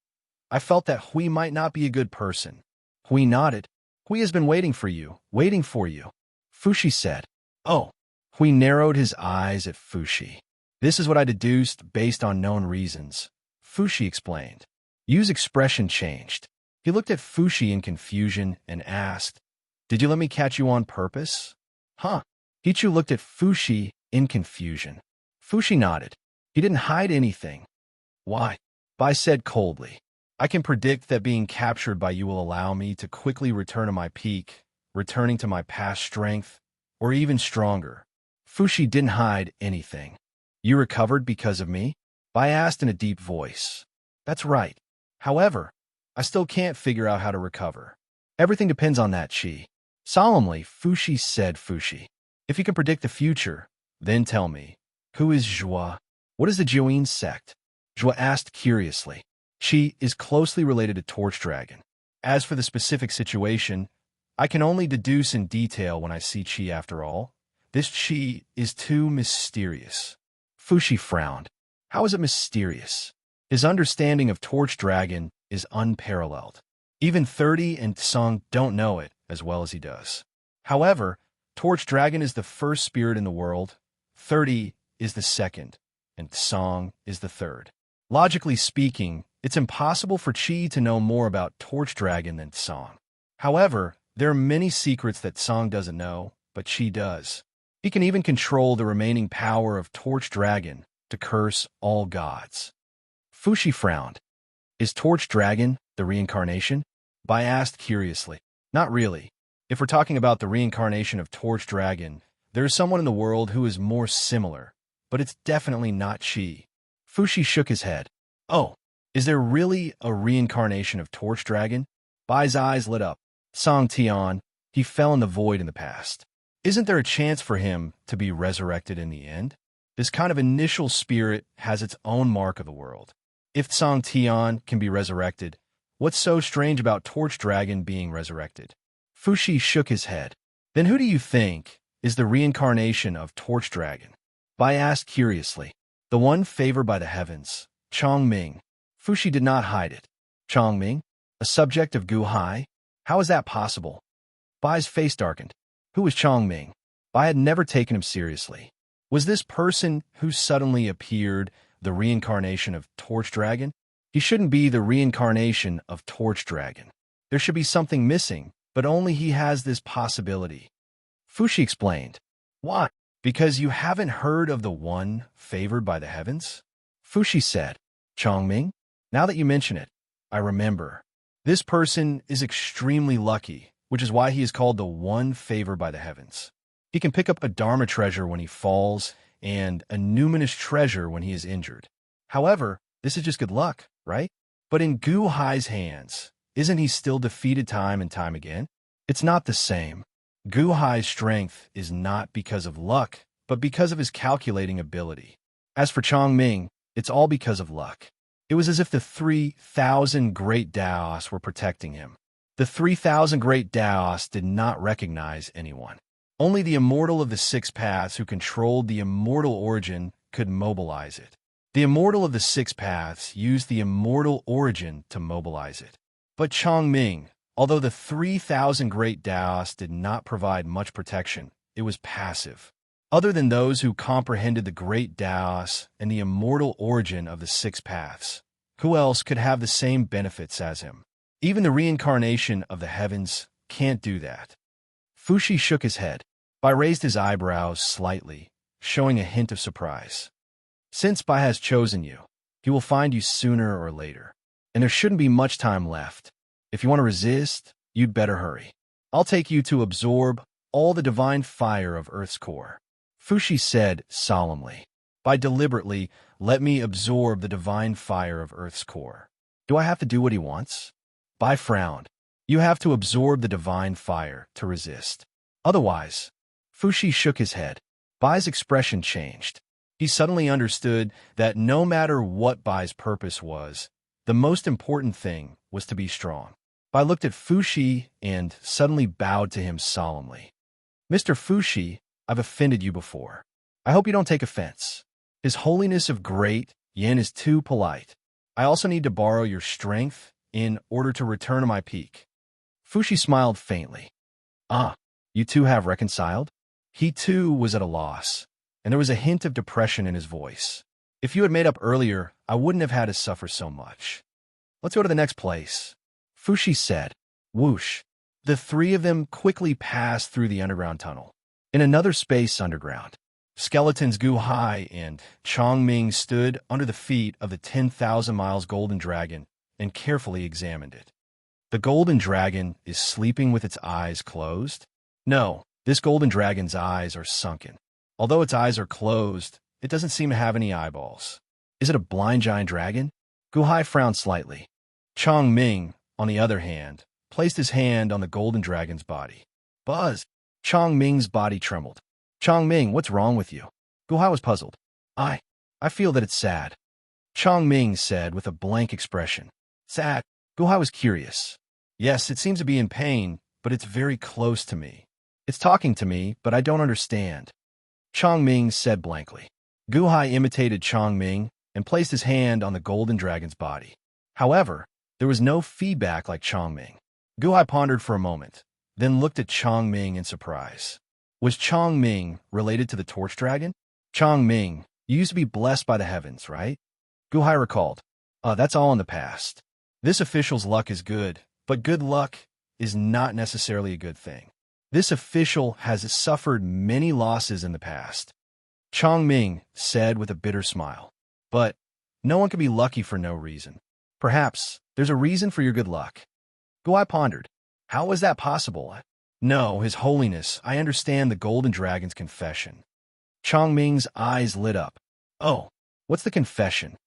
I felt that Hui might not be a good person. Hui nodded. Hui has been waiting for you. Fushi said. Oh. Hui narrowed his eyes at Fushi. This is what I deduced based on known reasons. Fushi explained. Yu's expression changed. He looked at Fushi in confusion and asked, Did you let me catch you on purpose? Huh? Hichu looked at Fushi in confusion. Fushi nodded. He didn't hide anything. Why? Bai said coldly. I can predict that being captured by you will allow me to quickly return to my peak, returning to my past strength, or even stronger. Fushi didn't hide anything. You recovered because of me? Bai asked in a deep voice. That's right. However, I still can't figure out how to recover. Everything depends on that, Qi. Solemnly, Fushi said Fushi. If you can predict the future, then tell me, who is Zhua? What is the Jiuyin sect? Zhua asked curiously. Qi is closely related to Torch Dragon. As for the specific situation, I can only deduce in detail when I see Qi after all. This Qi is too mysterious. Fushi frowned. How is it mysterious? His understanding of Torch Dragon is unparalleled. Even 30 and Tsong don't know it as well as he does. However, Torch Dragon is the first spirit in the world, 30 is the second, and Tsong is the third. Logically speaking, it's impossible for Qi to know more about Torch Dragon than Tsong. However, there are many secrets that Tsong doesn't know, but Qi does. He can even control the remaining power of Torch Dragon to curse all gods. Fushi frowned. Is Torch Dragon the reincarnation? Bai asked curiously. Not really. If we're talking about the reincarnation of Torch Dragon, there is someone in the world who is more similar, but it's definitely not Chi. Fushi shook his head. Oh, is there really a reincarnation of Torch Dragon? Bai's eyes lit up. Song Tian, he fell in the void in the past. Isn't there a chance for him to be resurrected in the end? This kind of initial spirit has its own mark of the world. If Song Tian can be resurrected, what's so strange about Torch Dragon being resurrected? Fushi shook his head. Then who do you think is the reincarnation of Torch Dragon? Bai asked curiously. The one favored by the heavens, Chongming. Fushi did not hide it. Chongming? A subject of Guhai? How is that possible? Bai's face darkened. Who was Chongming? Bai had never taken him seriously. Was this person who suddenly appeared the reincarnation of Torch Dragon? He shouldn't be the reincarnation of Torch Dragon. There should be something missing, but only he has this possibility. Fushi explained. Why? Because you haven't heard of the one favored by the heavens? Fushi said. Chongming? Now that you mention it, I remember. This person is extremely lucky, which is why he is called the one favored by the heavens. He can pick up a Dharma treasure when he falls and a numinous treasure when he is injured. However, this is just good luck, right? But in Gu Hai's hands, isn't he still defeated time and time again? It's not the same. Gu Hai's strength is not because of luck, but because of his calculating ability. As for Chongming, it's all because of luck. It was as if the 3,000 great Daos were protecting him. The 3,000 great Daos did not recognize anyone. Only the Immortal of the Six Paths who controlled the immortal origin could mobilize it. The Immortal of the Six Paths used the immortal origin to mobilize it. But Chongming, although the 3,000 great Daos did not provide much protection, it was passive. Other than those who comprehended the great Daos and the immortal origin of the Six Paths, who else could have the same benefits as him? Even the reincarnation of the heavens can't do that. Fushi shook his head. Bai raised his eyebrows slightly, showing a hint of surprise. Since Bai has chosen you, he will find you sooner or later, and there shouldn't be much time left. If you want to resist, you'd better hurry. I'll take you to absorb all the divine fire of Earth's core. Fushi said solemnly. Bai deliberately let me absorb the divine fire of Earth's core. Do I have to do what he wants? Bai frowned. You have to absorb the divine fire to resist. Otherwise, Fushi shook his head. Bai's expression changed. He suddenly understood that no matter what Bai's purpose was, the most important thing was to be strong. Bai looked at Fushi and suddenly bowed to him solemnly. Mr. Fushi, I've offended you before. I hope you don't take offense. His Holiness of Great Yin is too polite. I also need to borrow your strength in order to return to my peak. Fushi smiled faintly. Ah, you two have reconciled? He too was at a loss, and there was a hint of depression in his voice. If you had made up earlier, I wouldn't have had to suffer so much. Let's go to the next place, Fushi said. Whoosh. The three of them quickly passed through the underground tunnel. In another space underground, skeletons Gu Hai and Chongming stood under the feet of the 10,000 miles golden dragon and carefully examined it. The golden dragon is sleeping with its eyes closed? No, this golden dragon's eyes are sunken. Although its eyes are closed, it doesn't seem to have any eyeballs. Is it a blind giant dragon? Gu Hai frowned slightly. Chongming, on the other hand, placed his hand on the golden dragon's body. Buzz! Chongming's body trembled. Chongming, what's wrong with you? Gu Hai was puzzled. I feel that it's sad. Chongming said with a blank expression. Sad? Gu Hai was curious. Yes, it seems to be in pain, but it's very close to me. It's talking to me, but I don't understand. Chongming said blankly. Gu Hai imitated Chongming and placed his hand on the golden dragon's body. However, there was no feedback like Chongming. Gu Hai pondered for a moment, then looked at Chongming in surprise. Was Chongming related to the torch dragon? Chongming, you used to be blessed by the heavens, right? Gu Hai recalled. That's all in the past. This official's luck is good, but good luck is not necessarily a good thing. This official has suffered many losses in the past. Chongming said with a bitter smile. But no one can be lucky for no reason. Perhaps there's a reason for your good luck. Gu Hai pondered. How was that possible? No, His Holiness, I understand the Golden Dragon's confession. Chongming's eyes lit up. Oh, what's the confession?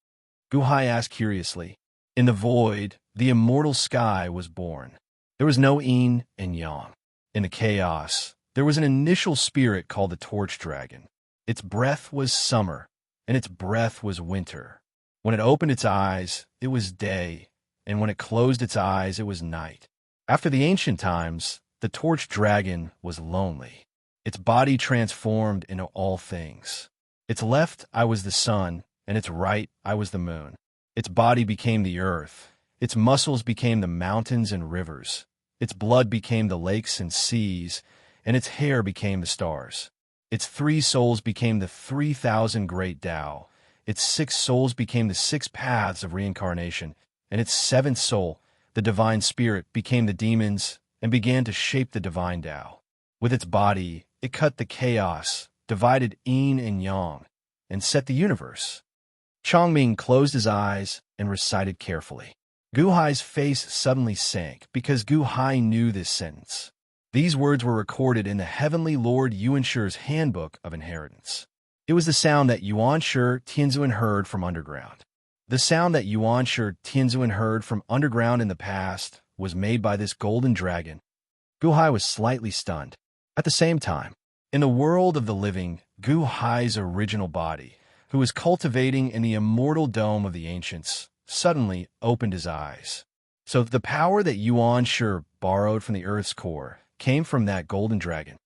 Guhai asked curiously. In the void, the immortal sky was born. There was no yin and yang. In the chaos, there was an initial spirit called the Torch Dragon. Its breath was summer, and its breath was winter. When it opened its eyes, it was day, and when it closed its eyes, it was night. After the ancient times, the Torch Dragon was lonely. Its body transformed into all things. Its left, I was the sun, and its right, I was the moon. Its body became the earth. Its muscles became the mountains and rivers. Its blood became the lakes and seas, and its hair became the stars. Its 3 souls became the 3,000 great Tao. Its 6 souls became the 6 paths of reincarnation, and its 7th soul, the divine spirit, became the demons and began to shape the divine Tao. With its body, it cut the chaos, divided yin and yang, and set the universe. Chongming closed his eyes and recited carefully. Guhai's face suddenly sank because Guhai knew this sentence. These words were recorded in the Heavenly Lord Yuanshi's Handbook of Inheritance. It was the sound that Yuanshi Tianzuan heard from underground. The sound that Yuanshi Tianzuan heard from underground in the past was made by this golden dragon. Guhai was slightly stunned. At the same time, in the world of the living, Guhai's original body, who was cultivating in the immortal dome of the ancients, suddenly opened his eyes. So the power that Yuanshi borrowed from the Earth's core came from that golden dragon.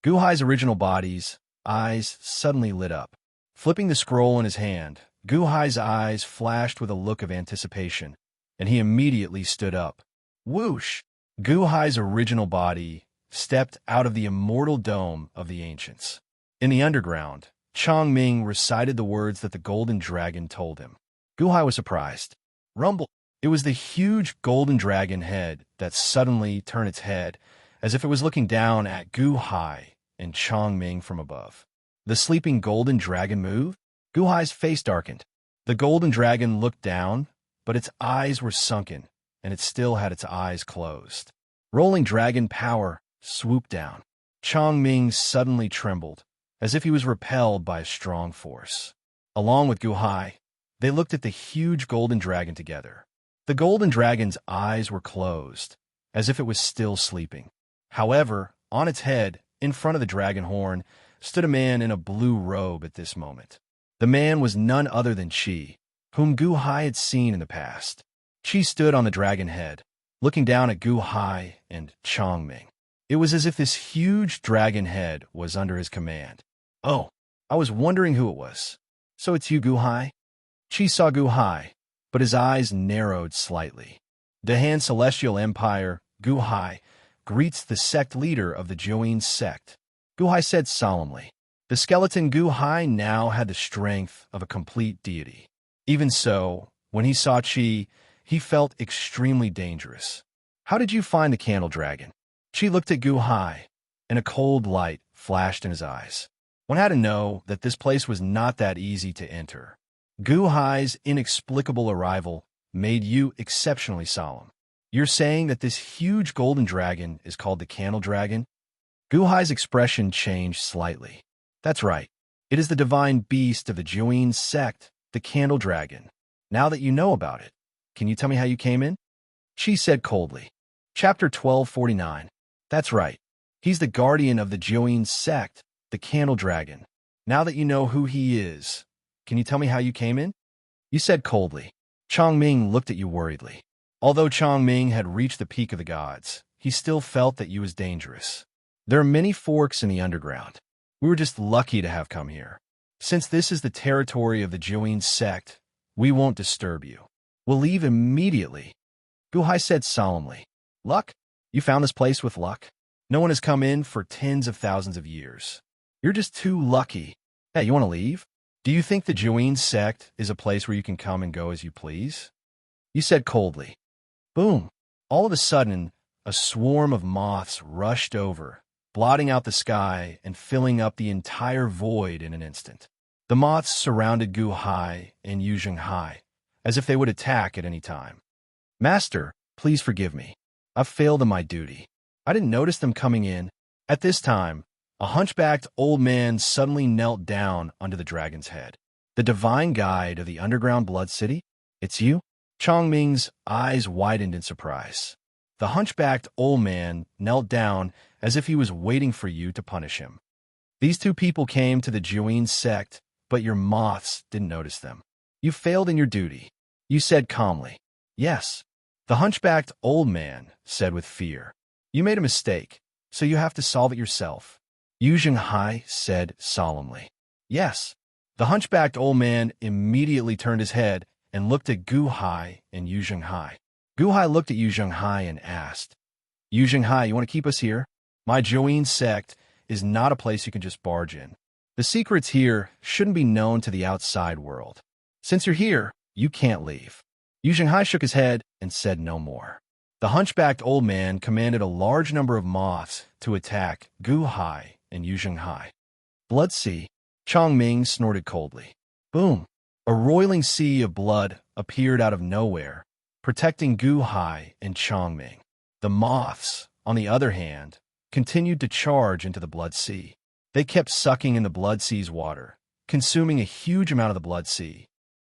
Guhai's original body's eyes suddenly lit up. Flipping the scroll in his hand, Guhai's eyes flashed with a look of anticipation, and he immediately stood up. Whoosh! Guhai's original body stepped out of the immortal dome of the ancients. In the underground, Chongming recited the words that the golden dragon told him. Guhai was surprised. Rumble! It was the huge golden dragon head that suddenly turned its head, as if it was looking down at Guhai and Chongming from above. The sleeping golden dragon moved. Guhai's face darkened. The golden dragon looked down, but its eyes were sunken, and it still had its eyes closed. Rolling dragon power swooped down. Chongming suddenly trembled, as if he was repelled by a strong force. Along with Guhai, they looked at the huge golden dragon together. The golden dragon's eyes were closed, as if it was still sleeping. However, on its head, in front of the dragon horn, stood a man in a blue robe at this moment. The man was none other than Qi, whom Guhai had seen in the past. Qi stood on the dragon head, looking down at Guhai and Chongming. It was as if this huge dragon head was under his command. Oh, I was wondering who it was. So it's you, Guhai? Qi saw Guhai, but his eyes narrowed slightly. Dahan Celestial Empire, Guhai, greets the sect leader of the Join sect. Guhai said solemnly. The skeleton Guhai now had the strength of a complete deity. Even so, when he saw Qi, he felt extremely dangerous. How did you find the candle dragon? Qi looked at Guhai, and a cold light flashed in his eyes. One had to know that this place was not that easy to enter. Guhai's inexplicable arrival made you exceptionally solemn. You're saying that this huge golden dragon is called the candle dragon? Guhai's expression changed slightly. That's right. It is the divine beast of the Join sect, the candle dragon. Now that you know about it, can you tell me how you came in? Qi said coldly. Chapter 1249. That's right. He's the guardian of the Join sect, the candle dragon. Now that you know who he is, can you tell me how you came in? You said coldly. Chongming looked at you worriedly. Although Chongming had reached the peak of the gods, he still felt that you was dangerous. There are many forks in the underground. We were just lucky to have come here. Since this is the territory of the Join sect, we won't disturb you. We'll leave immediately. Guhai said solemnly. Luck? You found this place with luck? No one has come in for tens of thousands of years. You're just too lucky. Hey, you want to leave? Do you think the Join sect is a place where you can come and go as you please? You said coldly. Boom. All of a sudden, a swarm of moths rushed over, blotting out the sky and filling up the entire void in an instant. The moths surrounded Guhai and Yu Zhenghai, as if they would attack at any time. Master, please forgive me. I've failed in my duty. I didn't notice them coming in. At this time, a hunchbacked old man suddenly knelt down onto the dragon's head. The divine guide of the underground blood city? It's you? Chongming's eyes widened in surprise. The hunchbacked old man knelt down as if he was waiting for you to punish him. These two people came to the Jiuyin sect, but your moths didn't notice them. You failed in your duty. You said calmly. Yes. The hunchbacked old man said with fear. You made a mistake, so you have to solve it yourself. Yu Zhenghai said solemnly. Yes. The hunchbacked old man immediately turned his head and looked at Gu Hai and Yu Zhenghai. Gu Hai looked at Yu Zhenghai and asked, Yu Zhenghai, you want to keep us here? My Jiuyin sect is not a place you can just barge in. The secrets here shouldn't be known to the outside world. Since you're here, you can't leave. Yu Zhenghai shook his head and said no more. The hunchbacked old man commanded a large number of moths to attack Gu Hai and Yu Zhenghai. Blood sea. Chongming snorted coldly. Boom! A roiling sea of blood appeared out of nowhere, protecting Gu Hai and Chongming. The moths, on the other hand, continued to charge into the blood sea. They kept sucking in the blood sea's water, consuming a huge amount of the blood sea.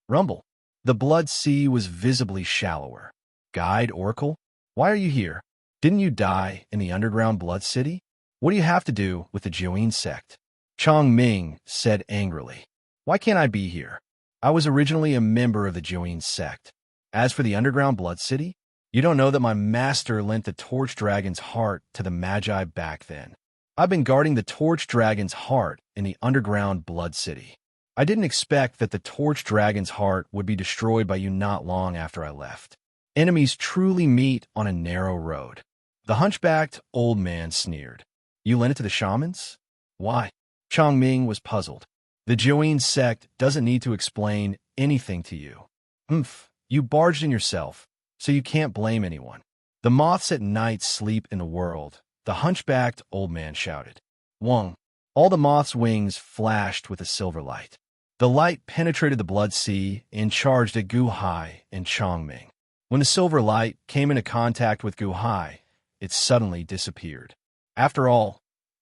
Rumble. The blood sea was visibly shallower. Guide Oracle? Why are you here? Didn't you die in the underground blood city? What do you have to do with the Jiuyin sect? Chongming said angrily. Why can't I be here? I was originally a member of the Jiuyin sect. As for the underground blood city, you don't know that my master lent the torch dragon's heart to the Magi back then. I've been guarding the torch dragon's heart in the underground blood city. I didn't expect that the torch dragon's heart would be destroyed by you not long after I left. Enemies truly meet on a narrow road. The hunchbacked old man sneered. You lent it to the shamans? Why? Chongming was puzzled. The Jiuyin sect doesn't need to explain anything to you. You barged in yourself, so you can't blame anyone. The moths at night sleep in the world, the hunchbacked old man shouted. Wong. All the moths' wings flashed with a silver light. The light penetrated the blood sea and charged at Gu Hai and Chongming. When the silver light came into contact with Gu Hai, it suddenly disappeared. After all,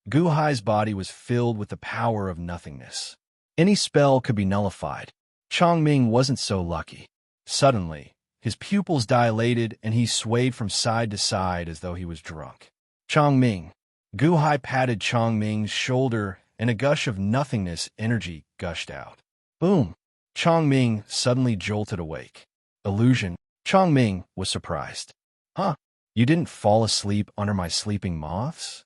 Gu Hai's body was filled with the power of nothingness. Any spell could be nullified. Chongming wasn't so lucky. Suddenly, his pupils dilated and he swayed from side to side as though he was drunk. Chongming. Gu Hai patted Chongming's shoulder and a gush of nothingness energy gushed out. Boom! Chongming suddenly jolted awake. Illusion. Chongming was surprised. Huh? You didn't fall asleep under my sleeping moths?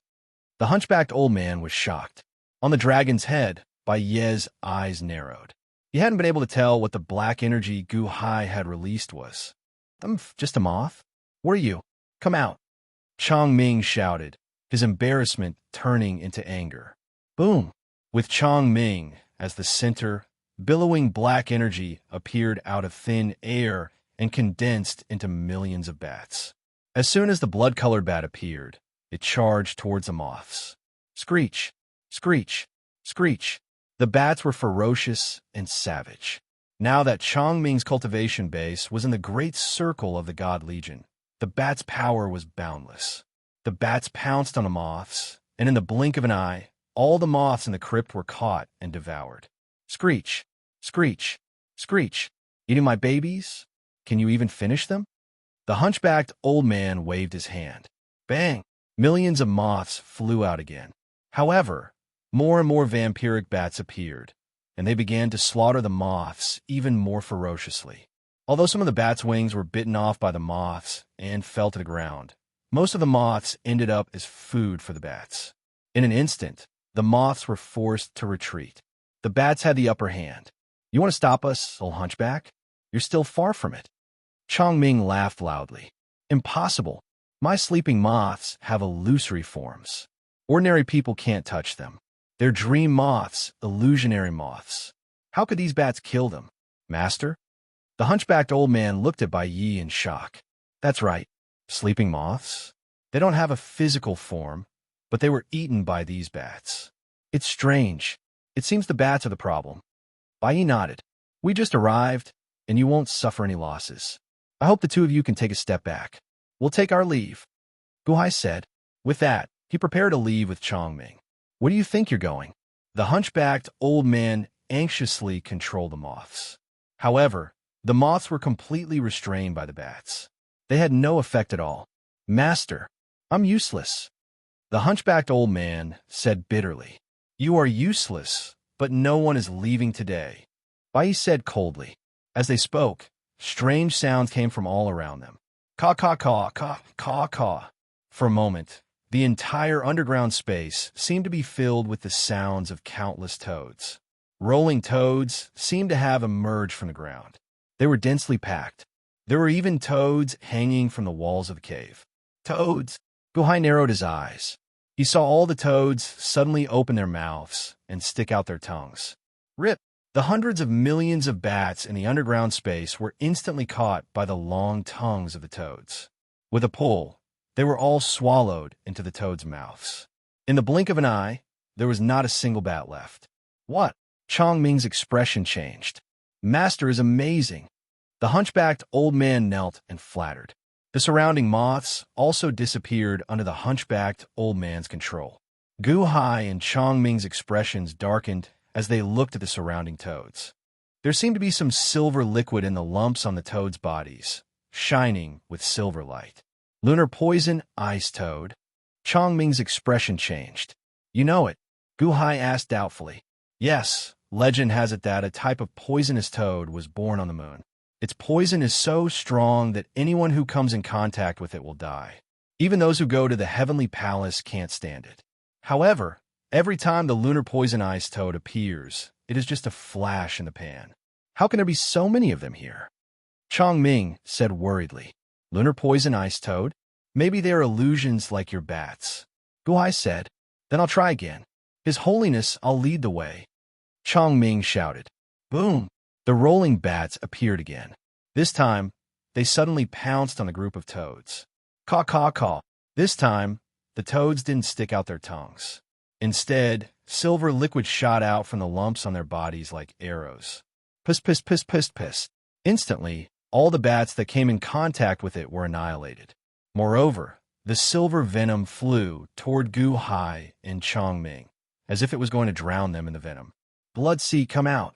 The hunchbacked old man was shocked. On the dragon's head, Bai Ye's eyes narrowed. He hadn't been able to tell what the black energy Gu Hai had released was. Just a moth? What are you? Come out. Chongming shouted, his embarrassment turning into anger. Boom! With Chongming as the center, billowing black energy appeared out of thin air and condensed into millions of bats. As soon as the blood-colored bat appeared, it charged towards the moths. Screech! Screech! Screech! The bats were ferocious and savage. Now that Chongming's cultivation base was in the great circle of the God Legion, the bats' power was boundless. The bats pounced on the moths, and in the blink of an eye, all the moths in the crypt were caught and devoured. Screech! Screech! Screech! Eating my babies? Can you even finish them? The hunchbacked old man waved his hand. Bang! Millions of moths flew out again. However, more and more vampiric bats appeared, and they began to slaughter the moths even more ferociously. Although some of the bats' wings were bitten off by the moths and fell to the ground, most of the moths ended up as food for the bats. In an instant, the moths were forced to retreat. The bats had the upper hand. You want to stop us, old hunchback? You're still far from it. Chongming laughed loudly. Impossible. My sleeping moths have illusory forms. Ordinary people can't touch them. They're dream moths, illusionary moths. How could these bats kill them? Master? The hunchbacked old man looked at Bai Yi in shock. That's right. Sleeping moths? They don't have a physical form, but they were eaten by these bats. It's strange. It seems the bats are the problem. Bai Yi nodded. We just arrived, and you won't suffer any losses. I hope the two of you can take a step back. We'll take our leave. Gu Hai said. With that, he prepared to leave with Chongming. Where do you think you're going? The hunchbacked old man anxiously controlled the moths. However, the moths were completely restrained by the bats. They had no effect at all. Master, I'm useless. The hunchbacked old man said bitterly. You are useless, but no one is leaving today. Bai said coldly. As they spoke, strange sounds came from all around them. Caw, caw, caw, caw, caw, caw. For a moment, the entire underground space seemed to be filled with the sounds of countless toads. Rolling toads seemed to have emerged from the ground. They were densely packed. There were even toads hanging from the walls of the cave. Toads! Guhai narrowed his eyes. He saw all the toads suddenly open their mouths and stick out their tongues. Rip! The hundreds of millions of bats in the underground space were instantly caught by the long tongues of the toads. With a pull, they were all swallowed into the toads' mouths. In the blink of an eye, there was not a single bat left. What? Chongming's expression changed. Master is amazing. The hunchbacked old man knelt and flattered. The surrounding moths also disappeared under the hunchbacked old man's control. Guhai and Chongming's expressions darkened as they looked at the surrounding toads. There seemed to be some silver liquid in the lumps on the toads' bodies, shining with silver light. Lunar poison ice toad. Chongming's expression changed. You know it? Guhai asked doubtfully. Yes, legend has it that a type of poisonous toad was born on the moon. Its poison is so strong that anyone who comes in contact with it will die. Even those who go to the heavenly palace can't stand it. However, every time the lunar poison ice toad appears, it is just a flash in the pan. How can there be so many of them here? Chongming said worriedly. Lunar poison ice toad? Maybe they are illusions like your bats. Guhai said. Then I'll try again. His Holiness, I'll lead the way. Chongming shouted. Boom! The rolling bats appeared again. This time, they suddenly pounced on a group of toads. Caw, caw, caw. This time, the toads didn't stick out their tongues. Instead, silver liquid shot out from the lumps on their bodies like arrows. Piss, piss, piss, piss, piss. Instantly, all the bats that came in contact with it were annihilated. Moreover, the silver venom flew toward Guhai and Chongming, as if it was going to drown them in the venom. Blood sea, come out.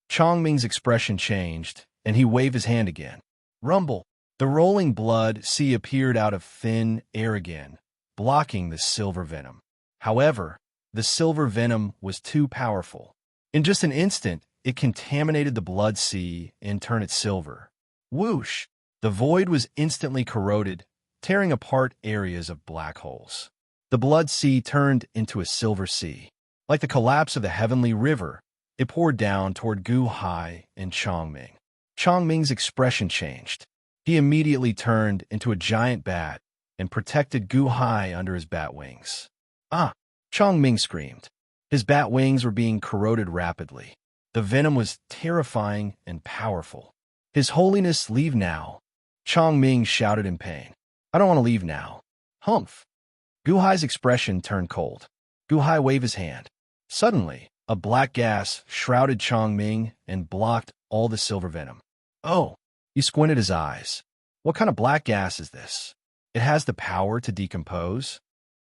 Chongming's expression changed, and he waved his hand again. Rumble! The rolling blood sea appeared out of thin air again, blocking the silver venom. However, the silver venom was too powerful. In just an instant, it contaminated the blood sea and turned it silver. Whoosh! The void was instantly corroded, tearing apart areas of black holes. The blood sea turned into a silver sea. Like the collapse of the heavenly river, it poured down toward Guhai and Chongming. Chongming's expression changed. He immediately turned into a giant bat and protected Guhai under his bat wings. Ah! Chongming screamed. His bat wings were being corroded rapidly. The venom was terrifying and powerful. His Holiness, leave now. Chongming shouted in pain. I don't want to leave now. Humph! Guhai's expression turned cold. Guhai waved his hand. Suddenly, a black gas shrouded Chongming and blocked all the silver venom. Oh! He squinted his eyes. What kind of black gas is this? It has the power to decompose?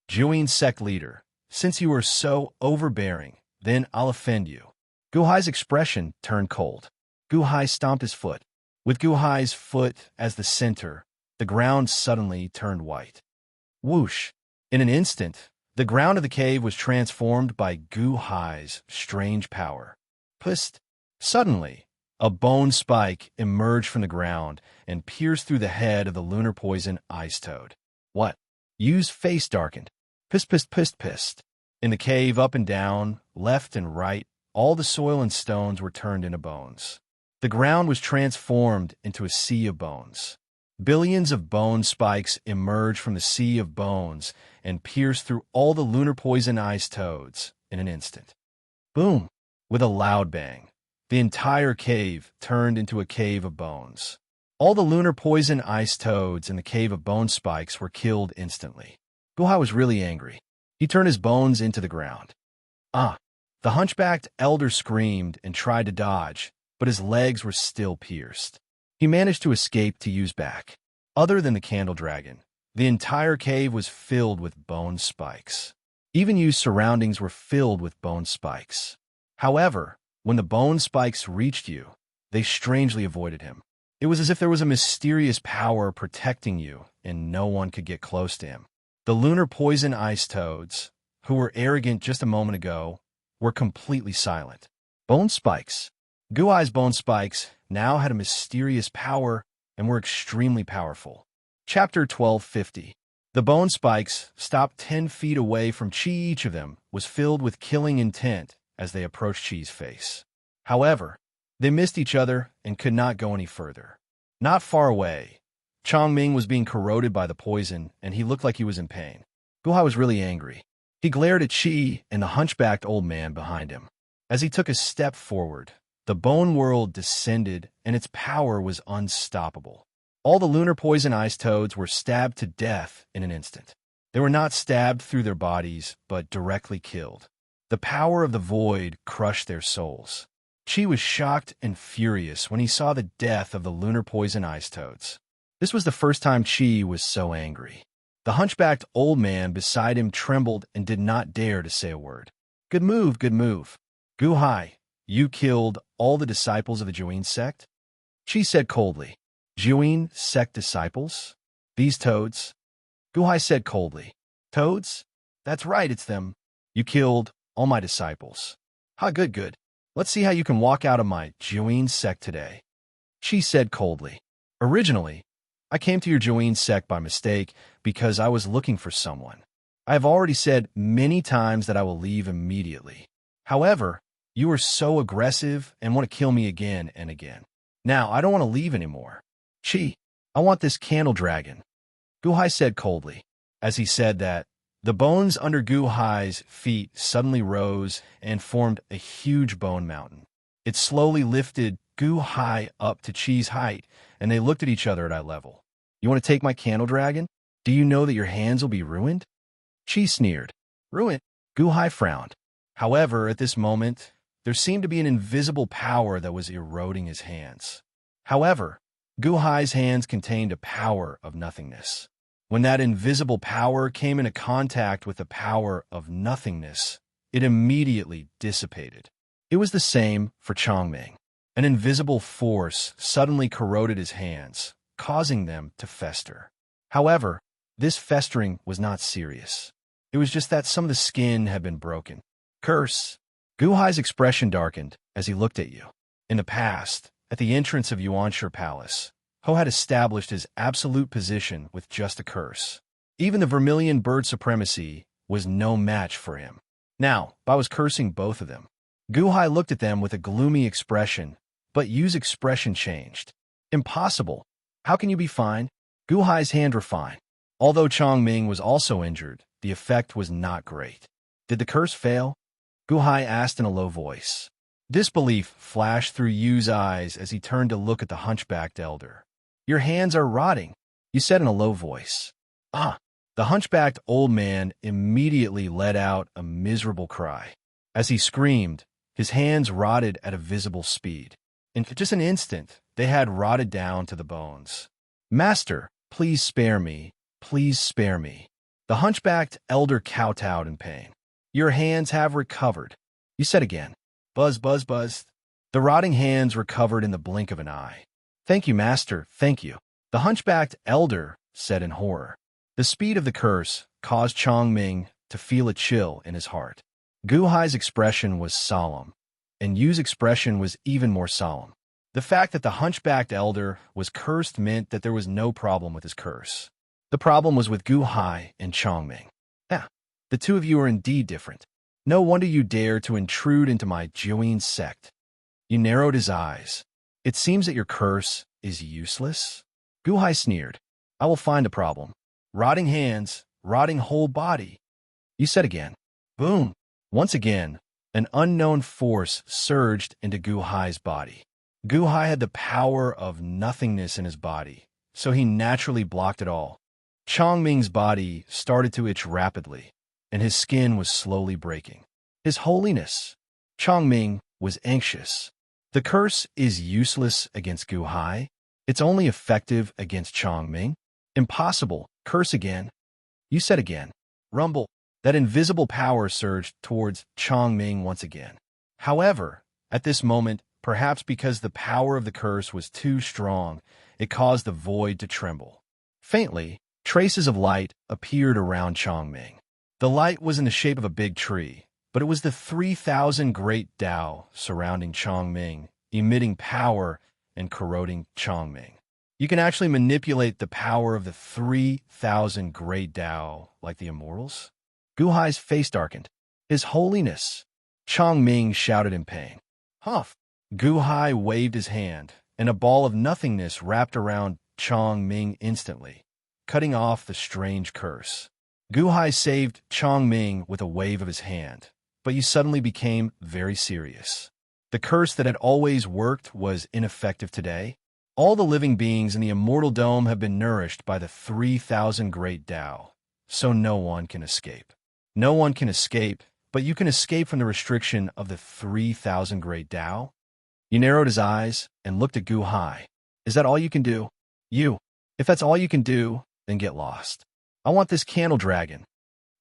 Juin sect leader, since you are so overbearing, then I'll offend you. Guhai's expression turned cold. Guhai stomped his foot. With Guhai's foot as the center, the ground suddenly turned white. Whoosh! In an instant, the ground of the cave was transformed by Guhai's strange power. Pust! Suddenly, a bone spike emerged from the ground and pierced through the head of the lunar poison ice toad. What? Yu's face darkened. Pist, pist, pist, pist. In the cave, up and down, left and right, all the soil and stones were turned into bones. The ground was transformed into a sea of bones. Billions of bone spikes emerged from the sea of bones and pierced through all the lunar poison ice toads in an instant. Boom! With a loud bang, the entire cave turned into a cave of bones. All the lunar poison ice toads in the cave of bone spikes were killed instantly. Guhai was really angry. He turned his bones into the ground. Ah! The hunchbacked elder screamed and tried to dodge, but his legs were still pierced. He managed to escape to Yu's back. Other than the candle dragon, The entire cave was filled with bone spikes. Even Yu's surroundings were filled with bone spikes. However, when the bone spikes reached Yu, they strangely avoided him. It was as if there was a mysterious power protecting Yu, and no one could get close to him. The lunar poison ice toads, who were arrogant just a moment ago, were completely silent. Bone spikes. Guhai's bone spikes now had a mysterious power and were extremely powerful. Chapter 1250. The bone spikes stopped 10 feet away from Chi. Each of them was filled with killing intent as they approached Chi's face. However, they missed each other and could not go any further. Not far away, Chongming was being corroded by the poison, and he looked like he was in pain. Guhai was really angry. He glared at Chi and the hunchbacked old man behind him. As he took a step forward, the bone world descended, and its power was unstoppable. All the lunar poison ice toads were stabbed to death in an instant. They were not stabbed through their bodies, but directly killed. The power of the void crushed their souls. Chi was shocked and furious when he saw the death of the lunar poison ice toads. This was the first time Chi was so angry. The hunchbacked old man beside him trembled and did not dare to say a word. Good move, good move. Guhai, you killed all the disciples of the Juin sect? Chi said coldly. Juin sect disciples? These toads? Guhai said coldly. Toads? That's right, it's them. You killed all my disciples. Ha, good, good. Let's see how you can walk out of my Juin sect today. Chi said coldly. Originally, I came to your Juin sect by mistake because I was looking for someone. I have already said many times that I will leave immediately. However, you are so aggressive and want to kill me again and again. Now, I don't want to leave anymore. Chi, I want this candle dragon. Guhai said coldly. As he said that, the bones under Guhai's feet suddenly rose and formed a huge bone mountain. It slowly lifted Guhai up to Chi's height, and they looked at each other at eye level. You want to take my candle dragon? Do you know that your hands will be ruined? Chi sneered. Ruined? Guhai frowned. However, at this moment, there seemed to be an invisible power that was eroding his hands. However, Guhai's hands contained a power of nothingness. When that invisible power came into contact with the power of nothingness, it immediately dissipated. It was the same for Chongming. An invisible force suddenly corroded his hands, causing them to fester. However, this festering was not serious. It was just that some of the skin had been broken. Curse! Guhai's expression darkened as he looked at you. In the past, at the entrance of Yuanshu Palace, Ho had established his absolute position with just a curse. Even the vermilion bird supremacy was no match for him. Now, Ba was cursing both of them. Guhai looked at them with a gloomy expression, but Yu's expression changed. Impossible. How can you be fine? Guhai's hands were fine. Although Chongming was also injured, the effect was not great. Did the curse fail? Guhai asked in a low voice. Disbelief flashed through Yu's eyes as he turned to look at the hunchbacked elder. Your hands are rotting, you said in a low voice. Ah! The hunchbacked old man immediately let out a miserable cry. As he screamed, his hands rotted at a visible speed. In just an instant, they had rotted down to the bones. Master, please spare me. Please spare me. The hunchbacked elder kowtowed in pain. Your hands have recovered, you said again. Buzz, buzz, buzz. The rotting hands recovered in the blink of an eye. Thank you, master, thank you. The hunchbacked elder said in horror. The speed of the curse caused Chongming to feel a chill in his heart. Guhai's expression was solemn, and Yu's expression was even more solemn. The fact that the hunchbacked elder was cursed meant that there was no problem with his curse. The problem was with Guhai and Chongming. Yeah, the two of you are indeed different. No wonder you dare to intrude into my Juin sect. You narrowed his eyes. It seems that your curse is useless? Guhai sneered. I will find a problem. Rotting hands, rotting whole body. You said again. Boom. Once again, an unknown force surged into Guhai's body. Guhai had the power of nothingness in his body, so he naturally blocked it all. Chongming's body started to itch rapidly, and his skin was slowly breaking. His Holiness! Chongming was anxious. The curse is useless against Guhai. It's only effective against Chongming. Impossible. Curse again. You said again. Rumble. That invisible power surged towards Chongming once again. However, at this moment, perhaps because the power of the curse was too strong, it caused the void to tremble. Faintly, traces of light appeared around Chongming. The light was in the shape of a big tree, but it was the 3,000 great Tao surrounding Chongming, emitting power and corroding Chongming. You can actually manipulate the power of the 3,000 great Tao like the Immortals? Guhai's face darkened. His Holiness! Chongming shouted in pain. Huff! Guhai waved his hand, and a ball of nothingness wrapped around Chongming instantly, cutting off the strange curse. Guhai saved Chongming with a wave of his hand, but he suddenly became very serious. The curse that had always worked was ineffective today. All the living beings in the Immortal Dome have been nourished by the 3,000 great Tao, so no one can escape. No one can escape, but you can escape from the restriction of the 3,000 great Tao? He narrowed his eyes and looked at Guhai. Is that all you can do? If that's all you can do, then get lost. I want this candle dragon,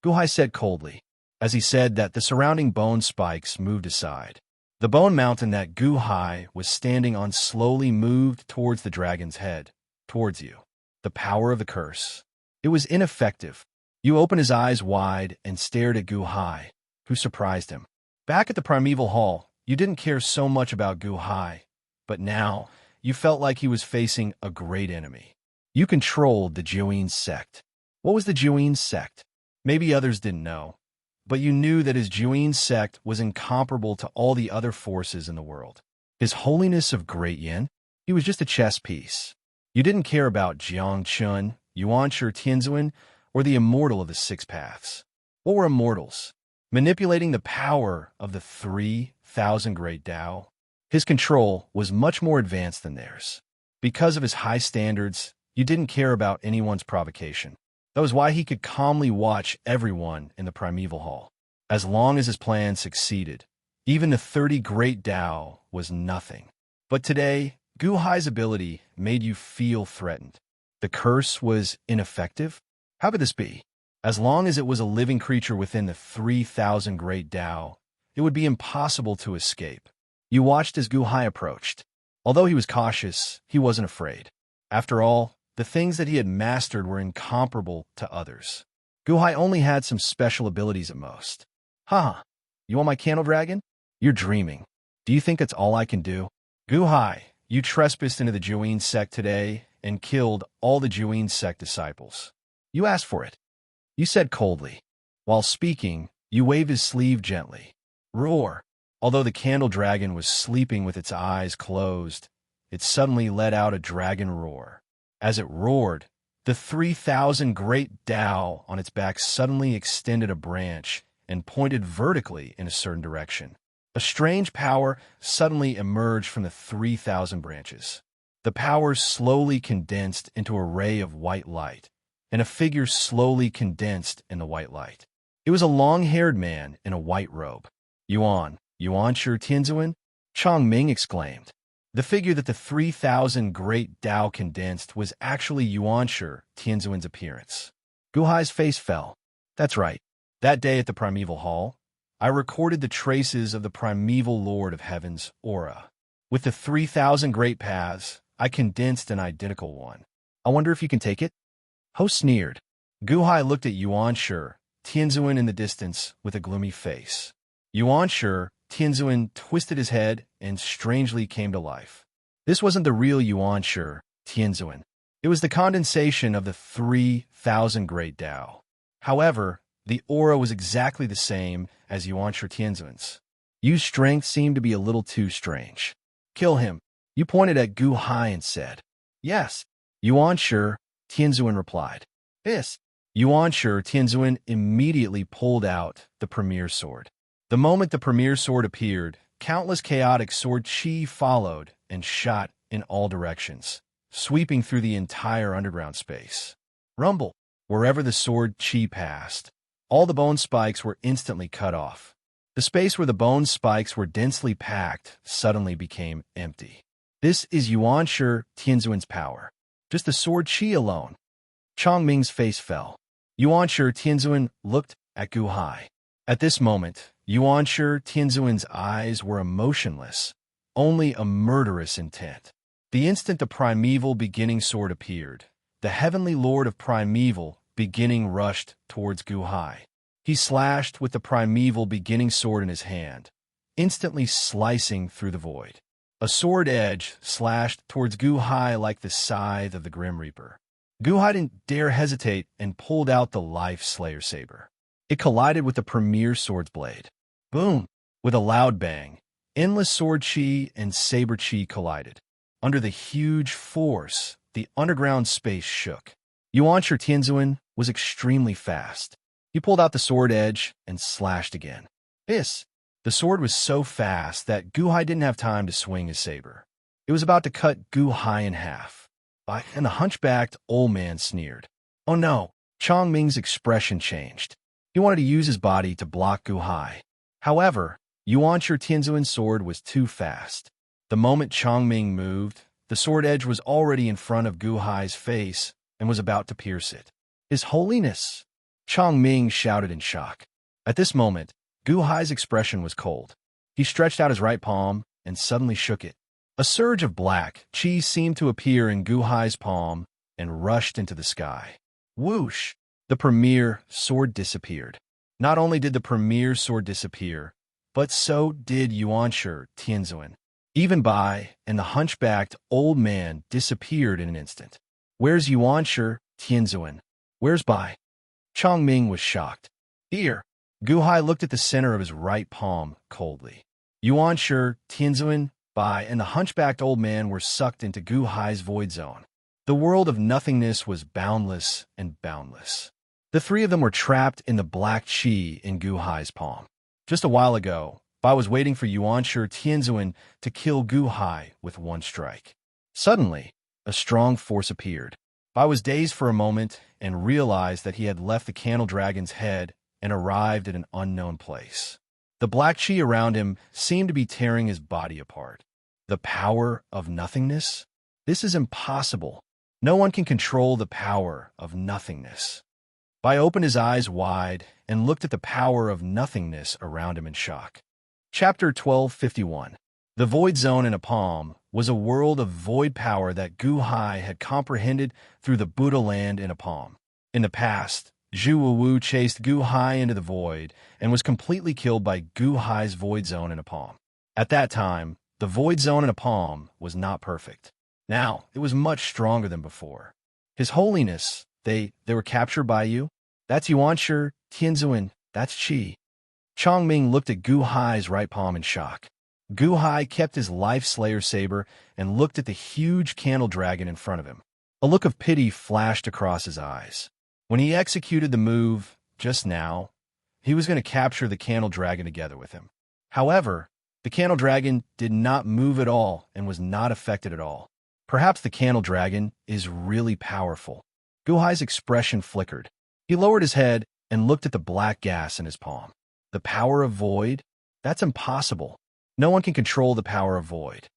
Guhai said coldly. As he said that, the surrounding bone spikes moved aside. The bone mountain that Guhai was standing on slowly moved towards the dragon's head, towards you. The power of the curse. It was ineffective. You opened his eyes wide and stared at Guhai, who surprised him. Back at the primeval hall, you didn't care so much about Guhai, but now you felt like he was facing a great enemy. You controlled the Juin sect. What was the Juin sect? Maybe others didn't know, but you knew that his Juin sect was incomparable to all the other forces in the world. His Holiness of Great Yin? He was just a chess piece. You didn't care about Jiangchun, Yuanshi Tianzuan, or the Immortal of the Six Paths. What were Immortals? Manipulating the power of the 3,000 great Tao. His control was much more advanced than theirs. Because of his high standards, you didn't care about anyone's provocation. That was why he could calmly watch everyone in the primeval hall. As long as his plan succeeded, even the 30 great Tao was nothing. But today, Guhai's ability made you feel threatened. The curse was ineffective? How could this be? As long as it was a living creature within the 3,000 great Tao, it would be impossible to escape. You watched as Guhai approached. Although he was cautious, he wasn't afraid. After all, the things that he had mastered were incomparable to others. Guhai only had some special abilities at most. Haha, you want my candle dragon? You're dreaming. Do you think that's all I can do? Guhai, you trespassed into the Juin sect today and killed all the Juin sect disciples. You asked for it. You said coldly. While speaking, you waved his sleeve gently. Roar. Although the candle dragon was sleeping with its eyes closed, it suddenly let out a dragon roar. As it roared, the 3,000 great Tao on its back suddenly extended a branch and pointed vertically in a certain direction. A strange power suddenly emerged from the 3,000 branches. The power slowly condensed into a ray of white light, and a figure slowly condensed in the white light. It was a long-haired man in a white robe. Yuanshi Tianzuan? Chongming exclaimed. The figure that the 3,000 great Tao condensed was actually Yuanshi Tianzuan's appearance. Guhai's face fell. That's right. That day at the primeval hall, I recorded the traces of the primeval Lord of Heaven's aura. With the 3,000 great paths, I condensed an identical one. I wonder if you can take it? Ho sneered. Guhai looked at Yuanshi Tianzuan in the distance with a gloomy face. Yuanshi Tianzuan twisted his head and strangely came to life. This wasn't the real Yuanshi Tianzuan. It was the condensation of the 3,000 great Tao. However, the aura was exactly the same as Yuanshi Tianzuan's. Yu's strength seemed to be a little too strange. Kill him. You pointed at Guhai and said. Yes. Yuanshi Tianzuan replied. Yes. Yuanshi Tianzuan immediately pulled out the premier sword. The moment the premier sword appeared, countless chaotic sword chi followed and shot in all directions, sweeping through the entire underground space. Rumble. Wherever the sword chi passed, all the bone spikes were instantly cut off. The space where the bone spikes were densely packed suddenly became empty. This is Yuanshi Tianzuan's power. Just the sword chi alone. Chongming's face fell. Yuanshi Tianzuan looked at Gu Hai. At this moment, Yuanshi Tianzuan's eyes were emotionless, only a murderous intent. The instant the primeval beginning sword appeared, the heavenly lord of primeval beginning rushed towards Gu Hai. He slashed with the primeval beginning sword in his hand, instantly slicing through the void. A sword edge slashed towards Gu Hai like the scythe of the Grim Reaper. Gu Hai didn't dare hesitate and pulled out the Life Slayer saber. It collided with the premier sword's blade. Boom! With a loud bang, endless sword chi and saber chi collided. Under the huge force, the underground space shook. Yuanshi Tianzuan was extremely fast. He pulled out the sword edge and slashed again. Hiss! The sword was so fast that Gu Hai didn't have time to swing his saber. It was about to cut Gu Hai in half. And the hunchbacked old man sneered. Oh no! Chongming's expression changed. He wanted to use his body to block Gu Hai. However, Yuanshi Tianzuan's sword was too fast. The moment Chongming moved, the sword edge was already in front of Gu Hai's face and was about to pierce it. His Holiness! Chongming shouted in shock. At this moment, Gu Hai's expression was cold. He stretched out his right palm and suddenly shook it. A surge of black chi seemed to appear in Gu Hai's palm and rushed into the sky. Whoosh! The premier sword disappeared. Not only did the premier sword disappear, but so did Yuanshi Tianzuan. Even Bai and the hunchbacked old man disappeared in an instant. Where's Yuanshi Tianzuan? Where's Bai? Chongming was shocked. Here! Gu Hai looked at the center of his right palm coldly. Yuanshi Tianzuan, Bai, and the hunchbacked old man were sucked into Gu Hai's void zone. The world of nothingness was boundless and boundless. The three of them were trapped in the black chi in Gu Hai's palm. Just a while ago, Bai was waiting for Yuanshi Tianzuan to kill Gu Hai with one strike. Suddenly, a strong force appeared. Bai was dazed for a moment and realized that he had left the candle dragon's head and arrived at an unknown place. The black chi around him seemed to be tearing his body apart. The power of nothingness? This is impossible. No one can control the power of nothingness. Bai opened his eyes wide and looked at the power of nothingness around him in shock. Chapter 1251. The Void Zone in a Palm was a world of void power that Gu Hai had comprehended through the Buddha land in a palm. In the past, Zhu Wu chased Gu Hai into the void and was completely killed by Gu Hai's Void Zone in a palm. At that time, the Void Zone in a palm was not perfect. Now, it was much stronger than before. His Holiness, they were captured by you? That's Yuanshi Tianzuan, that's Qi. Chongming looked at Gu Hai's right palm in shock. Gu Hai kept his Life Slayer saber and looked at the huge candle dragon in front of him. A look of pity flashed across his eyes. When he executed the move just now, he was going to capture the candle dragon together with him. However, the candle dragon did not move at all and was not affected at all. Perhaps the candle dragon is really powerful. Gu Hai's expression flickered. He lowered his head and looked at the black gas in his palm. The power of void? That's impossible. No one can control the power of void.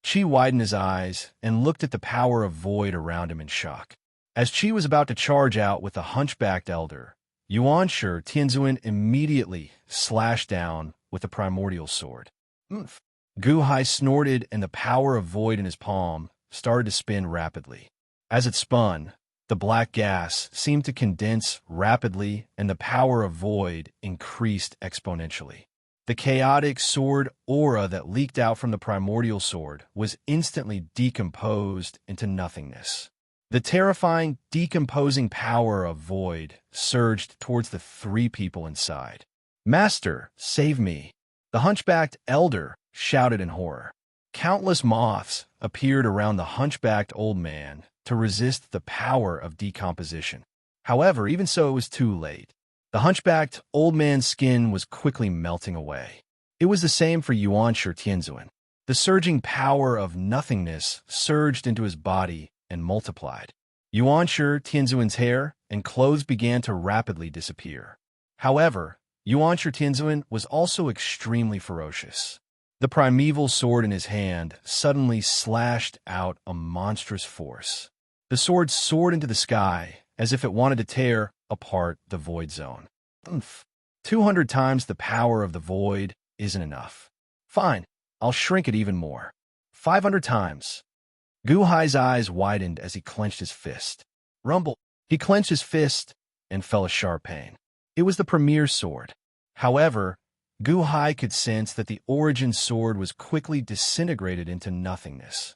Qi widened his eyes and looked at the power of void around him in shock. As Qi was about to charge out with the hunchbacked elder, Yuanshi Tianzuan immediately slashed down with the primordial sword. Oomph! Gu Hai snorted and the power of void in his palm started to spin rapidly. As it spun, the black gas seemed to condense rapidly and the power of void increased exponentially. The chaotic sword aura that leaked out from the primordial sword was instantly decomposed into nothingness. The terrifying, decomposing power of void surged towards the three people inside. Master, save me! The hunchbacked elder shouted in horror. Countless moths appeared around the hunchbacked old man to resist the power of decomposition. However, even so, it was too late. The hunchbacked old man's skin was quickly melting away. It was the same for Yuanshi Tianzuan. The surging power of nothingness surged into his body and multiplied. Yuanshi Tianzuan's hair and clothes began to rapidly disappear. However, Yuanshi Tianzuan was also extremely ferocious. The primeval sword in his hand suddenly slashed out a monstrous force. The sword soared into the sky as if it wanted to tear apart the void zone. Oomph. 200 times the power of the void isn't enough. Fine, I'll shrink it even more. 500 times. Guhai's eyes widened as he clenched his fist. Rumble. He clenched his fist and felt a sharp pain. It was the premier sword. However, Guhai could sense that the origin sword was quickly disintegrated into nothingness.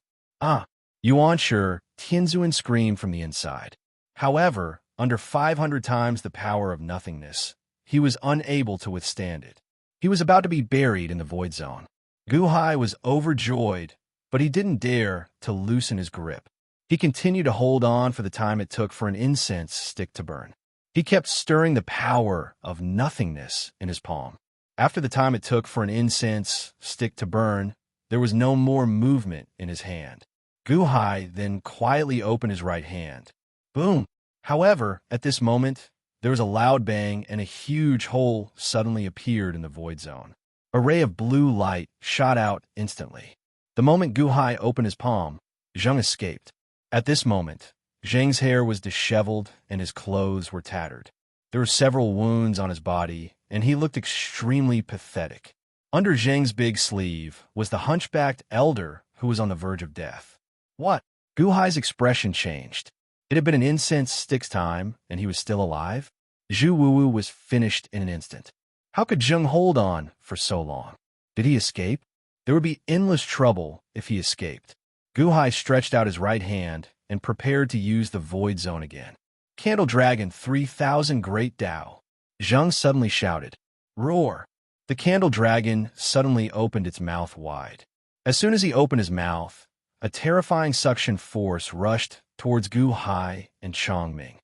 Yuan Shi, Tianzuan screamed from the inside. However, under 500 times the power of nothingness, he was unable to withstand it. He was about to be buried in the void zone. Guhai was overjoyed, but he didn't dare to loosen his grip. He continued to hold on for the time it took for an incense stick to burn. He kept stirring the power of nothingness in his palm. After the time it took for an incense stick to burn, there was no more movement in his hand. Guhai then quietly opened his right hand. Boom! However, at this moment, there was a loud bang and a huge hole suddenly appeared in the void zone. A ray of blue light shot out instantly. The moment Guhai opened his palm, Zheng escaped. At this moment, Zheng's hair was disheveled and his clothes were tattered. There were several wounds on his body, and he looked extremely pathetic. Under Zheng's big sleeve was the hunchbacked elder who was on the verge of death. What? Guhai's expression changed. It had been an incense stick's time, and he was still alive? Zhu Wuwu was finished in an instant. How could Zheng hold on for so long? Did he escape? There would be endless trouble if he escaped. Guhai stretched out his right hand and prepared to use the void zone again. Candle Dragon 3000 Great Tao. Zheng suddenly shouted. Roar! The Candle Dragon suddenly opened its mouth wide. As soon as he opened his mouth, a terrifying suction force rushed towards Guhai and Chongming.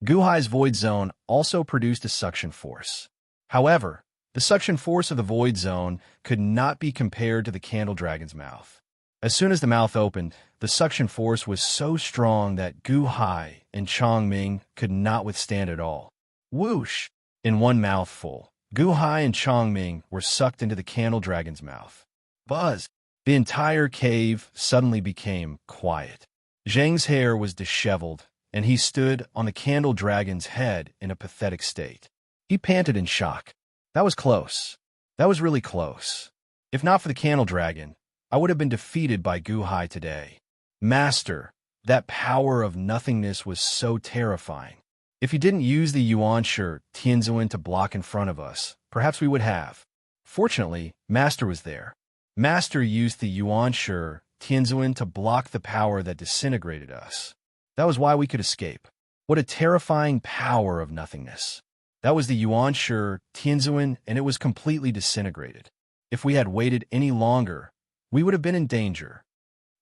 Guhai's void zone also produced a suction force. However, the suction force of the void zone could not be compared to the Candle Dragon's mouth. As soon as the mouth opened, the suction force was so strong that Guhai and Chongming could not withstand it all. Whoosh! In one mouthful, Guhai and Chongming were sucked into the Candle Dragon's mouth. Buzz! The entire cave suddenly became quiet. Zheng's hair was disheveled, and he stood on the Candle Dragon's head in a pathetic state. He panted in shock. That was close. That was really close. If not for the Candle Dragon, I would have been defeated by Guhai today. Master, that power of nothingness was so terrifying. If he didn't use the Yuan Shi Tianzuan to block in front of us, perhaps we would have. Fortunately, Master was there. Master used the Yuan Shi Tianzuan to block the power that disintegrated us. That was why we could escape. What a terrifying power of nothingness. That was the Yuan Shi Tianzuan, and it was completely disintegrated. If we had waited any longer, we would have been in danger.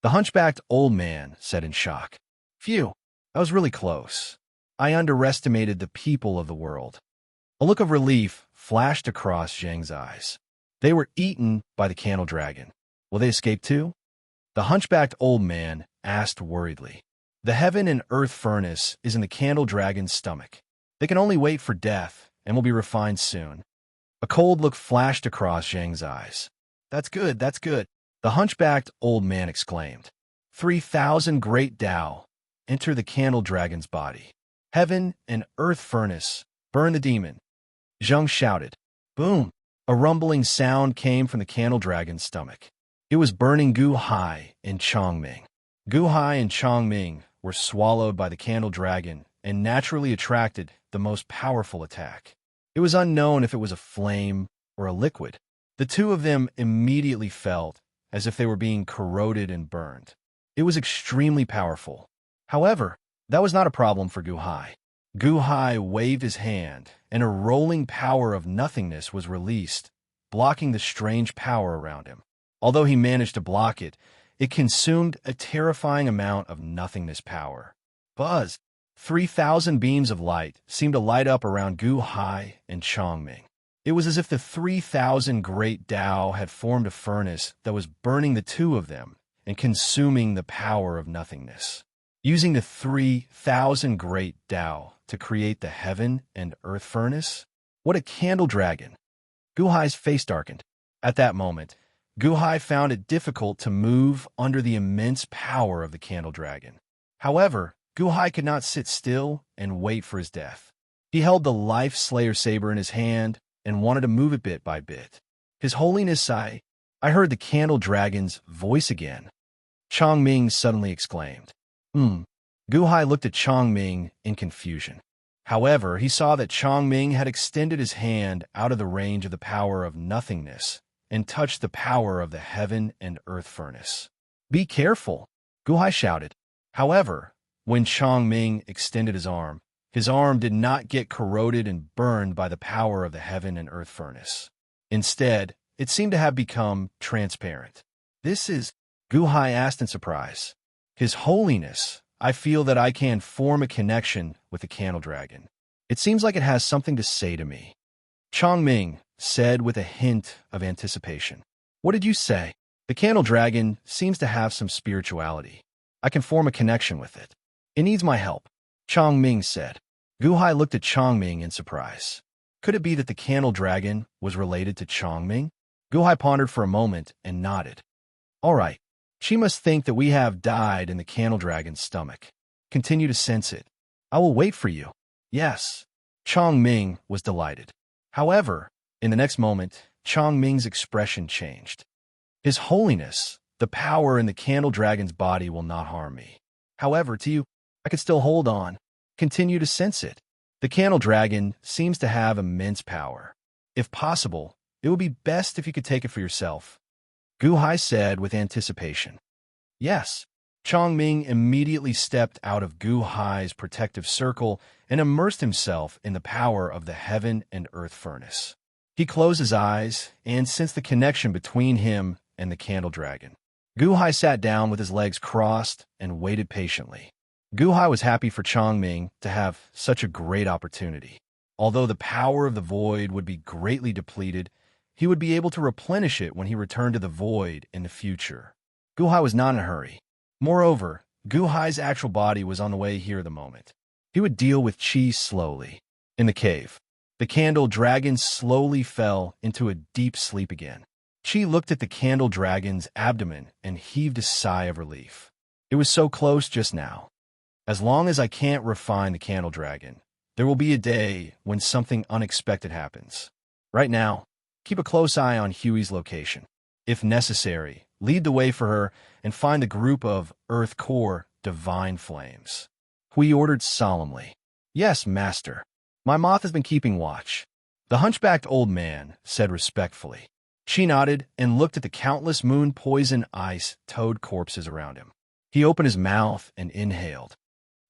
The hunchbacked old man said in shock. Phew, that was really close. I underestimated the people of the world. A look of relief flashed across Zheng's eyes. They were eaten by the Candle Dragon. Will they escape too? The hunchbacked old man asked worriedly. The heaven and earth furnace is in the Candle Dragon's stomach. They can only wait for death and will be refined soon. A cold look flashed across Zheng's eyes. That's good, that's good. The hunchbacked old man exclaimed. 3000 Great Tao. Enter the Candle Dragon's body. Heaven and earth furnace. Burn the demon. Zheng shouted. Boom! A rumbling sound came from the Candle Dragon's stomach. It was burning Guhai and Chongming. Guhai and Chongming were swallowed by the Candle Dragon and naturally attracted the most powerful attack. It was unknown if it was a flame or a liquid. The two of them immediately felt as if they were being corroded and burned. It was extremely powerful. However, that was not a problem for Guhai. Guhai waved his hand, and a rolling power of nothingness was released, blocking the strange power around him. Although he managed to block it, it consumed a terrifying amount of nothingness power. Buzz! 3000 beams of light seemed to light up around Guhai and Chongming. It was as if the 3000 Great Tao had formed a furnace that was burning the two of them and consuming the power of nothingness. Using the 3000 Great Tao to create the heaven and earth furnace? What a Candle Dragon! Guhai's face darkened. At that moment, Guhai found it difficult to move under the immense power of the Candle Dragon. However, Guhai could not sit still and wait for his death. He held the Life Slayer saber in his hand and wanted to move it bit by bit. His Holiness, I heard the candle dragon's voice again. Chongming suddenly exclaimed. Guhai looked at Chongming in confusion. However, he saw that Chongming had extended his hand out of the range of the power of nothingness and touched the power of the heaven and earth furnace. Be careful, Guhai shouted. However, when Chongming extended his arm did not get corroded and burned by the power of the heaven and earth furnace. Instead, it seemed to have become transparent. This is, Guhai asked in surprise. His Holiness, I feel that I can form a connection with the candle dragon. It seems like it has something to say to me. Chongming said with a hint of anticipation. What did you say? The candle dragon seems to have some spirituality. I can form a connection with it. It needs my help, Chongming said. Guhai looked at Chongming in surprise. Could it be that the candle dragon was related to Chongming? Guhai pondered for a moment and nodded. All right. She must think that we have died in the candle dragon's stomach. Continue to sense it. I will wait for you. Yes. Chongming was delighted. However, in the next moment, Chongming's expression changed. His Holiness, the power in the candle dragon's body will not harm me. However, to you, I can still hold on. Continue to sense it. The candle dragon seems to have immense power. If possible, it would be best if you could take it for yourself. Guhai said with anticipation. Yes. Chongming immediately stepped out of Guhai's protective circle and immersed himself in the power of the heaven and earth furnace. He closed his eyes and sensed the connection between him and the candle dragon. Guhai sat down with his legs crossed and waited patiently. Guhai was happy for Chongming to have such a great opportunity. Although the power of the void would be greatly depleted, he would be able to replenish it when he returned to the void in the future. Guhai was not in a hurry. Moreover, Guhai's actual body was on the way here at the moment. He would deal with Qi slowly. In the cave, the candle dragon slowly fell into a deep sleep again. Qi looked at the candle dragon's abdomen and heaved a sigh of relief. It was so close just now. As long as I can't refine the candle dragon, there will be a day when something unexpected happens. Right now, keep a close eye on Huey's location. If necessary, lead the way for her and find the group of Earth Core Divine Flames. Hui ordered solemnly. Yes, Master. My moth has been keeping watch. The hunchbacked old man said respectfully. She nodded and looked at the countless moon poison ice toad corpses around him. He opened his mouth and inhaled.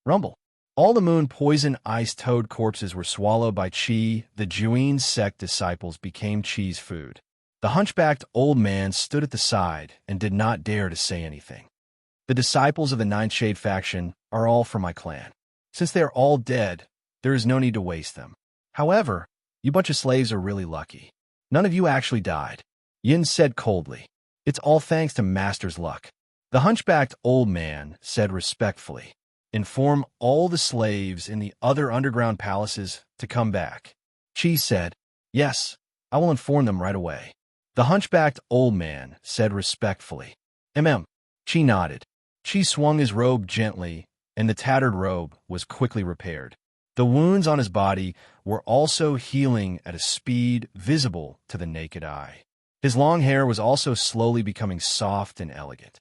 Rumble. All the moon poison ice toad corpses were swallowed by Qi. The Juin sect disciples became Qi's food. The hunchbacked old man stood at the side and did not dare to say anything. The disciples of the Ninth Shade faction are all from my clan. Since they are all dead, there is no need to waste them. However, you bunch of slaves are really lucky. None of you actually died. Yin said coldly. It's all thanks to Master's luck. The hunchbacked old man said respectfully. Inform all the slaves in the other underground palaces to come back. Qi said, yes, I will inform them right away. The hunchbacked old man said respectfully. Qi nodded. Qi swung his robe gently, and the tattered robe was quickly repaired. The wounds on his body were also healing at a speed visible to the naked eye. His long hair was also slowly becoming soft and elegant.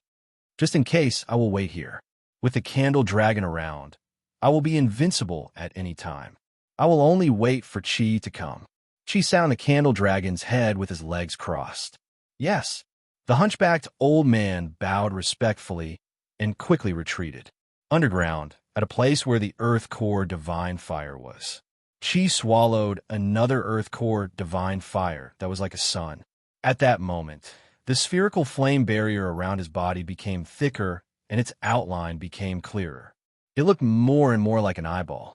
Just in case, I will wait here. With the candle dragon around, I will be invincible at any time. I will only wait for Qi to come. Qi sat on the candle dragon's head with his legs crossed. Yes. The hunchbacked old man bowed respectfully and quickly retreated. Underground, at a place where the Earth Core Divine Fire was. Qi swallowed another Earth Core Divine Fire that was like a sun. At that moment, the spherical flame barrier around his body became thicker and its outline became clearer. It looked more and more like an eyeball.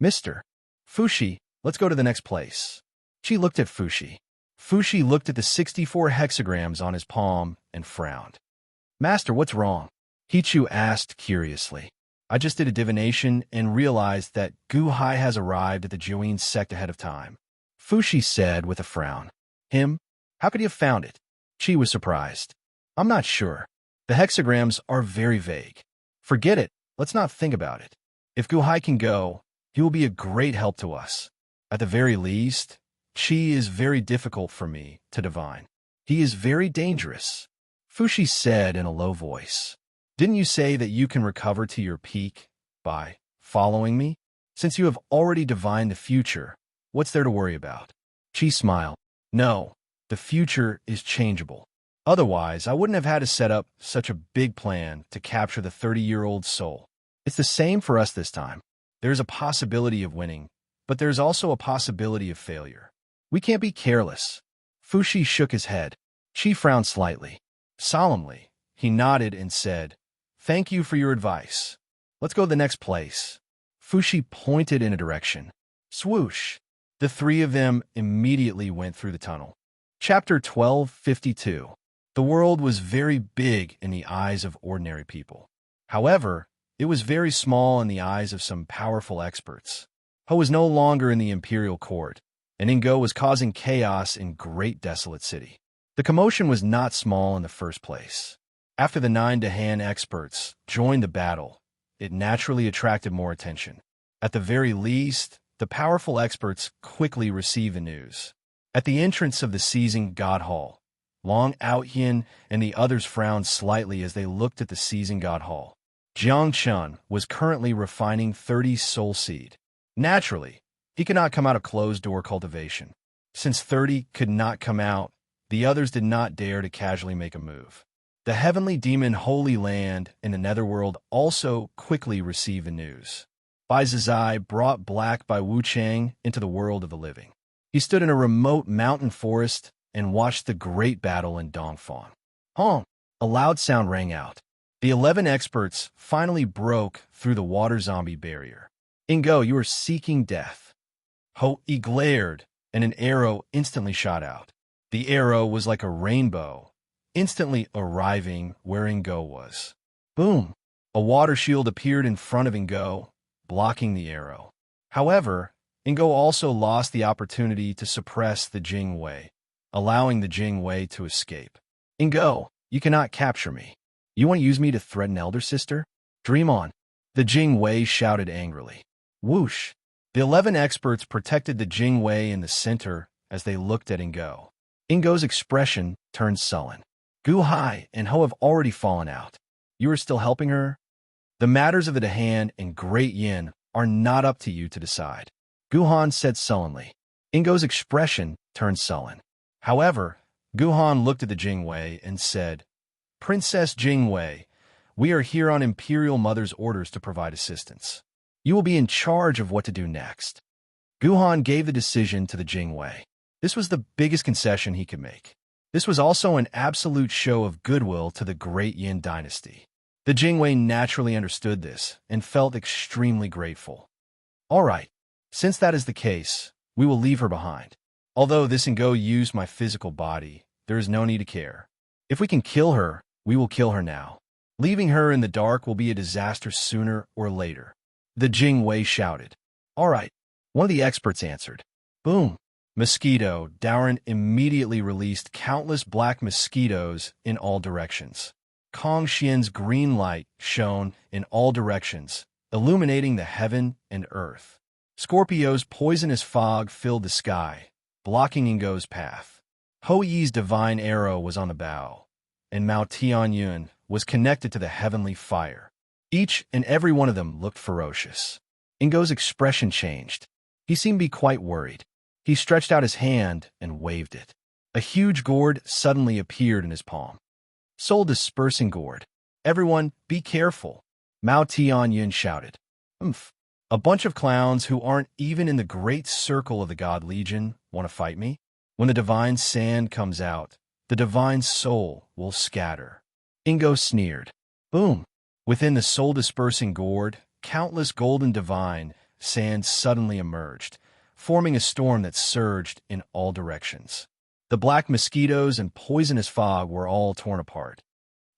Mr. Fushi, let's go to the next place. Qi looked at Fushi. Fushi looked at the 64 hexagrams on his palm and frowned. Master, what's wrong? Hichu asked curiously. I just did a divination and realized that Guhai has arrived at the Juin sect ahead of time. Fushi said with a frown. Him? How could he have found it? Qi was surprised. I'm not sure. The hexagrams are very vague. Forget it. Let's not think about it. If Guhai can go, he will be a great help to us. At the very least, Qi is very difficult for me to divine. He is very dangerous. Fushi said in a low voice. Didn't you say that you can recover to your peak by following me? Since you have already divined the future, what's there to worry about? Qi smiled. No, the future is changeable. Otherwise, I wouldn't have had to set up such a big plan to capture the 30-year-old soul. It's the same for us this time. There's a possibility of winning, but there's also a possibility of failure. We can't be careless. Fushi shook his head. Qi frowned slightly. Solemnly, he nodded and said, Thank you for your advice. Let's go to the next place. Fushi pointed in a direction. Swoosh! The three of them immediately went through the tunnel. Chapter 1252. The world was very big in the eyes of ordinary people. However, it was very small in the eyes of some powerful experts. Ho was no longer in the imperial court, and Ingo was causing chaos in Great Desolate City. The commotion was not small in the first place. After the 9 Dahan experts joined the battle, it naturally attracted more attention. At the very least, the powerful experts quickly received the news. At the entrance of the seizing God Hall, Long Outyin and the others frowned slightly as they looked at the seizing God Hall. Jiang Chun was currently refining 30 soul seed. Naturally, he could not come out of closed-door cultivation. Since 30 could not come out, the others did not dare to casually make a move. The heavenly demon Holy Land in the Netherworld also quickly received the news. Bai Zizai brought Black by Wu Chang into the world of the living. He stood in a remote mountain forest and watched the great battle in Dongfang. Honk! A loud sound rang out. The 11 experts finally broke through the water zombie barrier. Ingo, you are seeking death. Ho-E glared, and an arrow instantly shot out. The arrow was like a rainbow, instantly arriving where Ingo was. Boom! A water shield appeared in front of Ingo, blocking the arrow. However, Ingo also lost the opportunity to suppress the Jing Wei, allowing the Jing Wei to escape. Ingo, you cannot capture me. You want to use me to threaten Elder Sister? Dream on. The Jing Wei shouted angrily. Whoosh! The 11 experts protected the Jing Wei in the center as they looked at Ingo. Ingo's expression turned sullen. Gu Hai and Ho have already fallen out. You are still helping her? The matters of the Dahan and Great Yin are not up to you to decide. Guhan said sullenly. Ingo's expression turned sullen. However, Guhan looked at the Jing Wei and said, Princess Jing Wei, we are here on Imperial Mother's orders to provide assistance. You will be in charge of what to do next. Guhan gave the decision to the Jing Wei. This was the biggest concession he could make. This was also an absolute show of goodwill to the Great Yin dynasty. The Jing Wei naturally understood this and felt extremely grateful. All right, since that is the case, we will leave her behind. Although this Ingo used my physical body, there is no need to care. If we can kill her, we will kill her now. Leaving her in the dark will be a disaster sooner or later. The Jing Wei shouted. All right, one of the experts answered. Boom! Mosquito, Dowrin immediately released countless black mosquitoes in all directions. Kong Xian's green light shone in all directions, illuminating the heaven and earth. Scorpio's poisonous fog filled the sky, blocking Ingo's path. Ho Yi's divine arrow was on the bow, and Mao Tianyun was connected to the heavenly fire. Each and every one of them looked ferocious. Ingo's expression changed. He seemed to be quite worried. He stretched out his hand and waved it. A huge gourd suddenly appeared in his palm. Soul dispersing gourd. Everyone, be careful, Mao Tianyun shouted. Umph. A bunch of clowns who aren't even in the great circle of the God Legion want to fight me? When the divine sand comes out, the divine soul will scatter. Ingo sneered. Boom! Within the soul-dispersing gourd, countless golden divine sand suddenly emerged, forming a storm that surged in all directions. The black mosquitoes and poisonous fog were all torn apart.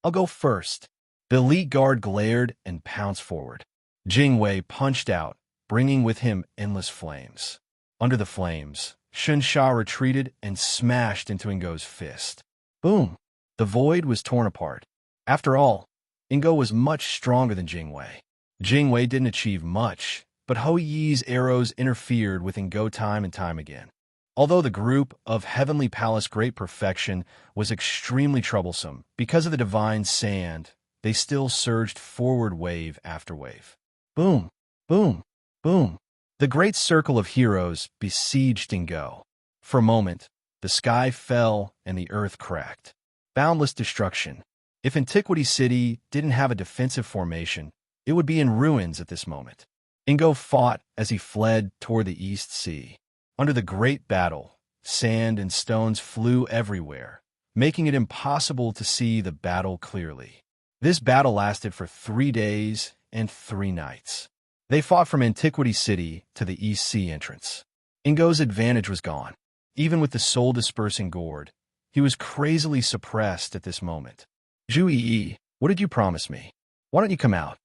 I'll go first. The elite guard glared and pounced forward. Jing Wei punched out, bringing with him endless flames. Under the flames, Shun Sha retreated and smashed into Ingo's fist. Boom! The void was torn apart. After all, Ingo was much stronger than Jing Wei. Jingwei didn't achieve much, but Hou Yi's arrows interfered with Ingo time and time again. Although the group of Heavenly Palace Great Perfection was extremely troublesome because of the divine sand, they still surged forward wave after wave. Boom, boom, boom. The great circle of heroes besieged Ingo. For a moment, the sky fell and the earth cracked. Boundless destruction. If Antiquity City didn't have a defensive formation, it would be in ruins at this moment. Ingo fought as he fled toward the East Sea. Under the great battle, sand and stones flew everywhere, making it impossible to see the battle clearly. This battle lasted for 3 days and 3 nights. They fought from Antiquity City to the East Sea entrance. Ingo's advantage was gone. Even with the soul-dispersing gourd, he was crazily suppressed at this moment. Zhu Yi, what did you promise me? Why don't you come out?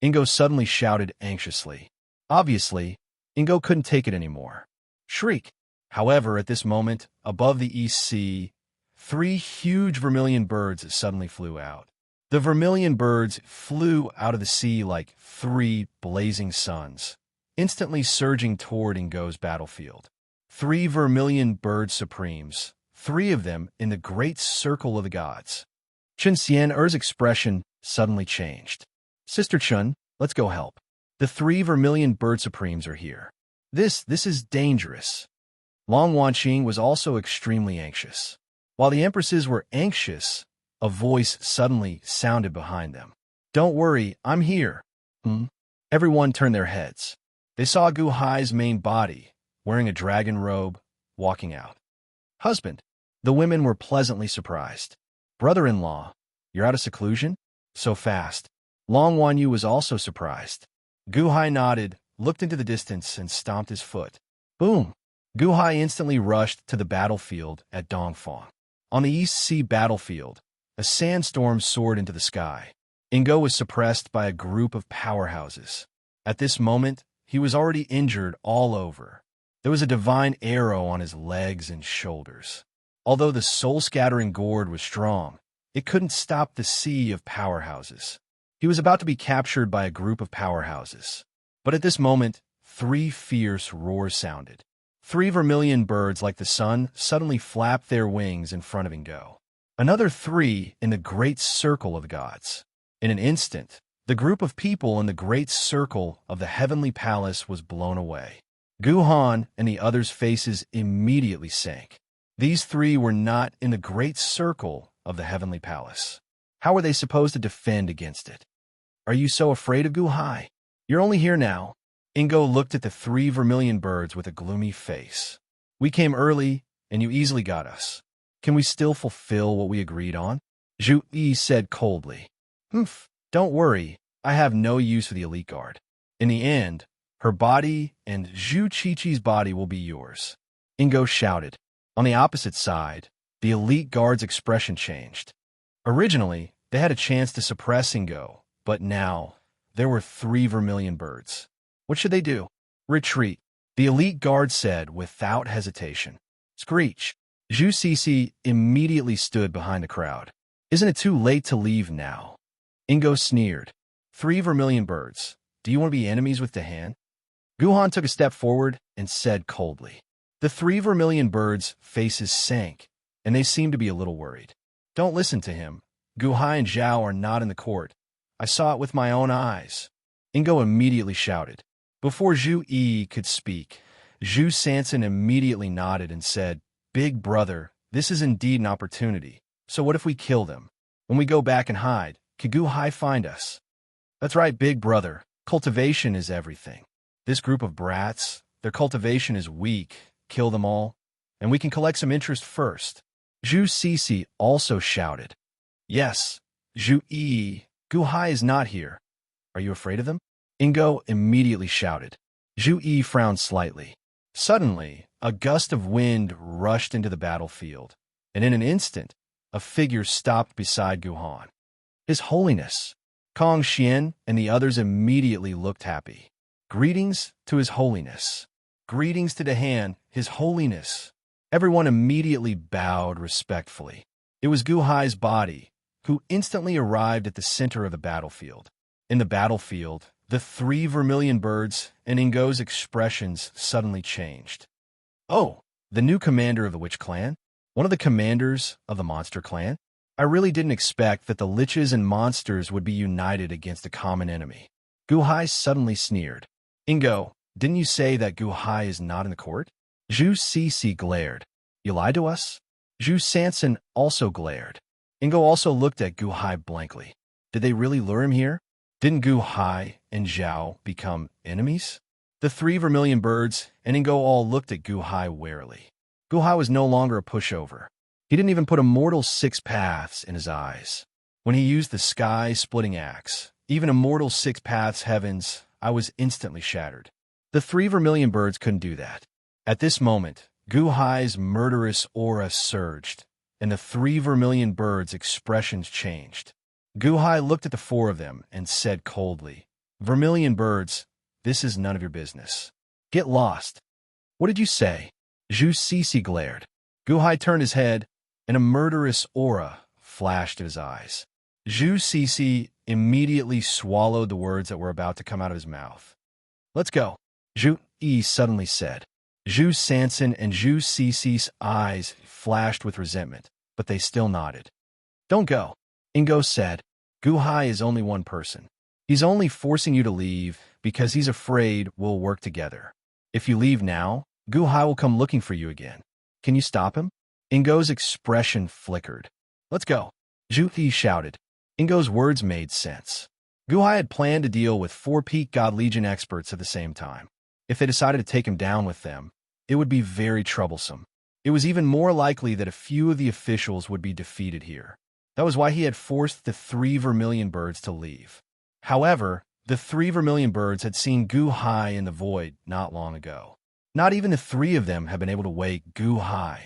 Ingo suddenly shouted anxiously. Obviously, Ingo couldn't take it anymore. Shriek. However, at this moment, above the East Sea, 3 huge vermilion birds suddenly flew out. The vermilion birds flew out of the sea like 3 blazing suns, instantly surging toward Ingo's battlefield. 3 vermilion bird supremes, 3 of them in the great circle of the gods. Chen Xian'er's expression suddenly changed. Sister Chun, let's go help. The 3 vermilion bird supremes are here. This is dangerous. Long Wanqing was also extremely anxious. While the empresses were anxious, a voice suddenly sounded behind them. Don't worry, I'm here. Everyone turned their heads. They saw Gu Hai's main body, wearing a dragon robe, walking out. Husband. The women were pleasantly surprised. Brother-in-law, you're out of seclusion? So fast. Long Wanyu was also surprised. Gu Hai nodded, looked into the distance, and stomped his foot. Boom! Gu Hai instantly rushed to the battlefield at Dongfang. On the East Sea battlefield, a sandstorm soared into the sky. Ingo was suppressed by a group of powerhouses. At this moment, he was already injured all over. There was a divine arrow on his legs and shoulders. Although the soul-scattering gourd was strong, it couldn't stop the sea of powerhouses. He was about to be captured by a group of powerhouses. But at this moment, 3 fierce roars sounded. 3 vermilion birds like the sun suddenly flapped their wings in front of Ingo. Another 3 in the great circle of the gods. In an instant, the group of people in the great circle of the heavenly palace was blown away. Gu Han and the others' faces immediately sank. These 3 were not in the great circle of the heavenly palace. How were they supposed to defend against it? Are you so afraid of Gu Hai? You're only here now. Ingo looked at the 3 vermilion birds with a gloomy face. We came early, and you easily got us. Can we still fulfill what we agreed on? Zhu Yi said coldly. Don't worry, I have no use for the elite guard. In the end, her body and Zhu Qiqi's body will be yours. Ingo shouted. On the opposite side, the elite guard's expression changed. Originally, they had a chance to suppress Ingo, but now, there were 3 vermilion birds. What should they do? Retreat, the elite guard said without hesitation. Screech. Zhu Cixi immediately stood behind the crowd. Isn't it too late to leave now? Ingo sneered. 3 vermilion birds. Do you want to be enemies with Dahan? Guhan took a step forward and said coldly. The 3 vermilion birds' faces sank, and they seemed to be a little worried. Don't listen to him. Gu Hai and Zhao are not in the court. I saw it with my own eyes. Ingo immediately shouted. Before Zhu Yi could speak, Zhu Sanson immediately nodded and said, Big brother, this is indeed an opportunity. So what if we kill them? When we go back and hide, can Gu Hai find us? That's right, big brother. Cultivation is everything. This group of brats, their cultivation is weak. Kill them all, and we can collect some interest first. Zhu Cixi also shouted. Yes, Zhu Yi, Gu Hai is not here. Are you afraid of them? Ingo immediately shouted. Zhu Yi frowned slightly. Suddenly, a gust of wind rushed into the battlefield, and in an instant, a figure stopped beside Gu Han. His Holiness. Kong Xian and the others immediately looked happy. Greetings to His Holiness. Greetings to Dahan, His Holiness. Everyone immediately bowed respectfully. It was Gu Hai's body, who instantly arrived at the center of the battlefield. In the battlefield, the 3 vermilion birds, and Ingo's expressions suddenly changed. Oh, the new commander of the witch clan? One of the commanders of the monster clan? I really didn't expect that the liches and monsters would be united against a common enemy. Guhai suddenly sneered. Ingo, didn't you say that Guhai is not in the court? Zhu Cece glared. You lied to us? Zhu Sanson also glared. Ingo also looked at Guhai blankly. Did they really lure him here? Didn't Guhai and Zhao become enemies? The 3 vermilion birds and Ingo all looked at Guhai warily. Guhai was no longer a pushover. He didn't even put Immortal 6 paths in his eyes. When he used the sky-splitting axe, even Immortal 6 paths heavens, I was instantly shattered. The 3 vermilion birds couldn't do that. At this moment, Guhai's murderous aura surged, and the 3 vermilion birds' expressions changed. Guhai looked at the 4 of them and said coldly, Vermilion birds, this is none of your business. Get lost. What did you say? Zhu Cece glared. Guhai turned his head, and a murderous aura flashed in his eyes. Zhu Cece immediately swallowed the words that were about to come out of his mouth. Let's go, Zhu Yi suddenly said. Zhu Sanson and Zhu Cece's eyes flashed with resentment, but they still nodded. Don't go, Ingo said. Guhai is only one person. He's only forcing you to leave because he's afraid we'll work together. If you leave now, Guhai will come looking for you again. Can you stop him? Ingo's expression flickered. Let's go, Zhu Yi shouted. Ingo's words made sense. Guhai had planned to deal with 4 Peak God Legion experts at the same time. If they decided to take him down with them, it would be very troublesome. It was even more likely that a few of the officials would be defeated here. That was why he had forced the 3 vermilion birds to leave. However, the 3 vermilion birds had seen Guhai in the void not long ago. Not even the 3 of them had been able to wake Guhai.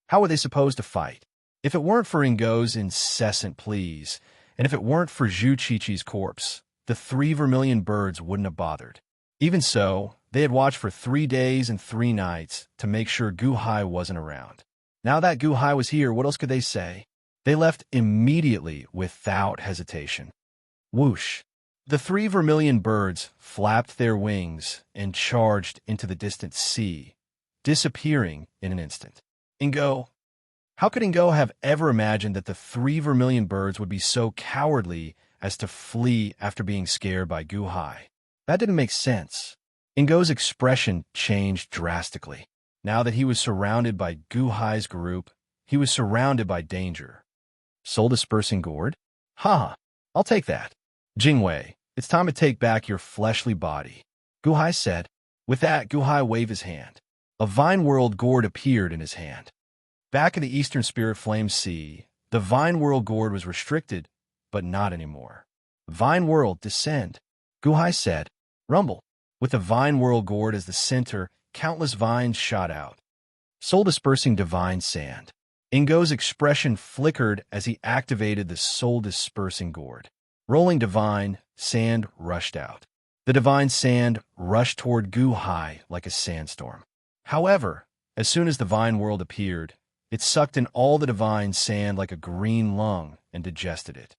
How were they supposed to fight? If it weren't for Ingo's incessant pleas, and if it weren't for Zhu Qiqi's corpse, the 3 vermilion birds wouldn't have bothered. Even so, they had watched for 3 days and 3 nights to make sure Guhai wasn't around. Now that Guhai was here, what else could they say? They left immediately without hesitation. Whoosh! The 3 vermilion birds flapped their wings and charged into the distant sea, disappearing in an instant. Ingo. How could Ingo have ever imagined that the 3 vermilion birds would be so cowardly as to flee after being scared by Guhai? That didn't make sense. Ingo's expression changed drastically. Now that he was surrounded by Guhai's group, he was surrounded by danger. Soul-dispersing gourd? Ha! I'll take that. Jingwei, it's time to take back your fleshly body, Guhai said. With that, Guhai waved his hand. A Vine World gourd appeared in his hand. Back in the Eastern Spirit Flame Sea, the Vine World gourd was restricted, but not anymore. Vine World, descend, Guhai said. Rumble. With the Vine World gourd as the center, countless vines shot out. Soul-dispersing divine sand. Ingo's expression flickered as he activated the soul-dispersing gourd. Rolling divine sand rushed out. The divine sand rushed toward Guhai like a sandstorm. However, as soon as the Vine World appeared, it sucked in all the divine sand like a green lung and digested it.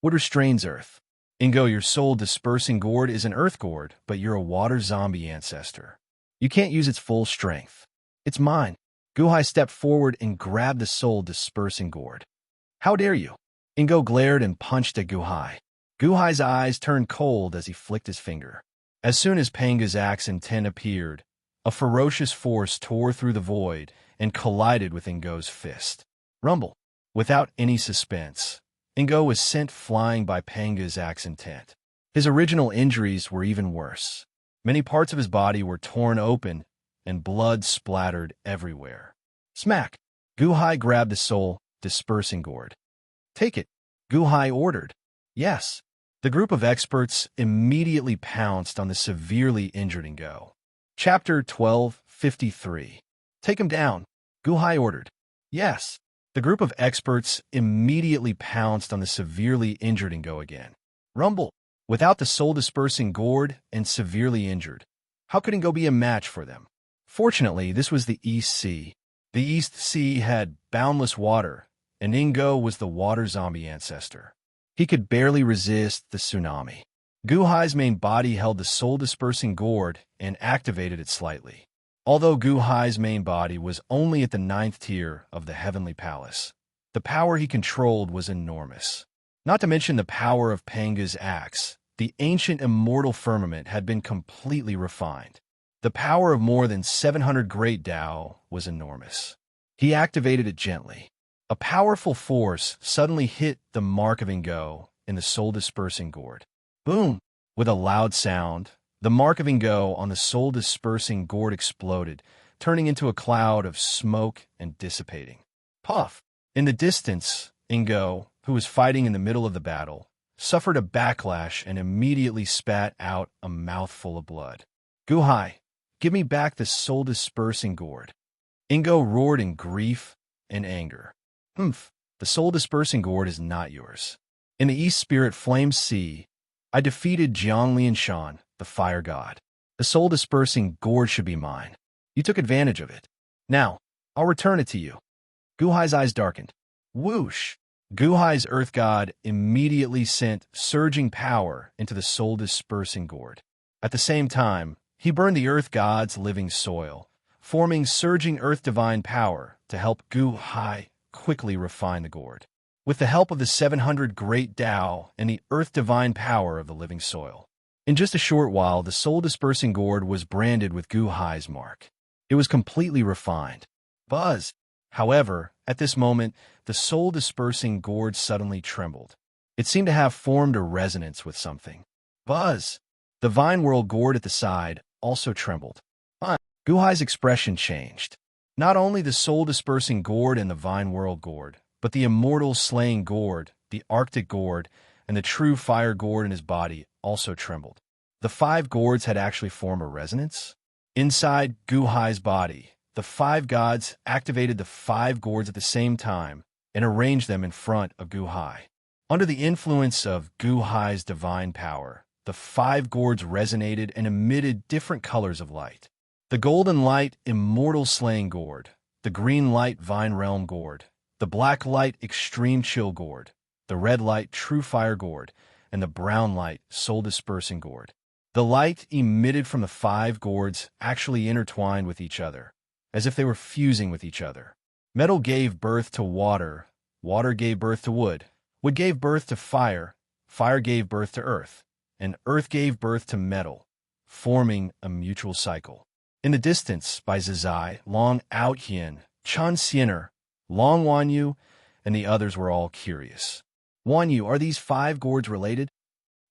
What restrains Earth? Ingo, your soul-dispersing gourd is an Earth gourd, but you're a water zombie ancestor. You can't use its full strength. It's mine. Guhai stepped forward and grabbed the soul-dispersing gourd. How dare you? Ingo glared and punched at Guhai. Guhai's eyes turned cold as he flicked his finger. As soon as Panga's axe and ten appeared, a ferocious force tore through the void and collided with Ingo's fist. Rumble. Without any suspense, Ingo was sent flying by Panga's axe and tent. His original injuries were even worse. Many parts of his body were torn open, and blood splattered everywhere. Smack! Guhai grabbed the soul-dispersing gourd. Take it, Guhai ordered. Yes. The group of experts immediately pounced on the severely injured Ingo. Chapter 1253. Take him down, Guhai ordered. Yes. The group of experts immediately pounced on the severely injured Ingo again. Rumble. Without the soul-dispersing gourd and severely injured, how could Ingo be a match for them? Fortunately, this was the East Sea. The East Sea had boundless water, and Ingo was the water zombie ancestor. He could barely resist the tsunami. Guhai's main body held the soul-dispersing gourd and activated it slightly. Although Guhai's main body was only at the 9th tier of the Heavenly Palace, the power he controlled was enormous. Not to mention the power of Panga's axe, the ancient immortal firmament had been completely refined. The power of more than 700 great Tao was enormous. He activated it gently. A powerful force suddenly hit the mark of Ingo in the soul-dispersing gourd. Boom! With a loud sound, the mark of Ingo on the soul-dispersing gourd exploded, turning into a cloud of smoke and dissipating. Puff! In the distance, Ingo, who was fighting in the middle of the battle, suffered a backlash and immediately spat out a mouthful of blood. Guhai, give me back the soul-dispersing gourd. Ingo roared in grief and anger. Humph, the soul-dispersing gourd is not yours. In the East Spirit Flame Sea, I defeated Jiang Lianshan, the fire god. The soul-dispersing gourd should be mine. You took advantage of it. Now, I'll return it to you. Guhai's eyes darkened. Whoosh! Guhai's earth god immediately sent surging power into the soul-dispersing gourd. At the same time, he burned the earth god's living soil, forming surging earth divine power to help Guhai quickly refine the gourd. With the help of the 700 great Tao and the earth divine power of the living soil. In just a short while, the soul-dispersing gourd was branded with Guhai's mark. It was completely refined. Buzz! However, at this moment, the soul-dispersing gourd suddenly trembled. It seemed to have formed a resonance with something. Buzz! The Vine World gourd at the side also trembled. Guhai's expression changed. Not only the soul-dispersing gourd and the Vine World gourd, but the immortal slaying gourd, the Arctic gourd, and the true fire gourd in his body also trembled. The 5 gourds had actually formed a resonance. Inside Guhai's body, the 5 gods activated the 5 gourds at the same time and arranged them in front of Guhai. Under the influence of Guhai's divine power, the 5 gourds resonated and emitted different colors of light. The golden light Immortal Slaying Gourd, the green light Vine Realm Gourd, the black light Extreme Chill Gourd, the red light True Fire Gourd, and the brown light Soul Dispersing Gourd. The light emitted from the 5 gourds actually intertwined with each other, as if they were fusing with each other. Metal gave birth to water, water gave birth to wood, wood gave birth to fire, fire gave birth to earth, and earth gave birth to metal, forming a mutual cycle. In the distance, by Zizai, Long Outhian, Chan Xiener, Long Wanyu, and the others were all curious. Wanyu, are these 5 gourds related?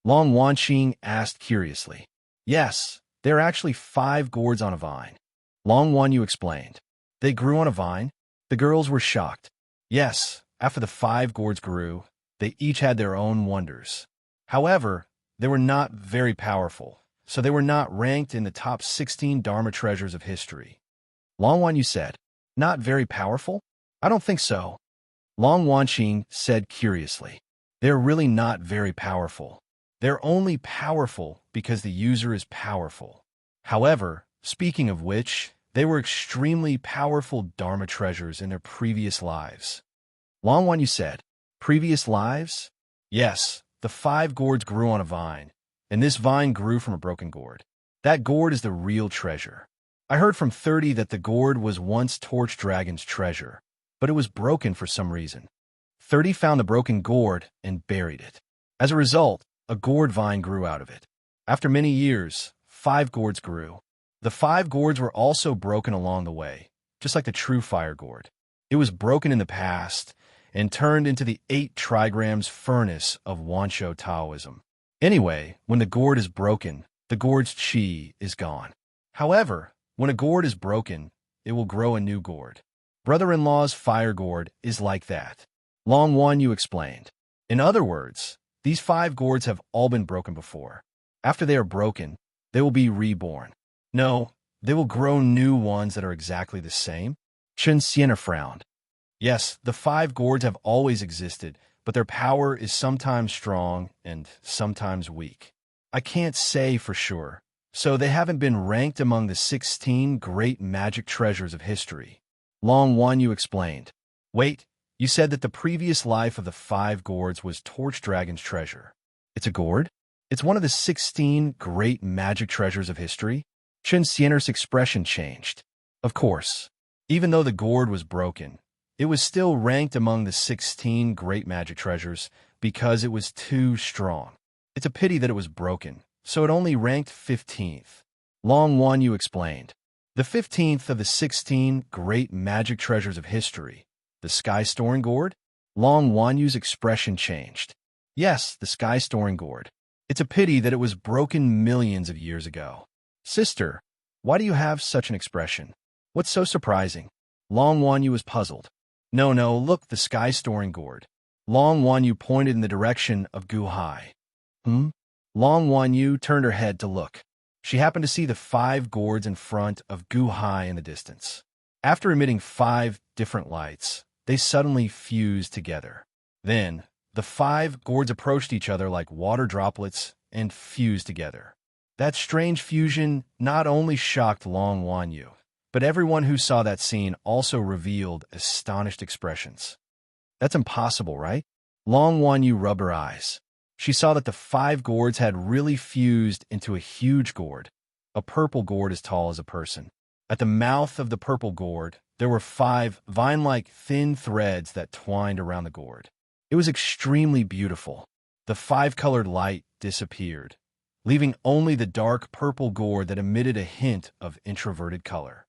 Long Wanqing asked curiously. Yes, there are actually 5 gourds on a vine. Long Wanyu explained. They grew on a vine? The girls were shocked. Yes, after the 5 gourds grew, they each had their own wonders. However, they were not very powerful, so they were not ranked in the top 16 Dharma treasures of history. Long Wanyu said, Not very powerful? I don't think so. Long Wanqing said curiously. They're really not very powerful. They're only powerful because the user is powerful. However, speaking of which, they were extremely powerful Dharma treasures in their previous lives. Long Wanyu said, Previous lives? Yes, the 5 gourds grew on a vine, and this vine grew from a broken gourd. That gourd is the real treasure. I heard from 30 that the gourd was once Torch Dragon's treasure, but it was broken for some reason. 30 found the broken gourd and buried it. As a result, a gourd vine grew out of it. After many years, 5 gourds grew. The 5 gourds were also broken along the way, just like the true fire gourd. It was broken in the past and turned into the 8 trigrams furnace of Wanshou Taoism. Anyway, when the gourd is broken, the gourd's qi is gone. However, when a gourd is broken, it will grow a new gourd. Brother-in-law's fire gourd is like that. Long Wanyu explained. In other words, these 5 gourds have all been broken before. After they are broken, they will be reborn. No, they will grow new ones that are exactly the same. Chen Xiena frowned. Yes, the 5 gourds have always existed, but their power is sometimes strong and sometimes weak. I can't say for sure, so they haven't been ranked among the 16 great magic treasures of history. Long Wanyu explained. Wait, you said that the previous life of the 5 gourds was Torch Dragon's treasure. It's a gourd? It's one of the 16 great magic treasures of history. Chen Xian'er's expression changed. Of course, even though the gourd was broken, it was still ranked among the 16 great magic treasures because it was too strong. It's a pity that it was broken, so it only ranked 15th. Long Wan Yu explained. The 15th of the 16 great magic treasures of history, the sky-storing gourd? Long Wan Yu's expression changed. Yes, the sky-storing gourd. It's a pity that it was broken millions of years ago. Sister, why do you have such an expression? What's so surprising? Long Wan Yu was puzzled. No, look, the sky-storing gourd. Long Wan Yu pointed in the direction of Gu Hai. Long Wan Yu turned her head to look. She happened to see the 5 gourds in front of Gu Hai in the distance. After emitting 5 different lights, they suddenly fused together. Then, the 5 gourds approached each other like water droplets and fused together. That strange fusion not only shocked Long Wan Yu, but everyone who saw that scene also revealed astonished expressions. That's impossible, right? Long Wan Yu rubbed her eyes. She saw that the 5 gourds had really fused into a huge gourd, a purple gourd as tall as a person. At the mouth of the purple gourd, there were 5 vine-like thin threads that twined around the gourd. It was extremely beautiful. The 5-colored light disappeared, leaving only the dark purple gourd that emitted a hint of introverted color.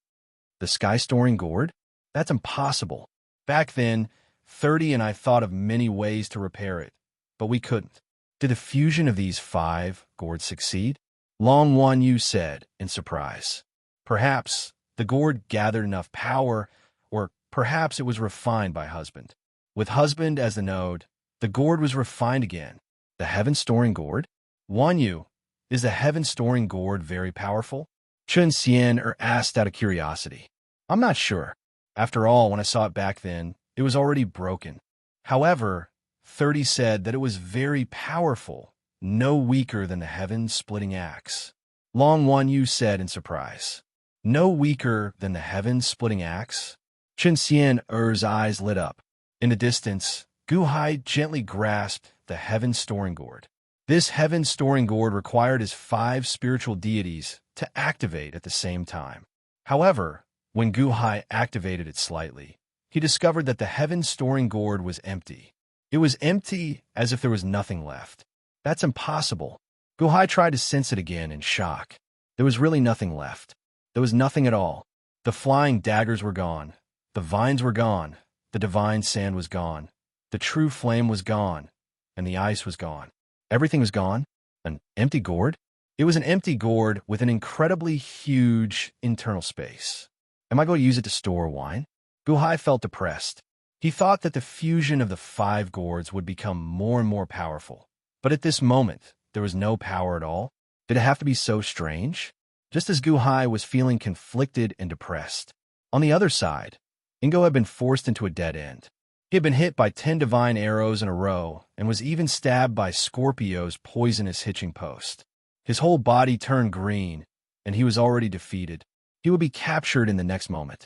The sky-storing gourd? That's impossible. Back then, 30 and I thought of many ways to repair it, but we couldn't. Did the fusion of these 5 gourds succeed? Long Wan Yu said in surprise. Perhaps the gourd gathered enough power, or perhaps it was refined by husband. With husband as the node, the gourd was refined again. The heaven-storing gourd? Wan Yu, is the heaven-storing gourd very powerful? Chen Xian asked out of curiosity. I'm not sure. After all, when I saw it back then, it was already broken. However, 30 said that it was very powerful, no weaker than the heaven-splitting axe. Long Wan Yu said in surprise. No weaker than the heaven-splitting axe? Chen Xian's eyes lit up. In the distance, Gu Hai gently grasped the heaven-storing gourd. This heaven-storing gourd required his 5 spiritual deities to activate at the same time. However, when Gu Hai activated it slightly, he discovered that the heaven-storing gourd was empty. It was empty as if there was nothing left. That's impossible. Gu Hai tried to sense it again in shock. There was really nothing left. There was nothing at all. The flying daggers were gone. The vines were gone. The divine sand was gone. The true flame was gone. And the ice was gone. Everything was gone. An empty gourd? It was an empty gourd with an incredibly huge internal space. Am I going to use it to store wine? Gu Hai felt depressed. He thought that the fusion of the 5 gourds would become more and more powerful. But at this moment, there was no power at all. Did it have to be so strange? Just as Gu Hai was feeling conflicted and depressed. On the other side, Ingo had been forced into a dead end. He had been hit by 10 divine arrows in a row and was even stabbed by Scorpio's poisonous hitching post. His whole body turned green, and he was already defeated. He would be captured in the next moment.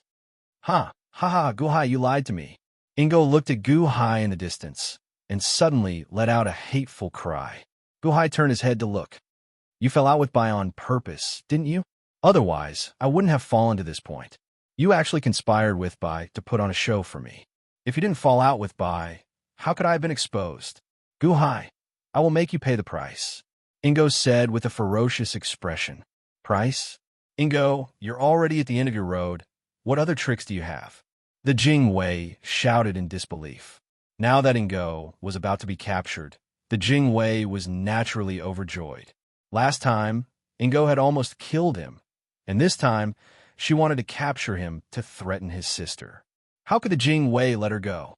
Ha, Gu Hai, you lied to me. Ingo looked at Gu Hai in the distance and suddenly let out a hateful cry. Gu Hai turned his head to look. You fell out with Bai on purpose, didn't you? Otherwise, I wouldn't have fallen to this point. You actually conspired with Bai to put on a show for me. If you didn't fall out with Bai, how could I have been exposed? Gu Hai, I will make you pay the price. Ingo said with a ferocious expression. Price? Ingo, you're already at the end of your road. What other tricks do you have? The Jing Wei shouted in disbelief. Now that Ingo was about to be captured, the Jing Wei was naturally overjoyed. Last time, Ingo had almost killed him, and this time, she wanted to capture him to threaten his sister. How could the Jing Wei let her go?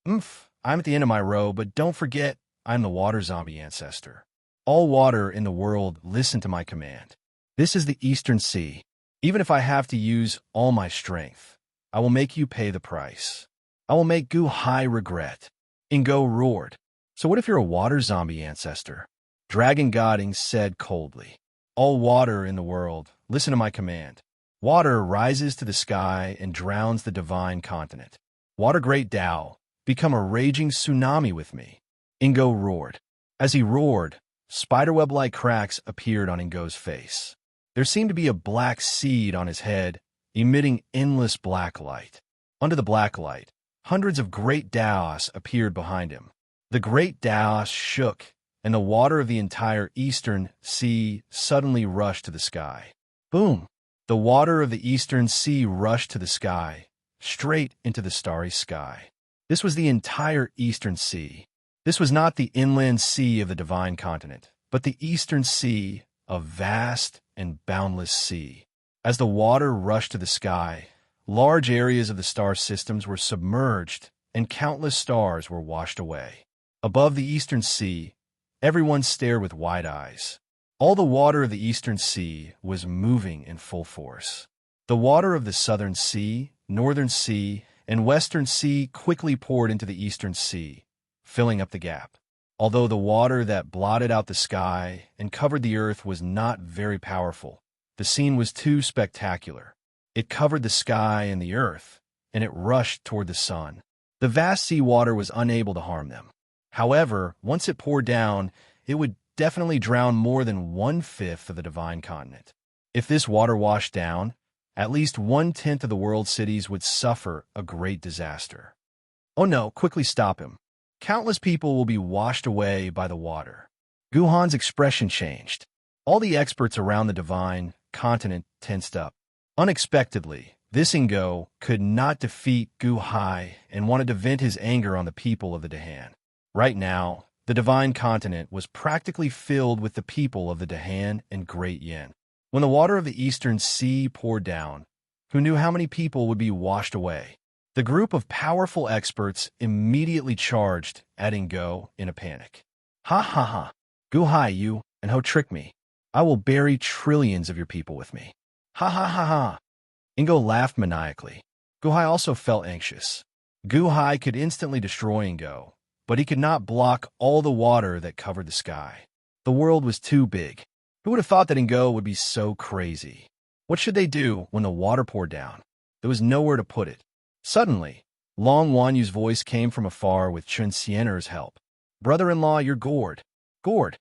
I'm at the end of my row, but don't forget, I'm the water zombie ancestor. All water in the world listen to my command. This is the Eastern Sea. Even if I have to use all my strength, I will make you pay the price. I will make Gu Hai regret. Ingo roared. So what if you're a water zombie ancestor? Dragon Godding said coldly. All water in the world, listen to my command. Water rises to the sky and drowns the divine continent. Water great Tao, become a raging tsunami with me. Ingo roared. As he roared, spiderweb-like cracks appeared on Ingo's face. There seemed to be a black seed on his head, emitting endless black light. Under the black light, hundreds of great Daos appeared behind him. The great Daos shook, and the water of the entire eastern sea suddenly rushed to the sky. Boom! The water of the eastern sea rushed to the sky, straight into the starry sky. This was the entire eastern sea. This was not the inland sea of the divine continent, but the eastern sea, a vast and boundless sea. As the water rushed to the sky, large areas of the star systems were submerged, and countless stars were washed away. Above the eastern sea, everyone stared with wide eyes. All the water of the eastern sea was moving in full force. The water of the southern sea, northern sea, and western sea quickly poured into the eastern sea, filling up the gap. Although the water that blotted out the sky and covered the earth was not very powerful, the scene was too spectacular. It covered the sky and the earth, and it rushed toward the sun. The vast sea water was unable to harm them. However, once it poured down, it would definitely drown more than 1/5 of the divine continent. If this water washed down, at least 1/10 of the world's cities would suffer a great disaster. Oh no, quickly stop him. Countless people will be washed away by the water. Guhan's expression changed. All the experts around the divine continent tensed up. Unexpectedly, this Ingo could not defeat Guhai and wanted to vent his anger on the people of the Dahan. Right now, the divine continent was practically filled with the people of the Dahan and Great Yin. When the water of the eastern sea poured down, who knew how many people would be washed away? The group of powerful experts immediately charged at Ingo in a panic. Ha ha ha! Guhai, you and Ho trick me. I will bury trillions of your people with me. Ha ha ha ha! Ingo laughed maniacally. Guhai also felt anxious. Guhai could instantly destroy Ingo, but he could not block all the water that covered the sky. The world was too big. Who would have thought that Ingo would be so crazy? What should they do when the water poured down? There was nowhere to put it. Suddenly, Long Wanyu's voice came from afar with Chun Siener's help. Brother-in-law, you're gourd. Gourd.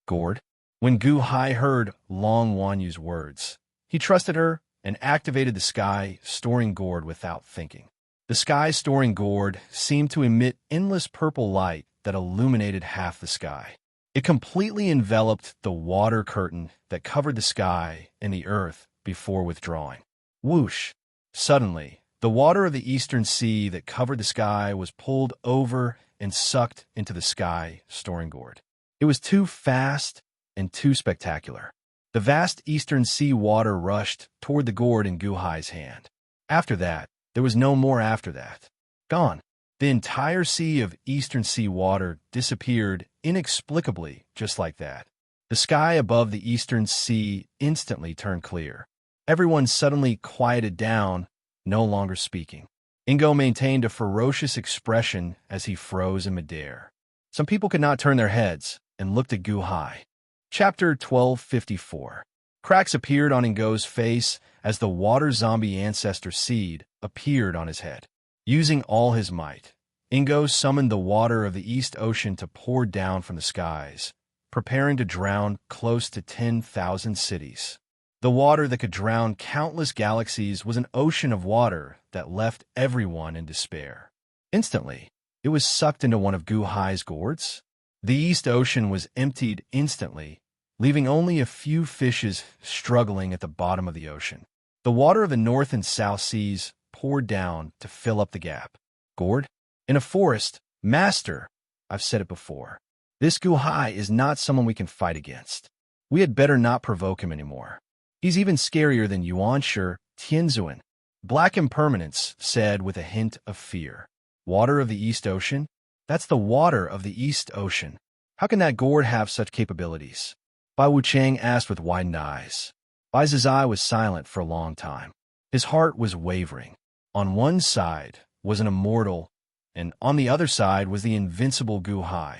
Gourd. When Gu Hai heard Long Wanyu's words, he trusted her and activated the sky, storing gourd without thinking. The sky storing gourd seemed to emit endless purple light that illuminated half the sky. It completely enveloped the water curtain that covered the sky and the earth before withdrawing. Whoosh! Suddenly, the water of the eastern sea that covered the sky was pulled over and sucked into the sky, storing gourd. It was too fast and too spectacular. The vast eastern sea water rushed toward the gourd in Guhai's hand. After that, there was no more after that. Gone. The entire sea of eastern sea water disappeared inexplicably just like that. The sky above the eastern sea instantly turned clear. Everyone suddenly quieted down, no longer speaking. Ingo maintained a ferocious expression as he froze in midair. Some people could not turn their heads and looked at Guhai. Chapter 1254. Cracks appeared on Ingo's face as the water zombie ancestor seed appeared on his head. Using all his might, Ingo summoned the water of the East Ocean to pour down from the skies, preparing to drown close to 10,000 cities. The water that could drown countless galaxies was an ocean of water that left everyone in despair. Instantly, it was sucked into one of Guhai's gourds. The East Ocean was emptied instantly, leaving only a few fishes struggling at the bottom of the ocean. The water of the North and South Seas poured down to fill up the gap. Gourd? In a forest, master, I've said it before. This Guhai is not someone we can fight against. We had better not provoke him anymore. He's even scarier than Yuanshi Tianzuan. Black Impermanence said with a hint of fear. Water of the East Ocean? That's the water of the East Ocean. How can that gourd have such capabilities? Bai Wuchang asked with widened eyes. Bai Zizai was silent for a long time. His heart was wavering. On one side was an immortal, and on the other side was the invincible Guhai.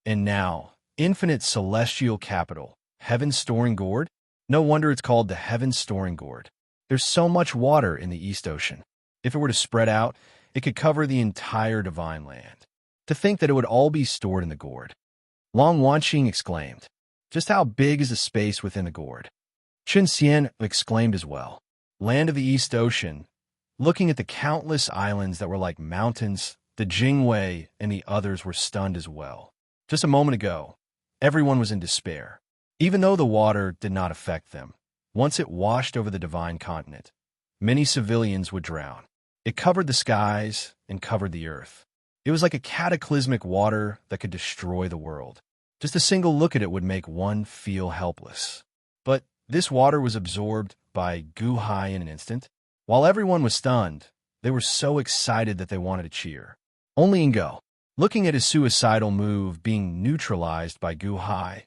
And now, infinite celestial capital, heaven storing gourd? No wonder it's called the heaven storing gourd. There's so much water in the East Ocean. If it were to spread out, it could cover the entire divine land. To think that it would all be stored in the gourd. Long Wanqing exclaimed. Just how big is the space within the gourd? Chen Xian exclaimed as well. Land of the East Ocean. Looking at the countless islands that were like mountains, the Jingwei and the others were stunned as well. Just a moment ago, everyone was in despair, even though the water did not affect them. Once it washed over the divine continent, many civilians would drown. It covered the skies and covered the earth. It was like a cataclysmic water that could destroy the world. Just a single look at it would make one feel helpless. But this water was absorbed by Gu Hai in an instant. While everyone was stunned, they were so excited that they wanted to cheer. Only Ingo, looking at his suicidal move being neutralized by Gu Hai,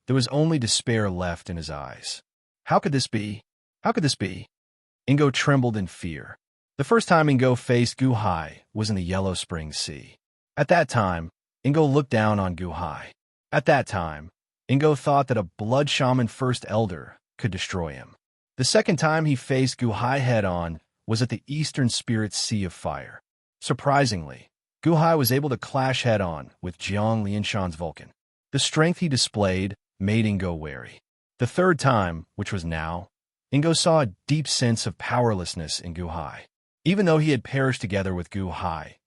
there was only despair left in his eyes. How could this be? How could this be? Ingo trembled in fear. The first time Ingo faced Gu Hai was in the Yellow Spring Sea. At that time, Ingo looked down on Gu Hai. At that time, Ingo thought that a blood shaman first elder could destroy him. The second time he faced Gu Hai head-on was at the Eastern Spirit Sea of Fire. Surprisingly, Gu Hai was able to clash head-on with Jiang Lianshan's Vulcan. The strength he displayed made Ingo wary. The third time, which was now, Ingo saw a deep sense of powerlessness in Gu Hai. Even though he had perished together with Gu Hai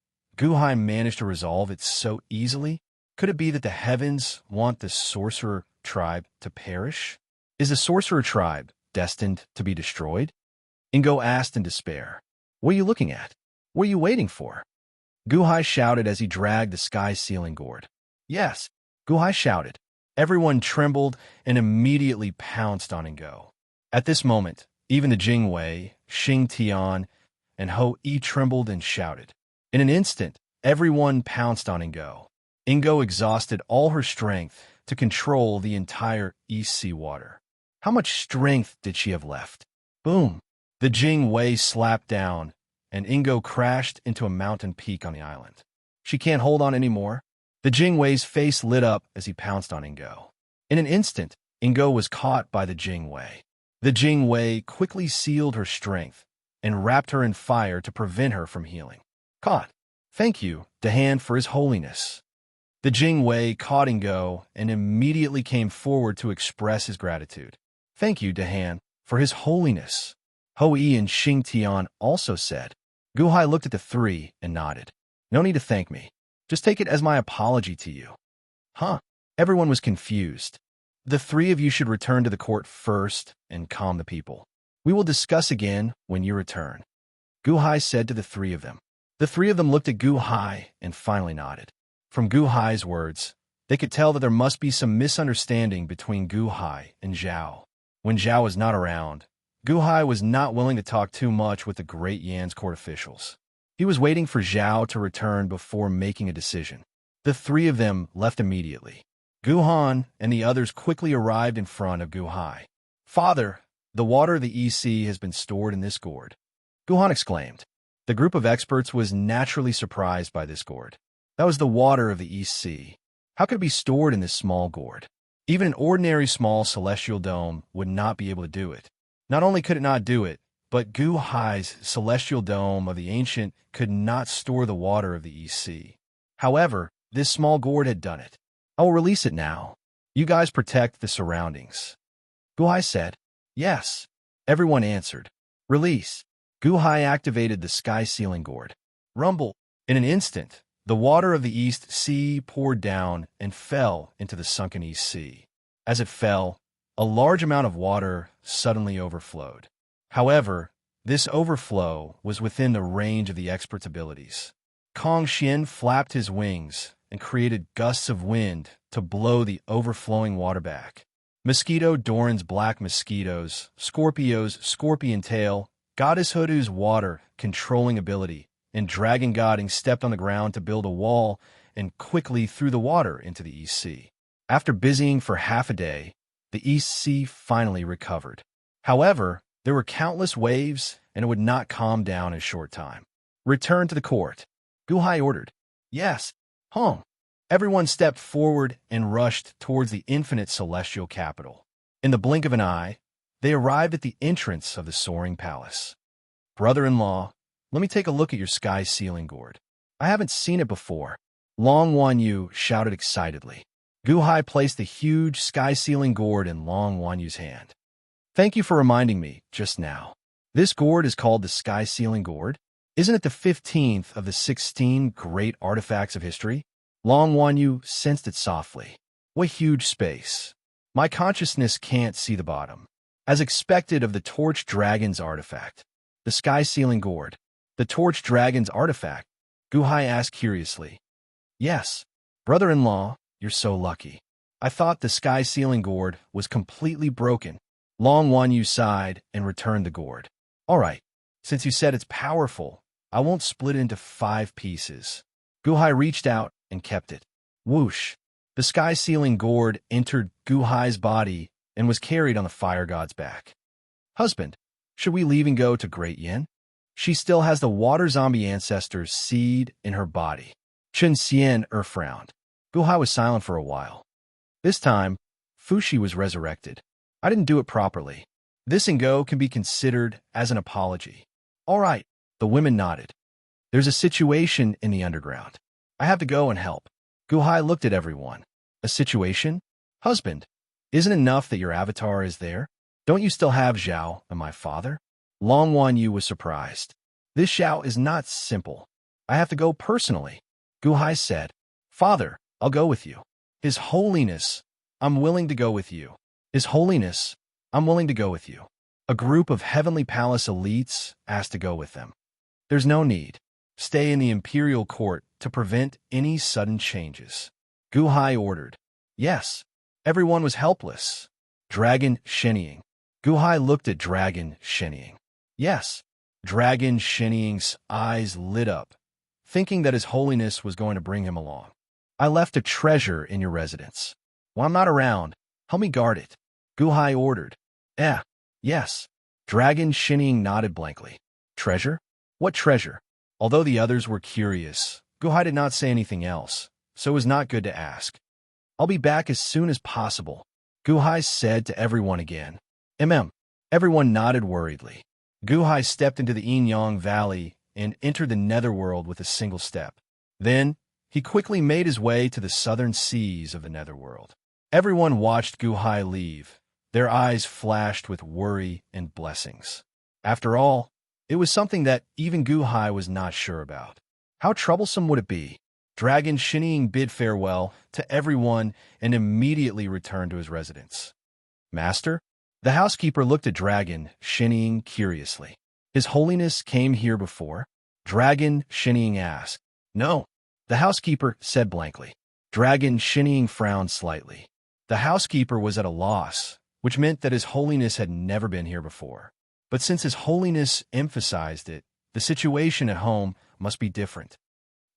managed to resolve it so easily. Could it be that the heavens want the sorcerer tribe to perish? Is the sorcerer tribe destined to be destroyed? Ingo asked in despair. What are you looking at? What are you waiting for? Gu Hai shouted as he dragged the sky-sealing gourd. Yes, Gu Hai shouted. Everyone trembled and immediately pounced on Ingo. At this moment, even the Jingwei, Xing Tian, and Ho Yi trembled and shouted. In an instant, everyone pounced on Ingo. Ingo exhausted all her strength to control the entire East Sea water. How much strength did she have left? Boom! The Jingwei slapped down, and Ingo crashed into a mountain peak on the island. She can't hold on anymore. The Jingwei's face lit up as he pounced on Ingo. In an instant, Ingo was caught by the Jingwei. The Jingwei quickly sealed her strength and wrapped her in fire to prevent her from healing. Caught. Thank you, Dahan, for his holiness. The Jingwei caught Ingo and immediately came forward to express his gratitude. Thank you, Dahan, for his holiness. Ho Yi and Xing Tian also said. Gu Hai looked at the three and nodded. No need to thank me. Just take it as my apology to you. Huh? Everyone was confused. The three of you should return to the court first and calm the people. We will discuss again when you return. Gu Hai said to the three of them. The three of them looked at Gu Hai and finally nodded. From Gu Hai's words, they could tell that there must be some misunderstanding between Gu Hai and Zhao. When Zhao was not around, Gu Hai was not willing to talk too much with the Great Yan's court officials. He was waiting for Zhao to return before making a decision. The three of them left immediately. Gu Han and the others quickly arrived in front of Gu Hai. Father, the water of the East Sea has been stored in this gourd. Gu Han exclaimed. The group of experts was naturally surprised by this gourd. That was the water of the East Sea. How could it be stored in this small gourd? Even an ordinary small celestial dome would not be able to do it. Not only could it not do it, but Gu Hai's celestial dome of the ancient could not store the water of the East Sea. However, this small gourd had done it. I will release it now. You guys protect the surroundings. Gu Hai said. Yes. Everyone answered. Release. Gu Hai activated the sky-sealing gourd. Rumble. In an instant, the water of the East Sea poured down and fell into the sunken East Sea. As it fell, a large amount of water suddenly overflowed. However, this overflow was within the range of the expert's abilities. Kong Xian flapped his wings and created gusts of wind to blow the overflowing water back. Mosquito Doran's black mosquitoes, Scorpio's scorpion tail, Goddess Hoodoo's water controlling ability, and Dragon Godding stepped on the ground to build a wall and quickly threw the water into the East Sea. After busying for half a day, the East Sea finally recovered. However, there were countless waves, and it would not calm down in a short time. Return to the court. Gu Hai ordered. Yes. Home. Everyone stepped forward and rushed towards the infinite celestial capital. In the blink of an eye, they arrived at the entrance of the soaring palace. Brother-in-law, let me take a look at your sky-sealing gourd. I haven't seen it before. Long Wan Yu shouted excitedly. Guhai placed the huge sky-sealing gourd in Long Wanyu's hand. Thank you for reminding me just now. This gourd is called the sky-sealing gourd? Isn't it the 15th of the 16 great artifacts of history? Long Wanyu sensed it softly. What huge space. My consciousness can't see the bottom. As expected of the Torch Dragon's artifact. The sky-sealing gourd. The Torch Dragon's artifact? Guhai asked curiously. Yes. Brother-in-law, you're so lucky. I thought the sky-sealing gourd was completely broken. Long Wanyu sighed and returned the gourd. All right, since you said it's powerful, I won't split it into 5 pieces. Guhai reached out and kept it. Whoosh! The sky-sealing gourd entered Guhai's body and was carried on the fire god's back. Husband, should we leave and go to Great Yin? She still has the water zombie ancestor's seed in her body. Chen Xian frowned. Guhai was silent for a while. This time, Fushi was resurrected. I didn't do it properly. This and go can be considered as an apology. All right, the women nodded. There's a situation in the underground. I have to go and help. Guhai looked at everyone. A situation? Husband, isn't it enough that your avatar is there? Don't you still have Zhao and my father? Long Wanyu was surprised. This Zhao is not simple. I have to go personally. Guhai said, Father, I'll go with you. His Holiness, I'm willing to go with you. His Holiness, I'm willing to go with you. A group of Heavenly Palace elites asked to go with them. There's no need. Stay in the Imperial Court to prevent any sudden changes. Guhai ordered. Yes. Everyone was helpless. Dragon shinnying. Guhai looked at Dragon shinnying. Yes. Dragon shinnying's eyes lit up, thinking that His Holiness was going to bring him along. I left a treasure in your residence. While I'm not around, help me guard it. Guhai ordered. Yes. Dragon shinnying nodded blankly. Treasure? What treasure? Although the others were curious, Guhai did not say anything else, so it was not good to ask. I'll be back as soon as possible, Guhai said to everyone again. Everyone nodded worriedly. Guhai stepped into the Yin-Yang Valley and entered the Netherworld with a single step. Then, he quickly made his way to the southern seas of the Netherworld. Everyone watched Guhai leave. Their eyes flashed with worry and blessings. After all, it was something that even Guhai was not sure about. How troublesome would it be? Dragon shinnying bid farewell to everyone and immediately returned to his residence. Master? The housekeeper looked at Dragon shinnying curiously. His Holiness came here before? Dragon shinnying asked. No, the housekeeper said blankly. Dragon shinnying frowned slightly. The housekeeper was at a loss, which meant that His Holiness had never been here before. But since His Holiness emphasized it, the situation at home must be different.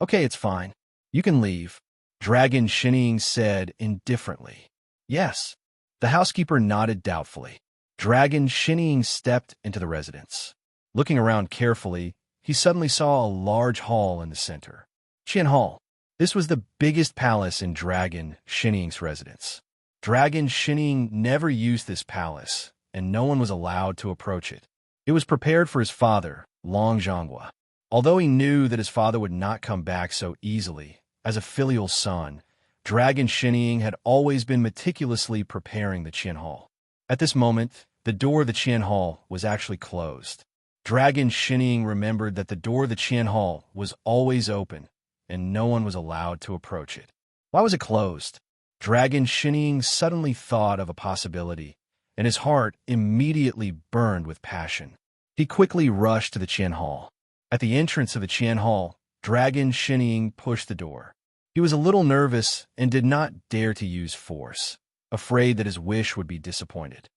Okay, it's fine. You can leave, Dragon shinnying said indifferently. Yes. The housekeeper nodded doubtfully. Dragon shinnying stepped into the residence. Looking around carefully, he suddenly saw a large hall in the center. Qian Hall. This was the biggest palace in Dragon shinnying's residence. Dragon shinnying never used this palace, and no one was allowed to approach it. It was prepared for his father, Long Zhonghua. Although he knew that his father would not come back so easily, as a filial son, Dragon shinnying had always been meticulously preparing the Qian Hall. At this moment, the door of the Qian Hall was actually closed. Dragon shinnying remembered that the door of the Qian Hall was always open, and no one was allowed to approach it. Why was it closed? Dragon shinnying suddenly thought of a possibility, and his heart immediately burned with passion. He quickly rushed to the Qian Hall. At the entrance of the Qian Hall, Dragon shinnying pushed the door. He was a little nervous and did not dare to use force, afraid that his wish would be disappointed.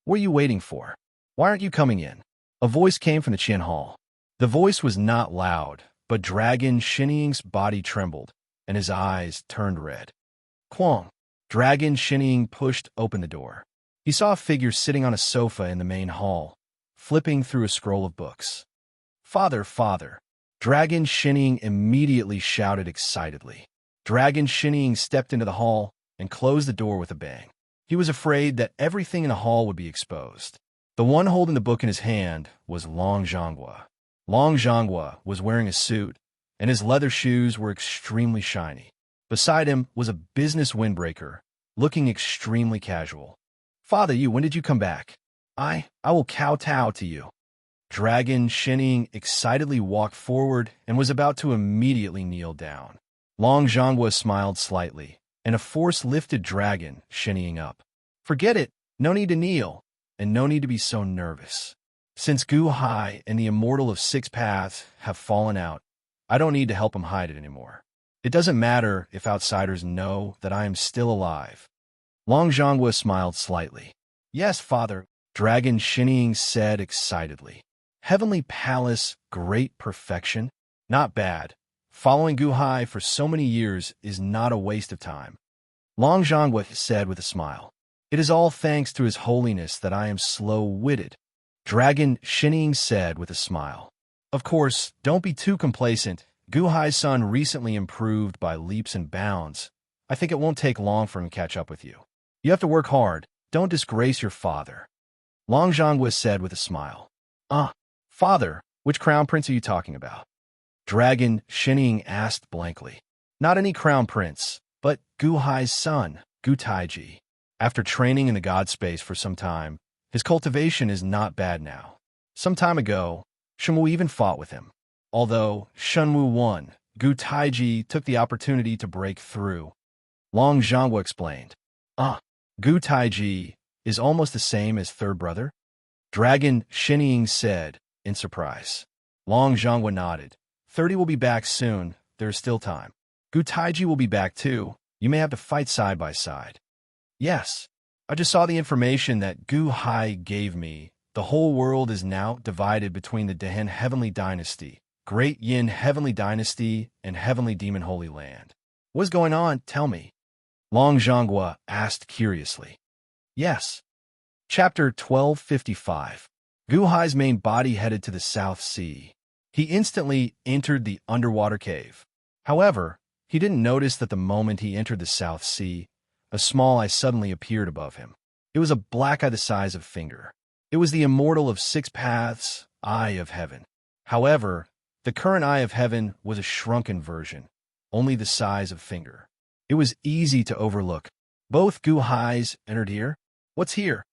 What are you waiting for? Why aren't you coming in? A voice came from the Qian Hall. The voice was not loud, but Dragon shinnying's body trembled, and his eyes turned red. Quang. Dragon shinnying pushed open the door. He saw a figure sitting on a sofa in the main hall, flipping through a scroll of books. Father, father. Dragon shinnying immediately shouted excitedly. Dragon shinnying stepped into the hall and closed the door with a bang. He was afraid that everything in the hall would be exposed. The one holding the book in his hand was Long Zhonghua. Long Zhonghua was wearing a suit, and his leather shoes were extremely shiny. Beside him was a business windbreaker, looking extremely casual. Father, when did you come back? I will kowtow to you. Dragon, shinning excitedly, walked forward and was about to immediately kneel down. Long Zhonghua smiled slightly, and a force-lifted dragon, shinnying up. Forget it, no need to kneel, and no need to be so nervous. Since Gu Hai and the Immortal of Six Paths have fallen out, I don't need to help him hide it anymore. It doesn't matter if outsiders know that I am still alive. Long Zhonghua smiled slightly. Yes, father, Dragon Shinnying said excitedly. Heavenly Palace, great perfection? Not bad. Following Gu Hai for so many years is not a waste of time. Long Zhonghua said with a smile. It is all thanks to His Holiness that I am slow-witted. Dragon Shinnying said with a smile. Of course, don't be too complacent. Gu Hai's son recently improved by leaps and bounds. I think it won't take long for him to catch up with you. You have to work hard. Don't disgrace your father. Long Zhonghua said with a smile. Father, which crown prince are you talking about? Dragon Shinnying asked blankly. Not any crown prince, but Gu Hai's son, Gu Taiji. After training in the god space for some time, his cultivation is not bad now. Some time ago, Shenwu even fought with him. Although Shenwu won, Gu Taiji took the opportunity to break through. Long Zhonghua explained. Gu Taiji is almost the same as third brother? Dragon Shinnying said, in surprise. Long Zhonghua nodded. 30 will be back soon. There is still time. Gu Taiji will be back too. You may have to fight side by side. Yes. I just saw the information that Gu Hai gave me. The whole world is now divided between the Dehen Heavenly Dynasty, Great Yin Heavenly Dynasty, and Heavenly Demon Holy Land. What's going on? Tell me. Long Zhonghua asked curiously. Yes. Chapter 1255. Gu Hai's main body headed to the South Sea. He instantly entered the underwater cave. However, he didn't notice that the moment he entered the South Sea, a small eye suddenly appeared above him. It was a black eye the size of a finger. It was the Immortal of Six Paths, Eye of Heaven. However, the current Eye of Heaven was a shrunken version, only the size of a finger. It was easy to overlook. Both Gu Hai's entered here. What's here?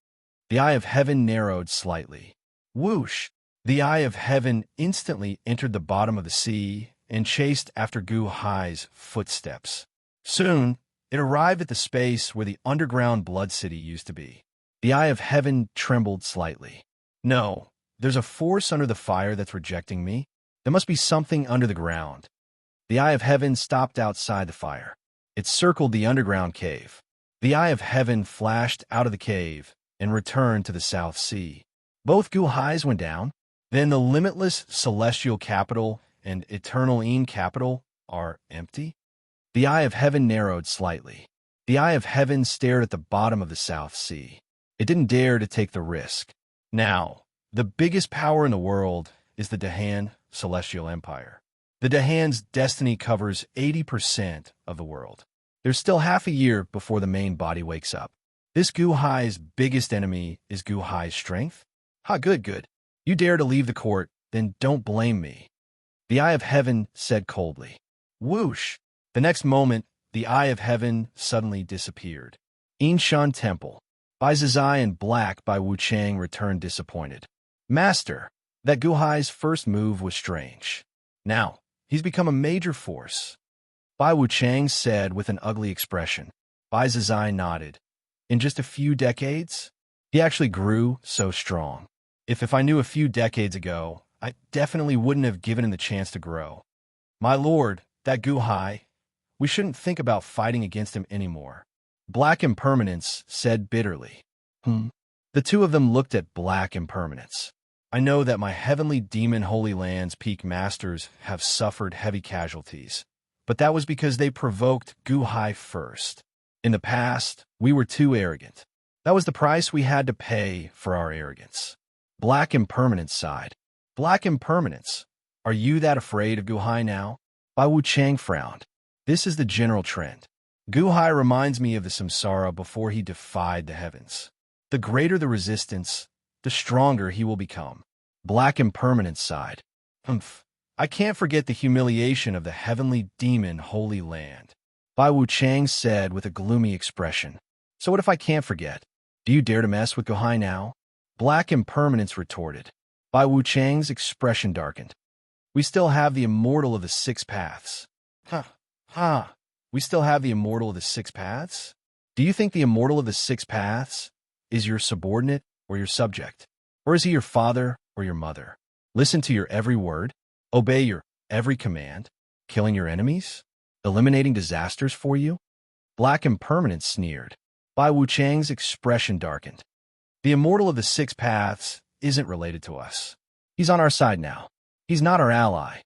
The Eye of Heaven narrowed slightly. Whoosh! The Eye of Heaven instantly entered the bottom of the sea and chased after Gu Hai's footsteps. Soon, it arrived at the space where the underground Blood City used to be. The Eye of Heaven trembled slightly. No, there's a force under the fire that's rejecting me. There must be something under the ground. The Eye of Heaven stopped outside the fire. It circled the underground cave. The Eye of Heaven flashed out of the cave and returned to the South Sea. Both Gu Hai's went down. Then the limitless celestial capital and eternal Yin capital are empty. The Eye of Heaven narrowed slightly. The Eye of Heaven stared at the bottom of the South Sea. It didn't dare to take the risk. Now, the biggest power in the world is the Dahan Celestial Empire. The Dahan's destiny covers 80% of the world. There's still half a year before the main body wakes up. This Gu Hai's biggest enemy is Gu Hai's strength? Good. You dare to leave the court, then don't blame me. The Eye of Heaven said coldly. Whoosh! The next moment, the Eye of Heaven suddenly disappeared. Yinshan Temple. Bai Zizai and Black Bai Wuchang returned disappointed. Master, that Gu Hai's first move was strange. Now, he's become a major force. Bai Wuchang said with an ugly expression. Bai Zizai nodded. In just a few decades? He actually grew so strong. If I knew a few decades ago, I definitely wouldn't have given him the chance to grow. My lord, that Gu Hai, we shouldn't think about fighting against him anymore. Black Impermanence said bitterly. The two of them looked at Black Impermanence. I know that my heavenly demon Holy Land's peak masters have suffered heavy casualties, but that was because they provoked Gu Hai first. In the past, we were too arrogant. That was the price we had to pay for our arrogance. Black Impermanence sighed. Black Impermanence, are you that afraid of Gu Hai now? Bai Wuchang frowned. This is the general trend. Gu Hai reminds me of the samsara before he defied the heavens. The greater the resistance, the stronger he will become. Black Impermanence sighed. I can't forget the humiliation of the heavenly demon Holy Land. Bai Wuchang said with a gloomy expression. So what if I can't forget? Do you dare to mess with Guhai now? Black Impermanence retorted. Bai Wuchang's expression darkened. We still have the Immortal of the Six Paths. We still have the Immortal of the Six Paths? Do you think the Immortal of the Six Paths is your subordinate or your subject? Or is he your father or your mother? Listen to your every word, obey your every command, killing your enemies, eliminating disasters for you? Black Impermanence sneered. Bai Wuchang's expression darkened. The Immortal of the Six Paths isn't related to us. He's on our side now. He's not our ally,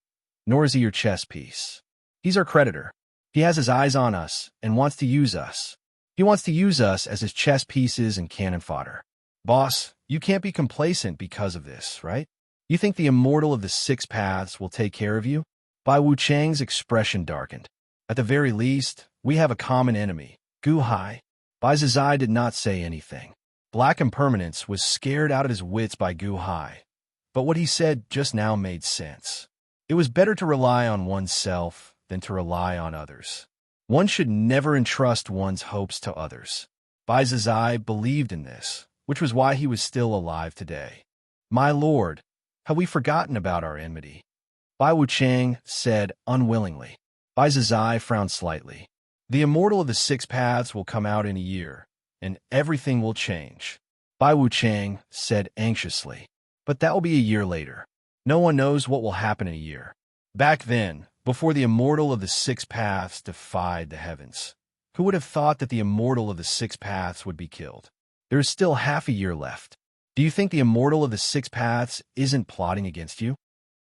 nor is he your chess piece. He's our creditor. He has his eyes on us and wants to use us. He wants to use us as his chess pieces and cannon fodder. Boss, you can't be complacent because of this, right? You think the Immortal of the Six Paths will take care of you? Bai Wuchang's expression darkened. At the very least, we have a common enemy, Guhai. Bai Zizai did not say anything. Black Impermanence was scared out of his wits by Guhai, but what he said just now made sense. It was better to rely on oneself than to rely on others. One should never entrust one's hopes to others. Bai Zizai believed in this, which was why he was still alive today. My lord, have we forgotten about our enmity? Bai Wuchang said unwillingly. Bai Zizai frowned slightly. The Immortal of the Six Paths will come out in a year, and everything will change. Bai Wuchang said anxiously. But that will be a year later. No one knows what will happen in a year. Back then, before the Immortal of the Six Paths defied the heavens, who would have thought that the Immortal of the Six Paths would be killed? There is still half a year left. Do you think the Immortal of the Six Paths isn't plotting against you?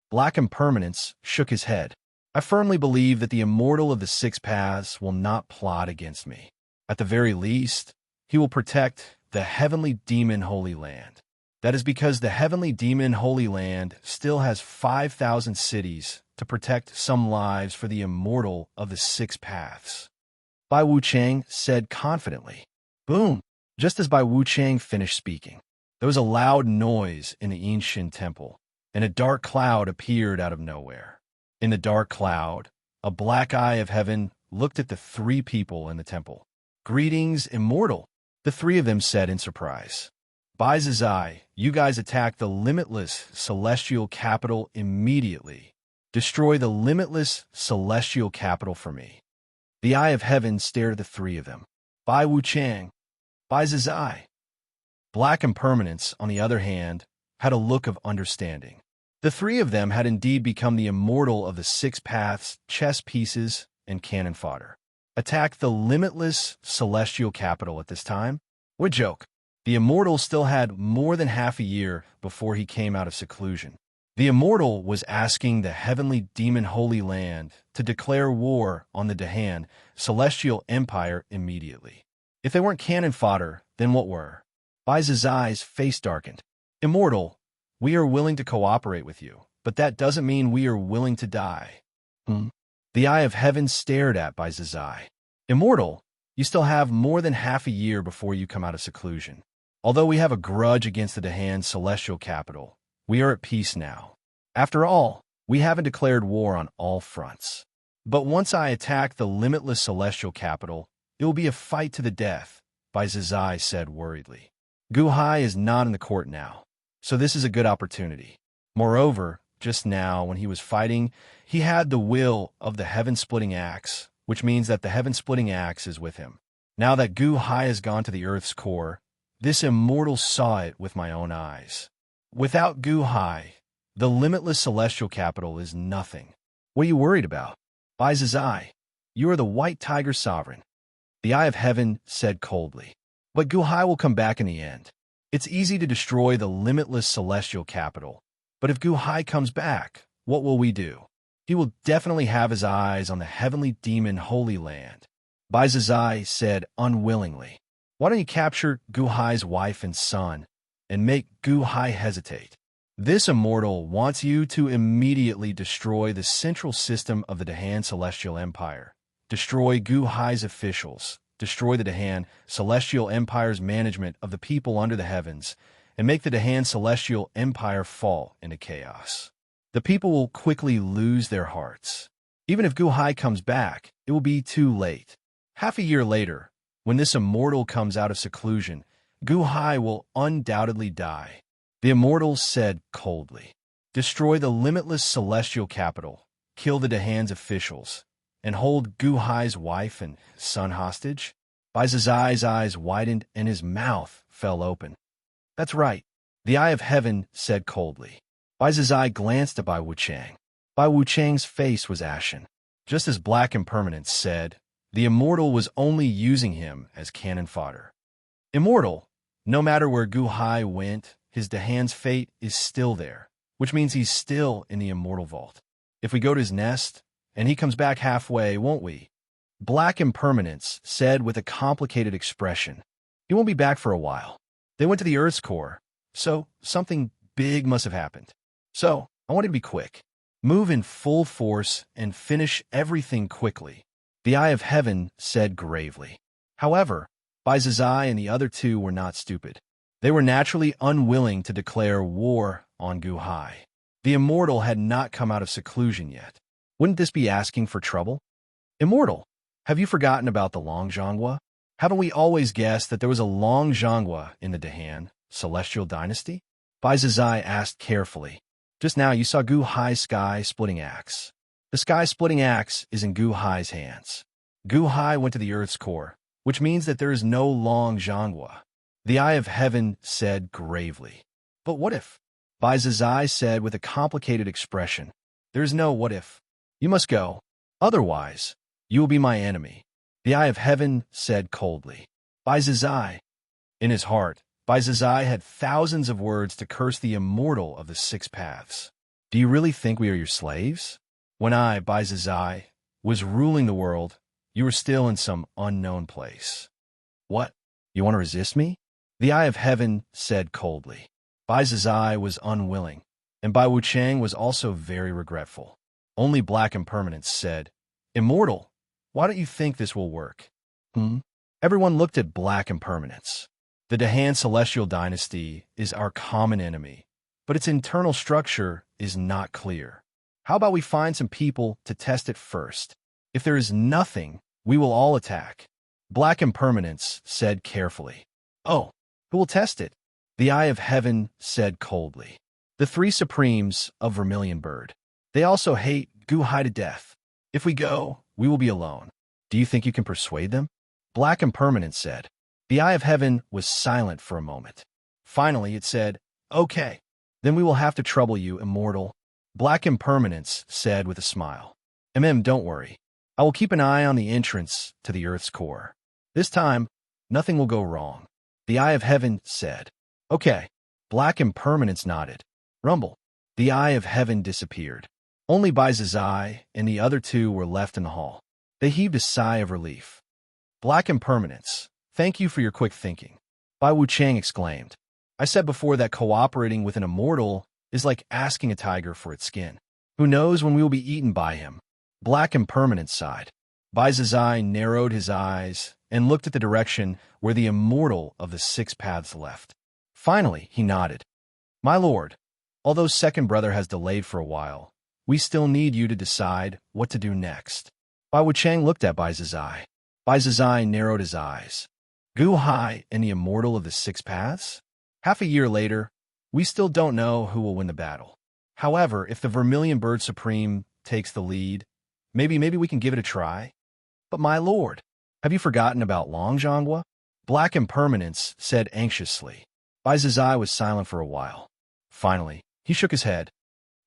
Black Impermanence shook his head. I firmly believe that the Immortal of the Six Paths will not plot against me. At the very least, he will protect the Heavenly Demon Holy Land. That is because the Heavenly Demon Holy Land still has 5,000 cities to protect some lives for the Immortal of the Six Paths. Bai Wuchang said confidently. Boom! Just as Bai Wuchang finished speaking, there was a loud noise in the ancient temple, and a dark cloud appeared out of nowhere. In the dark cloud, a black eye of heaven looked at the three people in the temple. Greetings, Immortal, the three of them said in surprise. Bai Zizai, you guys attack the limitless celestial capital immediately. Destroy the limitless celestial capital for me. The eye of heaven stared at the three of them. Bai Wuchang, Bai Zizai. Black Impermanence, on the other hand, had a look of understanding. The three of them had indeed become the Immortal of the Six Paths, chess pieces, and cannon fodder. Attack the limitless celestial capital at this time? What joke. The Immortal still had more than half a year before he came out of seclusion. The Immortal was asking the Heavenly Demon Holy Land to declare war on the Dahan Celestial Empire immediately. If they weren't cannon fodder, then what were? Bai Zizai's face darkened. Immortal, we are willing to cooperate with you, but that doesn't mean we are willing to die. The eye of heaven stared at Bai Zizai. Immortal, you still have more than half a year before you come out of seclusion. Although we have a grudge against the Dahan Celestial Capital, we are at peace now. After all, we haven't declared war on all fronts. But once I attack the limitless Celestial Capital, it will be a fight to the death, Bai Zizai said worriedly. Guhai is not in the court now, so this is a good opportunity. Moreover, just now, when he was fighting, he had the will of the heaven-splitting axe, which means that the heaven-splitting axe is with him. Now that Guhai has gone to the earth's core, this Immortal saw it with my own eyes. Without Guhai, the limitless celestial capital is nothing. What are you worried about? Bai Zizai, you are the White Tiger Sovereign. The Eye of Heaven said coldly. But Guhai will come back in the end. It's easy to destroy the limitless celestial capital. But if Guhai comes back, what will we do? He will definitely have his eyes on the Heavenly Demon Holy Land. Bai Zizai said unwillingly. Why don't you capture Guhai's wife and son and make Guhai hesitate? This Immortal wants you to immediately destroy the central system of the Dahan Celestial Empire. Destroy Guhai's officials. Destroy the Dahan Celestial Empire's management of the people under the heavens, and make the Dahan Celestial Empire fall into chaos. The people will quickly lose their hearts. Even if Guhai comes back, it will be too late. Half a year later, when this immortal comes out of seclusion, Gu Hai will undoubtedly die. The immortal said coldly. Destroy the limitless celestial capital, kill the Dahan's officials, and hold Gu Hai's wife and son hostage? Bai Zizai's eyes widened and his mouth fell open. That's right, the Eye of Heaven said coldly. Bai Zizai glanced at Bai Wuchang. Bai Wuchang's face was ashen. Just as Black Impermanence said, the immortal was only using him as cannon fodder. Immortal, no matter where Gu Hai went, his Dahan's fate is still there, which means he's still in the immortal vault. If we go to his nest, and he comes back halfway, won't we? Black Impermanence said with a complicated expression. He won't be back for a while. They went to the Earth's core, so something big must have happened. So, I want to be quick. Move in full force and finish everything quickly, the Eye of Heaven said gravely. However, Bai Zizai and the other two were not stupid. They were naturally unwilling to declare war on Gu Hai. The immortal had not come out of seclusion yet. Wouldn't this be asking for trouble? Immortal, have you forgotten about the Long Zhonghua? Haven't we always guessed that there was a Long Zhonghua in the Dahan, celestial dynasty? Bai Zizai asked carefully. Just now you saw Gu Hai's sky-splitting axe. The sky-splitting axe is in Gu Hai's hands. Gu Hai went to the Earth's core, which means that there is no Long Zhonghua. The Eye of Heaven said gravely. But what if? Bai Zizai said with a complicated expression. There is no what if. You must go. Otherwise, you will be my enemy. The Eye of Heaven said coldly. Bai Zizai. In his heart, Bai Zizai had thousands of words to curse the immortal of the six paths. Do you really think we are your slaves? When I, Bai Zizai, was ruling the world, you were still in some unknown place. What? You want to resist me? The Eye of Heaven said coldly. Bai Zizai was unwilling, and Bai Wuchang was also very regretful. Only Black Impermanence said, Immortal, why don't you think this will work? Everyone looked at Black Impermanence. The Dahan Celestial Dynasty is our common enemy, but its internal structure is not clear. How about we find some people to test it first? If there is nothing, we will all attack. Black Impermanence said carefully. Oh, who will test it? The Eye of Heaven said coldly. The three Supremes of Vermilion Bird. They also hate Gu Hai to death. If we go, we will be alone. Do you think you can persuade them? Black Impermanence said. The Eye of Heaven was silent for a moment. Finally, it said, Okay, then we will have to trouble you, Immortal. Black Impermanence said with a smile. Don't worry. I will keep an eye on the entrance to the Earth's core. This time, nothing will go wrong. The Eye of Heaven said. Okay. Black Impermanence nodded. Rumble. The Eye of Heaven disappeared. Only Bai Zizai and the other two were left in the hall. They heaved a sigh of relief. Black Impermanence, thank you for your quick thinking. Bai Wuchang exclaimed. I said before that cooperating with an immortal is like asking a tiger for its skin. Who knows when we will be eaten by him? Black Impermanence sighed. Bai Zizai narrowed his eyes and looked at the direction where the immortal of the six paths left. Finally, he nodded. My lord, although second brother has delayed for a while, we still need you to decide what to do next. Bai Wuchang looked at Bai Zizai. Bai Zizai narrowed his eyes. Gu Hai and the immortal of the six paths? Half a year later, we still don't know who will win the battle. However, if the Vermilion Bird Supreme takes the lead, maybe we can give it a try. But my lord, have you forgotten about Long Zhonghua? Black Impermanence said anxiously. Bai Zizai was silent for a while. Finally, he shook his head.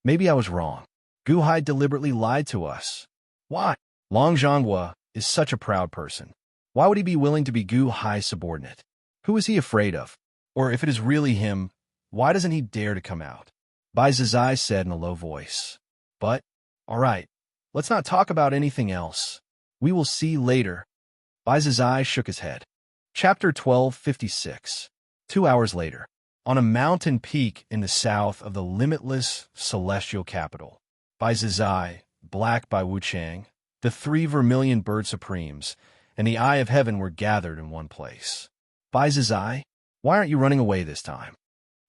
Maybe I was wrong. Gu Hai deliberately lied to us. Why? Long Zhonghua is such a proud person. Why would he be willing to be Gu Hai's subordinate? Who is he afraid of? Or if it is really him, why doesn't he dare to come out? Bai Zizai said in a low voice. But, all right, let's not talk about anything else. We will see later. Bai Zizai shook his head. Chapter 1256. 2 hours later, on a mountain peak in the south of the limitless celestial capital, Bai Zizai, Black Bai Wuchang, the three Vermilion Bird Supremes, and the Eye of Heaven were gathered in one place. Bai Zizai, why aren't you running away this time?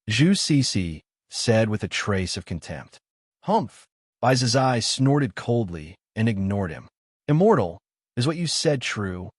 Zhu Cixi said with a trace of contempt. Humph! Bai Zizai snorted coldly and ignored him. Immortal, is what you said true?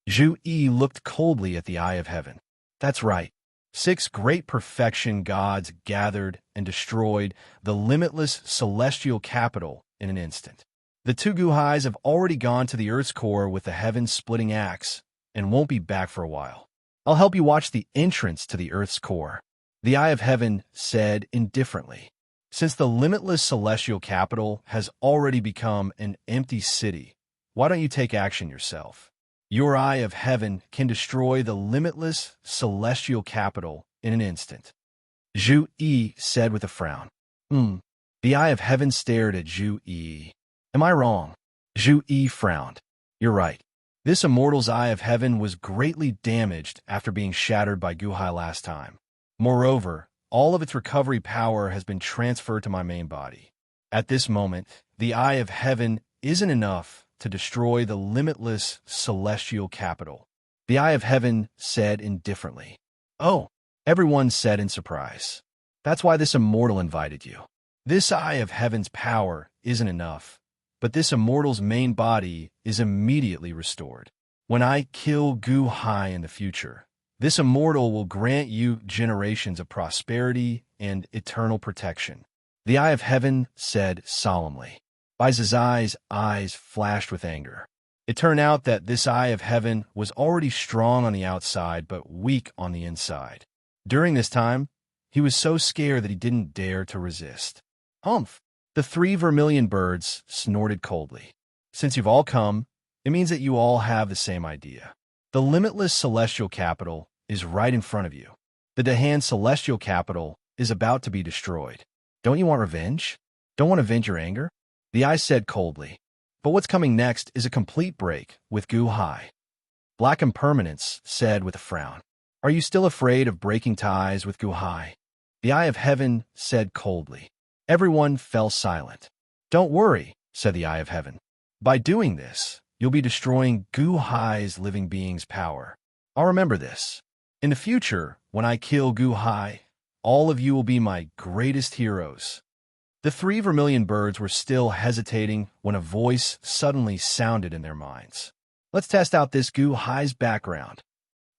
Zhu Yi looked coldly at the Eye of Heaven. That's right. 6 great perfection gods gathered and destroyed the limitless celestial capital in an instant. The 2 Guhais have already gone to the Earth's core with the heaven-splitting axe and won't be back for a while. I'll help you watch the entrance to the Earth's core. The Eye of Heaven said indifferently. Since the limitless celestial capital has already become an empty city, why don't you take action yourself? Your Eye of Heaven can destroy the limitless celestial capital in an instant. Zhu Yi said with a frown. The Eye of Heaven stared at Zhu Yi. Am I wrong? Zhu Yi frowned. You're right. This Immortal's Eye of Heaven was greatly damaged after being shattered by Guhai last time. Moreover, all of its recovery power has been transferred to my main body. At this moment, the Eye of Heaven isn't enough to destroy the limitless celestial capital. The Eye of Heaven said indifferently. Oh, everyone said in surprise. That's why this Immortal invited you. This Eye of Heaven's power isn't enough, but this Immortal's main body is immediately restored. When I kill Guhai in the future, this Immortal will grant you generations of prosperity and eternal protection. The Eye of Heaven said solemnly. Bai Zizai's eyes flashed with anger. It turned out that this Eye of Heaven was already strong on the outside but weak on the inside. During this time, he was so scared that he didn't dare to resist. Humph! The 3 vermilion birds snorted coldly. Since you've all come, it means that you all have the same idea. The limitless celestial capital is right in front of you. The Dahan celestial capital is about to be destroyed. Don't you want revenge? Don't want to vent your anger? The Eye said coldly. But what's coming next is a complete break with Guhai. Black Impermanence said with a frown. Are you still afraid of breaking ties with Guhai? The Eye of Heaven said coldly. Everyone fell silent. Don't worry, said the Eye of Heaven. By doing this, you'll be destroying Guhai's living being's power. I'll remember this. In the future, when I kill Guhai, all of you will be my greatest heroes. The 3 vermilion birds were still hesitating when a voice suddenly sounded in their minds. Let's test out this Guhai's background.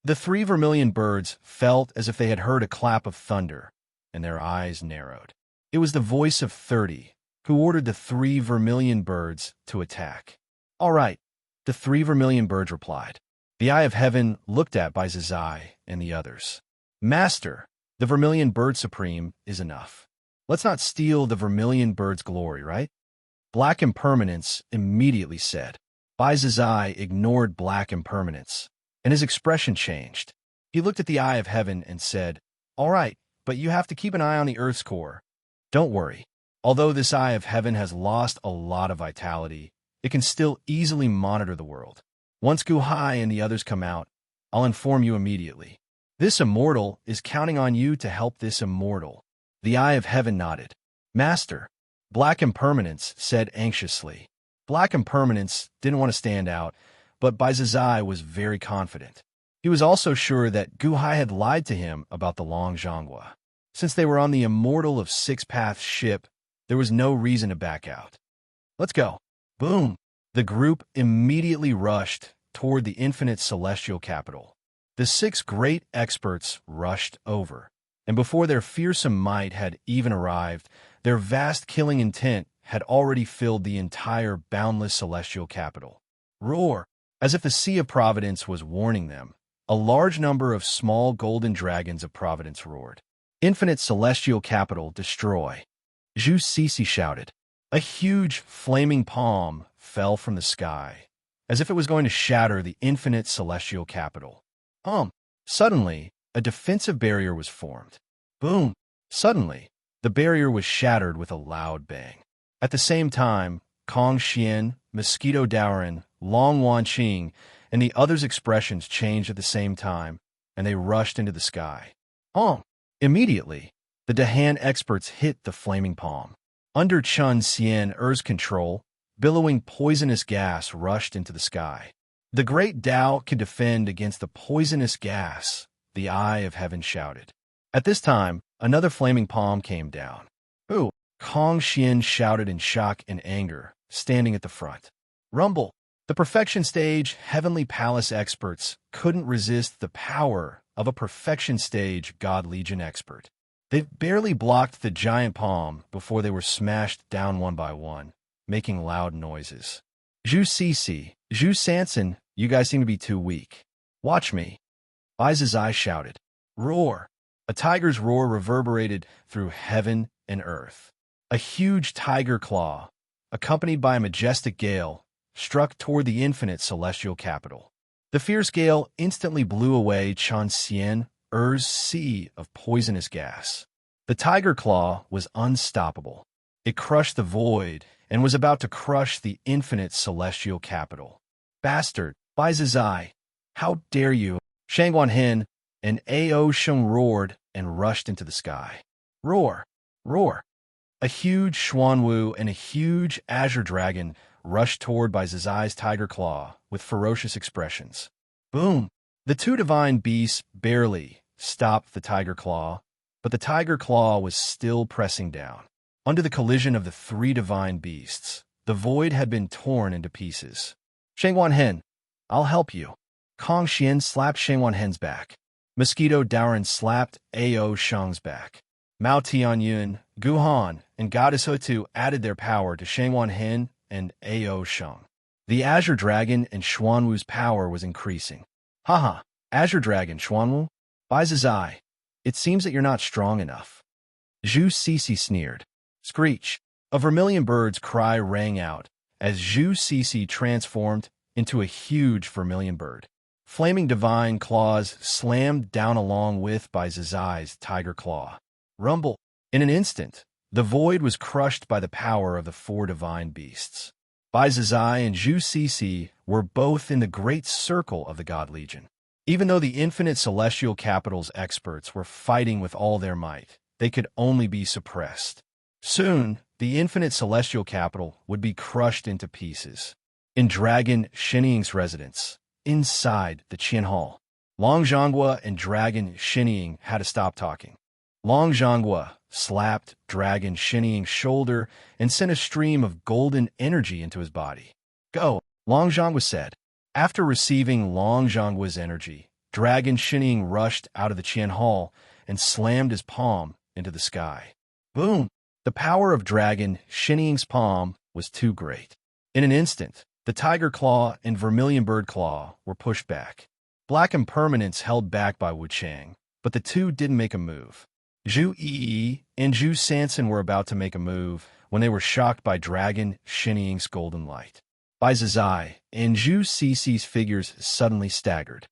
The 3 vermilion birds felt as if they had heard a clap of thunder, and their eyes narrowed. It was the voice of 30, who ordered the 3 vermilion birds to attack. All right, the 3 vermilion birds replied. The Eye of Heaven looked at Bai Zizai and the others. Master, the vermilion bird supreme is enough. Let's not steal the vermilion bird's glory, right? Black Impermanence immediately said. Bai Zizai ignored Black Impermanence, and his expression changed. He looked at the Eye of Heaven and said, All right, but you have to keep an eye on the Earth's core. Don't worry. Although this Eye of Heaven has lost a lot of vitality, it can still easily monitor the world. Once Guhai and the others come out, I'll inform you immediately. This Immortal is counting on you to help this Immortal. The Eye of Heaven nodded. Master, Black Impermanence said anxiously. Black Impermanence didn't want to stand out, but Bai Zizai was very confident. He was also sure that Guhai had lied to him about the Long Zhonghua. Since they were on the Immortal of 6 Paths ship, there was no reason to back out. Let's go. Boom! The group immediately rushed toward the infinite celestial capital. The 6 great experts rushed over, and before their fearsome might had even arrived, their vast killing intent had already filled the entire boundless celestial capital. Roar! As if the Sea of Providence was warning them, a large number of small golden dragons of Providence roared. Infinite celestial capital, destroy! Zhu Sisi shouted. A huge, flaming palm fell from the sky, as if it was going to shatter the infinite celestial capital. Suddenly, a defensive barrier was formed. Boom! Suddenly, the barrier was shattered with a loud bang. At the same time, Kong Xian, Mosquito Daoran, Long Wanqing, and the others' expressions changed at the same time, and they rushed into the sky. Immediately, the Dahan experts hit the flaming palm. Under Chun Xian Er's control, billowing poisonous gas rushed into the sky. The great Dao can defend against the poisonous gas, the Eye of Heaven shouted. At this time, another flaming palm came down. Ooh! Kong Xian shouted in shock and anger, standing at the front. Rumble! The The perfection stage Heavenly Palace experts couldn't resist the power of a perfection stage God Legion expert. They barely blocked the giant palm before they were smashed down one by one, making loud noises. Zhu Cece, Zhu Sanson, you guys seem to be too weak. Watch me. Ai's eyes shouted. Roar! A tiger's roar reverberated through heaven and earth. A huge tiger claw, accompanied by a majestic gale, struck toward the infinite celestial capital. The fierce gale instantly blew away Chen Xian Er's sea of poisonous gas. The tiger claw was unstoppable. It crushed the void and was about to crush the infinite celestial capital. Bastard, Bai Zizai, how dare you? Shangguan Hen and Ao Sheng roared and rushed into the sky. Roar! Roar! A huge Xuanwu and a huge azure dragon rushed toward Bai Zizai's tiger claw with ferocious expressions. Boom! The two divine beasts barely stopped the tiger claw, but the tiger claw was still pressing down. Under the collision of the three divine beasts, the void had been torn into pieces. Shangguan Hen, I'll help you. Kong Xian slapped Shangguan Hen's back. Mosquito Daoran slapped Ao Sheng's back. Mao Tianyun, Gu Han, and Goddess Hutu added their power to Shangguan Hen and Ao Sheng. The Azure Dragon and Xuanwu's power was increasing. Haha, Azure Dragon, Xuanwu? Bai Zizai, it seems that you're not strong enough. Zhu Cece sneered. Screech! A vermilion bird's cry rang out as Zhu Cece transformed into a huge vermilion bird. Flaming divine claws slammed down along with Bai Zizai's tiger claw. Rumble! In an instant, the void was crushed by the power of the four divine beasts. Bai Zizai and Zhu Cece were both in the great circle of the God Legion. Even though the infinite celestial capital's experts were fighting with all their might, they could only be suppressed. Soon, the infinite celestial capital would be crushed into pieces. In Dragon Shinying's residence, inside the Qian Hall, Long Zhonghua and Dragon Shinying had to stop talking. Long Zhonghua slapped Dragon Shinying's shoulder and sent a stream of golden energy into his body. Go, Long Zhonghua said. After receiving Long Zhonghua's energy, Dragon Shinying rushed out of the Qian Hall and slammed his palm into the sky. Boom! The power of Dragon Shinying's palm was too great. In an instant, the Tiger Claw and Vermilion Bird Claw were pushed back. Black Impermanence held back by Wu Chang, but the two didn't make a move. Zhu Yi and Zhu Sanson were about to make a move when they were shocked by Dragon Shinying's golden light. Bai Zizai and Zhu Cece's figures suddenly staggered.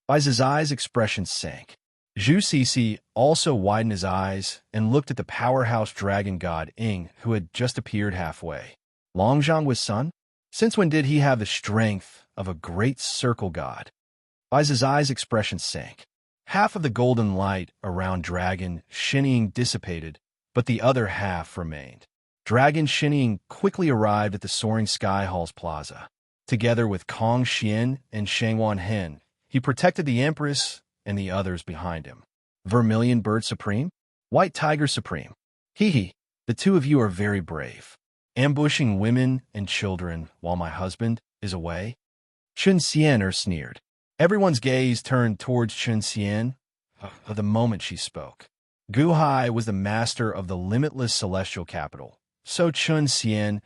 Bai Zizai's expression sank. Zhu Cece also widened his eyes and looked at the powerhouse dragon god Ing, who had just appeared halfway. Long Zhonghua's son? Since when did he have the strength of a great circle god? Bai Zizai's expression sank. Half of the golden light around Dragon Shinying dissipated, but the other half remained. Dragon Shinying quickly arrived at the Soaring Sky Hall's plaza. Together with Kong Xian and Shangguan Hen, he protected the Empress and the others behind him. Vermilion Bird Supreme? White Tiger Supreme. Hee, the two of you are very brave. Ambushing women and children while my husband is away? Chun Xian sneered. Everyone's gaze turned towards Chun Xian the moment she spoke. Gu Hai was the master of the limitless celestial capital, so Chun Xian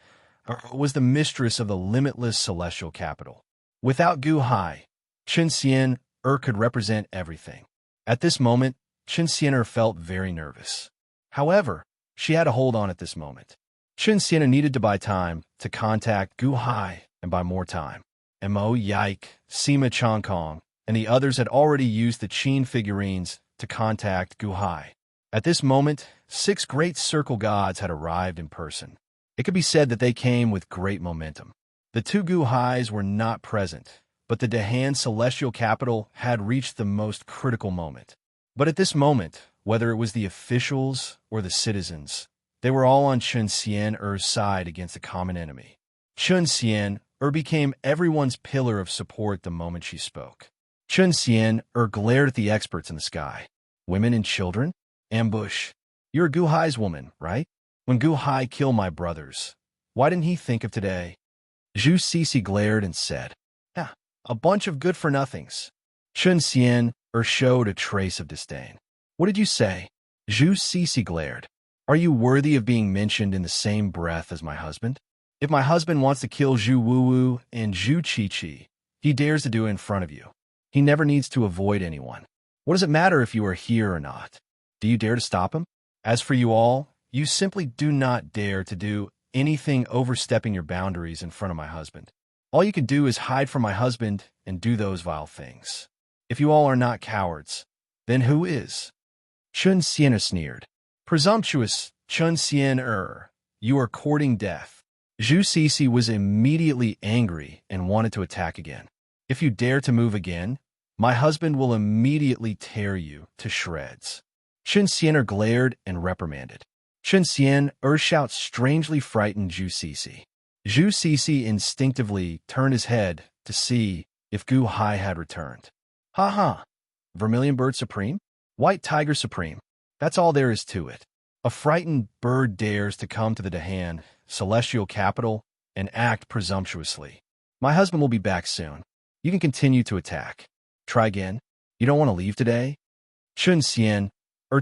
was the mistress of the limitless celestial capital. Without Gu Hai, Chun Xian could represent everything. At this moment, Chun Xian felt very nervous. However, she had a hold on at this moment. Chun Xian needed to buy time to contact Gu Hai and buy more time. Mo Yike, Sima Chongkong, and the others had already used the Qin figurines to contact Gu Hai. At this moment, 6 great circle gods had arrived in person. It could be said that they came with great momentum. The 2 Gu Hais were not present, but the Dahan celestial capital had reached the most critical moment. But at this moment, whether it was the officials or the citizens, they were all on Chun Xian's side against a common enemy. Chun Xian became everyone's pillar of support the moment she spoke. Chun Xian glared at the experts in the sky. Women and children? Ambush. You're Gu Hai's woman, right? When Gu Hai killed my brothers, why didn't he think of today? Zhu Sisi glared and said, "Yeah, a bunch of good-for-nothings." Chun Xian showed a trace of disdain. "What did you say?" Zhu Sisi glared. "Are you worthy of being mentioned in the same breath as my husband? If my husband wants to kill Zhu Wuwu and Zhu Qiqi, he dares to do it in front of you. He never needs to avoid anyone. What does it matter if you are here or not? Do you dare to stop him? As for you all, you simply do not dare to do anything overstepping your boundaries in front of my husband. All you can do is hide from my husband and do those vile things. If you all are not cowards, then who is?" Chun Xian sneered. "Presumptuous Chun Xian, you are courting death." Zhu Sisi was immediately angry and wanted to attack again. "If you dare to move again, my husband will immediately tear you to shreds." Chun Xian glared and reprimanded. Chun Xian shouts strangely frightened Zhu Sisi. Zhu Sisi instinctively turned his head to see if Gu Hai had returned. "Ha ha! Vermilion Bird Supreme? White Tiger Supreme. That's all there is to it. A frightened bird dares to come to the Dahan, celestial capital, and act presumptuously. My husband will be back soon. You can continue to attack. Try again. You don't want to leave today?" Chun Xian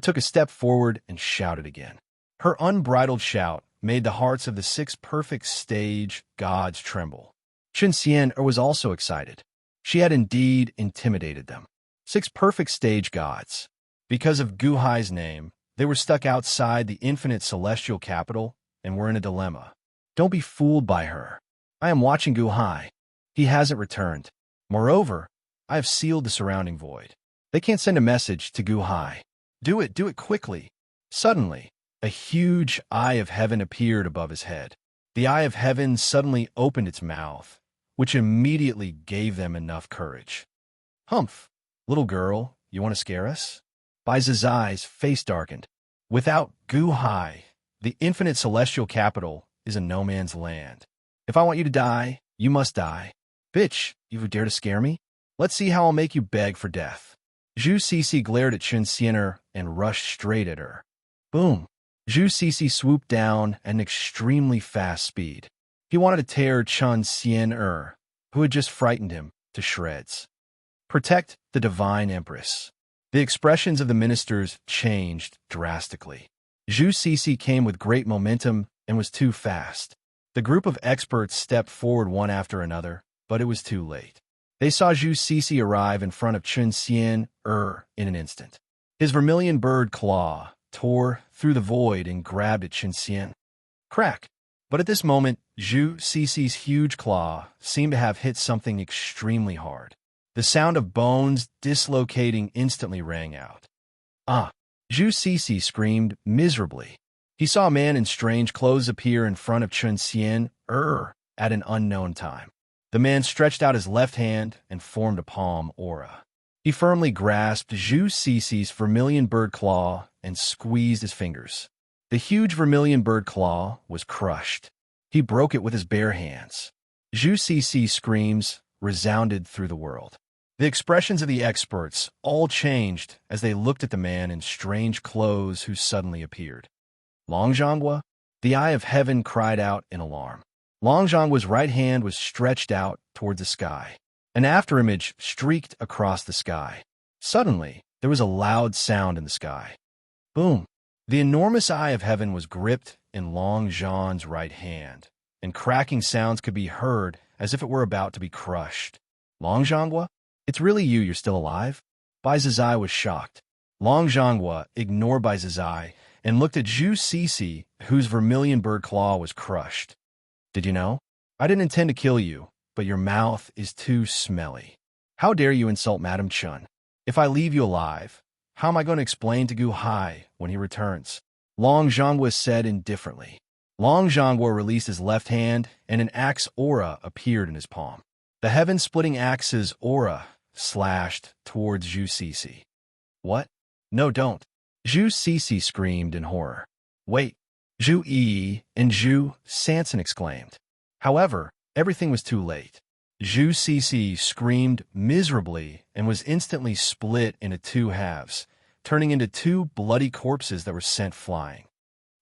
took a step forward and shouted again. Her unbridled shout made the hearts of the 6 perfect stage gods tremble. Chun Xian was also excited. She had indeed intimidated them. 6 perfect stage gods. Because of Gu Hai's name, they were stuck outside the infinite celestial capital and were in a dilemma. Don't be fooled by her. I am watching Gu Hai. He hasn't returned. Moreover, I have sealed the surrounding void. They can't send a message to Gu Hai. Do it quickly. Suddenly, a huge eye of heaven appeared above his head. The eye of heaven suddenly opened its mouth, which immediately gave them enough courage. "Humph, little girl, you want to scare us?" Bai Zai's face darkened. "Without Gu Hai, the infinite celestial capital is a no man's land. If I want you to die, you must die. Bitch, you dare to scare me? Let's see how I'll make you beg for death." Zhu Sisi glared at Chun Xian and rushed straight at her. Boom! Zhu Sisi swooped down at an extremely fast speed. He wanted to tear Chun Xian, who had just frightened him, to shreds. "Protect the Divine Empress." The expressions of the ministers changed drastically. Zhu Sisi came with great momentum and was too fast. The group of experts stepped forward one after another, but it was too late. They saw Zhu Sisi arrive in front of Chun Xian in an instant. His vermilion bird claw tore through the void and grabbed at Chun Xian. Crack! But at this moment, Zhu Sisi's huge claw seemed to have hit something extremely hard. The sound of bones dislocating instantly rang out. "Ah!" Zhu Sisi screamed miserably. He saw a man in strange clothes appear in front of Chun Xian at an unknown time. The man stretched out his left hand and formed a palm aura. He firmly grasped Zhu Sisi's vermilion bird claw and squeezed his fingers. The huge vermilion bird claw was crushed. He broke it with his bare hands. Zhu Sisi's screams resounded through the world. The expressions of the experts all changed as they looked at the man in strange clothes who suddenly appeared. Longzhonghua? The eye of heaven cried out in alarm. Longzhonghua's right hand was stretched out toward the sky. An afterimage streaked across the sky. Suddenly, there was a loud sound in the sky. Boom! The enormous eye of heaven was gripped in Longzhonghua's right hand, and cracking sounds could be heard as if it were about to be crushed. "Longzhonghua? It's really you, you're still alive?" Bai Zai was shocked. Longzhonghua ignored Bai Zai and looked at Zhu Sisi, whose vermilion bird claw was crushed. "Did you know? I didn't intend to kill you, but your mouth is too smelly. How dare you insult Madame Chun? If I leave you alive, how am I going to explain to Gu Hai when he returns?" Longzhonghua said indifferently. Longzhonghua released his left hand, and an axe aura appeared in his palm. The heaven-splitting axe's aura slashed towards Zhu Sisi. "What? No, don't!" Zhu Sisi screamed in horror. "Wait!" Zhu Yi and Zhu Sanson exclaimed. However, everything was too late. Zhu Sisi screamed miserably and was instantly split into 2 halves, turning into 2 bloody corpses that were sent flying.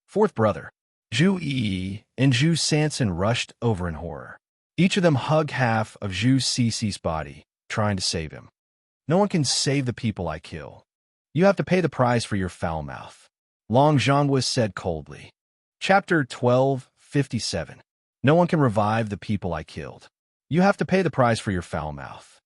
Fourth brother, Zhu Yi and Zhu Sanson rushed over in horror. Each of them hugged half of Zhu Cici's body, trying to save him. No one can save the people I kill. You have to pay the price for your foul mouth, Long Zhonghua said coldly. Chapter 1257. No one can revive the people I killed. You have to pay the price for your foul mouth,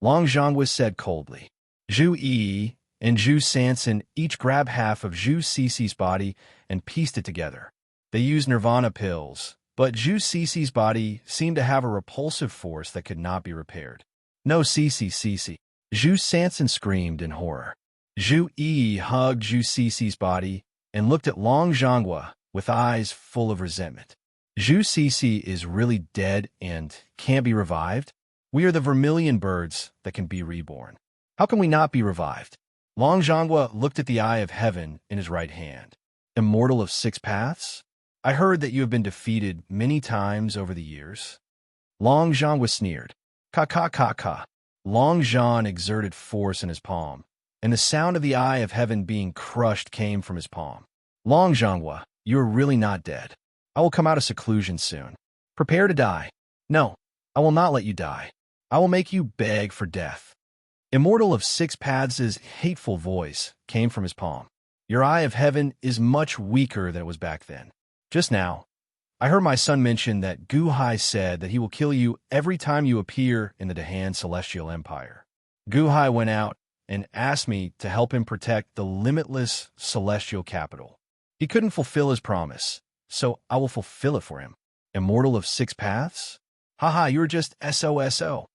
Long Zhonghua said coldly. Zhu Yi and Zhu Sansan each grabbed half of Zhu Cici's body and pieced it together. They used nirvana pills, but Zhu Cici's body seemed to have a repulsive force that could not be repaired. No, Cici. Zhu Sansan screamed in horror. Zhu Yi hugged Zhu Cici's body and looked at Long Zhonghua with eyes full of resentment. Zhu Cici is really dead and can't be revived? We are the vermilion birds that can be reborn. How can we not be revived? Long Zhonghua looked at the eye of heaven in his right hand. Immortal of 6 paths? I heard that you have been defeated many times over the years. Long Zhonghua sneered. Ka. Long Zhan exerted force in his palm, and the sound of the eye of heaven being crushed came from his palm. Long Zhonghua, you are really not dead. I will come out of seclusion soon. Prepare to die. No, I will not let you die. I will make you beg for death. Immortal of 6 paths' hateful voice came from his palm. Your eye of heaven is much weaker than it was back then. Just now, I heard my son mention that Gu Hai said that he will kill you every time you appear in the Dahan Celestial Empire. Gu Hai went out and asked me to help him protect the limitless celestial capital. He couldn't fulfill his promise, so I will fulfill it for him. Immortal of 6 paths? Haha, you're just SOSO.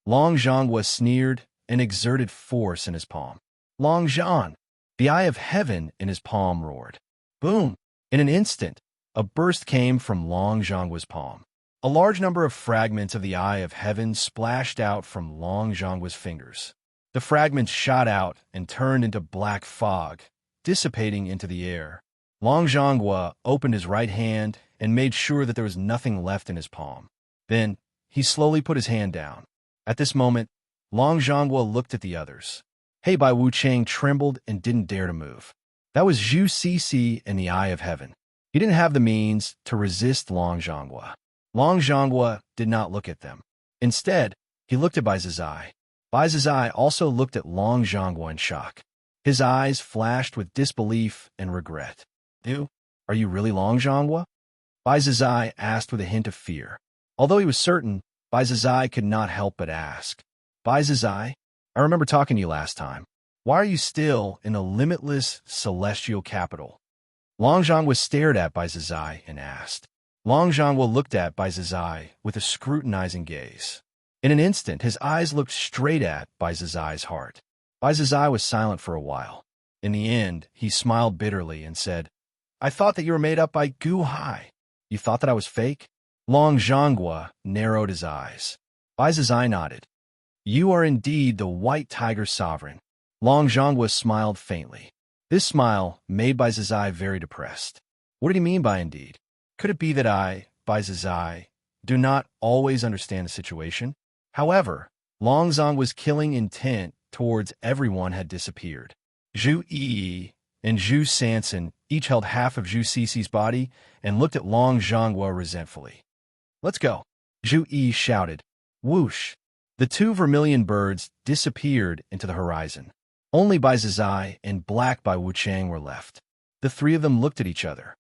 Long Zhonghua sneered and exerted force in his palm. Long Zhan, the eye of heaven in his palm roared. Boom! In an instant, a burst came from Long Zhonghua's palm. A large number of fragments of the eye of heaven splashed out from Long Zhonghua's fingers. The fragments shot out and turned into black fog, dissipating into the air. Long Zhonghua opened his right hand and made sure that there was nothing left in his palm. Then, he slowly put his hand down. At this moment, Long Zhonghua looked at the others. Hei Bai Wuchang trembled and didn't dare to move. That was Zhu Cici in the eye of heaven. He didn't have the means to resist Long Zhonghua. Long Zhonghua did not look at them. Instead, he looked at Bai Zizai. Bai Zizai also looked at Long Zhonghua in shock. His eyes flashed with disbelief and regret. You? Are you really Long Zhonghua? Bai Zizai asked with a hint of fear. Although he was certain, Bai Zizai could not help but ask. Bai Zizai, I remember talking to you last time. Why are you still in a limitless celestial capital? Long Zhonghua stared at Bai Zizai and asked. Long Zhonghua looked at Bai Zizai with a scrutinizing gaze. In an instant, his eyes looked straight at Bai Zizai's heart. Bai Zizai was silent for a while. In the end, he smiled bitterly and said, I thought that you were made up by Gu Hai. You thought that I was fake? Long Zhonghua narrowed his eyes. Bai Zizai nodded. You are indeed the White Tiger Sovereign. Long Zhonghua smiled faintly. This smile made Bai Zizai very depressed. What did he mean by indeed? Could it be that I, Bai Zizai, do not always understand the situation? However, Long Zhonghua's killing intent towards everyone had disappeared. Zhu Yi and Zhu Sansan each held half of Zhu Cici's body and looked at Long Zhonghua resentfully. Let's go, Zhu Yi shouted. Whoosh! The 2 vermilion birds disappeared into the horizon. Only Bai Zizai and Black Bai Wuchang were left. The 3 of them looked at each other.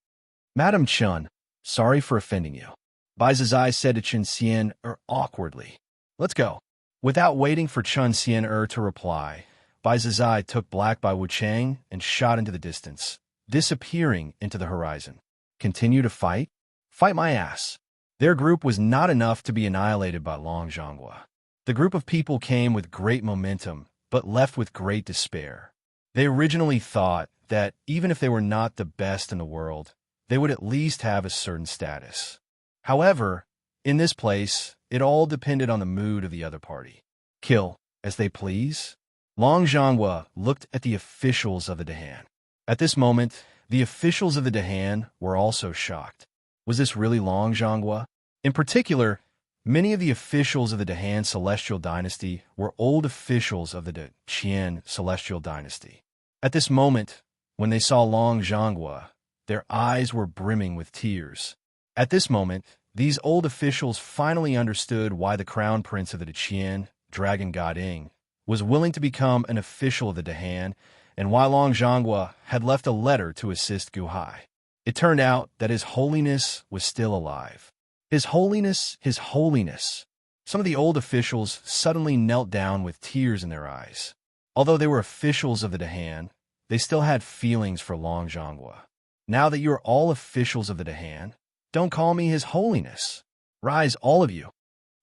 Madam Chun, sorry for offending you, Bai Zizai said to Chun Xian awkwardly. Let's go. Without waiting for Chun Xian to reply, Bai Zizai took Black Bai Wuchang and shot into the distance, disappearing into the horizon. Continue to fight? Fight my ass. Their group was not enough to be annihilated by Long Zhonghua. The group of people came with great momentum, but left with great despair. They originally thought that even if they were not the best in the world, they would at least have a certain status. However, in this place, it all depended on the mood of the other party. Kill as they please? Long Zhonghua looked at the officials of the Dahan. At this moment, the officials of the Dahan were also shocked. Was this really Long Zhonghua? In particular, many of the officials of the Dahan Celestial Dynasty were old officials of the Qian Celestial Dynasty. At this moment, when they saw Long Zhonghua, their eyes were brimming with tears. At this moment, These old officials finally understood why the crown prince of the Qian, dragon god Ing, was willing to become an official of the Dahan, and why Long Zhanghua had left a letter to assist Gu Hai. It turned out that His Holiness was still alive. His Holiness, His Holiness. Some of the old officials suddenly knelt down with tears in their eyes. Although they were officials of the Dahan, they still had feelings for Long Zhanghua. Now that you are all officials of the Dahan, don't call me His Holiness. Rise, all of you,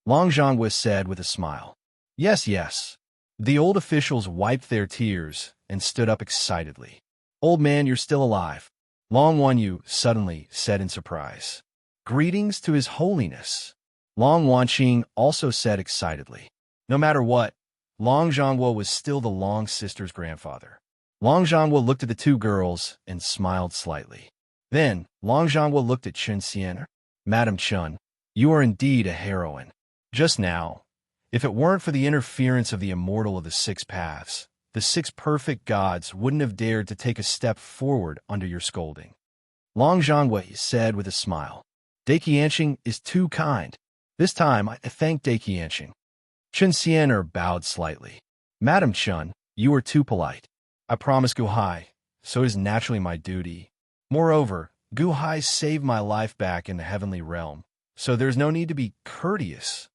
Long Zhanghua said with a smile. Yes, yes. The old officials wiped their tears and stood up excitedly. Old man, you're still alive. Long Wanyu suddenly said in surprise. Greetings to His Holiness. Long Wanqing also said excitedly. No matter what, Long Zhanghua was still the Long sisters' grandfather. Long Zhanghua looked at the two girls and smiled slightly. Then, Long Zhanghua looked at Chen Xian. Madam Chen, you are indeed a heroine. Just now, if it weren't for the interference of the Immortal of the Six Paths, the six perfect gods wouldn't have dared to take a step forward under your scolding. Long Zhanghua said with a smile. Daiqianqing is too kind. This time, I thank Daiqianqing. Chen Xianer bowed slightly. Madam Chen, you are too polite. I promise Gu Hai, so it is naturally my duty. Moreover, Gu Hai saved my life back in the heavenly realm, so there's no need to be courteous.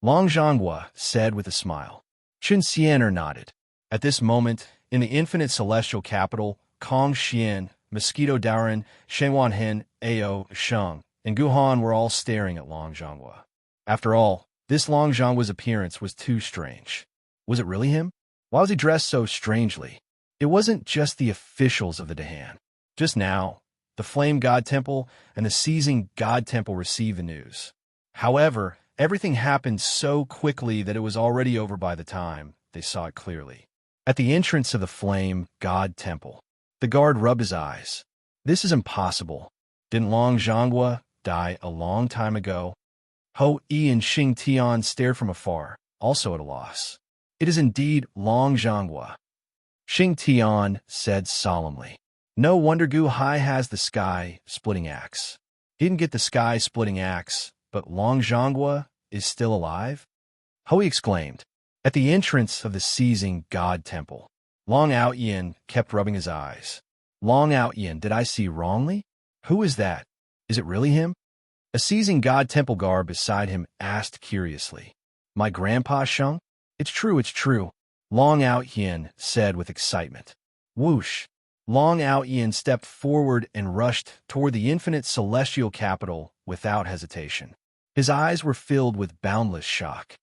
Long Zhanghua said with a smile. Chen Xianer nodded. At this moment, in the infinite celestial capital, Kong Xian, Mosquito Daoren, Shengwan Hen, Ao, Sheng, and Gu Han were all staring at Long Zhanghua. After all, this Long Zhanghua's appearance was too strange. Was it really him? Why was he dressed so strangely? It wasn't just the officials of the Dahan. Just now, the Flame God Temple and the Seizing God Temple received the news. However, everything happened so quickly that it was already over by the time they saw it clearly. At the entrance of the Flame God Temple, the guard rubbed his eyes. This is impossible. Didn't Long Zhanghua die a long time ago? Ho Yi and Xing Tian stared from afar, also at a loss. It is indeed Long Zhanghua. Xing Tian said solemnly. No wonder Gu Hai has the sky-splitting axe. He didn't get the sky-splitting axe, but Long Zhanghua is still alive? Ho Yi exclaimed. At the entrance of the Seizing God Temple, Long Outyin kept rubbing his eyes. Long Outyin, did I see wrongly? Who is that? Is it really him? A Seizing God Temple guard beside him asked curiously. My grandpa Sheng? It's true, it's true, Long Outyin said with excitement. Whoosh! Long Outyin stepped forward and rushed toward the infinite celestial capital without hesitation. His eyes were filled with boundless shock.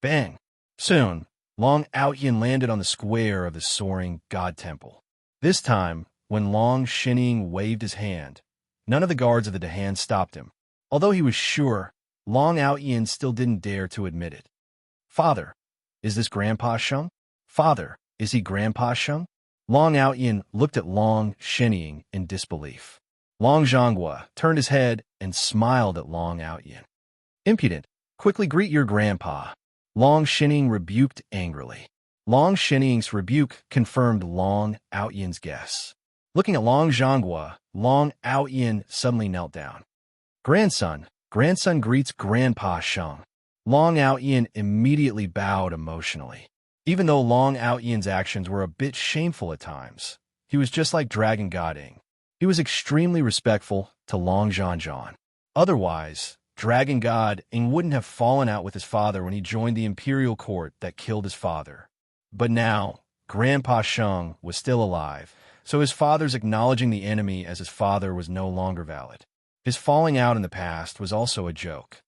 Bang! Soon, Long Outyin landed on the square of the soaring God Temple. This time, when Long Shining waved his hand, none of the guards of the Dahan stopped him. Although he was sure, Long Outyin still didn't dare to admit it. Father, is this Grandpa Sheng? Father, is he Grandpa Sheng? Long Outyin looked at Long Shining in disbelief. Long Zhanghua turned his head and smiled at Long Outyin. Impudent, quickly greet your grandpa. Long Shining rebuked angrily. Long Shining's rebuke confirmed Long Outyin's guess. Looking at Long Zhanghua, Long Outyin suddenly knelt down. Grandson greets Grandpa Sheng. Long Outyin immediately bowed emotionally. Even though Long Outyin's actions were a bit shameful at times, he was just like Dragon God Ing. He was extremely respectful to Long Zhanzhan. Otherwise, Dragon God Ing wouldn't have fallen out with his father when he joined the imperial court that killed his father. But now, Grandpa Sheng was still alive, so his father's acknowledging the enemy as his father was no longer valid. His falling out in the past was also a joke.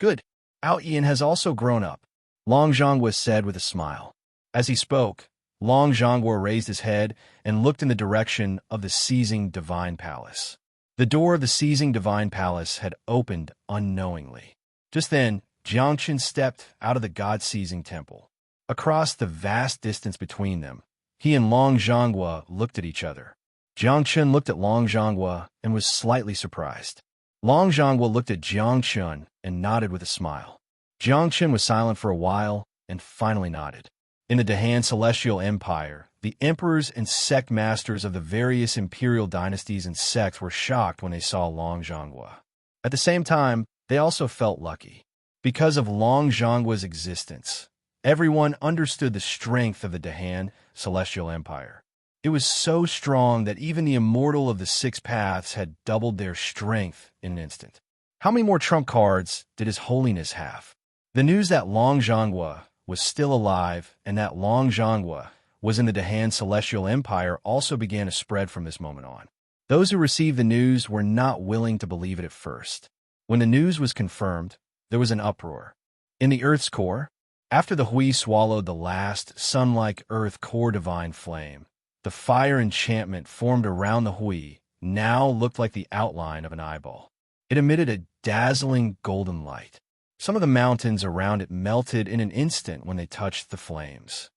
Good. Outyin has also grown up, Long Zhanghua said with a smile. As he spoke, Long Zhanghua raised his head and looked in the direction of the Seizing Divine Palace. The door of the Seizing Divine Palace had opened unknowingly. Just then, Jiangchen stepped out of the God-Seizing Temple. Across the vast distance between them, he and Long Zhanghua looked at each other. Jiangchen looked at Long Zhanghua and was slightly surprised. Long Zhanghua looked at Jiangchen and nodded with a smile. Jiangchen was silent for a while and finally nodded. In the Dahan Celestial Empire, the emperors and sect masters of the various imperial dynasties and sects were shocked when they saw Long Zhanghua. At the same time, they also felt lucky. Because of Long Zhongguo's existence, everyone understood the strength of the Dahan celestial empire. It was so strong that even the Immortal of the Six Paths had doubled their strength in an instant. How many more trump cards did His Holiness have? The news that Long Zhongguo was still alive and that Long Zhongguo was in the Dahan celestial empire also began to spread from this moment on. Those who received the news were not willing to believe it at first. When the news was confirmed, there was an uproar. In the Earth's core, after the Hui swallowed the last sun-like Earth core divine flame, the fire enchantment formed around the Hui now looked like the outline of an eyeball. It emitted a dazzling golden light. Some of the mountains around it melted in an instant when they touched the flames.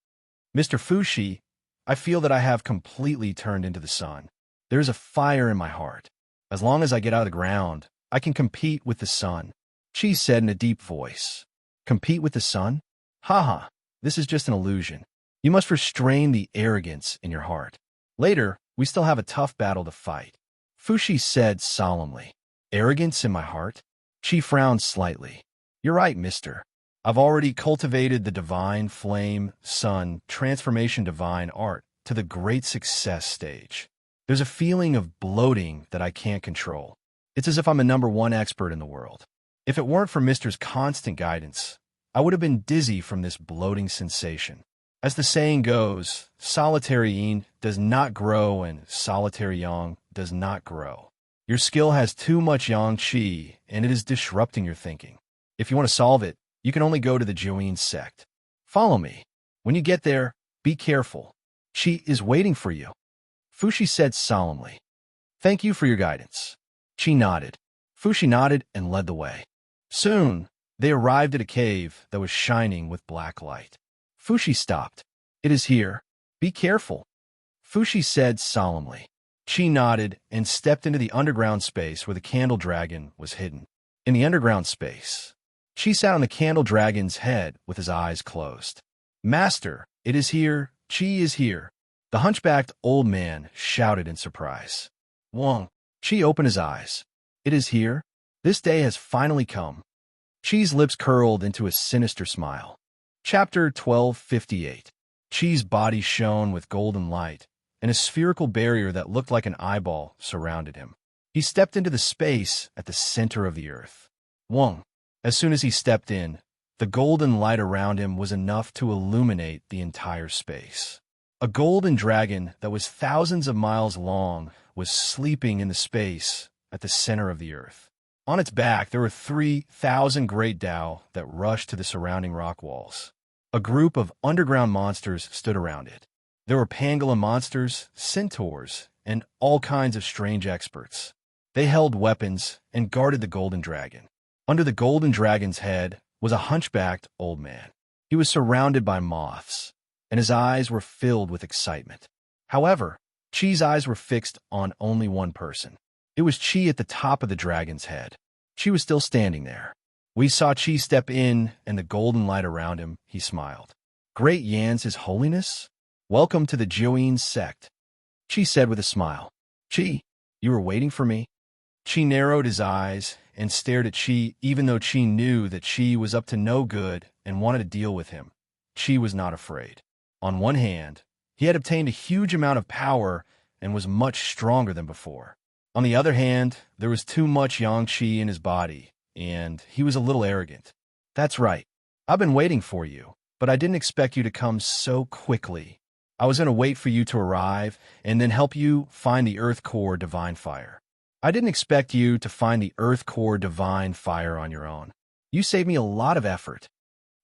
Mr. Fushi, I feel that I have completely turned into the sun. There is a fire in my heart. As long as I get out of the ground, I can compete with the sun. She said in a deep voice. Compete with the sun? Ha, this is just an illusion. You must restrain the arrogance in your heart. Later, we still have a tough battle to fight. Fushi said solemnly. Arrogance in my heart? She frowned slightly. You're right, mister. I've already cultivated the divine flame, sun, transformation divine art to the great success stage. There's a feeling of bloating that I can't control. It's as if I'm a #1 expert in the world. If it weren't for Mister's constant guidance, I would have been dizzy from this bloating sensation. As the saying goes, solitary yin does not grow and solitary yang does not grow. Your skill has too much yang qi, and it is disrupting your thinking. If you want to solve it, you can only go to the Jiuyin sect. Follow me. When you get there, be careful. She is waiting for you. Fushi said solemnly. Thank you for your guidance. She nodded. Fushi nodded and led the way. Soon, they arrived at a cave that was shining with black light. Fushi stopped. It is here. Be careful. Fushi said solemnly. She nodded and stepped into the underground space where the candle dragon was hidden. In the underground space, she sat on the candle dragon's head with his eyes closed. Master, it is here. Chi is here. The hunchbacked old man shouted in surprise. Wang. Chi opened his eyes. It is here. This day has finally come. Chi's lips curled into a sinister smile. Chapter 1258. Chi's body shone with golden light, and a spherical barrier that looked like an eyeball surrounded him. He stepped into the space at the center of the earth. Wang. As soon as he stepped in, the golden light around him was enough to illuminate the entire space. A golden dragon that was thousands of miles long was sleeping in the space at the center of the earth. On its back, there were 3,000 great Dao that rushed to the surrounding rock walls. A group of underground monsters stood around it. There were pangolin monsters, centaurs, and all kinds of strange experts. They held weapons and guarded the golden dragon. Under the golden dragon's head was a hunchbacked old man. He was surrounded by moths, and his eyes were filled with excitement. However, Chi's eyes were fixed on only one person. It was Chi at the top of the dragon's head. Chi was still standing there. We saw Chi step in, and the golden light around him, he smiled. Great Yan's His Holiness? Welcome to the Jiuyin sect. Chi said with a smile. Chi, you were waiting for me? Chi narrowed his eyes and stared at Chi even though Chi knew that Chi was up to no good and wanted to deal with him. Chi was not afraid. On one hand, he had obtained a huge amount of power and was much stronger than before. On the other hand, there was too much yang qi in his body, and he was a little arrogant. That's right. I've been waiting for you, but I didn't expect you to come so quickly. I was going to wait for you to arrive and then help you find the Earth Core Divine Fire. I didn't expect you to find the Earth Core Divine Fire on your own. You saved me a lot of effort.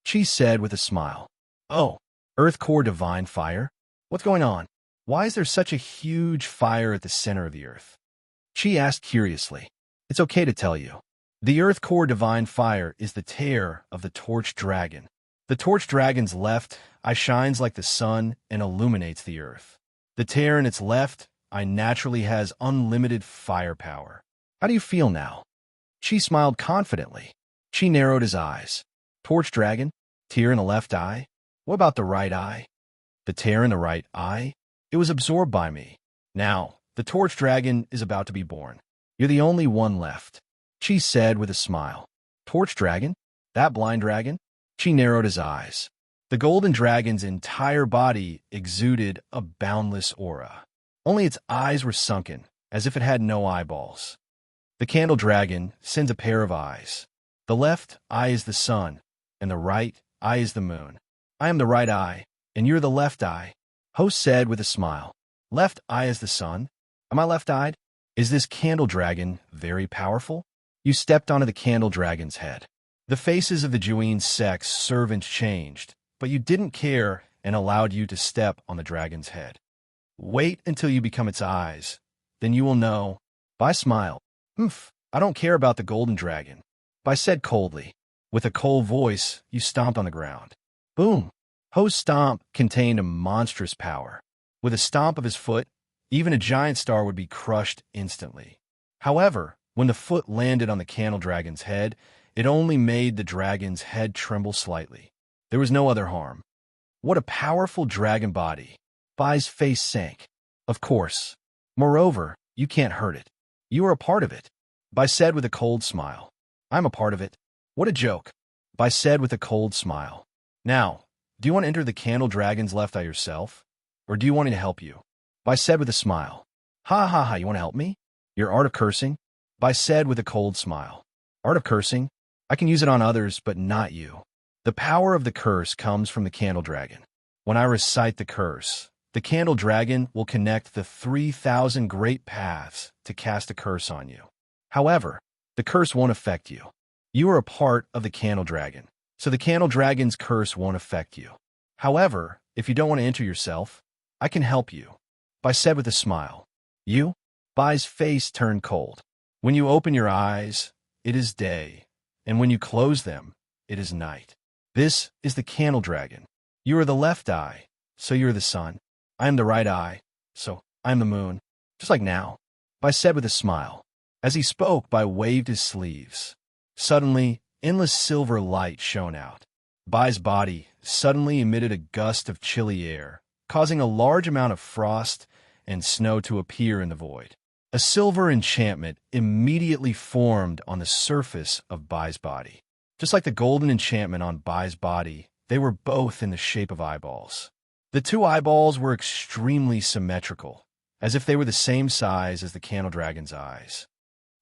Chi said with a smile. Oh, Earth Core Divine Fire? What's going on? Why is there such a huge fire at the center of the Earth? Chi asked curiously. It's okay to tell you. The Earth Core Divine Fire is the tear of the Torch Dragon. The Torch Dragon's left eye shines like the sun and illuminates the Earth. The tear in its left eye naturally has unlimited firepower. How do you feel now? Chi smiled confidently. Chi narrowed his eyes. Torch Dragon? Tear in the left eye? What about the right eye? The tear in the right eye? It was absorbed by me. Now, the Torch Dragon is about to be born. You're the only one left. She said with a smile. Torch dragon? That blind dragon? She narrowed his eyes. The golden dragon's entire body exuded a boundless aura. Only its eyes were sunken, as if it had no eyeballs. The candle dragon sends a pair of eyes. The left eye is the sun, and the right eye is the moon. I am the right eye, and you're the left eye, host said with a smile. Left eye is the sun? Am I left-eyed? Is this candle dragon very powerful? You stepped onto the candle dragon's head. The faces of the Jewine sex servants changed, but you didn't care and allowed you to step on the dragon's head. Wait until you become its eyes. Then you will know. Bai smiled. I don't care about the golden dragon. Bai said coldly. With a cold voice, you stomped on the ground. Boom! Ho's stomp contained a monstrous power. With a stomp of his foot, even a giant star would be crushed instantly. However, when the foot landed on the candle dragon's head, it only made the dragon's head tremble slightly. There was no other harm. What a powerful dragon body. Bai's face sank. Of course. Moreover, you can't hurt it. You are a part of it. Bai said with a cold smile. I'm a part of it. What a joke. Bai said with a cold smile. Now, do you want to enter the candle dragon's left eye yourself? Or do you want me to help you? Bai said with a smile. Ha ha ha, you want to help me? Your art of cursing? Bai said with a cold smile. Art of cursing? I can use it on others, but not you. The power of the curse comes from the candle dragon. When I recite the curse, the candle dragon will connect the 3,000 great paths to cast a curse on you. However, the curse won't affect you. You are a part of the candle dragon, so the candle dragon's curse won't affect you. However, if you don't want to enter yourself, I can help you. Bai said with a smile. You? Bai's face turned cold. When you open your eyes, it is day, and when you close them, it is night. This is the candle dragon. You are the left eye, so you are the sun. I am the right eye, so I am the moon. Just like now. Bai said with a smile. As he spoke, Bai waved his sleeves. Suddenly, endless silver light shone out. Bai's body suddenly emitted a gust of chilly air, causing a large amount of frost and snow to appear in the void. A silver enchantment immediately formed on the surface of Bai's body. Just like the golden enchantment on Bai's body, they were both in the shape of eyeballs. The two eyeballs were extremely symmetrical, as if they were the same size as the candle dragon's eyes.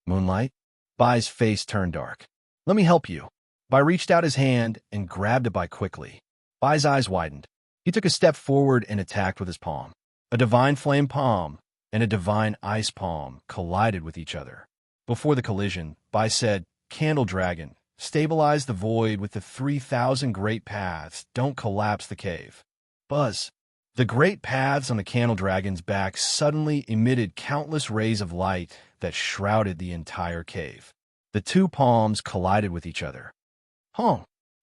Moonlight? Bai's face turned dark. Let me help you. Bai reached out his hand and grabbed it Bai quickly. Bai's eyes widened. He took a step forward and attacked with his palm. A divine flame palm and a divine ice palm collided with each other. Before the collision, Bai said, Candle Dragon, stabilize the void with the 3,000 great paths. Don't collapse the cave. Buzz. The great paths on the candle dragon's back suddenly emitted countless rays of light that shrouded the entire cave. The two palms collided with each other.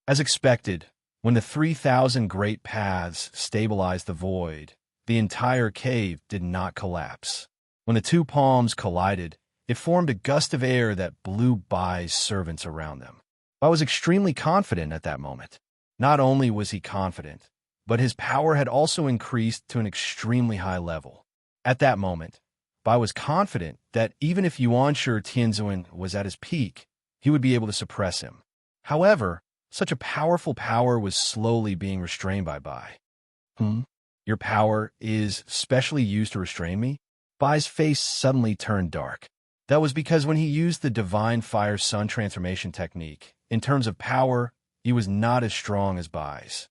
As expected, when the 3,000 great paths stabilized the void, the entire cave did not collapse. When the two palms collided, it formed a gust of air that blew Bai's servants around them. Bai was extremely confident at that moment. Not only was he confident, but his power had also increased to an extremely high level. At that moment, Bai was confident that even if Yuanshi Tianzuan was at his peak, he would be able to suppress him. However, such a powerful power was slowly being restrained by Bai. Your power is specially used to restrain me? Bai's face suddenly turned dark. That was because when he used the Divine Fire Sun transformation technique, in terms of power, he was not as strong as Bai's.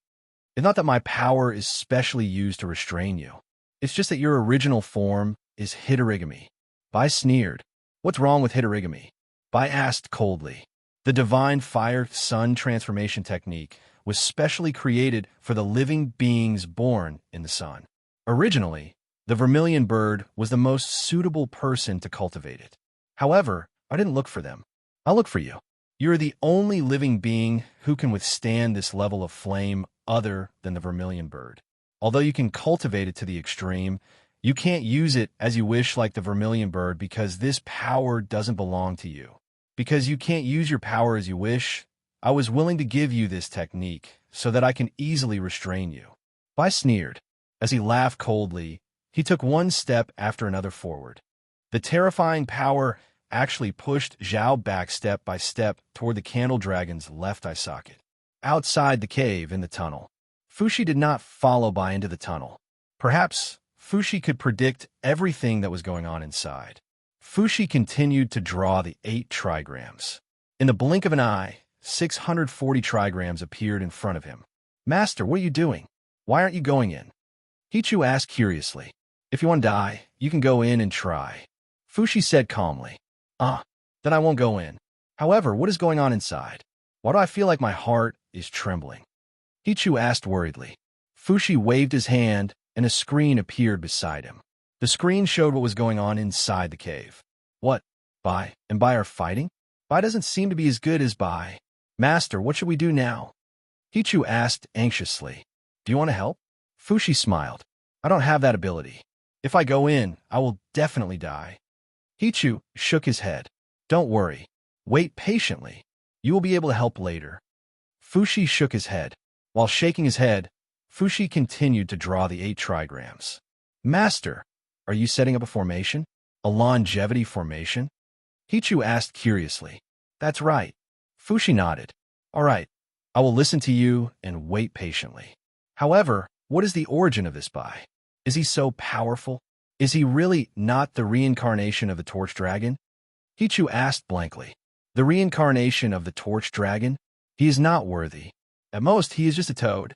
It's not that my power is specially used to restrain you. It's just that your original form is Hitorigami. Bai sneered. What's wrong with Hitorigami? Bai asked coldly. The Divine Fire Sun transformation technique was specially created for the living beings born in the sun. Originally, the vermilion bird was the most suitable person to cultivate it. However, I didn't look for them. I'll look for you. You're the only living being who can withstand this level of flame other than the vermilion bird. Although you can cultivate it to the extreme, you can't use it as you wish like the vermilion bird because this power doesn't belong to you. Because you can't use your power as you wish, I was willing to give you this technique so that I can easily restrain you. Bai sneered. As he laughed coldly, he took one step after another forward. The terrifying power actually pushed Zhao back step by step toward the candle dragon's left eye socket. Outside the cave in the tunnel, Fushi did not follow Bai into the tunnel. Perhaps Fushi could predict everything that was going on inside. Fushi continued to draw the 8 trigrams. In the blink of an eye, 640 trigrams appeared in front of him. "Master, what are you doing? Why aren't you going in?" Hichu asked curiously. "If you want to die, you can go in and try," Fushi said calmly. Then I won't go in. However, what is going on inside? Why do I feel like my heart is trembling?" Hichu asked worriedly. Fushi waved his hand, and a screen appeared beside him. The screen showed what was going on inside the cave. "What? Bai and Bai are fighting? Bai doesn't seem to be as good as Bai. Master, what should we do now?" Hichu asked anxiously. "Do you want to help?" Fushi smiled. "I don't have that ability. If I go in, I will definitely die." Hichu shook his head. "Don't worry. Wait patiently. You will be able to help later." Fushi shook his head. While shaking his head, Fushi continued to draw the 8 trigrams. "Master, are you setting up a formation? A longevity formation?" Hichu asked curiously. "That's right." Fushi nodded. "All right. I will listen to you and wait patiently. However, what is the origin of this Bai? Is he so powerful? Is he really not the reincarnation of the Torch Dragon?" Hichu asked blankly. "The reincarnation of the Torch Dragon? He is not worthy. At most, he is just a toad,"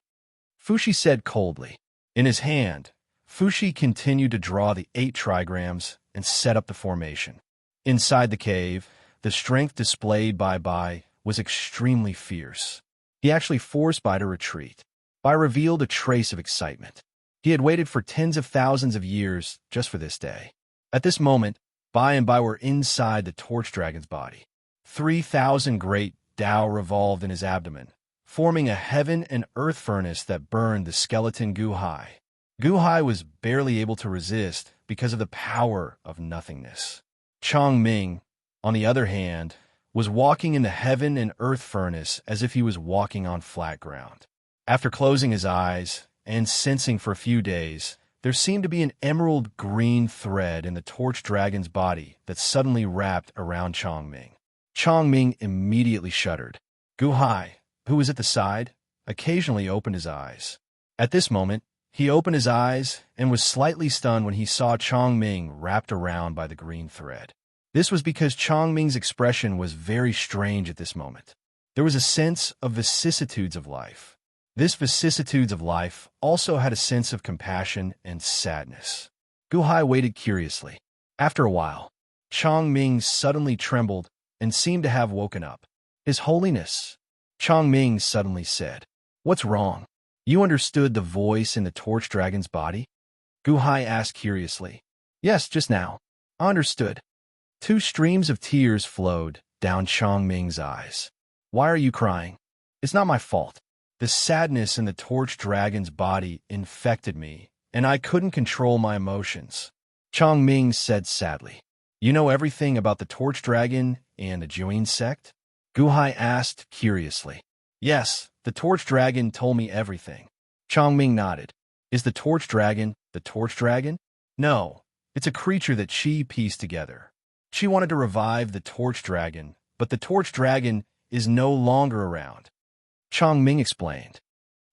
Fushi said coldly. In his hand, Fushi continued to draw the 8 trigrams and set up the formation. Inside the cave, the strength displayed by Bai was extremely fierce. He actually forced Bai to retreat. Bai revealed a trace of excitement. He had waited for tens of thousands of years just for this day. At this moment, Bai and Bai were inside the Torch Dragon's body. 3,000 great Tao revolved in his abdomen, forming a heaven and earth furnace that burned the skeleton Guhai. Guhai was barely able to resist because of the power of nothingness. Chongming, on the other hand, was walking in the heaven and earth furnace as if he was walking on flat ground. After closing his eyes and sensing for a few days, there seemed to be an emerald green thread in the Torch Dragon's body that suddenly wrapped around Chongming. Chongming immediately shuddered. Guhai, who was at the side, occasionally opened his eyes. At this moment, he opened his eyes and was slightly stunned when he saw Chongming wrapped around by the green thread. This was because Chongming's expression was very strange at this moment. There was a sense of vicissitudes of life. This vicissitudes of life also had a sense of compassion and sadness. Guhai waited curiously. After a while, Chongming suddenly trembled and seemed to have woken up. "His Holiness," Chongming suddenly said. "What's wrong? You understood the voice in the Torch Dragon's body?" Guhai asked curiously. "Yes, just now. I understood." 2 streams of tears flowed down Chongming's eyes. "Why are you crying?" "It's not my fault. The sadness in the Torch Dragon's body infected me, and I couldn't control my emotions," Chongming said sadly. "You know everything about the Torch Dragon and the Juin sect?" Guhai asked curiously. "Yes, the Torch Dragon told me everything." Chongming nodded. "Is the Torch Dragon the Torch Dragon?" "No, it's a creature that she pieced together. She wanted to revive the Torch Dragon, but the Torch Dragon is no longer around," Chongming explained.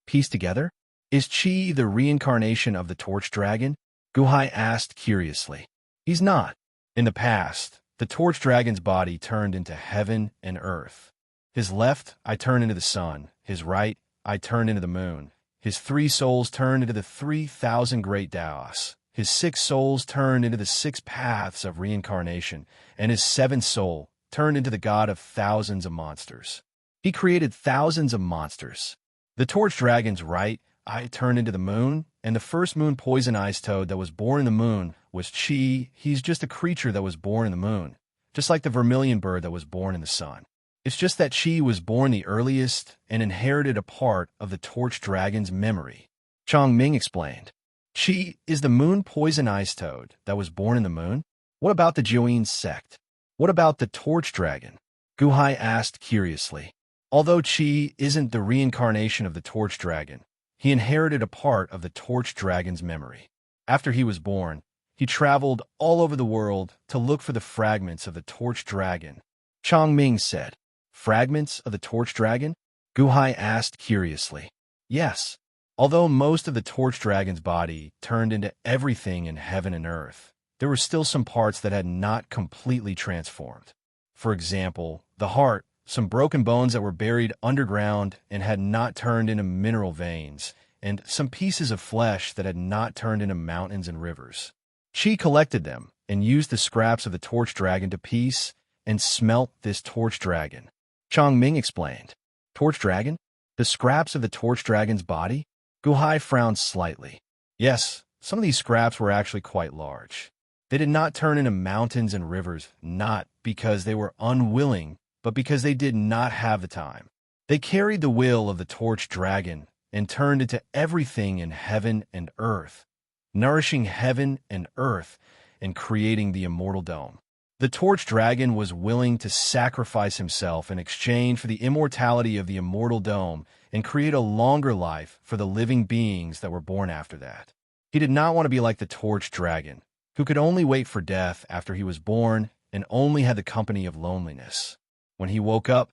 "Pieced together? Is Chi the reincarnation of the Torch Dragon?" Guhai asked curiously. "He's not. In the past, the Torch Dragon's body turned into heaven and earth. His left eye turned into the sun, his right eye turned into the moon. His 3 souls turned into the 3,000 great Taos. His 6 souls turned into the 6 paths of reincarnation, and his 7th soul turned into the god of thousands of monsters. He created thousands of monsters. The Torch Dragon's right eye turned into the moon, and the first moon poison ice toad that was born in the moon was Chi. He's just a creature that was born in the moon, just like the vermilion bird that was born in the sun. It's just that Chi was born the earliest and inherited a part of the Torch Dragon's memory," Chongming explained. "Chi is the moon poison ice toad that was born in the moon? What about the Juin sect? What about the Torch Dragon?" Guhai asked curiously. Although Chi isn't the reincarnation of the Torch Dragon, he inherited a part of the Torch Dragon's memory. After he was born, He traveled all over the world to look for the fragments of the torch dragon. Changming said. Fragments of the torch dragon? Guhai asked curiously. Yes. Although most of the torch dragon's body turned into everything in heaven and earth, there were still some parts that had not completely transformed. For example, the heart, some broken bones that were buried underground and had not turned into mineral veins, and some pieces of flesh that had not turned into mountains and rivers. She collected them and used the scraps of the torch dragon to piece and smelt this torch dragon. Changming explained. Torch dragon? The scraps of the torch dragon's body? Guhai frowned slightly. Yes, some of these scraps were actually quite large. They did not turn into mountains and rivers, not because they were unwilling, but because they did not have the time. They carried the will of the torch dragon and turned into everything in heaven and earth, nourishing heaven and earth and creating the immortal dome. The torch dragon was willing to sacrifice himself in exchange for the immortality of the immortal dome and create a longer life for the living beings that were born after that. He did not want to be like the torch dragon, who could only wait for death after he was born and only had the company of loneliness. When he woke up,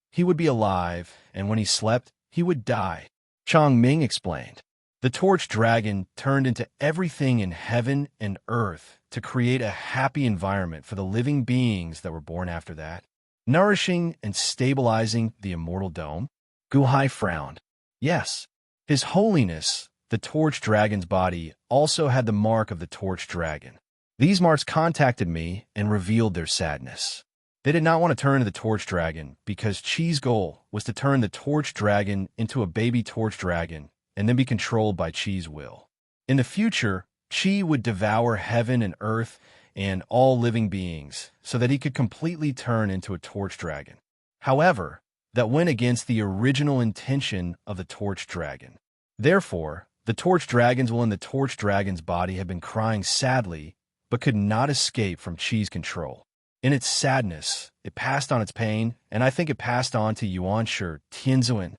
he would be alive, and when he slept, he would die. Changming explained. The torch dragon turned into everything in heaven and earth to create a happy environment for the living beings that were born after that, nourishing and stabilizing the immortal dome. Guhai frowned. Yes, His Holiness, the torch dragon's body, also had the mark of the torch dragon. These marks contacted me and revealed their sadness. They did not want to turn to the torch dragon because Chi's goal was to turn the torch dragon into a baby torch dragon and then be controlled by Chi's will. In the future, Chi would devour heaven and earth and all living beings so that he could completely turn into a torch dragon. However, that went against the original intention of the torch dragon. Therefore, the torch dragons in the torch dragon's body had been crying sadly, but could not escape from Chi's control. In its sadness, it passed on its pain, and I think it passed on to Yuanshi Tianzuan.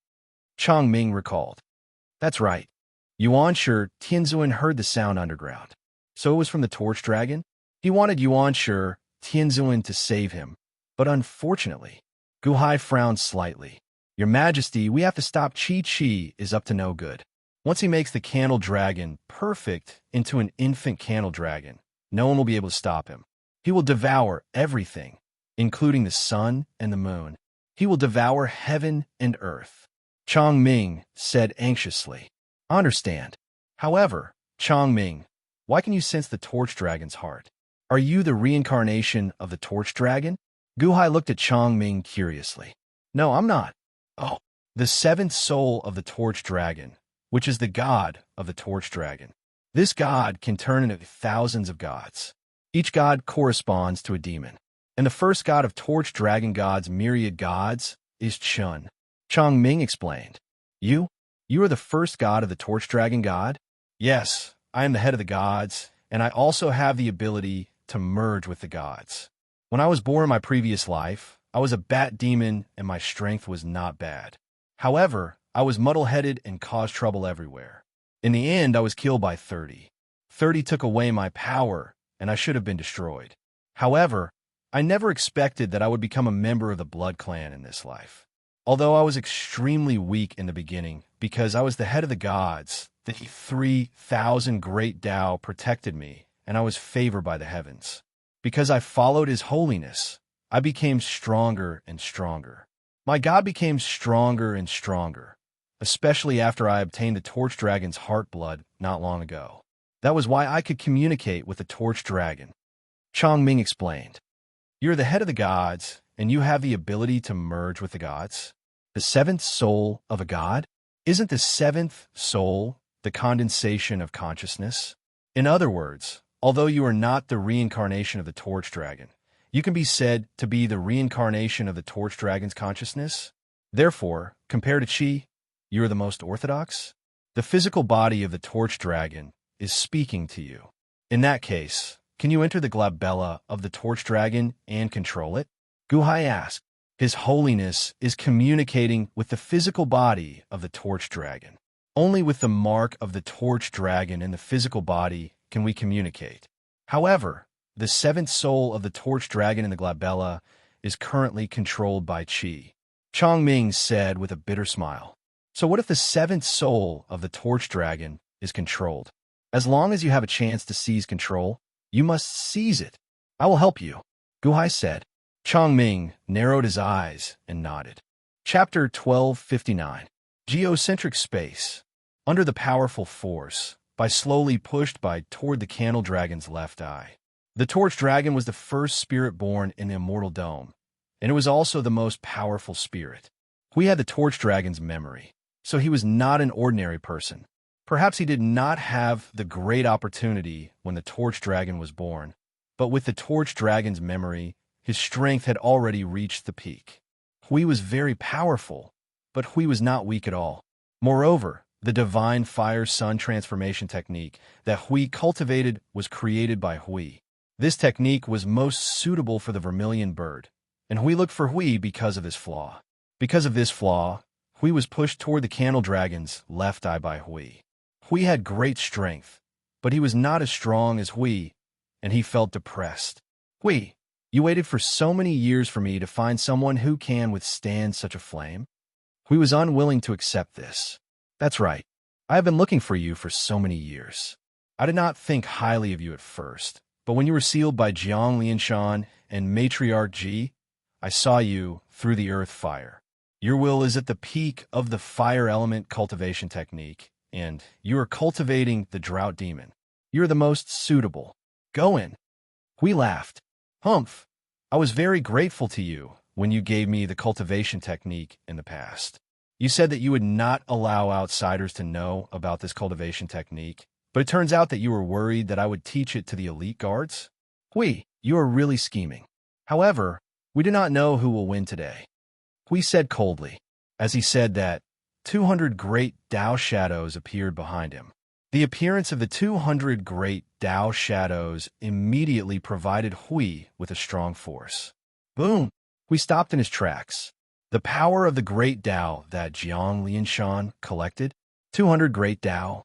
Changming recalled. That's right. Yuanshi Tianzuan heard the sound underground. So it was from the torch dragon? He wanted Yuanshi Tianzuan to save him, but unfortunately, Guhai frowned slightly. Your Majesty, we have to stop Chi. Chi is up to no good. Once he makes the candle dragon perfect into an infant candle dragon, no one will be able to stop him. He will devour everything, including the sun and the moon. He will devour heaven and earth. Changming said anxiously. I understand. However, Changming, why can you sense the torch dragon's heart? Are you the reincarnation of the torch dragon? Guhai looked at Changming curiously. No, I'm not. Oh, the seventh soul of the torch dragon, which is the god of the torch dragon. This god can turn into thousands of gods. Each god corresponds to a demon. And the first god of torch dragon god's myriad gods is Chun. Changming explained. You are the first god of the torch dragon god? Yes, I am the head of the gods, and I also have the ability to merge with the gods. When I was born in my previous life, I was a bat demon and my strength was not bad. However, I was muddle-headed and caused trouble everywhere. In the end, I was killed by 30. 30 took away my power, and I should have been destroyed. However, I never expected that I would become a member of the Blood Clan in this life. Although I was extremely weak in the beginning, because I was the head of the gods, the 3,000 great Tao protected me, and I was favored by the heavens. Because I followed His Holiness, I became stronger and stronger. My God became stronger and stronger, especially after I obtained the Torch Dragon's heart blood not long ago. That was why I could communicate with the Torch Dragon. Changming explained. You're the head of the gods, and you have the ability to merge with the gods. The seventh soul of a god? Isn't the seventh soul the condensation of consciousness? In other words, although you are not the reincarnation of the Torch Dragon, you can be said to be the reincarnation of the Torch Dragon's consciousness. Therefore, compared to Chi, you are the most orthodox. The physical body of the Torch Dragon is speaking to you. In that case, can you enter the glabella of the Torch Dragon and control it? Guhai asked. His Holiness is communicating with the physical body of the Torch Dragon. Only with the mark of the Torch Dragon in the physical body can we communicate. However, the seventh soul of the torch dragon in the glabella is currently controlled by Qi. Chongming said with a bitter smile. So what if the seventh soul of the torch dragon is controlled? As long as you have a chance to seize control, you must seize it. I will help you, Guhai said. Chongming narrowed his eyes and nodded. Chapter 1259. Geocentric Space. Under the powerful force, by slowly pushed by toward the candle dragon's left eye. The torch dragon was the first spirit born in the Immortal Dome, and it was also the most powerful spirit. We had the torch dragon's memory, so he was not an ordinary person. Perhaps he did not have the great opportunity when the torch dragon was born, but with the torch dragon's memory, his strength had already reached the peak. Hui was very powerful, but Hui was not weak at all. Moreover, the divine fire-sun transformation technique that Hui cultivated was created by Hui. This technique was most suitable for the vermilion bird, and Hui looked for Hui because of his flaw. Because of this flaw, Hui was pushed toward the candle dragon's left eye by Hui. Hui had great strength, but he was not as strong as Hui, and he felt depressed. Hui, you waited for so many years for me to find someone who can withstand such a flame? Hui was unwilling to accept this. That's right. I have been looking for you for so many years. I did not think highly of you at first, but when you were sealed by Jiang Lianshan and Matriarch Ji, I saw you through the earth fire. Your will is at the peak of the fire element cultivation technique, and you are cultivating the drought demon. You are the most suitable. Go in. Hui laughed. Humph. I was very grateful to you when you gave me the cultivation technique in the past. You said that you would not allow outsiders to know about this cultivation technique, but it turns out that you were worried that I would teach it to the elite guards? Hui, you are really scheming. However, we do not know who will win today. Hui said coldly. As he said that, 200 great Tao shadows appeared behind him. The appearance of the 200 great Tao shadows immediately provided Hui with a strong force. Boom! Hui stopped in his tracks. The power of the great Tao that Jiang Lianshan collected, 200 great Tao.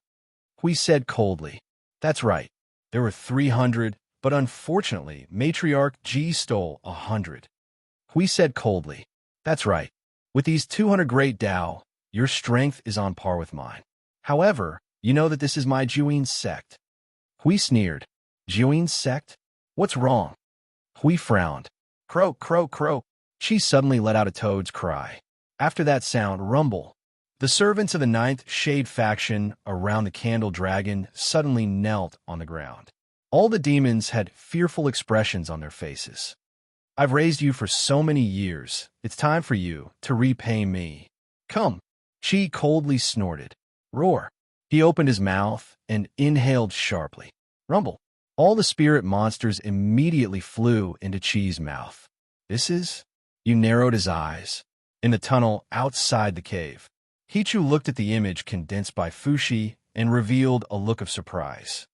Hui said coldly. That's right. There were 300, but unfortunately, Matriarch Ji stole 100. Hui said coldly. That's right. With these 200 great Tao, your strength is on par with mine. However, you know that this is my Juyin sect. Hui sneered. Juyin sect? What's wrong? Hui frowned. Croak, croak, croak. She suddenly let out a toad's cry. After that sound, rumble. The servants of the ninth shade faction around the candle dragon suddenly knelt on the ground. All the demons had fearful expressions on their faces. I've raised you for so many years. It's time for you to repay me. Come. Chi coldly snorted. Roar. He opened his mouth and inhaled sharply. Rumble. All the spirit monsters immediately flew into Chi's mouth. This is... You narrowed his eyes. In the tunnel outside the cave, Hichu looked at the image condensed by Fushi and revealed a look of surprise.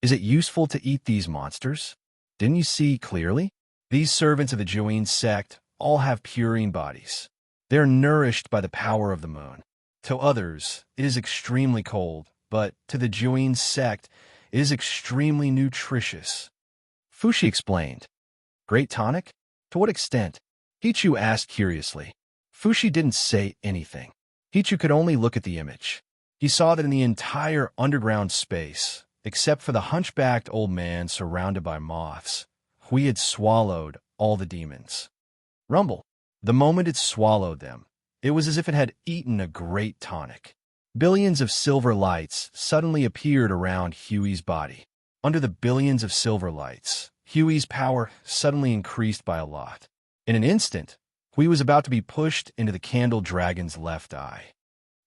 Is it useful to eat these monsters? Didn't you see clearly? These servants of the Juyin sect all have purine bodies. They're nourished by the power of the moon. To others, it is extremely cold, but to the Juyin sect, it is extremely nutritious. Fushi explained. Great tonic? To what extent? Hichu asked curiously. Fushi didn't say anything. Hichu could only look at the image. He saw that in the entire underground space, except for the hunchbacked old man surrounded by moths, Hui had swallowed all the demons. Rumble. The moment it swallowed them, it was as if it had eaten a great tonic. Billions of silver lights suddenly appeared around Huey's body. Under the billions of silver lights, Huey's power suddenly increased by a lot. In an instant, Hui was about to be pushed into the candle dragon's left eye.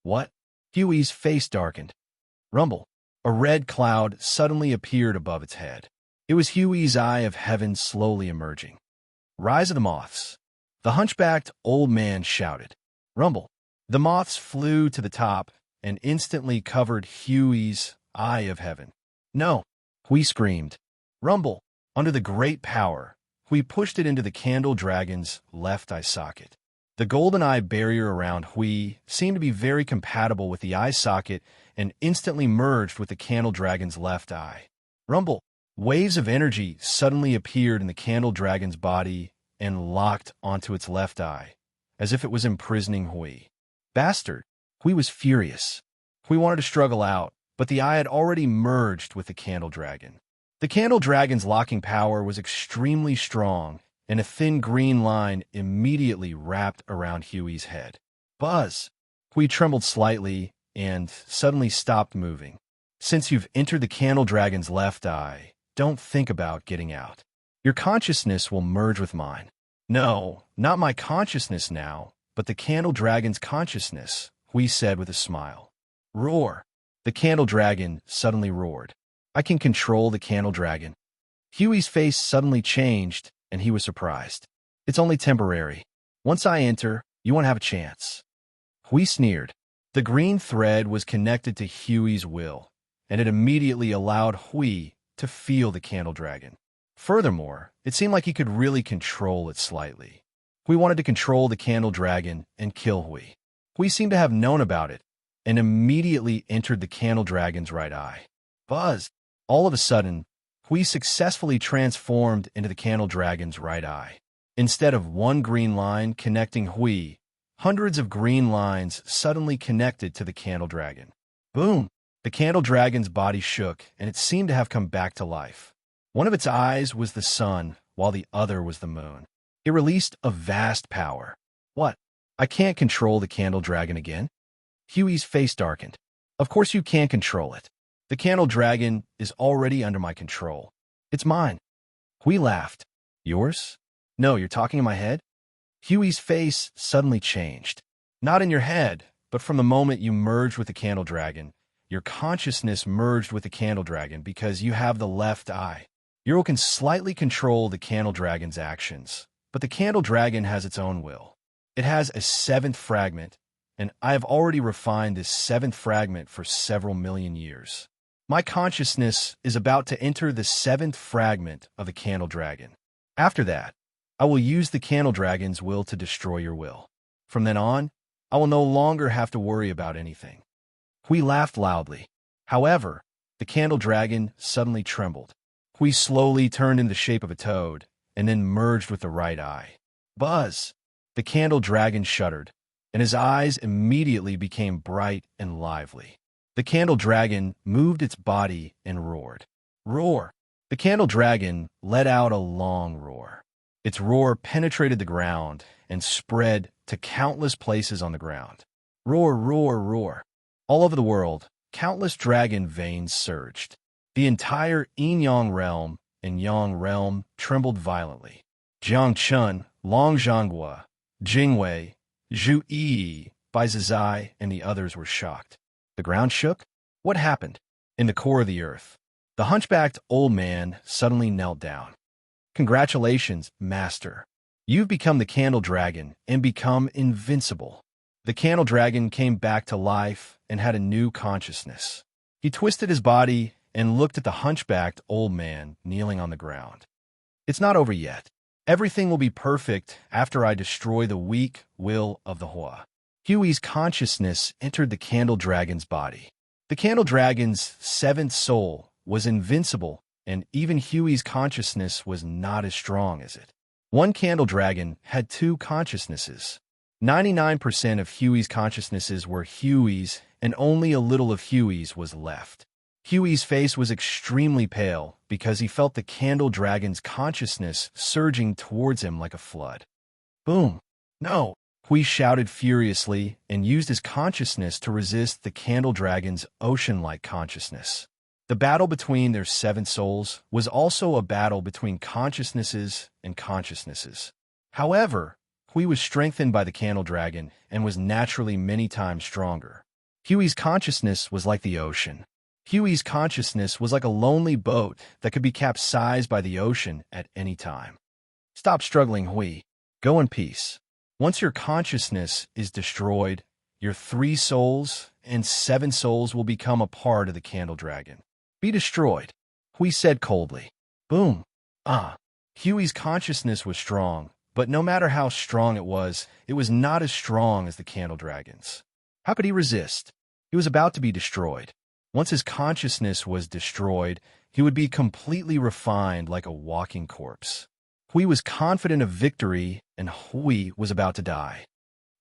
What? Huey's face darkened. Rumble. A red cloud suddenly appeared above its head. It was Huey's eye of heaven slowly emerging. Rise of the moths. The hunchbacked old man shouted. Rumble. The moths flew to the top and instantly covered Huey's eye of heaven. No. Hui screamed. Rumble. Under the great power, Hui pushed it into the candle dragon's left eye socket. The golden eye barrier around Hui seemed to be very compatible with the eye socket and instantly merged with the candle dragon's left eye. Rumble. Waves of energy suddenly appeared in the candle dragon's body and locked onto its left eye, as if it was imprisoning Hui. Bastard! Hui was furious. Hui wanted to struggle out, but the eye had already merged with the candle dragon. The candle dragon's locking power was extremely strong, and a thin green line immediately wrapped around Huey's head. Buzz! Hui trembled slightly and suddenly stopped moving. Since you've entered the candle dragon's left eye, don't think about getting out. Your consciousness will merge with mine. No, not my consciousness now, but the candle dragon's consciousness, Hui said with a smile. Roar! The candle dragon suddenly roared. I can control the candle dragon. Huey's face suddenly changed, and he was surprised. It's only temporary. Once I enter, you won't have a chance. Hui sneered. The green thread was connected to Huey's will, and it immediately allowed Hui to feel the candle dragon. Furthermore, it seemed like he could really control it slightly. Hui wanted to control the candle dragon and kill Hui. Hui seemed to have known about it, and immediately entered the candle dragon's right eye. Buzz! All of a sudden, Hui successfully transformed into the candle dragon's right eye. Instead of one green line connecting Hui, hundreds of green lines suddenly connected to the candle dragon. Boom! The candle dragon's body shook, and it seemed to have come back to life. One of its eyes was the sun, while the other was the moon. It released a vast power. What? I can't control the candle dragon again? Huey's face darkened. Of course you can't control it. The candle dragon is already under my control. It's mine. Hui laughed. Yours? No, you're talking in my head? Huey's face suddenly changed. Not in your head, but from the moment you merged with the candle dragon, your consciousness merged with the candle dragon because you have the left eye. Euro can slightly control the candle dragon's actions, but the candle dragon has its own will. It has a seventh fragment, and I have already refined this seventh fragment for several million years. My consciousness is about to enter the seventh fragment of the candle dragon. After that, I will use the candle dragon's will to destroy your will. From then on, I will no longer have to worry about anything. Hui laughed loudly. However, the candle dragon suddenly trembled. Hui slowly turned in the shape of a toad, and then merged with the right eye. Buzz! The candle dragon shuddered, and his eyes immediately became bright and lively. The candle dragon moved its body and roared. Roar! The candle dragon let out a long roar. Its roar penetrated the ground and spread to countless places on the ground. Roar, roar, roar. All over the world, countless dragon veins surged. The entire Yin-Yang realm and Yang realm trembled violently. Jiangchun, Longzhonghua, Jingwei, Zhu Yi, Baizizai, and the others were shocked. The ground shook? What happened? In the core of the earth, the hunchbacked old man suddenly knelt down. Congratulations, Master. You've become the candle dragon and become invincible. The candle dragon came back to life and had a new consciousness. He twisted his body and looked at the hunchbacked old man kneeling on the ground. It's not over yet. Everything will be perfect after I destroy the weak will of the Hua. Huey's consciousness entered the candle dragon's body. The candle dragon's seventh soul was invincible, and even Huey's consciousness was not as strong as it. One candle dragon had two consciousnesses. 99% of Huey's consciousnesses were Huey's, and only a little of Huey's was left. Huey's face was extremely pale because he felt the candle dragon's consciousness surging towards him like a flood. Boom! No! Hui shouted furiously and used his consciousness to resist the candle dragon's ocean-like consciousness. The battle between their seven souls was also a battle between consciousnesses and consciousnesses. However, Hui was strengthened by the candle dragon and was naturally many times stronger. Huey's consciousness was like the ocean. Huey's consciousness was like a lonely boat that could be capsized by the ocean at any time. Stop struggling, Hui. Go in peace. Once your consciousness is destroyed, your 3 souls and 7 souls will become a part of the candle dragon. Be destroyed, Hui said coldly. Boom. Huey's consciousness was strong, but no matter how strong it was not as strong as the candle dragon's. How could he resist? He was about to be destroyed. Once his consciousness was destroyed, he would be completely refined like a walking corpse. Hui was confident of victory, and Hui was about to die.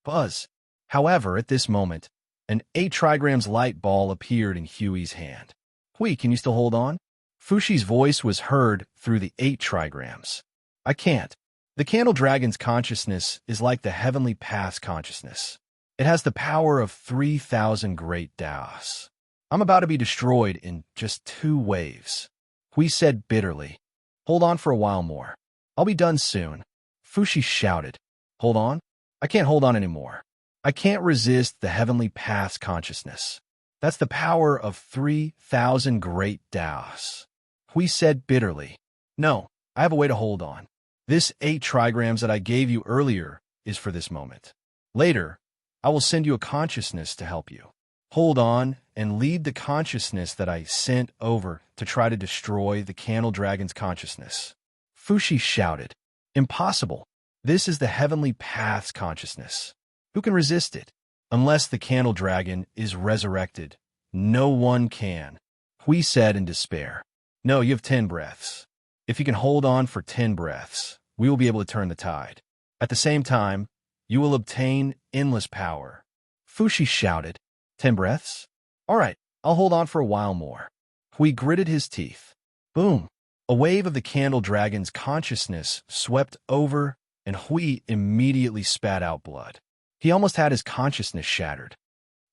Buzz. However, at this moment, an 8 trigrams light ball appeared in Huey's hand. Hui, can you still hold on? Fushi's voice was heard through the 8 trigrams. I can't. The candle dragon's consciousness is like the heavenly path's consciousness. It has the power of 3,000 great Daos. I'm about to be destroyed in just 2 waves. Hui said bitterly. Hold on for a while more. I'll be done soon. Fushi shouted. Hold on? I can't hold on anymore. I can't resist the heavenly path's consciousness. That's the power of 3,000 great Daos. Hui said bitterly. No, I have a way to hold on. This 8 trigrams that I gave you earlier is for this moment. Later, I will send you a consciousness to help you. Hold on and lead the consciousness that I sent over to try to destroy the candle dragon's consciousness. Fushi shouted. Impossible. This is the heavenly path's consciousness. Who can resist it? Unless the candle dragon is resurrected, no one can. Hui said in despair. No, you have 10 breaths. If you can hold on for 10 breaths, we will be able to turn the tide. At the same time, you will obtain endless power. Fushi shouted. 10 breaths? All right, I'll hold on for a while more. Hui gritted his teeth. Boom! A wave of the candle dragon's consciousness swept over, and Hui immediately spat out blood. He almost had his consciousness shattered.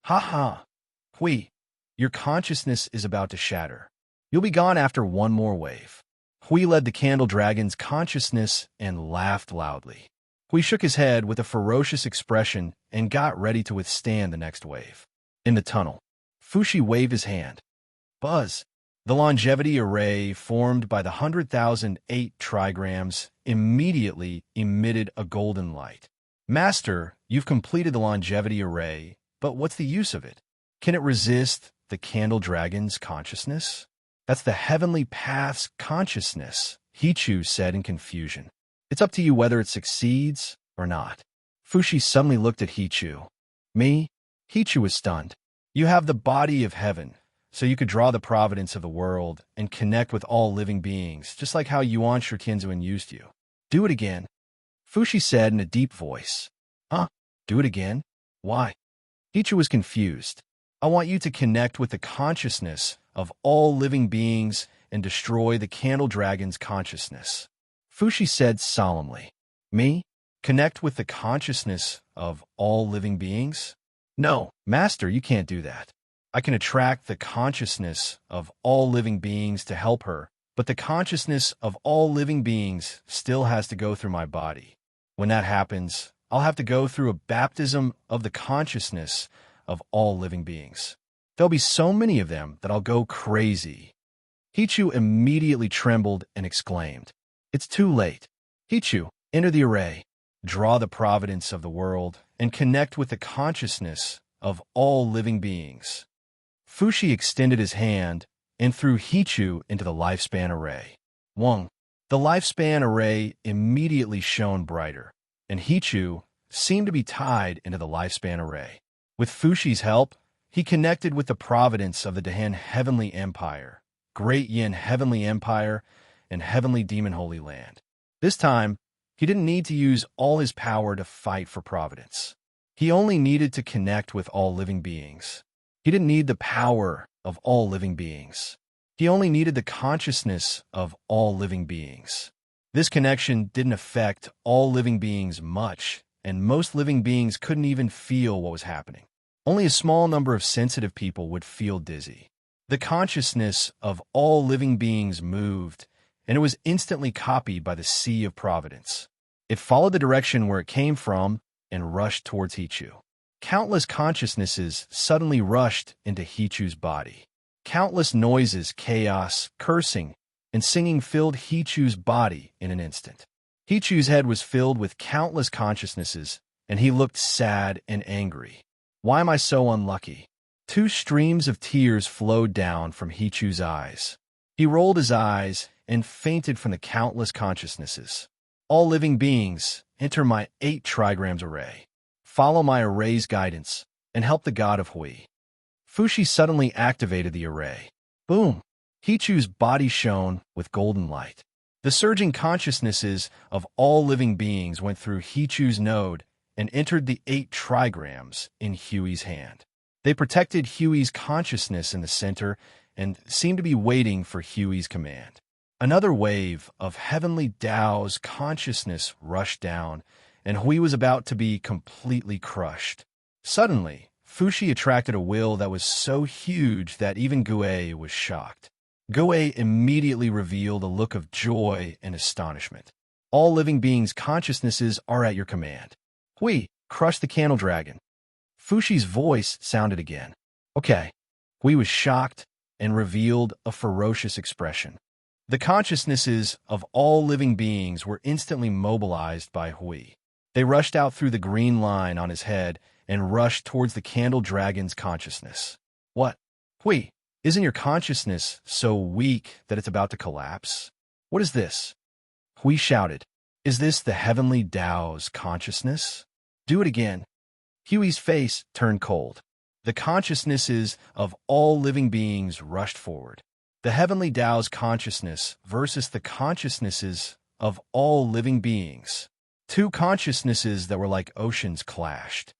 Ha ha! Hui, your consciousness is about to shatter. You'll be gone after one more wave. Hui led the candle dragon's consciousness and laughed loudly. Hui shook his head with a ferocious expression and got ready to withstand the next wave. In the tunnel, Fushi waved his hand. Buzz! The longevity array formed by the 100,008 trigrams immediately emitted a golden light. Master, you've completed the longevity array, but what's the use of it? Can it resist the candle dragon's consciousness? That's the heavenly path's consciousness, Hichu said in confusion. It's up to you whether it succeeds or not. Fushi suddenly looked at Hichu. Me? Hichu was stunned. You have the body of heaven, so you could draw the providence of the world and connect with all living beings, just like how Yuan Shurtianzuan used you. Do it again. Fushi said in a deep voice. Huh? Do it again? Why? Hichu was confused. I want you to connect with the consciousness of all living beings and destroy the candle dragon's consciousness. Fushi said solemnly. Me? Connect with the consciousness of all living beings? No, Master, you can't do that. I can attract the consciousness of all living beings to help her, but the consciousness of all living beings still has to go through my body. When that happens, I'll have to go through a baptism of the consciousness of all living beings. There'll be so many of them that I'll go crazy. Hichu immediately trembled and exclaimed, It's too late. Hichu, enter the array, draw the providence of the world, and connect with the consciousness of all living beings. Fushi extended his hand and threw Hichu into the lifespan array. Wong. The lifespan array immediately shone brighter, and Hichu seemed to be tied into the lifespan array. With Fushi's help, he connected with the providence of the Dahan Heavenly Empire, Great Yin Heavenly Empire, and Heavenly Demon Holy Land. This time, he didn't need to use all his power to fight for providence. He only needed to connect with all living beings. He didn't need the power of all living beings. He only needed the consciousness of all living beings. This connection didn't affect all living beings much, and most living beings couldn't even feel what was happening. Only a small number of sensitive people would feel dizzy. The consciousness of all living beings moved, and it was instantly copied by the Sea of Providence. It followed the direction where it came from and rushed towards Hichu. Countless consciousnesses suddenly rushed into Hichu's body. Countless noises, chaos, cursing, and singing filled Hichu's body in an instant. Hichu's head was filled with countless consciousnesses, and he looked sad and angry. Why am I so unlucky? 2 streams of tears flowed down from Hichu's eyes. He rolled his eyes and fainted from the countless consciousnesses. All living beings, enter my 8 trigrams array. Follow my array's guidance, and help the god of Hui. Fushi suddenly activated the array. Boom! Hichu's body shone with golden light. The surging consciousnesses of all living beings went through Hichu's node and entered the 8 trigrams in Huey's hand. They protected Huey's consciousness in the center and seemed to be waiting for Huey's command. Another wave of heavenly Tao's consciousness rushed down, and Hui was about to be completely crushed. Suddenly, Fushi attracted a will that was so huge that even Gue was shocked. Gue immediately revealed a look of joy and astonishment. All living beings' consciousnesses are at your command. Hui, crush the candle dragon. Fushi's voice sounded again. Okay. Hui was shocked and revealed a ferocious expression. The consciousnesses of all living beings were instantly mobilized by Hui. They rushed out through the green line on his head and rushed towards the candle dragon's consciousness. What? Hui, isn't your consciousness so weak that it's about to collapse? What is this? Hui shouted. Is this the heavenly Tao's consciousness? Do it again. Huey's face turned cold. The consciousnesses of all living beings rushed forward. The heavenly Tao's consciousness versus the consciousnesses of all living beings. 2 consciousnesses that were like oceans clashed.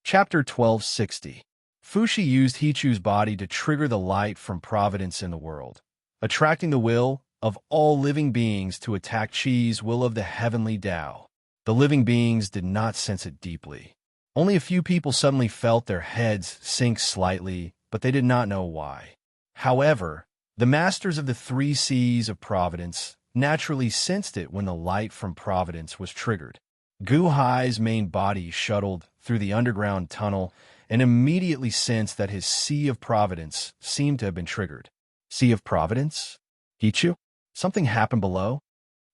Chapter 1260. Fushi used Hichu's body to trigger the light from providence in the world, attracting the will of all living beings to attack Chi's will of the heavenly Tao. The living beings did not sense it deeply. Only a few people suddenly felt their heads sink slightly, but they did not know why. However, the masters of the 3 C's of providence naturally sensed it when the light from providence was triggered. Gu Hai's main body shuttled through the underground tunnel and immediately sensed that his Sea of Providence seemed to have been triggered. Sea of Providence? Hichu? Something happened below?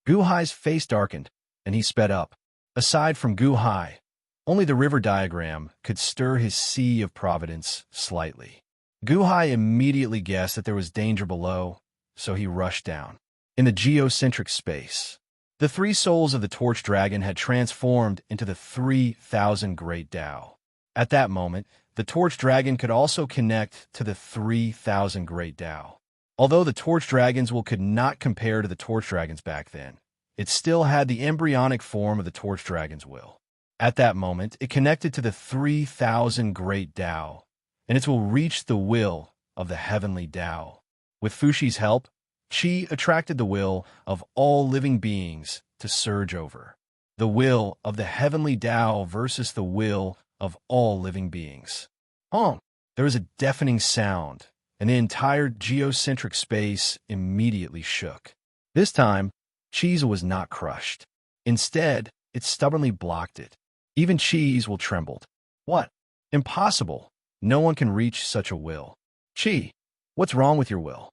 Gu Hai's face darkened, and he sped up. Aside from Gu Hai, only the river diagram could stir his Sea of Providence slightly. Gu Hai immediately guessed that there was danger below, so he rushed down. In the geocentric space, the 3 souls of the Torch Dragon had transformed into the 3,000 Great Tao. At that moment, the Torch Dragon could also connect to the 3,000 Great Tao. Although the Torch Dragon's will could not compare to the Torch Dragon's back then, it still had the embryonic form of the Torch Dragon's will. At that moment, it connected to the 3,000 Great Tao, and its will reached the will of the heavenly Tao. With Fushi's help, Qi attracted the will of all living beings to surge over. The will of the heavenly Tao versus the will of all living beings. There was a deafening sound, and the entire geocentric space immediately shook. This time, Qi's was not crushed. Instead, it stubbornly blocked it. Even Qi's will trembled. What? Impossible. No one can reach such a will. Qi, what's wrong with your will?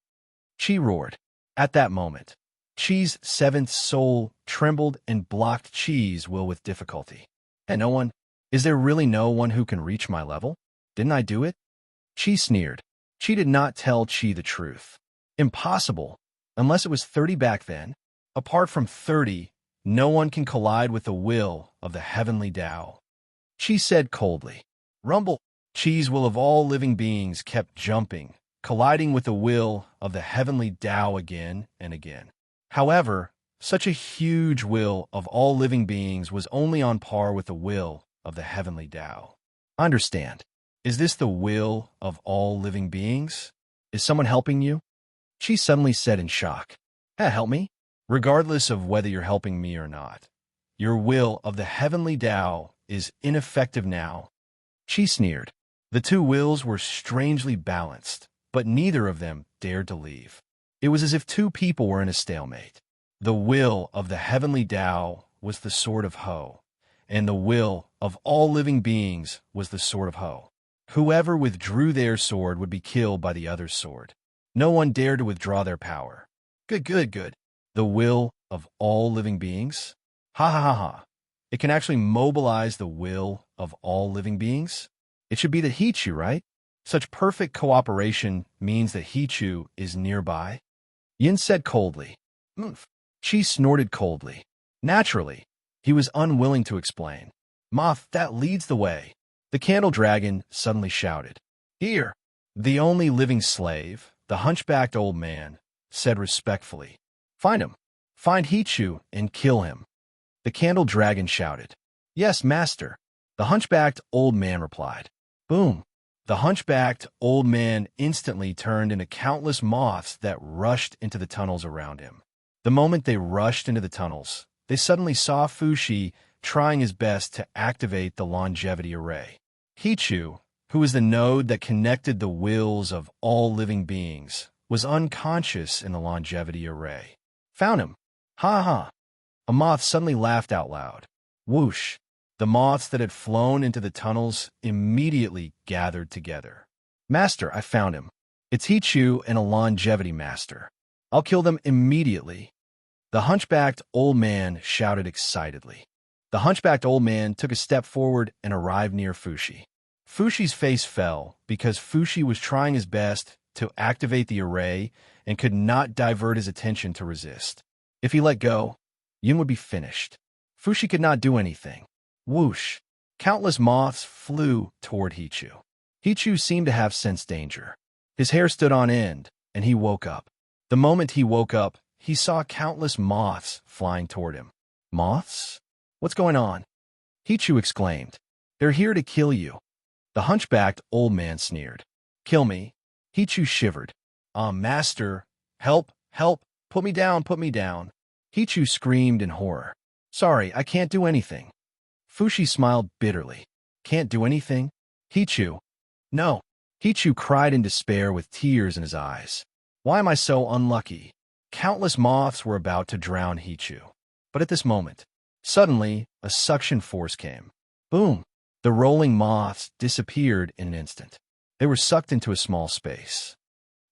Qi roared. At that moment, Qi's 7th soul trembled and blocked Qi's will with difficulty. And no one? Is there really no one who can reach my level? Didn't I do it? Qi sneered. Qi did not tell Qi the truth. Impossible. Unless it was 30 back then. Apart from 30, no one can collide with the will of the heavenly Tao. Qi said coldly. Rumble. Qi's will of all living beings kept jumping, colliding with the will of the heavenly Tao again and again. However, such a huge will of all living beings was only on par with the will of the heavenly Tao. Understand. Is this the will of all living beings? Is someone helping you? Qi suddenly said in shock. Help me? Regardless of whether you're helping me or not, your will of the heavenly Tao is ineffective now. Qi sneered. The 2 wills were strangely balanced, but neither of them dared to leave. It was as if 2 people were in a stalemate. The will of the heavenly Tao was the sword of Ho, and the will of all living beings was the sword of Ho. Whoever withdrew their sword would be killed by the other's sword. No one dared to withdraw their power. Good. The will of all living beings? Ha. It can actually mobilize the will of all living beings? It should be the Hichu, right? Such perfect cooperation means that Hichu is nearby. Yin said coldly. Qi snorted coldly. Naturally, he was unwilling to explain. Moth, that leads the way. The candle dragon suddenly shouted. Here, the only living slave, the hunchbacked old man said respectfully. Find him. Find Hichu and kill him. The candle dragon shouted. Yes, master. The hunchbacked old man replied. Boom. The hunchbacked old man instantly turned into countless moths that rushed into the tunnels around him. The moment they rushed into the tunnels, they suddenly saw Fushi trying his best to activate the longevity array. Hichu, who was the node that connected the wills of all living beings, was unconscious in the longevity array. Found him. Ha ha. A moth suddenly laughed out loud. Whoosh. The moths that had flown into the tunnels immediately gathered together. Master, I found him. It's Hichu and a longevity master. I'll kill them immediately. The hunchbacked old man shouted excitedly. The hunchbacked old man took a step forward and arrived near Fushi. Fushi's face fell because Fushi was trying his best to activate the array and could not divert his attention to resist. If he let go, Yun would be finished. Fushi could not do anything. Whoosh! Countless moths flew toward Hichu. Hichu seemed to have sensed danger. His hair stood on end, and he woke up. The moment he woke up, he saw countless moths flying toward him. Moths? What's going on? Hichu exclaimed. They're here to kill you. The hunchbacked old man sneered. Kill me? Hichu shivered. Master, help, help, put me down, put me down. Hichu screamed in horror. Sorry, I can't do anything. Fushi smiled bitterly. Can't do anything? Hichu. No. Hichu cried in despair with tears in his eyes. Why am I so unlucky? Countless moths were about to drown Hichu. But at this moment, suddenly, a suction force came. Boom! The rolling moths disappeared in an instant. They were sucked into a small space.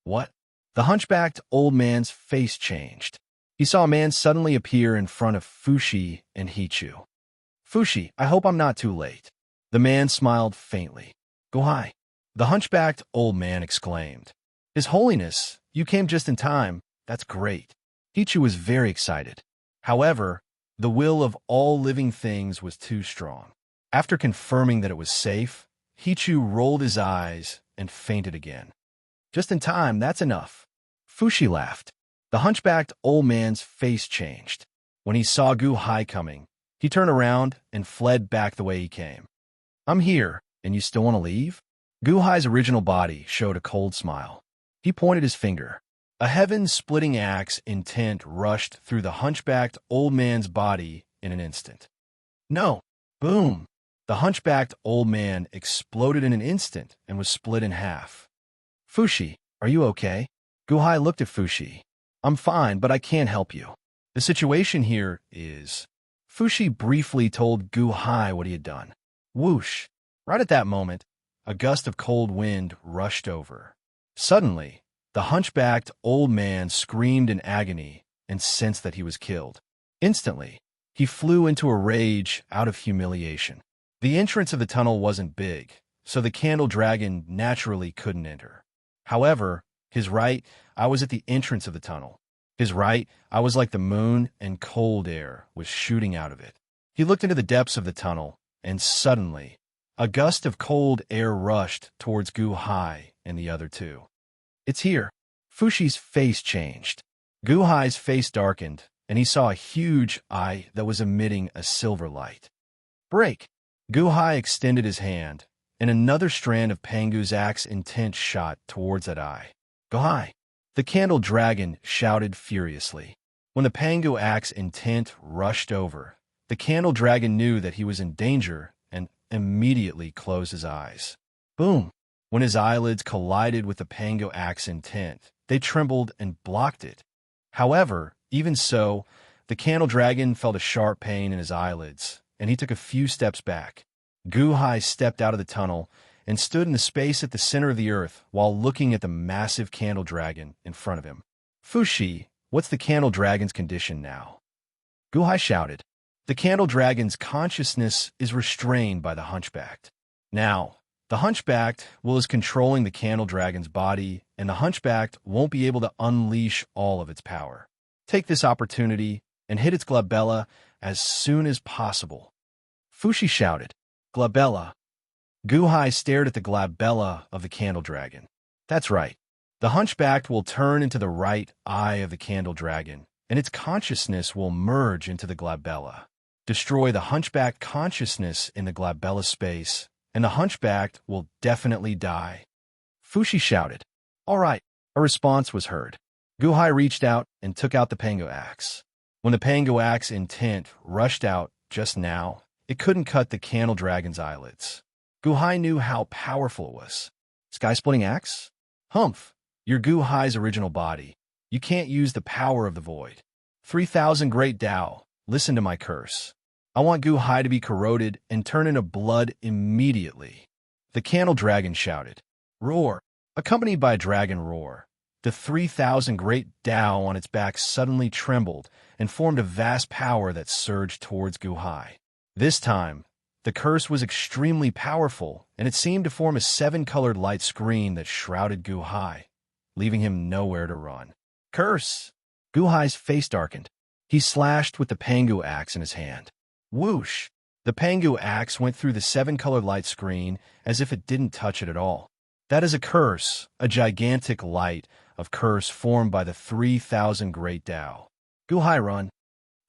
What? The hunchbacked old man's face changed. He saw a man suddenly appear in front of Fushi and Hichu. Fushi, I hope I'm not too late. The man smiled faintly. Guhai. The hunchbacked old man exclaimed. His Holiness, you came just in time. That's great. Hichu was very excited. However, the will of all living things was too strong. After confirming that it was safe, Hichu rolled his eyes and fainted again. Just in time, that's enough. Fushi laughed. The hunchbacked old man's face changed. When he saw Guhai coming, he turned around and fled back the way he came. I'm here, and you still want to leave? Guhai's original body showed a cold smile. He pointed his finger. A heaven-splitting axe intent rushed through the hunchbacked old man's body in an instant. No! Boom! The hunchbacked old man exploded in an instant and was split in half. Fushi, are you okay? Guhai looked at Fushi. I'm fine, but I can't help you. The situation here is... Fushi briefly told Guhai what he had done. Whoosh! Right at that moment, a gust of cold wind rushed over. Suddenly, the hunchbacked old man screamed in agony and sensed that he was killed. Instantly, he flew into a rage out of humiliation. The entrance of the tunnel wasn't big, so the candle dragon naturally couldn't enter. However, his right, I was at the entrance of the tunnel. His right, I was like the moon, and cold air was shooting out of it. He looked into the depths of the tunnel, and suddenly, a gust of cold air rushed towards Guhai and the other two. It's here. Fushi's face changed. Guhai's face darkened, and he saw a huge eye that was emitting a silver light. Break! Guhai extended his hand, and another strand of Pangu's axe intent shot towards that eye. Guhai! The candle dragon shouted furiously. When the Pangu axe intent rushed over, the candle dragon knew that he was in danger and immediately closed his eyes. Boom! When his eyelids collided with the Pangu axe intent, they trembled and blocked it. However, even so, the candle dragon felt a sharp pain in his eyelids, and he took a few steps back. Guhai stepped out of the tunnel and stood in the space at the center of the earth while looking at the massive candle dragon in front of him. Fushi, what's the candle dragon's condition now? Guhai shouted. The candle dragon's consciousness is restrained by the hunchbacked. Now, the hunchbacked will is controlling the candle dragon's body, and the hunchbacked won't be able to unleash all of its power. Take this opportunity and hit its glabella as soon as possible. Fushi shouted. Glabella. Guhai stared at the glabella of the candle dragon. That's right. The hunchbacked will turn into the right eye of the candle dragon, and its consciousness will merge into the glabella. Destroy the hunchbacked consciousness in the glabella space, and the hunchbacked will definitely die. Fushi shouted. All right. A response was heard. Guhai reached out and took out the pango axe. When the pango axe intent rushed out just now, it couldn't cut the candle dragon's eyelids. Guhai knew how powerful it was. Sky-splitting axe? Humph. You're Guhai's original body. You can't use the power of the void. 3,000 great Tao, listen to my curse. I want Guhai to be corroded and turn into blood immediately. The candle dragon shouted. Roar. Accompanied by a dragon roar, the 3,000 great Tao on its back suddenly trembled and formed a vast power that surged towards Guhai. This time, the curse was extremely powerful, and it seemed to form a 7-colored light screen that shrouded Guhai, leaving him nowhere to run. Curse! Guhai's face darkened. He slashed with the pangu axe in his hand. Whoosh! The pangu axe went through the 7-colored light screen as if it didn't touch it at all. That is a curse, a gigantic light of curse formed by the 3,000 great Tao. Guhai, run!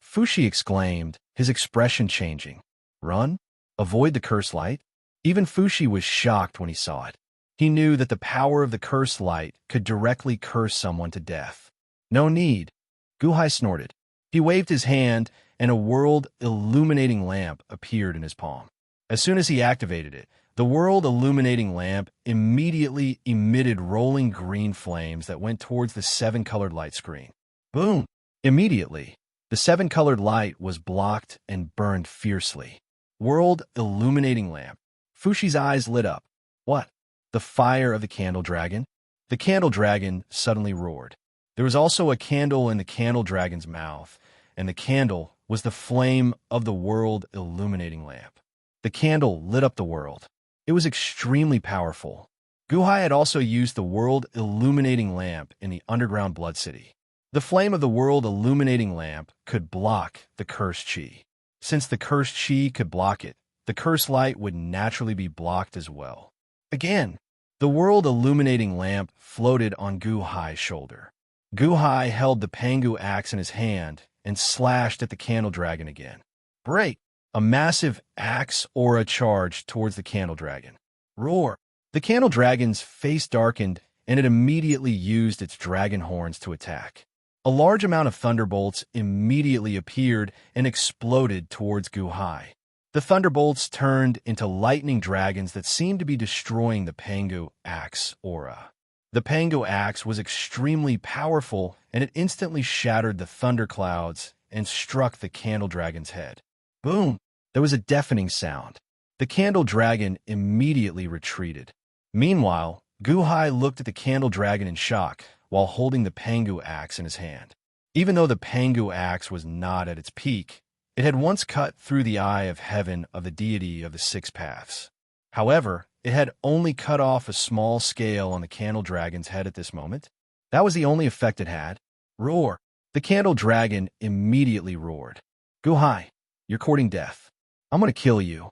Fushi exclaimed, his expression changing. Run? Avoid the curse light? Even Fushi was shocked when he saw it. He knew that the power of the curse light could directly curse someone to death. No need. Guhai snorted. He waved his hand, and a world-illuminating lamp appeared in his palm. As soon as he activated it, the world-illuminating lamp immediately emitted rolling green flames that went towards the 7-colored light screen. Boom! Immediately, the 7-colored light was blocked and burned fiercely. World-illuminating lamp. Fushi's eyes lit up. What? The fire of the candle dragon? The candle dragon suddenly roared. There was also a candle in the candle dragon's mouth, and the candle was the flame of the world-illuminating lamp. The candle lit up the world. It was extremely powerful. Guhai had also used the world-illuminating lamp in the underground Blood City. The flame of the world-illuminating lamp could block the cursed chi. Since the cursed chi could block it, the cursed light would naturally be blocked as well. Again, the world-illuminating lamp floated on Guhai's shoulder. Guhai held the pangu axe in his hand and slashed at the candle dragon again. Break! A massive axe aura charged towards the candle dragon. Roar! The candle dragon's face darkened, and it immediately used its dragon horns to attack. A large amount of thunderbolts immediately appeared and exploded towards Guhai. The thunderbolts turned into lightning dragons that seemed to be destroying the pangu axe aura. The pangu axe was extremely powerful, and it instantly shattered the thunderclouds and struck the candle dragon's head. Boom! There was a deafening sound. The candle dragon immediately retreated. Meanwhile, Guhai looked at the candle dragon in shock while holding the pangu axe in his hand. Even though the pangu axe was not at its peak, it had once cut through the eye of heaven of the deity of the 6 paths. However, it had only cut off a small scale on the candle dragon's head at this moment. That was the only effect it had. Roar! The candle dragon immediately roared. Guhai, you're courting death. I'm going to kill you.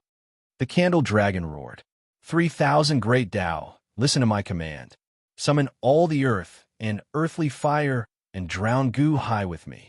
The candle dragon roared. 3,000 great Tao, listen to my command. Summon all the earth and earthly fire and drown Guhai with me.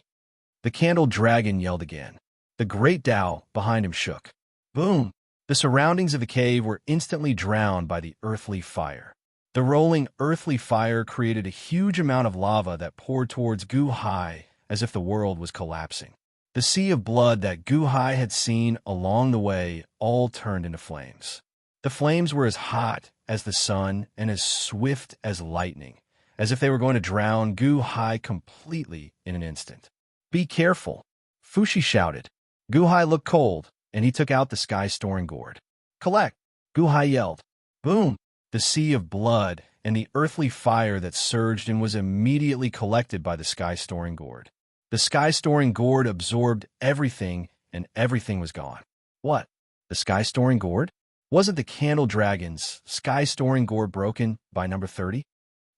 The candle dragon yelled again. The great Tao behind him shook. Boom! The surroundings of the cave were instantly drowned by the earthly fire. The rolling earthly fire created a huge amount of lava that poured towards Guhai as if the world was collapsing. The sea of blood that Guhai had seen along the way all turned into flames. The flames were as hot as the sun and as swift as lightning, as if they were going to drown Guhai completely in an instant. Be careful, Fushi shouted. Guhai looked cold, and he took out the sky-storing gourd. Collect, Guhai yelled. Boom! The sea of blood and the earthly fire that surged and was immediately collected by the sky-storing gourd. The sky-storing gourd absorbed everything, and everything was gone. What? The sky-storing gourd? Wasn't the candle dragon's sky-storing gourd broken by number 30?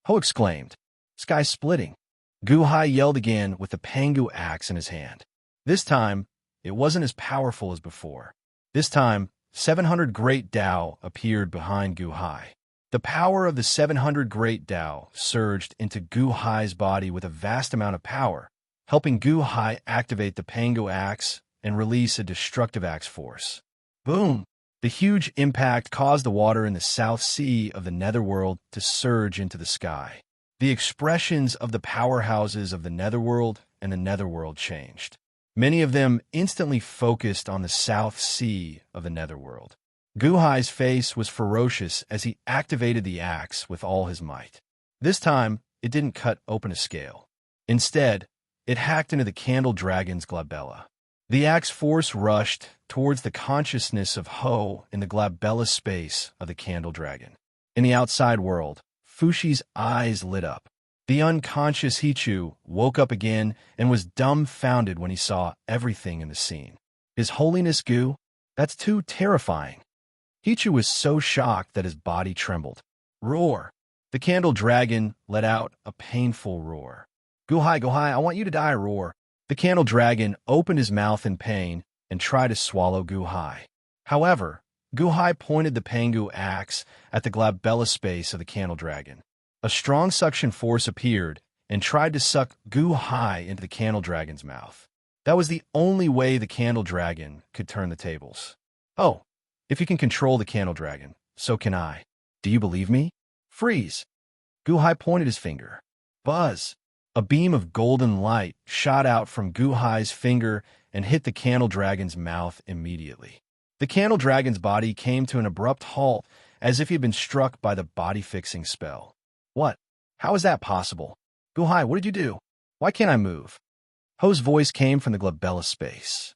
Ho exclaimed. Sky splitting. Guhai yelled again with the pangu axe in his hand. This time, it wasn't as powerful as before. This time, 700 great Tao appeared behind Guhai. The power of the 700 Great Tao surged into Gu Hai's body with a vast amount of power, helping Gu Hai activate the Pangu Axe and release a destructive axe force. Boom! The huge impact caused the water in the South Sea of the Netherworld to surge into the sky. The expressions of the powerhouses of the Netherworld and the Netherworld changed. Many of them instantly focused on the South Sea of the Netherworld. Gu Hai's face was ferocious as he activated the axe with all his might. This time, it didn't cut open a scale. Instead, it hacked into the Candle Dragon's glabella. The axe force rushed towards the consciousness of Ho in the glabella space of the Candle Dragon. In the outside world, Fushi's eyes lit up. The unconscious Hichu woke up again and was dumbfounded when he saw everything in the scene. His Holiness Gu? That's too terrifying. Hichu was so shocked that his body trembled. Roar! The Candle Dragon let out a painful roar. Gu Hai, I want you to die, roar. The Candle Dragon opened his mouth in pain and tried to swallow Gu Hai. However, Gu Hai pointed the Pangu axe at the glabella space of the Candle Dragon. A strong suction force appeared and tried to suck Gu Hai into the Candle Dragon's mouth. That was the only way the Candle Dragon could turn the tables. Oh, if you can control the Candle Dragon, so can I. Do you believe me? Freeze! Gu Hai pointed his finger. Buzz! A beam of golden light shot out from Gu Hai's finger and hit the Candle Dragon's mouth immediately. The Candle Dragon's body came to an abrupt halt as if he had been struck by the body-fixing spell. What? How is that possible? Gu Hai, what did you do? Why can't I move? Ho's voice came from the glabella space.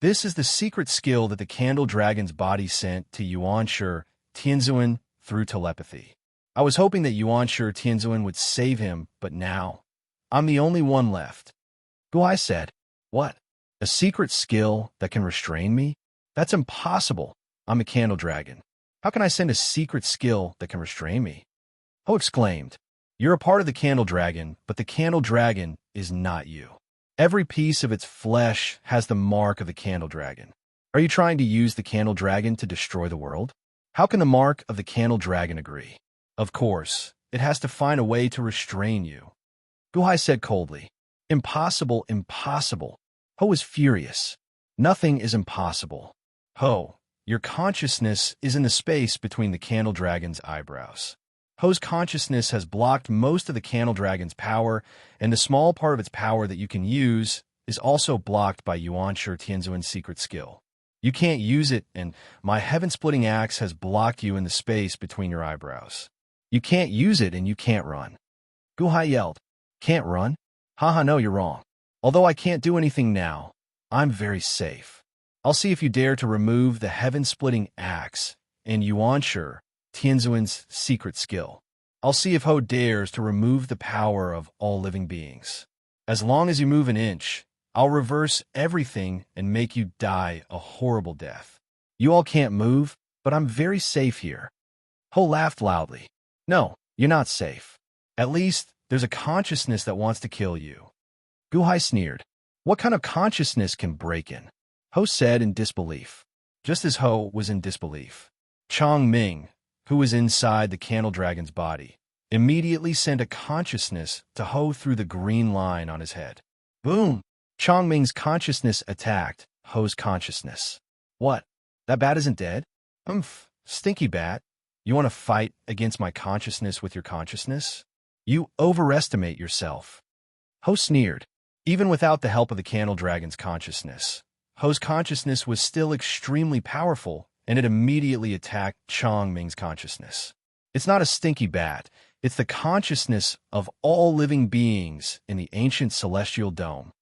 This is the secret skill that the Candle Dragon's body sent to Yuanshi Tianzuan through telepathy. I was hoping that Yuanshi Tianzuan would save him, but now, I'm the only one left. Gu Hai said, What? A secret skill that can restrain me? That's impossible. I'm a Candle Dragon. How can I send a secret skill that can restrain me? Ho exclaimed, You're a part of the Candle Dragon, but the Candle Dragon is not you. Every piece of its flesh has the mark of the Candle Dragon. Are you trying to use the Candle Dragon to destroy the world? How can the mark of the Candle Dragon agree? Of course, it has to find a way to restrain you. Gu Hai said coldly, Impossible, impossible. Ho was furious. Nothing is impossible. Ho, your consciousness is in the space between the Candle Dragon's eyebrows. Ho's consciousness has blocked most of the Candle Dragon's power, and the small part of its power that you can use is also blocked by Yuanshi Tianzuan's secret skill. You can't use it, and my heaven-splitting axe has blocked you in the space between your eyebrows. You can't use it, and you can't run. Gu Hai yelled, Can't run? Haha, no, you're wrong. Although I can't do anything now, I'm very safe. I'll see if you dare to remove the heaven-splitting axe and Yuanshi Tianzuan's secret skill. I'll see if Ho dares to remove the power of all living beings. As long as you move an inch, I'll reverse everything and make you die a horrible death. You all can't move, but I'm very safe here. Ho laughed loudly. No, you're not safe. At least, there's a consciousness that wants to kill you. Gu Hai sneered. What kind of consciousness can break in? Ho said in disbelief. Just as Ho was in disbelief, Chong Ming, who was inside the Candle Dragon's body, immediately sent a consciousness to Ho through the green line on his head. Boom! Chong Ming's consciousness attacked Ho's consciousness. What? That bat isn't dead? Stinky bat. You want to fight against my consciousness with your consciousness? You overestimate yourself. Ho sneered. Even without the help of the Candle Dragon's consciousness, Ho's consciousness was still extremely powerful, and it immediately attacked Chong Ming's consciousness. It's not a stinky bat. It's the consciousness of all living beings in the ancient celestial dome.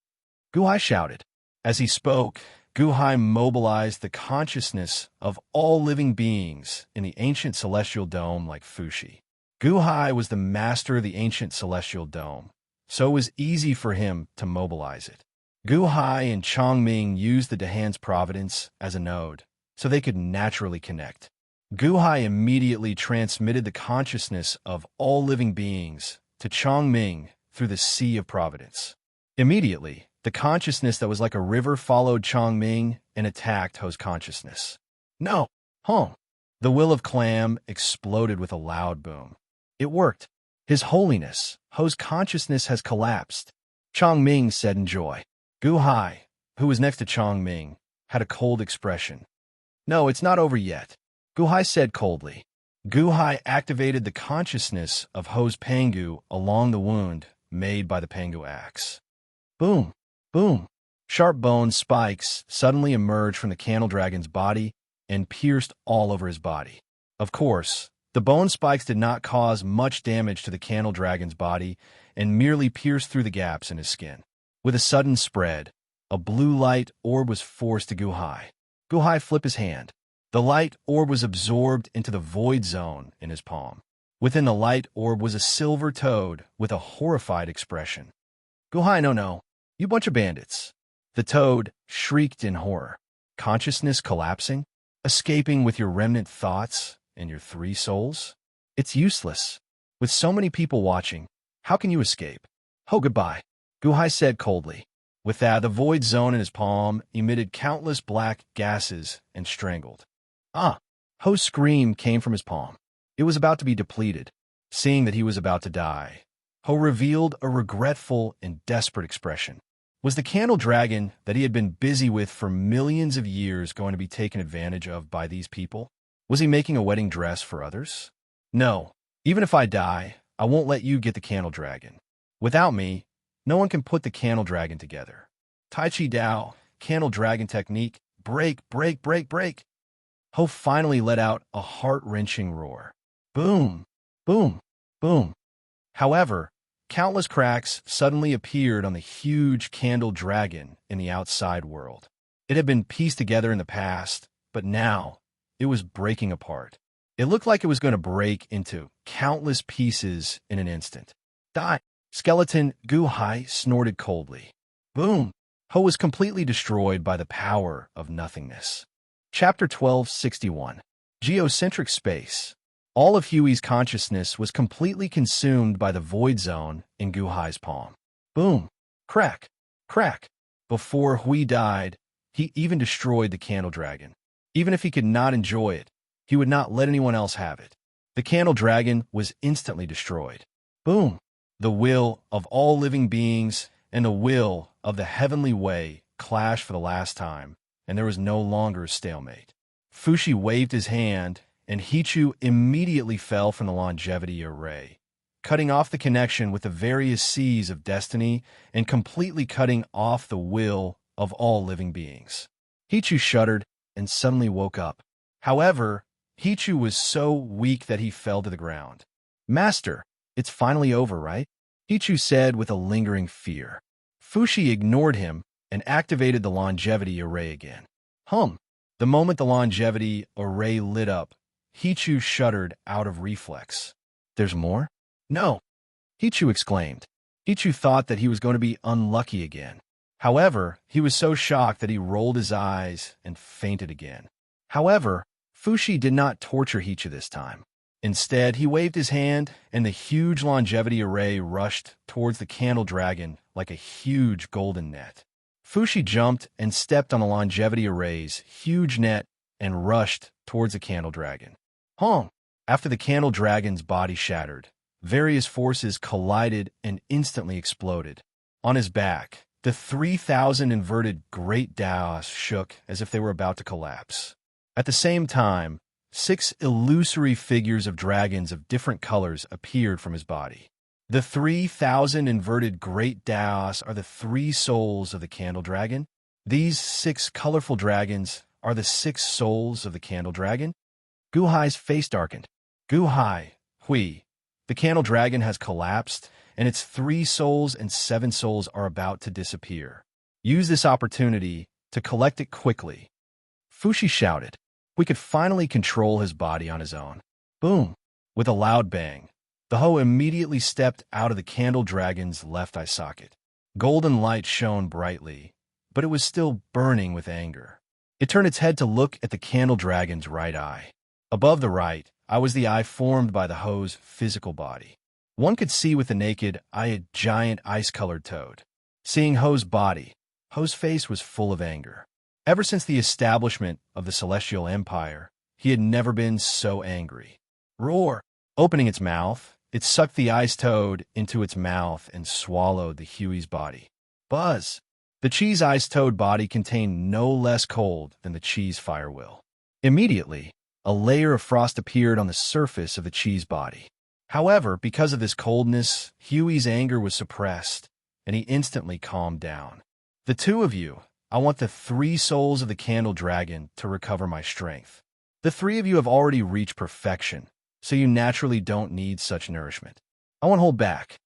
Gu Hai shouted. As he spoke, Gu Hai mobilized the consciousness of all living beings in the ancient celestial dome like Fushi. Gu Hai was the master of the ancient celestial dome, so it was easy for him to mobilize it. Gu Hai and Chong Ming used the Dahan's providence as a node, so they could naturally connect. Gu Hai immediately transmitted the consciousness of all living beings to Chong Ming through the Sea of Providence. Immediately, the consciousness that was like a river followed Chong Ming and attacked Ho's consciousness. No! Home! The will of Clam exploded with a loud boom. It worked. His Holiness, Ho's consciousness has collapsed, Chong Ming said in joy. Gu Hai, who was next to Chong Ming, had a cold expression. No, it's not over yet, Gu Hai said coldly. Gu Hai activated the consciousness of Ho's Pangu along the wound made by the Pangu axe. Boom, boom. Sharp bone spikes suddenly emerged from the candle dragon's body and pierced all over his body. Of course, the bone spikes did not cause much damage to the candle dragon's body and merely pierced through the gaps in his skin. With a sudden spread, a blue light orb was forced to Gu Hai. Gu Hai flipped his hand. The light orb was absorbed into the void zone in his palm. Within the light orb was a silver toad with a horrified expression. Gu Hai, no, you bunch of bandits. The toad shrieked in horror. Consciousness collapsing? Escaping with your remnant thoughts and your 3 souls? It's useless. With so many people watching, how can you escape? Oh, goodbye, Gu Hai said coldly. With that, the void zone in his palm emitted countless black gases and strangled. Ho's scream came from his palm. It was about to be depleted. Seeing that he was about to die, Ho revealed a regretful and desperate expression. Was the candle dragon that he had been busy with for millions of years going to be taken advantage of by these people? Was he making a wedding dress for others? No, even if I die, I won't let you get the candle dragon. Without me, no one can put the candle dragon together. Tai Chi Dao, candle dragon technique, break, break, break, break. Ho finally let out a heart-wrenching roar. Boom, boom, boom. However, countless cracks suddenly appeared on the huge candle dragon in the outside world. It had been pieced together in the past, but now it was breaking apart. It looked like it was going to break into countless pieces in an instant. Die! Skeleton Gu Hai snorted coldly. Boom! Ho was completely destroyed by the power of nothingness. Chapter 1261. Geocentric Space. All of Huey's consciousness was completely consumed by the void zone in Gu Hai's palm. Boom! Crack! Crack! Before Hui died, he even destroyed the candle dragon. Even if he could not enjoy it, he would not let anyone else have it. The candle dragon was instantly destroyed. Boom! The will of all living beings and the will of the heavenly way clashed for the last time, and there was no longer a stalemate. Fushi waved his hand, and Hichu immediately fell from the longevity array, cutting off the connection with the various seas of destiny and completely cutting off the will of all living beings. Hichu shuddered and suddenly woke up. However, Hichu was so weak that he fell to the ground. Master, it's finally over, right? Hichu said with a lingering fear. Fushi ignored him and activated the longevity array again. The moment the longevity array lit up, Hichu shuddered out of reflex. There's more? No, Hichu exclaimed. Hichu thought that he was going to be unlucky again. However, he was so shocked that he rolled his eyes and fainted again. However, Fushi did not torture Hichu this time. Instead, he waved his hand, and the huge longevity array rushed towards the candle dragon like a huge golden net. Fushi jumped and stepped on the longevity array's huge net and rushed towards the candle dragon. After the candle dragon's body shattered, various forces collided and instantly exploded. On his back, the 3,000 inverted great Daos shook as if they were about to collapse. At the same time, 6 illusory figures of dragons of different colors appeared from his body. The 3,000 inverted great Daos are the 3 souls of the candle dragon. These 6 colorful dragons are the 6 souls of the candle dragon. Gu Hai's face darkened. Gu Hai, Hui, the candle dragon has collapsed, and its 3 souls and 7 souls are about to disappear. Use this opportunity to collect it quickly. Fushi shouted. We could finally control his body on his own. Boom! With a loud bang, the Ho immediately stepped out of the candle dragon's left eye socket. Golden light shone brightly, but it was still burning with anger. It turned its head to look at the candle dragon's right eye. Above the right eye was the eye formed by the Ho's physical body. One could see with the naked eye a giant ice-colored toad. Seeing Ho's body, Ho's face was full of anger. Ever since the establishment of the Celestial Empire, He had never been so angry. Roar! Opening its mouth, it sucked the ice toad into its mouth and swallowed the Huey's body. Buzz! The cheese ice toad body contained no less cold than the cheese fire will. Immediately, a layer of frost appeared on the surface of the cheese body. However, because of this coldness, Huey's anger was suppressed, and he instantly calmed down. The two of you, I want the 3 souls of the candle dragon to recover my strength. The 3 of you have already reached perfection, so you naturally don't need such nourishment. I won't hold back.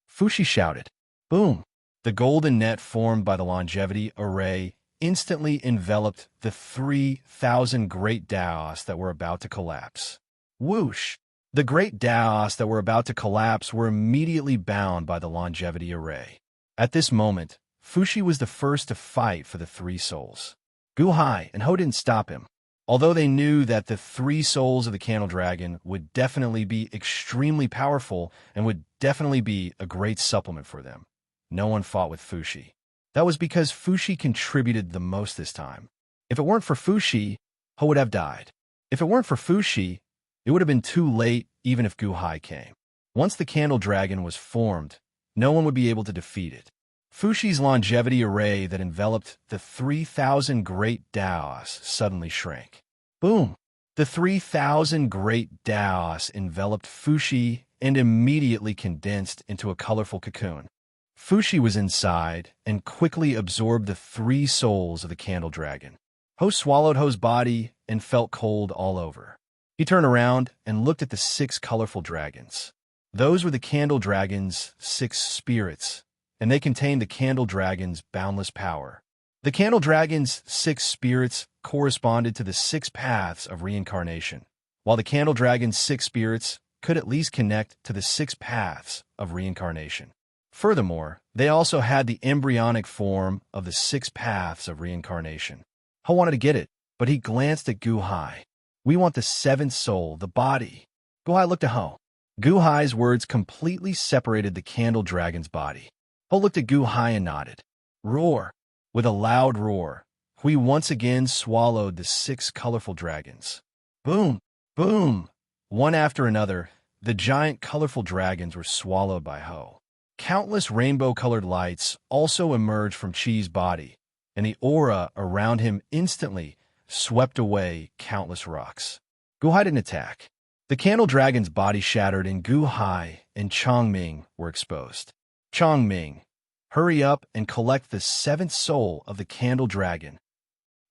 Fushi shouted. Boom! The golden net formed by the longevity array instantly enveloped the 3,000 great Daos that were about to collapse. Whoosh! The great Daos that were about to collapse were immediately bound by the longevity array. At this moment, Fushi was the first to fight for the 3 souls. Guhai and Ho didn't stop him. Although they knew that the 3 souls of the candle dragon would definitely be extremely powerful and would definitely be a great supplement for them, no one fought with Fushi. That was because Fushi contributed the most this time. If it weren't for Fushi, Ho would have died. If it weren't for Fushi, it would have been too late even if Guhai came. Once the candle dragon was formed, no one would be able to defeat it. Fushi's longevity array that enveloped the 3,000 great Daos suddenly shrank. Boom! The 3,000 great Daos enveloped Fushi and immediately condensed into a colorful cocoon. Fushi was inside and quickly absorbed the 3 souls of the candle dragon. Ho swallowed Ho's body and felt cold all over. He turned around and looked at the 6 colorful dragons. Those were the candle dragon's 6 spirits, and they contained the candle dragon's boundless power. The candle dragon's 6 spirits corresponded to the 6 paths of reincarnation, while the candle dragon's 6 spirits could at least connect to the 6 paths of reincarnation. Furthermore, they also had the embryonic form of the 6 paths of reincarnation. Ho wanted to get it, but he glanced at Guhai. We want the 7th soul, the body. Guhai looked at Ho. Guhai's words completely separated the candle dragon's body. Ho looked at Guhai and nodded. Roar! With a loud roar, Hui once again swallowed the 6 colorful dragons. Boom! Boom! One after another, the giant colorful dragons were swallowed by Ho. Countless rainbow-colored lights also emerged from Chi's body, and the aura around him instantly swept away countless rocks. Guhai didn't attack. The candle dragon's body shattered and Guhai and Chongming were exposed. Chongming, hurry up and collect the 7th soul of the candle dragon.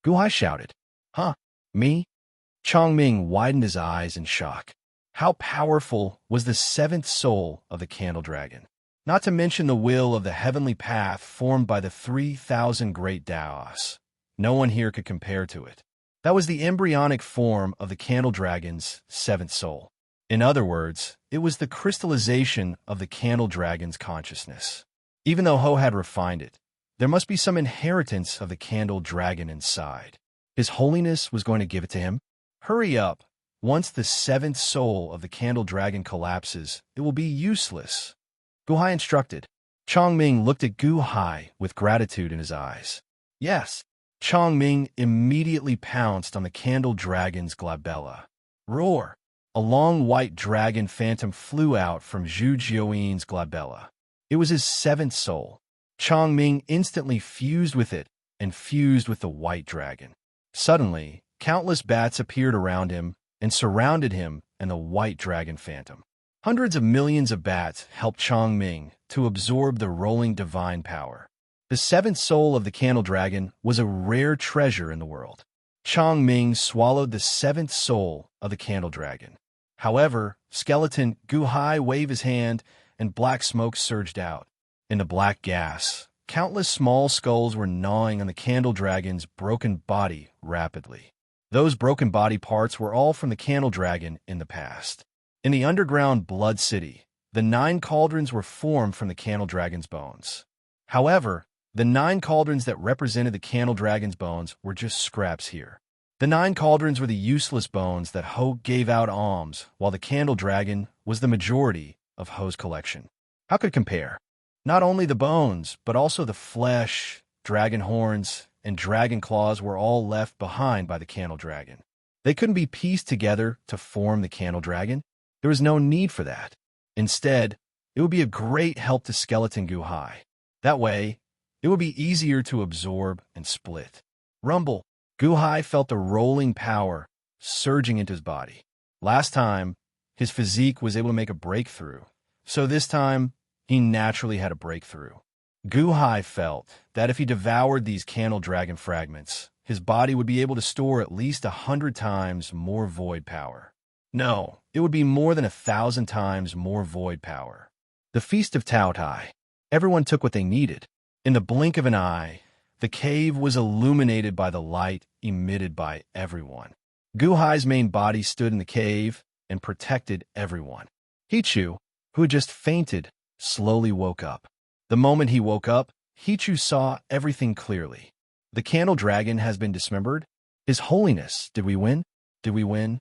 Guhai shouted. Huh? Me? Chongming widened his eyes in shock. How powerful was the 7th soul of the candle dragon? Not to mention the will of the heavenly path formed by the 3,000 great Daos. No one here could compare to it. That was the embryonic form of the candle dragon's 7th soul. In other words, it was the crystallization of the candle dragon's consciousness. Even though Ho had refined it, there must be some inheritance of the candle dragon inside. His Holiness was going to give it to him. Hurry up. Once the 7th soul of the candle dragon collapses, it will be useless. Guhai instructed. Chongming looked at Guhai with gratitude in his eyes. Yes. Chongming immediately pounced on the candle dragon's glabella. Roar! A long white dragon phantom flew out from Zhu Jiuyin's glabella. It was his 7th soul. Chongming instantly fused with it and fused with the white dragon. Suddenly, countless bats appeared around him and surrounded him and the white dragon phantom. Hundreds of millions of bats helped Chongming to absorb the rolling divine power. The 7th soul of the candle dragon was a rare treasure in the world. Chongming swallowed the 7th soul of the candle dragon. However, skeleton Guhai waved his hand and black smoke surged out. In the black gas, countless small skulls were gnawing on the candle dragon's broken body rapidly. Those broken body parts were all from the candle dragon in the past. In the underground Blood City, the 9 cauldrons were formed from the candle dragon's bones. However, the 9 cauldrons that represented the candle dragon's bones were just scraps here. The 9 cauldrons were the useless bones that Ho gave out alms, while the candle dragon was the majority of Ho's collection. How could it compare? Not only the bones, but also the flesh, dragon horns, and dragon claws were all left behind by the candle dragon. They couldn't be pieced together to form the candle dragon. There was no need for that. Instead, it would be a great help to skeleton Guhai. That way, it would be easier to absorb and split. Rumble. Guhai felt a rolling power surging into his body. Last time, his physique was able to make a breakthrough, so this time, he naturally had a breakthrough. Guhai felt that if he devoured these candle dragon fragments, his body would be able to store at least 100 times more void power. No, it would be more than 1,000 times more void power. The Feast of Taotai. Everyone took what they needed. In the blink of an eye, the cave was illuminated by the light emitted by everyone. Guhai's main body stood in the cave and protected everyone. Hichu, who had just fainted, slowly woke up. The moment he woke up, Hichu saw everything clearly. The candle dragon has been dismembered. His Holiness, did we win? Did we win?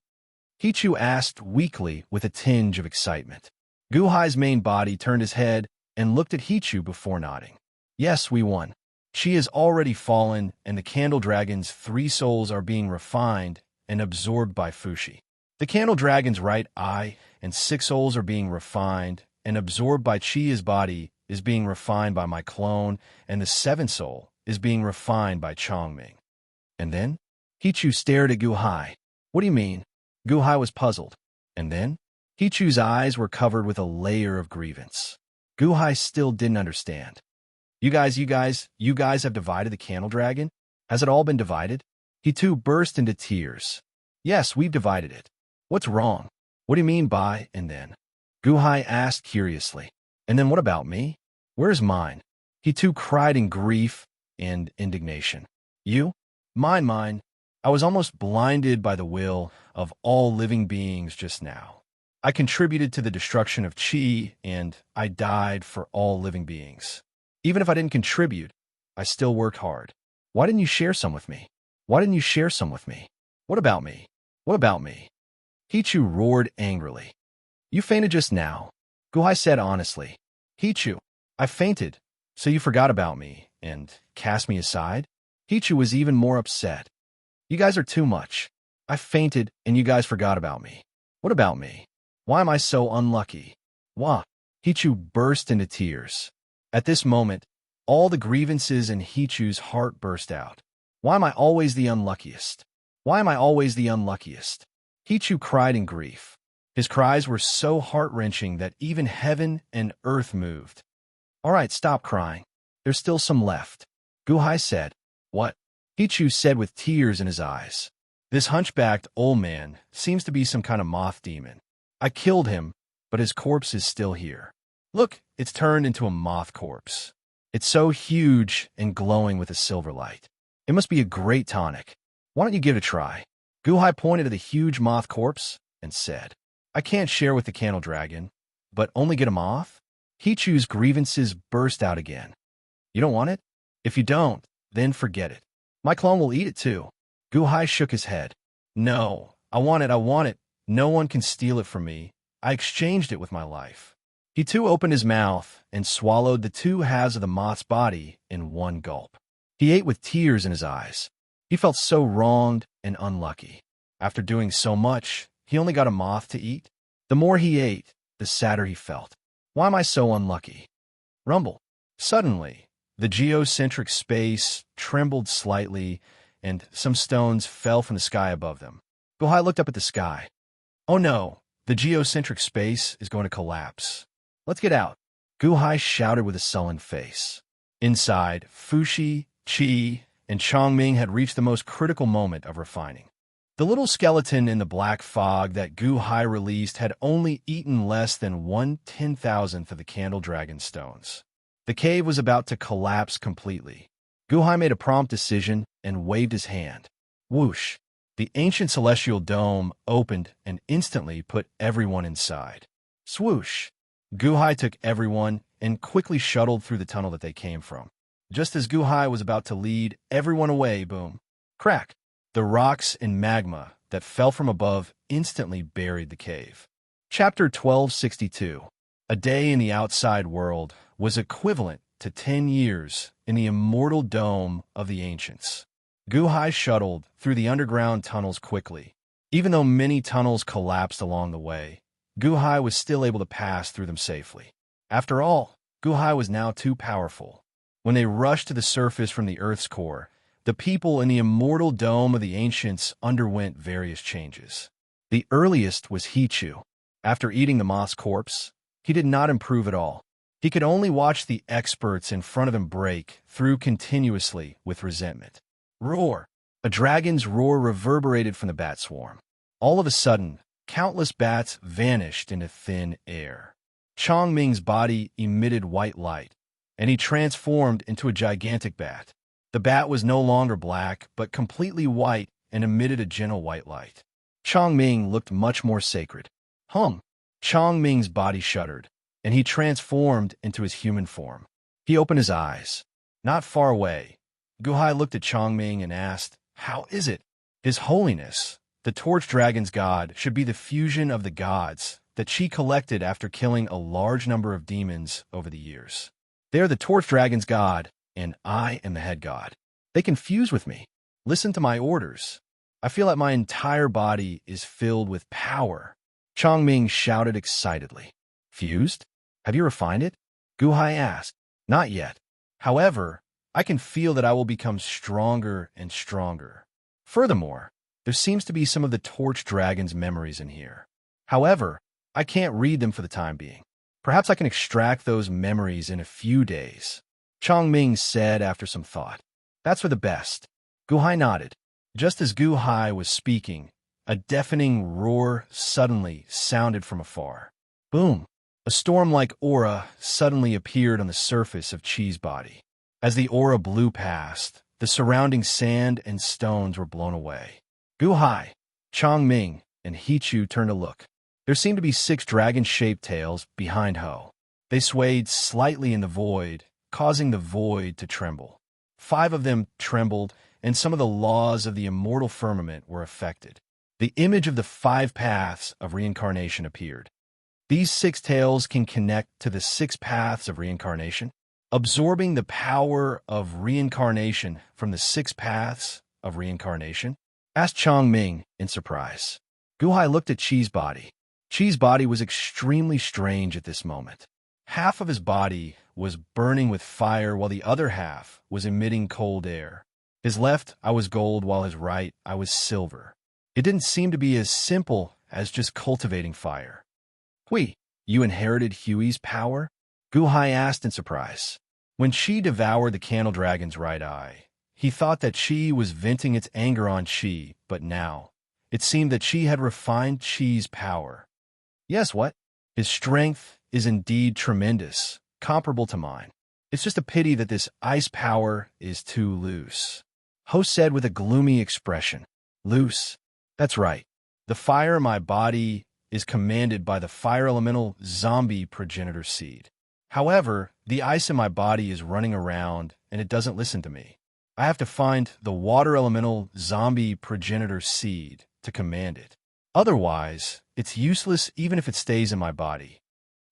Hichu asked weakly with a tinge of excitement. Guhai's main body turned his head and looked at Hichu before nodding. Yes, we won. She has already fallen, and the candle dragon's 3 souls are being refined and absorbed by Fushi. The candle dragon's right eye and 6 souls are being refined and absorbed by Chia's body is being refined by my clone, and the 7th soul is being refined by Chongming. And then? Hichu stared at Guhai. What do you mean? Guhai was puzzled. And then? Hichu's eyes were covered with a layer of grievance. Guhai still didn't understand. You guys have divided the candle dragon? Has it all been divided? He too burst into tears. Yes, we've divided it. What's wrong? What do you mean by and then? Guhai asked curiously. And then what about me? Where's mine? He too cried in grief and indignation. You? Mine. I was almost blinded by the will of all living beings just now. I contributed to the destruction of Chi, and I died for all living beings. Even if I didn't contribute, I still worked hard. Why didn't you share some with me? Why didn't you share some with me? What about me? What about me? Hichu roared angrily. You fainted just now, Guhai said honestly. Hichu, I fainted, so you forgot about me and cast me aside? Hichu was even more upset. You guys are too much. I fainted and you guys forgot about me. What about me? Why am I so unlucky? Why? Hichu burst into tears. At this moment, all the grievances in Hichu's heart burst out. Why am I always the unluckiest? Why am I always the unluckiest? Hichu cried in grief. His cries were so heart-wrenching that even heaven and earth moved. All right, stop crying. There's still some left. Guhai said. What? Hichu said with tears in his eyes. This hunchbacked old man seems to be some kind of moth demon. I killed him, but his corpse is still here. Look, it's turned into a moth corpse. It's so huge and glowing with a silver light. It must be a great tonic. Why don't you give it a try? Guhai pointed to the huge moth corpse and said, I can't share with the candle dragon, but only get a moth? Hichu's grievances burst out again. You don't want it? If you don't, then forget it. My clone will eat it too. Guhai shook his head. No, I want it. No one can steal it from me. I exchanged it with my life. He too opened his mouth and swallowed the 2 halves of the moth's body in one gulp. He ate with tears in his eyes. He felt so wronged and unlucky. After doing so much, he only got a moth to eat. The more he ate, the sadder he felt. Why am I so unlucky? Rumble. Suddenly, the geocentric space trembled slightly, and some stones fell from the sky above them. Guhai looked up at the sky. Oh no, the geocentric space is going to collapse. Let's get out. Guhai shouted with a sullen face. Inside, Fushi, Chi, and Chongming had reached the most critical moment of refining. The little skeleton in the black fog that Guhai released had only eaten less than 1/10,000th of the candle dragon stones. The cave was about to collapse completely. Guhai made a prompt decision and waved his hand. Whoosh! The ancient celestial dome opened and instantly put everyone inside. Swoosh! Guhai took everyone and quickly shuttled through the tunnel that they came from. Just as Guhai was about to lead everyone away, boom, crack! The rocks and magma that fell from above instantly buried the cave. Chapter 1262. A day in the outside world was equivalent to 10 years in the immortal dome of the ancients. Guhai shuttled through the underground tunnels quickly, Even though many tunnels collapsed along the way, Guhai was still able to pass through them safely. After all, Guhai was now too powerful. When they rushed to the surface from the Earth's core, the people in the immortal dome of the ancients underwent various changes. The earliest was Hichu. After eating the moss corpse, he did not improve at all. He could only watch the experts in front of him break through continuously with resentment. Roar! A dragon's roar reverberated from the bat swarm. All of a sudden, countless bats vanished into thin air. Chongming's body emitted white light, and he transformed into a gigantic bat. The bat was no longer black, but completely white and emitted a gentle white light. Chongming looked much more sacred. Chongming's body shuddered, and he transformed into his human form. He opened his eyes. Not far away, Guhai looked at Chongming and asked, "How is it? His Holiness, the Torch Dragon's god, should be the fusion of the gods that she collected after killing a large number of demons over the years. They are the Torch Dragon's god, and I am the head god. They confuse with me. Listen to my orders. I feel that my entire body is filled with power." Chongming shouted excitedly. "Fused? Have you refined it?" Guhai asked. "Not yet. However, I can feel that I will become stronger and stronger. Furthermore, there seems to be some of the Torch Dragon's memories in here. However, I can't read them for the time being. Perhaps I can extract those memories in a few days," Chongming said after some thought. "That's for the best." Guhai nodded. Just as Guhai was speaking, a deafening roar suddenly sounded from afar. Boom! A storm-like aura suddenly appeared on the surface of Chi's body. As the aura blew past, the surrounding sand and stones were blown away. Guhai, Chongming, and Hichu turned to look. There seemed to be 6 dragon-shaped tails behind Ho. They swayed slightly in the void, causing the void to tremble. 5 of them trembled, and some of the laws of the immortal firmament were affected. The image of the 5 paths of reincarnation appeared. These 6 tails can connect to the 6 paths of reincarnation, absorbing the power of reincarnation from the 6 paths of reincarnation, asked Chongming in surprise. Guhai looked at Chi's body. Chi's body was extremely strange at this moment. Half of his body was burning with fire while the other half was emitting cold air. His left eye was gold while his right eye was silver. It didn't seem to be as simple as just cultivating fire. "Hui, you inherited Hui's power?" Guhai asked in surprise. When Chi devoured the candle dragon's right eye, he thought that Chi was venting its anger on Chi, but now it seemed that Chi had refined Chi's power. "Yes, what? His strength is indeed tremendous, comparable to mine. It's just a pity that this ice power is too loose," Ho said with a gloomy expression. "Loose? That's right. The fire in my body is commanded by the fire elemental zombie progenitor seed. However, the ice in my body is running around and it doesn't listen to me. I have to find the water elemental zombie progenitor seed to command it. Otherwise, it's useless even if it stays in my body.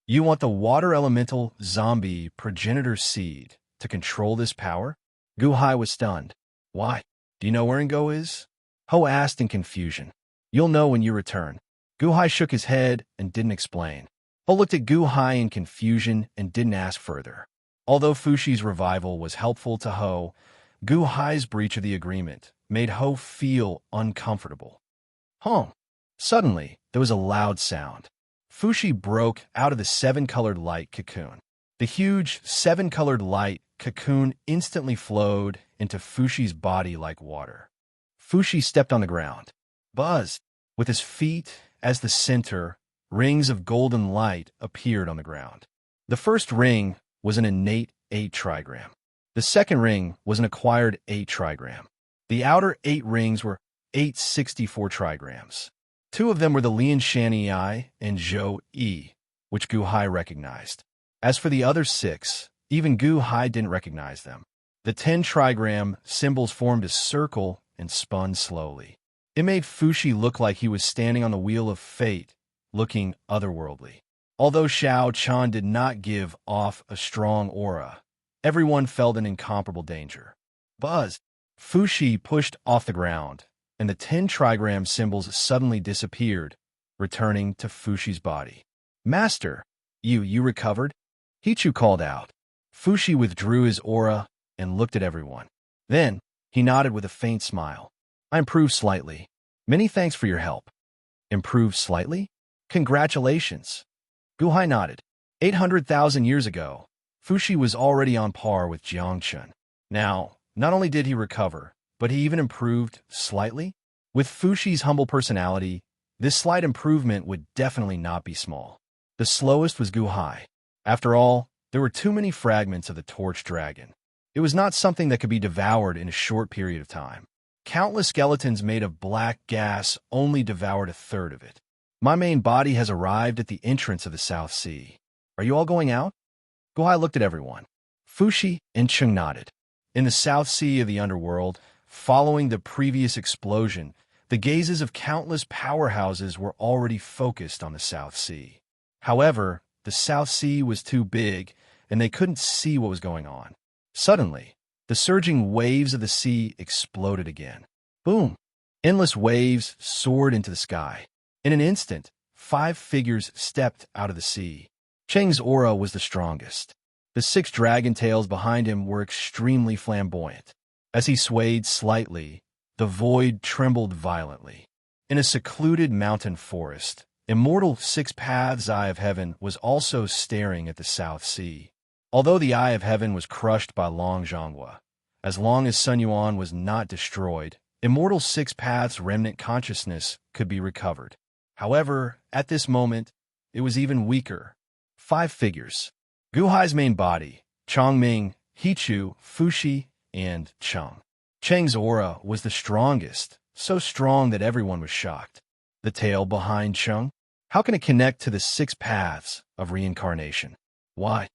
You want the water elemental zombie progenitor seed to control this power?" Guhai was stunned. "Why? Do you know where Ingo is?" Ho asked in confusion. "You'll know when you return." Guhai shook his head and didn't explain. Ho looked at Guhai in confusion and didn't ask further. Although Fushi's revival was helpful to Ho, Guhai's breach of the agreement made Ho feel uncomfortable. Suddenly, there was a loud sound. Fushi broke out of the 7-colored light cocoon. The huge 7-colored light cocoon instantly flowed into Fushi's body like water. Fushi stepped on the ground. Buzz, with his feet as the center, rings of golden light appeared on the ground. The first ring was an innate 8 trigram. The second ring was an acquired 8 trigram. The outer 8 rings were 864 trigrams. 2 of them were the Lian Shani I and Zhou Yi, which Guhai recognized. As for the other 6, even Guhai didn't recognize them. The 10 trigram symbols formed a circle and spun slowly. It made Fushi look like he was standing on the wheel of fate, looking otherworldly. Although Xiao Chan did not give off a strong aura, everyone felt an incomparable danger. Buzz! Fushi pushed off the ground and the 10 trigram symbols suddenly disappeared, returning to Fushi's body. Master, you recovered? Hichu called out. Fushi withdrew his aura and looked at everyone. Then, he nodded with a faint smile. I improved slightly. Many thanks for your help. Improved slightly? Congratulations. Guhai nodded. 800,000 years ago, Fushi was already on par with Jiangchun. Now, not only did he recover, but he even improved slightly. With Fushi's humble personality, this slight improvement would definitely not be small. The slowest was Guhai. After all, there were too many fragments of the torch dragon. It was not something that could be devoured in a short period of time. Countless skeletons made of black gas only devoured a third of it. My main body has arrived at the entrance of the South Sea. Are you all going out? Guhai looked at everyone. Fushi and Chung nodded. In the South Sea of the underworld, following the previous explosion, the gazes of countless powerhouses were already focused on the South Sea. However, the South Sea was too big, and they couldn't see what was going on. Suddenly, the surging waves of the sea exploded again. Boom! Endless waves soared into the sky. In an instant, 5 figures stepped out of the sea. Cheng's aura was the strongest. The 6 dragon tails behind him were extremely flamboyant. As he swayed slightly, the void trembled violently. In a secluded mountain forest, Immortal 6 Paths' Eye of Heaven was also staring at the South Sea. Although the Eye of Heaven was crushed by Long Zhonghua, as long as Sun Yuan was not destroyed, Immortal 6 Paths' remnant consciousness could be recovered. However, at this moment, it was even weaker. 5 figures. Guhai's main body, Chongming, Hichu, Fushi, and Cheng. Cheng's aura was the strongest, so strong that everyone was shocked. The tail behind Cheng? How can it connect to the 6 paths of reincarnation? Why?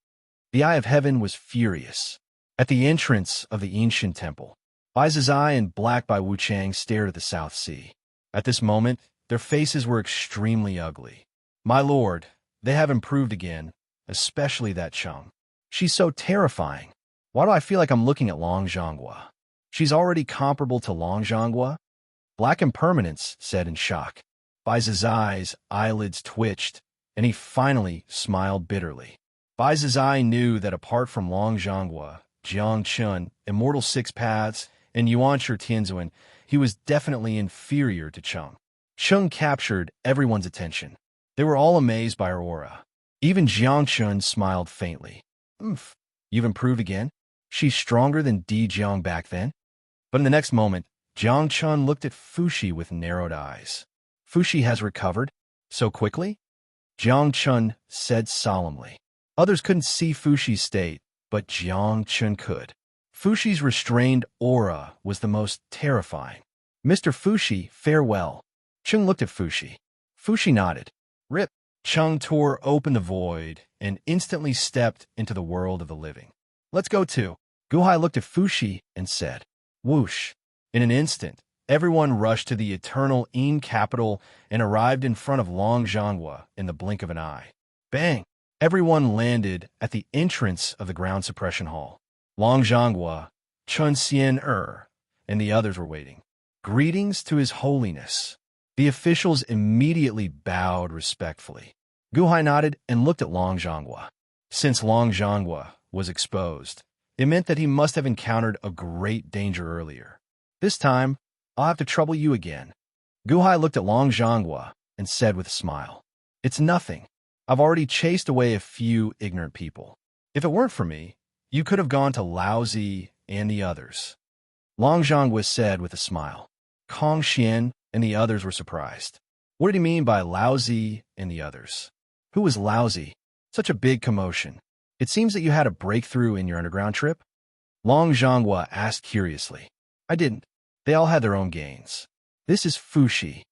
The Eye of Heaven was furious. At the entrance of the ancient temple, Bai Zizai and Black Bai Wuchang stared at the South Sea. At this moment, their faces were extremely ugly. My lord, they have improved again, especially that Cheng. She's so terrifying. Why do I feel like I'm looking at Long Zhonghua? She's already comparable to Long Zhonghua? Black Impermanence said in shock. Bai Zizai's eyelids twitched, and he finally smiled bitterly. Bai Zizai knew that apart from Long Zhonghua, Jiang Chun, Immortal 6 Paths, and Yuanshi Tianzuan, he was definitely inferior to Cheng. Cheng captured everyone's attention. They were all amazed by her aura. Even Jiang Chun smiled faintly. Oomph, you've improved again? She's stronger than Di Jiang back then? But in the next moment, Jiang Chun looked at Fushi with narrowed eyes. Fushi has recovered? So quickly? Jiang Chun said solemnly. Others couldn't see Fushi's state, but Jiang Chun could. Fushi's restrained aura was the most terrifying. Mr. Fushi, farewell. Chung looked at Fushi. Fushi nodded. Rip. Chung tore open the void and instantly stepped into the world of the living. Let's go too. Guhai looked at Fushi and said, whoosh. In an instant, everyone rushed to the eternal Yin capital and arrived in front of Long Zhonghua in the blink of an eye. Bang! Everyone landed at the entrance of the ground suppression hall. Long Zhonghua, Chun Xian and the others were waiting. Greetings to His Holiness. The officials immediately bowed respectfully. Guhai nodded and looked at Long Zhonghua. Since Long Zhonghua was exposed, it meant that he must have encountered a great danger earlier. This time, I'll have to trouble you again. Guhai looked at Long Zhonghua and said with a smile, it's nothing. I've already chased away a few ignorant people. If it weren't for me, you could have gone to Laozi and the others. Long Zhonghua said with a smile. Kong Xian and the others were surprised. What did he mean by Laozi and the others? Who was Laozi? Such a big commotion. It seems that you had a breakthrough in your underground trip? Long Zhonghua asked curiously. I didn't. They all had their own gains. This is Fushi.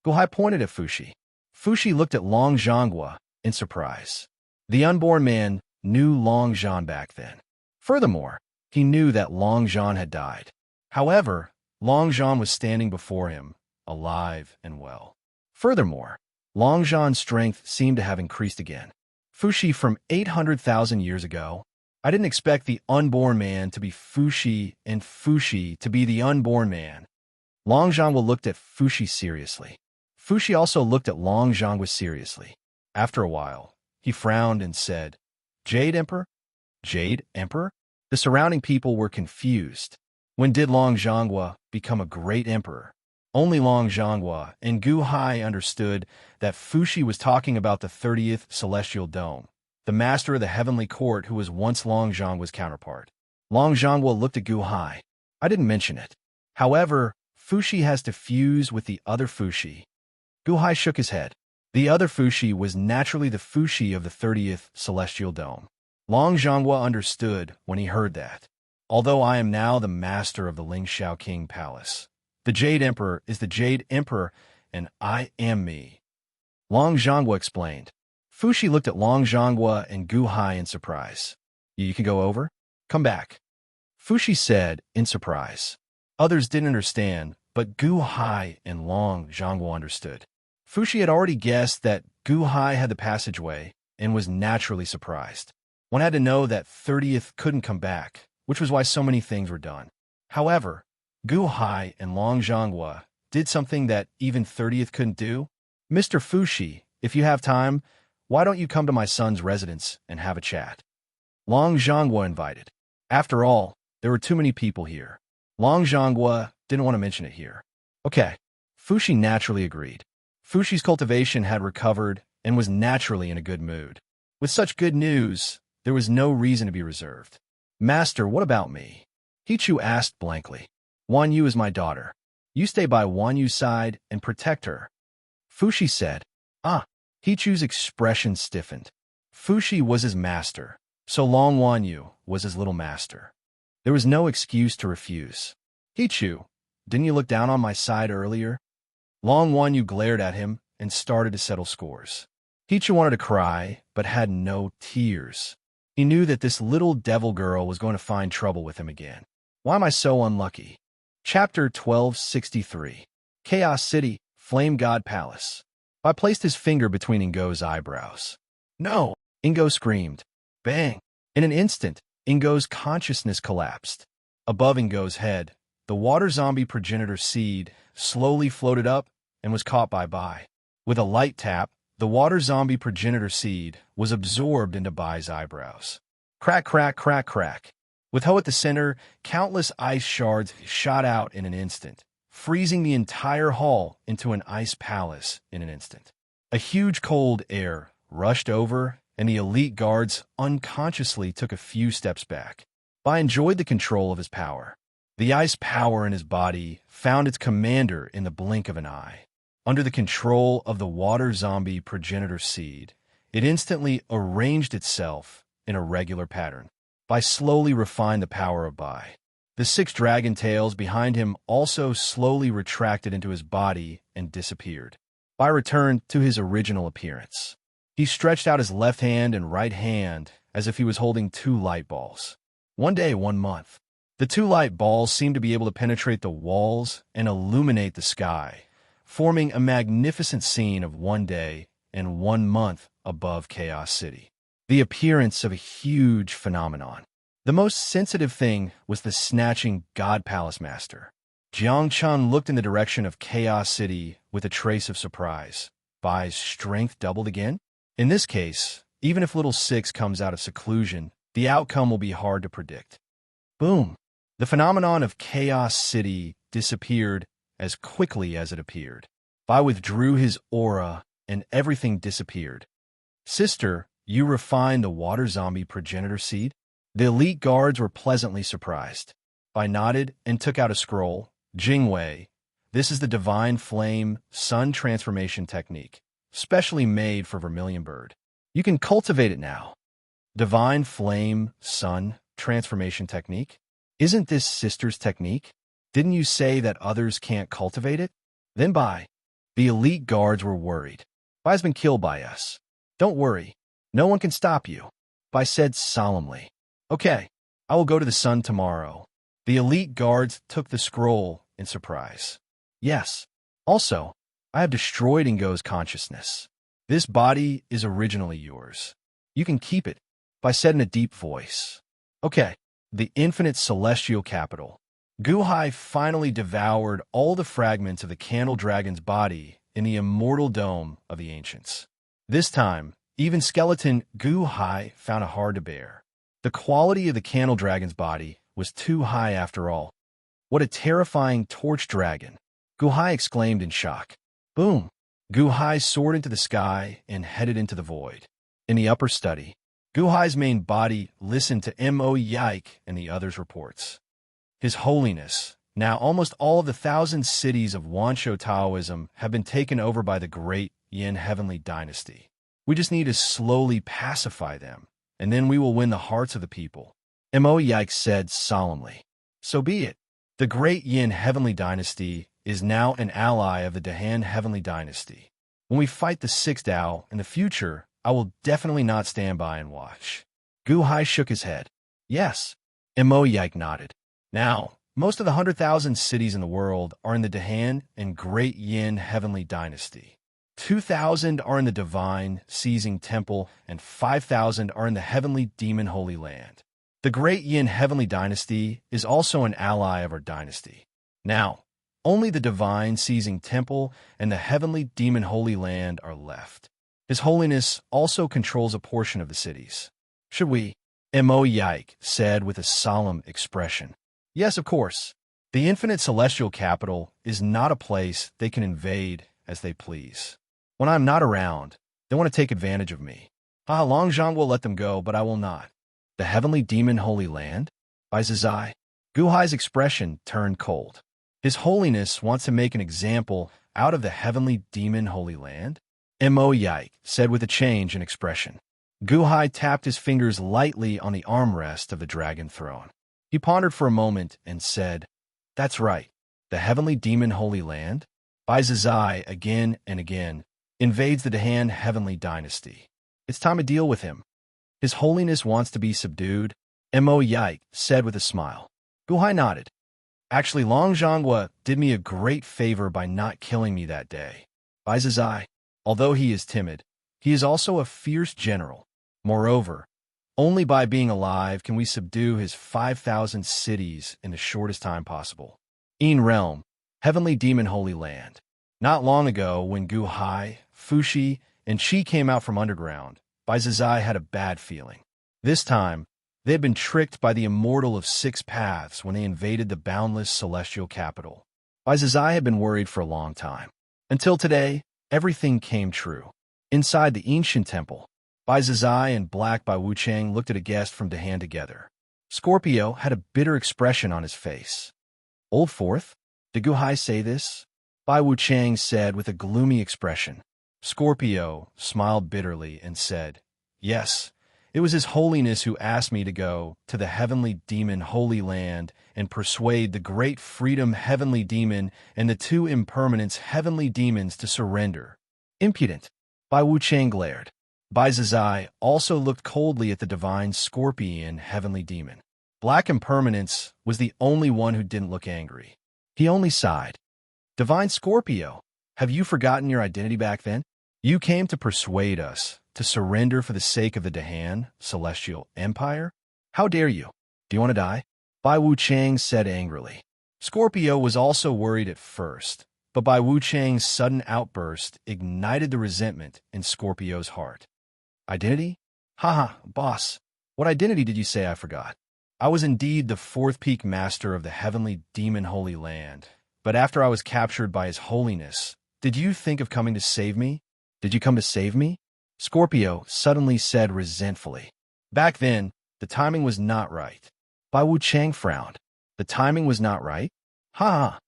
Guhai pointed at Fushi. Fushi looked at Long Zhonghua in surprise. The unborn man knew Long Zhan back then. Furthermore, he knew that Long Zhan had died. However, Long Zhan was standing before him, alive and well. Furthermore, Long Zhan's strength seemed to have increased again. Fushi from 800,000 years ago. I didn't expect the unborn man to be Fushi and Fushi to be the unborn man. Long Zhangwa looked at Fushi seriously. Fushi also looked at Long Zhangwa seriously. After a while, he frowned and said, Jade Emperor? Jade Emperor? The surrounding people were confused. When did Long Zhangwa become a great emperor? Only Long Zhangwa and Gu Hai understood that Fushi was talking about the 30th Celestial Dome, the master of the heavenly court who was once Long Zhangwa's counterpart. Long Zhangwa looked at Gu Hai. I didn't mention it. However, Fushi has to fuse with the other Fushi. Gu Hai shook his head. The other Fushi was naturally the Fushi of the 30th Celestial Dome. Long Zhangwa understood when he heard that. Although I am now the master of the Lingxiao King Palace, the Jade Emperor is the Jade Emperor, and I am me. Long Zhangwa explained. Fushi looked at Long Zhangwa and Gu Hai in surprise. You can go over? Come back. Fushi said in surprise. Others didn't understand, but Gu Hai and Long Zhangwa understood. Fushi had already guessed that Gu Hai had the passageway and was naturally surprised. One had to know that 30th couldn't come back, which was why so many things were done. However, Gu Hai and Long Zhangwa did something that even 30th couldn't do. Mr. Fushi, if you have time, why don't you come to my son's residence and have a chat? Long Zhangwa invited. After all, there were too many people here. Long Zhangwa didn't want to mention it here. Okay. Fushi naturally agreed. Fushi's cultivation had recovered and was naturally in a good mood. With such good news, there was no reason to be reserved. Master, what about me? Hichu asked blankly. Wan Yu is my daughter. You stay by Wan Yu's side and protect her. Fushi said. Ah. Hichu's expression stiffened. Fushi was his master, so Long Wan Yu was his little master. There was no excuse to refuse. Hichu, didn't you look down on my side earlier? Long Wan Yu glared at him and started to settle scores. Hichu wanted to cry, but had no tears. He knew that this little devil girl was going to find trouble with him again. Why am I so unlucky? Chapter 1263. Chaos City, Flame God Palace. I placed his finger between Ingo's eyebrows. No! Ingo screamed. Bang! In an instant, Ingo's consciousness collapsed. Above Ingo's head, the water zombie progenitor seed slowly floated up and was caught by Bai. With a light tap, the water zombie progenitor seed was absorbed into Bai's eyebrows. Crack, crack, crack, crack. With Ho at the center, countless ice shards shot out in an instant, freezing the entire hall into an ice palace in an instant. A huge cold air rushed over, and the elite guards unconsciously took a few steps back. Bai enjoyed the control of his power. The ice power in his body found its commander in the blink of an eye. Under the control of the water zombie progenitor seed, it instantly arranged itself in a regular pattern. Bai slowly refined the power of Bai. The 6 dragon tails behind him also slowly retracted into his body and disappeared. Bai returned to his original appearance. He stretched out his left hand and right hand as if he was holding 2 light balls. One day, 1 month. The 2 light balls seemed to be able to penetrate the walls and illuminate the sky, forming a magnificent scene of 1 day and 1 month above Chaos City. The appearance of a huge phenomenon. The most sensitive thing was the snatching God Palace Master. Jiang Chun looked in the direction of Chaos City with a trace of surprise. Bai's strength doubled again? In this case, even if Little Six comes out of seclusion, the outcome will be hard to predict. Boom! The phenomenon of Chaos City disappeared as quickly as it appeared. Bai withdrew his aura, and everything disappeared. Sister, you refined the water zombie progenitor seed? The elite guards were pleasantly surprised. Bai nodded and took out a scroll. Jingwei, this is the Divine Flame Sun Transformation Technique, specially made for Vermilion Bird. You can cultivate it now. Divine Flame Sun Transformation Technique? Isn't this sister's technique? Didn't you say that others can't cultivate it? Then Bai. The elite guards were worried. Bai's been killed by us. Don't worry. No one can stop you. Bai said solemnly. Okay, I will go to the sun tomorrow. The elite guards took the scroll in surprise. Yes. Also, I have destroyed Ingo's consciousness. This body is originally yours. You can keep it. Bai said in a deep voice. Okay, the infinite celestial capital. Guhai finally devoured all the fragments of the candle dragon's body in the immortal dome of the ancients. This time, even skeleton Guhai found it hard to bear. The quality of the candle dragon's body was too high after all. What a terrifying torch dragon! Guhai exclaimed in shock. Boom! Guhai soared into the sky and headed into the void. In the upper study, Guhai's main body listened to Mo Yike and the others' reports. His Holiness, now almost all of the 1,000 cities of Wansho Taoism have been taken over by the great Yin Heavenly Dynasty. We just need to slowly pacify them, and then we will win the hearts of the people. Mo Yike said solemnly. So be it. The great Yin Heavenly Dynasty is now an ally of the Dahan Heavenly Dynasty. When we fight the Sixth Tao in the future, I will definitely not stand by and watch. Guhai shook his head. Yes. Mo Yike nodded. Now, most of the 100,000 cities in the world are in the Dahan and Great Yin Heavenly Dynasty. 2,000 are in the Divine Seizing Temple, and 5,000 are in the Heavenly Demon Holy Land. The Great Yin Heavenly Dynasty is also an ally of our dynasty. Now, only the Divine Seizing Temple and the Heavenly Demon Holy Land are left. His Holiness also controls a portion of the cities. Should we? Mo Yike said with a solemn expression. Yes, of course. The infinite celestial capital is not a place they can invade as they please. When I'm not around, they want to take advantage of me. Longzhang will let them go, but I will not. The Heavenly Demon Holy Land? By Zizai. Guhai's expression turned cold. His Holiness wants to make an example out of the Heavenly Demon Holy Land? Mo Yike said with a change in expression. Guhai tapped his fingers lightly on the armrest of the dragon throne. He pondered for a moment and said, That's right. The Heavenly Demon Holy Land, by Zizai again and again, invades the Dahan Heavenly Dynasty. It's time to deal with him. His Holiness wants to be subdued, Mo Yike said with a smile. Guhai nodded. Actually, Longzhang did me a great favor by not killing me that day. By Zizai, although he is timid, he is also a fierce general. Moreover, only by being alive can we subdue his 5,000 cities in the shortest time possible. Yin Realm, Heavenly Demon Holy Land. Not long ago, when Guhai, Fushi, and Qi came out from underground, Bai Zizai had a bad feeling. This time, they had been tricked by the Immortal of Six Paths when they invaded the boundless celestial capital. Bai Zizai had been worried for a long time. Until today, everything came true. Inside the ancient temple, Bai Zizai and Black Bai Wuchang looked at a guest from Dahan together. Scorpio had a bitter expression on his face. Old Fourth? Did Guhai say this? Bai Wuchang said with a gloomy expression. Scorpio smiled bitterly and said, Yes, it was His Holiness who asked me to go to the Heavenly Demon Holy Land and persuade the Great Freedom Heavenly Demon and the two Impermanence Heavenly Demons to surrender. Impudent. Bai Wuchang glared. Bai Zizai also looked coldly at the divine Scorpion Heavenly Demon. Black Impermanence was the only one who didn't look angry. He only sighed. Divine Scorpio, have you forgotten your identity back then? You came to persuade us to surrender for the sake of the Dahan Celestial Empire? How dare you? Do you want to die? Bai Wuchang said angrily. Scorpio was also worried at first, but Bai Wuchang's sudden outburst ignited the resentment in Scorpio's heart. Identity? Haha, boss. What identity did you say I forgot? I was indeed the fourth peak master of the Heavenly Demon Holy Land, but after I was captured by His Holiness, did you think of coming to save me? Did you come to save me? Scorpio suddenly said resentfully. Back then, the timing was not right. Bai Wuchang frowned. The timing was not right? Ha!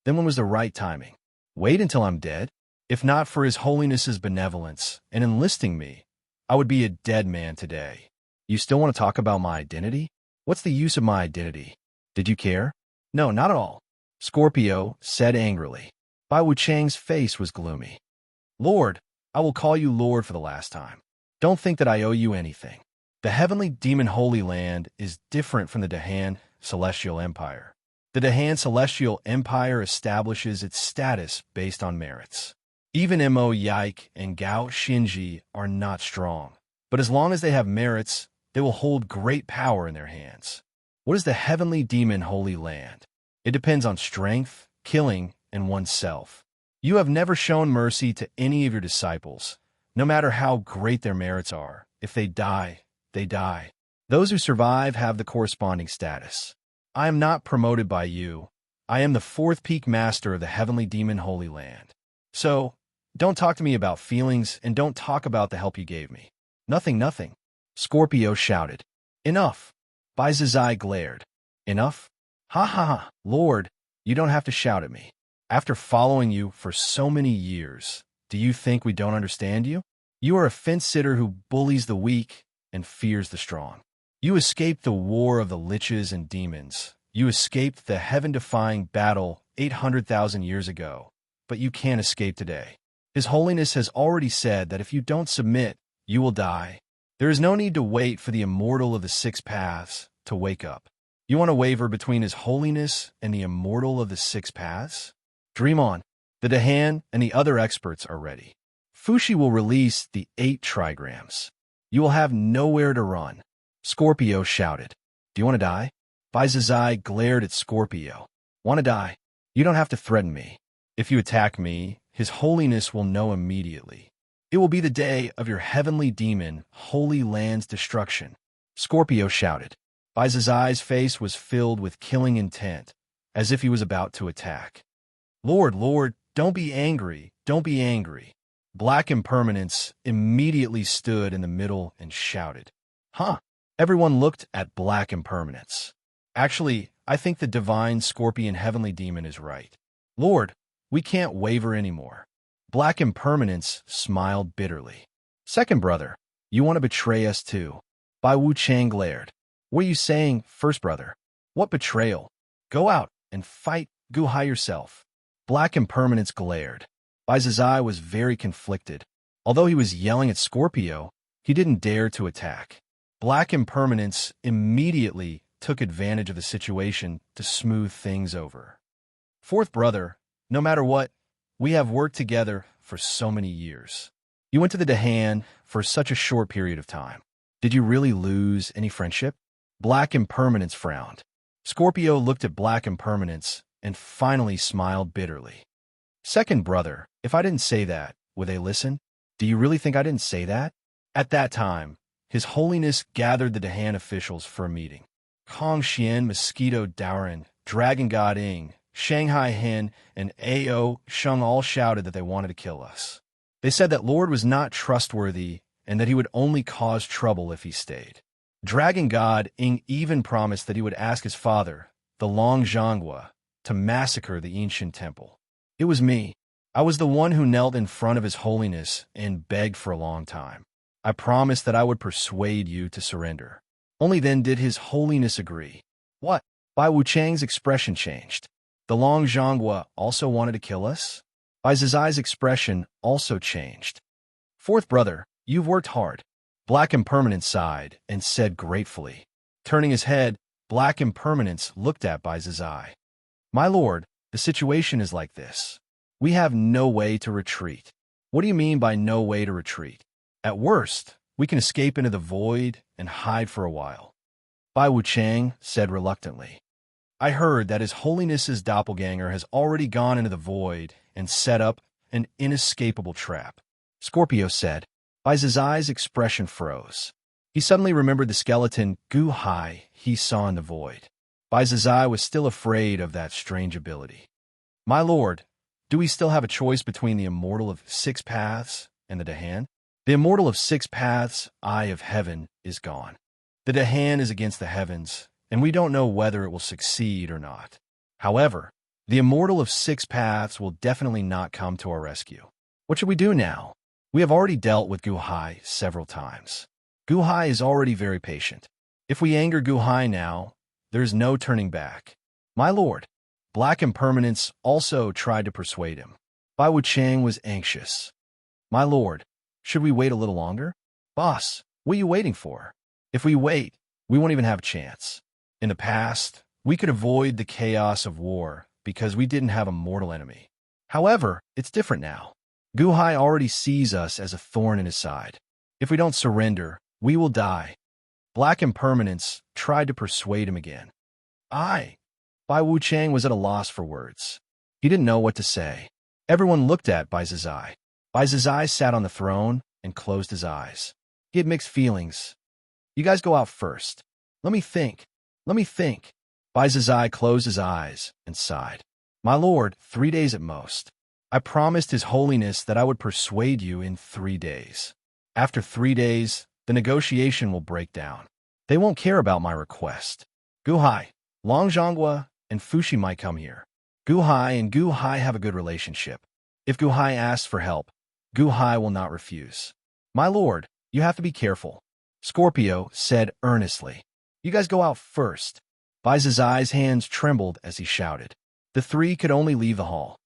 Then when was the right timing? Wait until I'm dead? If not for His Holiness's benevolence and enlisting me, I would be a dead man today. You still want to talk about my identity? What's the use of my identity? Did you care? No, not at all. Scorpio said angrily. Bai Wuchang's face was gloomy. Lord, I will call you Lord for the last time. Don't think that I owe you anything. The Heavenly Demon Holy Land is different from the Dahan Celestial Empire. The Dahan Celestial Empire establishes its status based on merits. Even Mo Yike and Gao Xinji are not strong, but as long as they have merits, they will hold great power in their hands. What is the Heavenly Demon Holy Land? It depends on strength, killing, and oneself. You have never shown mercy to any of your disciples, no matter how great their merits are. If they die, they die. Those who survive have the corresponding status. I am not promoted by you. I am the fourth peak master of the heavenly demon Holy Land. So, don't talk to me about feelings and don't talk about the help you gave me. Nothing, nothing. Scorpio shouted. Enough. Baizazai glared. Enough? Ha ha ha. Lord, you don't have to shout at me. After following you for so many years, do you think we don't understand you? You are a fence-sitter who bullies the weak and fears the strong. You escaped the war of the liches and demons. You escaped the heaven-defying battle 800,000 years ago, but you can't escape today. His Holiness has already said that if you don't submit, you will die. There is no need to wait for the Immortal of the Six Paths to wake up. You want to waver between His Holiness and the Immortal of the Six Paths? Dream on. The Dahan and the other experts are ready. Fushi will release the 8 trigrams. You will have nowhere to run. Scorpio shouted. Do you want to die? Baizazai glared at Scorpio. Want to die? You don't have to threaten me. If you attack me, His Holiness will know immediately. It will be the day of your heavenly demon, Holy Land's destruction. Scorpio shouted. Baizazai's face was filled with killing intent, as if he was about to attack. Lord, Lord, don't be angry, don't be angry. Black Impermanence immediately stood in the middle and shouted. Huh? Everyone looked at Black Impermanence. Actually, I think the divine scorpion heavenly demon is right. Lord, we can't waver anymore. Black Impermanence smiled bitterly. Second brother, you want to betray us too? Bai Wu Chang glared. What are you saying, first brother? What betrayal? Go out and fight Guhai yourself. Black Impermanence glared. Baizazai was very conflicted. Although he was yelling at Scorpio, he didn't dare to attack. Black Impermanence immediately took advantage of the situation to smooth things over. Fourth brother, no matter what, we have worked together for so many years. You went to the Dahan for such a short period of time. Did you really lose any friendship? Black Impermanence frowned. Scorpio looked at Black Impermanence and finally smiled bitterly. Second brother, if I didn't say that, would they listen? Do you really think I didn't say that? At that time, His Holiness gathered the Dahan officials for a meeting. Kong Xian, Mosquito Daoran, Dragon God Ing, Shanghai Hen, and Ao Sheng all shouted that they wanted to kill us. They said that Lord was not trustworthy and that he would only cause trouble if he stayed. Dragon God Ing even promised that he would ask his father, the Long Zhonghua, to massacre the ancient temple. It was me. I was the one who knelt in front of His Holiness and begged for a long time. I promised that I would persuade you to surrender. Only then did His Holiness agree. What? Bai Wuchang's expression changed. The Long Zhonghua also wanted to kill us? Baizazai's expression also changed. Fourth brother, you've worked hard. Black Impermanence sighed and said gratefully. Turning his head, Black Impermanence looked at Baizazai. My lord, the situation is like this. We have no way to retreat. What do you mean by no way to retreat? At worst, we can escape into the void and hide for a while. Bai Wuchang said reluctantly. I heard that His Holiness's doppelganger has already gone into the void and set up an inescapable trap. Scorpio said. Baizazai's expression froze. He suddenly remembered the skeleton Guhai he saw in the void. Baizazai was still afraid of that strange ability. My lord, do we still have a choice between the Immortal of Six Paths and the Dahan? The Immortal of Six Paths, Eye of Heaven, is gone. The Dahan is against the heavens, and we don't know whether it will succeed or not. However, the Immortal of Six Paths will definitely not come to our rescue. What should we do now? We have already dealt with Guhai several times. Guhai is already very patient. If we anger Guhai now, there is no turning back. My lord, Black Impermanence also tried to persuade him. Bai Wuchang was anxious. My lord, should we wait a little longer? Boss, what are you waiting for? If we wait, we won't even have a chance. In the past, we could avoid the chaos of war because we didn't have a mortal enemy. However, it's different now. Guhai already sees us as a thorn in his side. If we don't surrender, we will die. Black Impermanence tried to persuade him again. Bai Wuchang was at a loss for words. He didn't know what to say. Everyone looked at Bai Zizai. Bai Zizai sat on the throne and closed his eyes. He had mixed feelings. You guys go out first. Let me think. Let me think. Bai Zizai closed his eyes and sighed. My lord, 3 days at most. I promised His Holiness that I would persuade you in 3 days. After 3 days, the negotiation will break down. They won't care about my request. Guhai, Long Zhonghua, and Fushi might come here. Guhai and Guhai have a good relationship. If Guhai asks for help, Guhai will not refuse. My lord, you have to be careful, Scorpio said earnestly. You guys go out first. Bai Zizai's hands trembled as he shouted. The three could only leave the hall.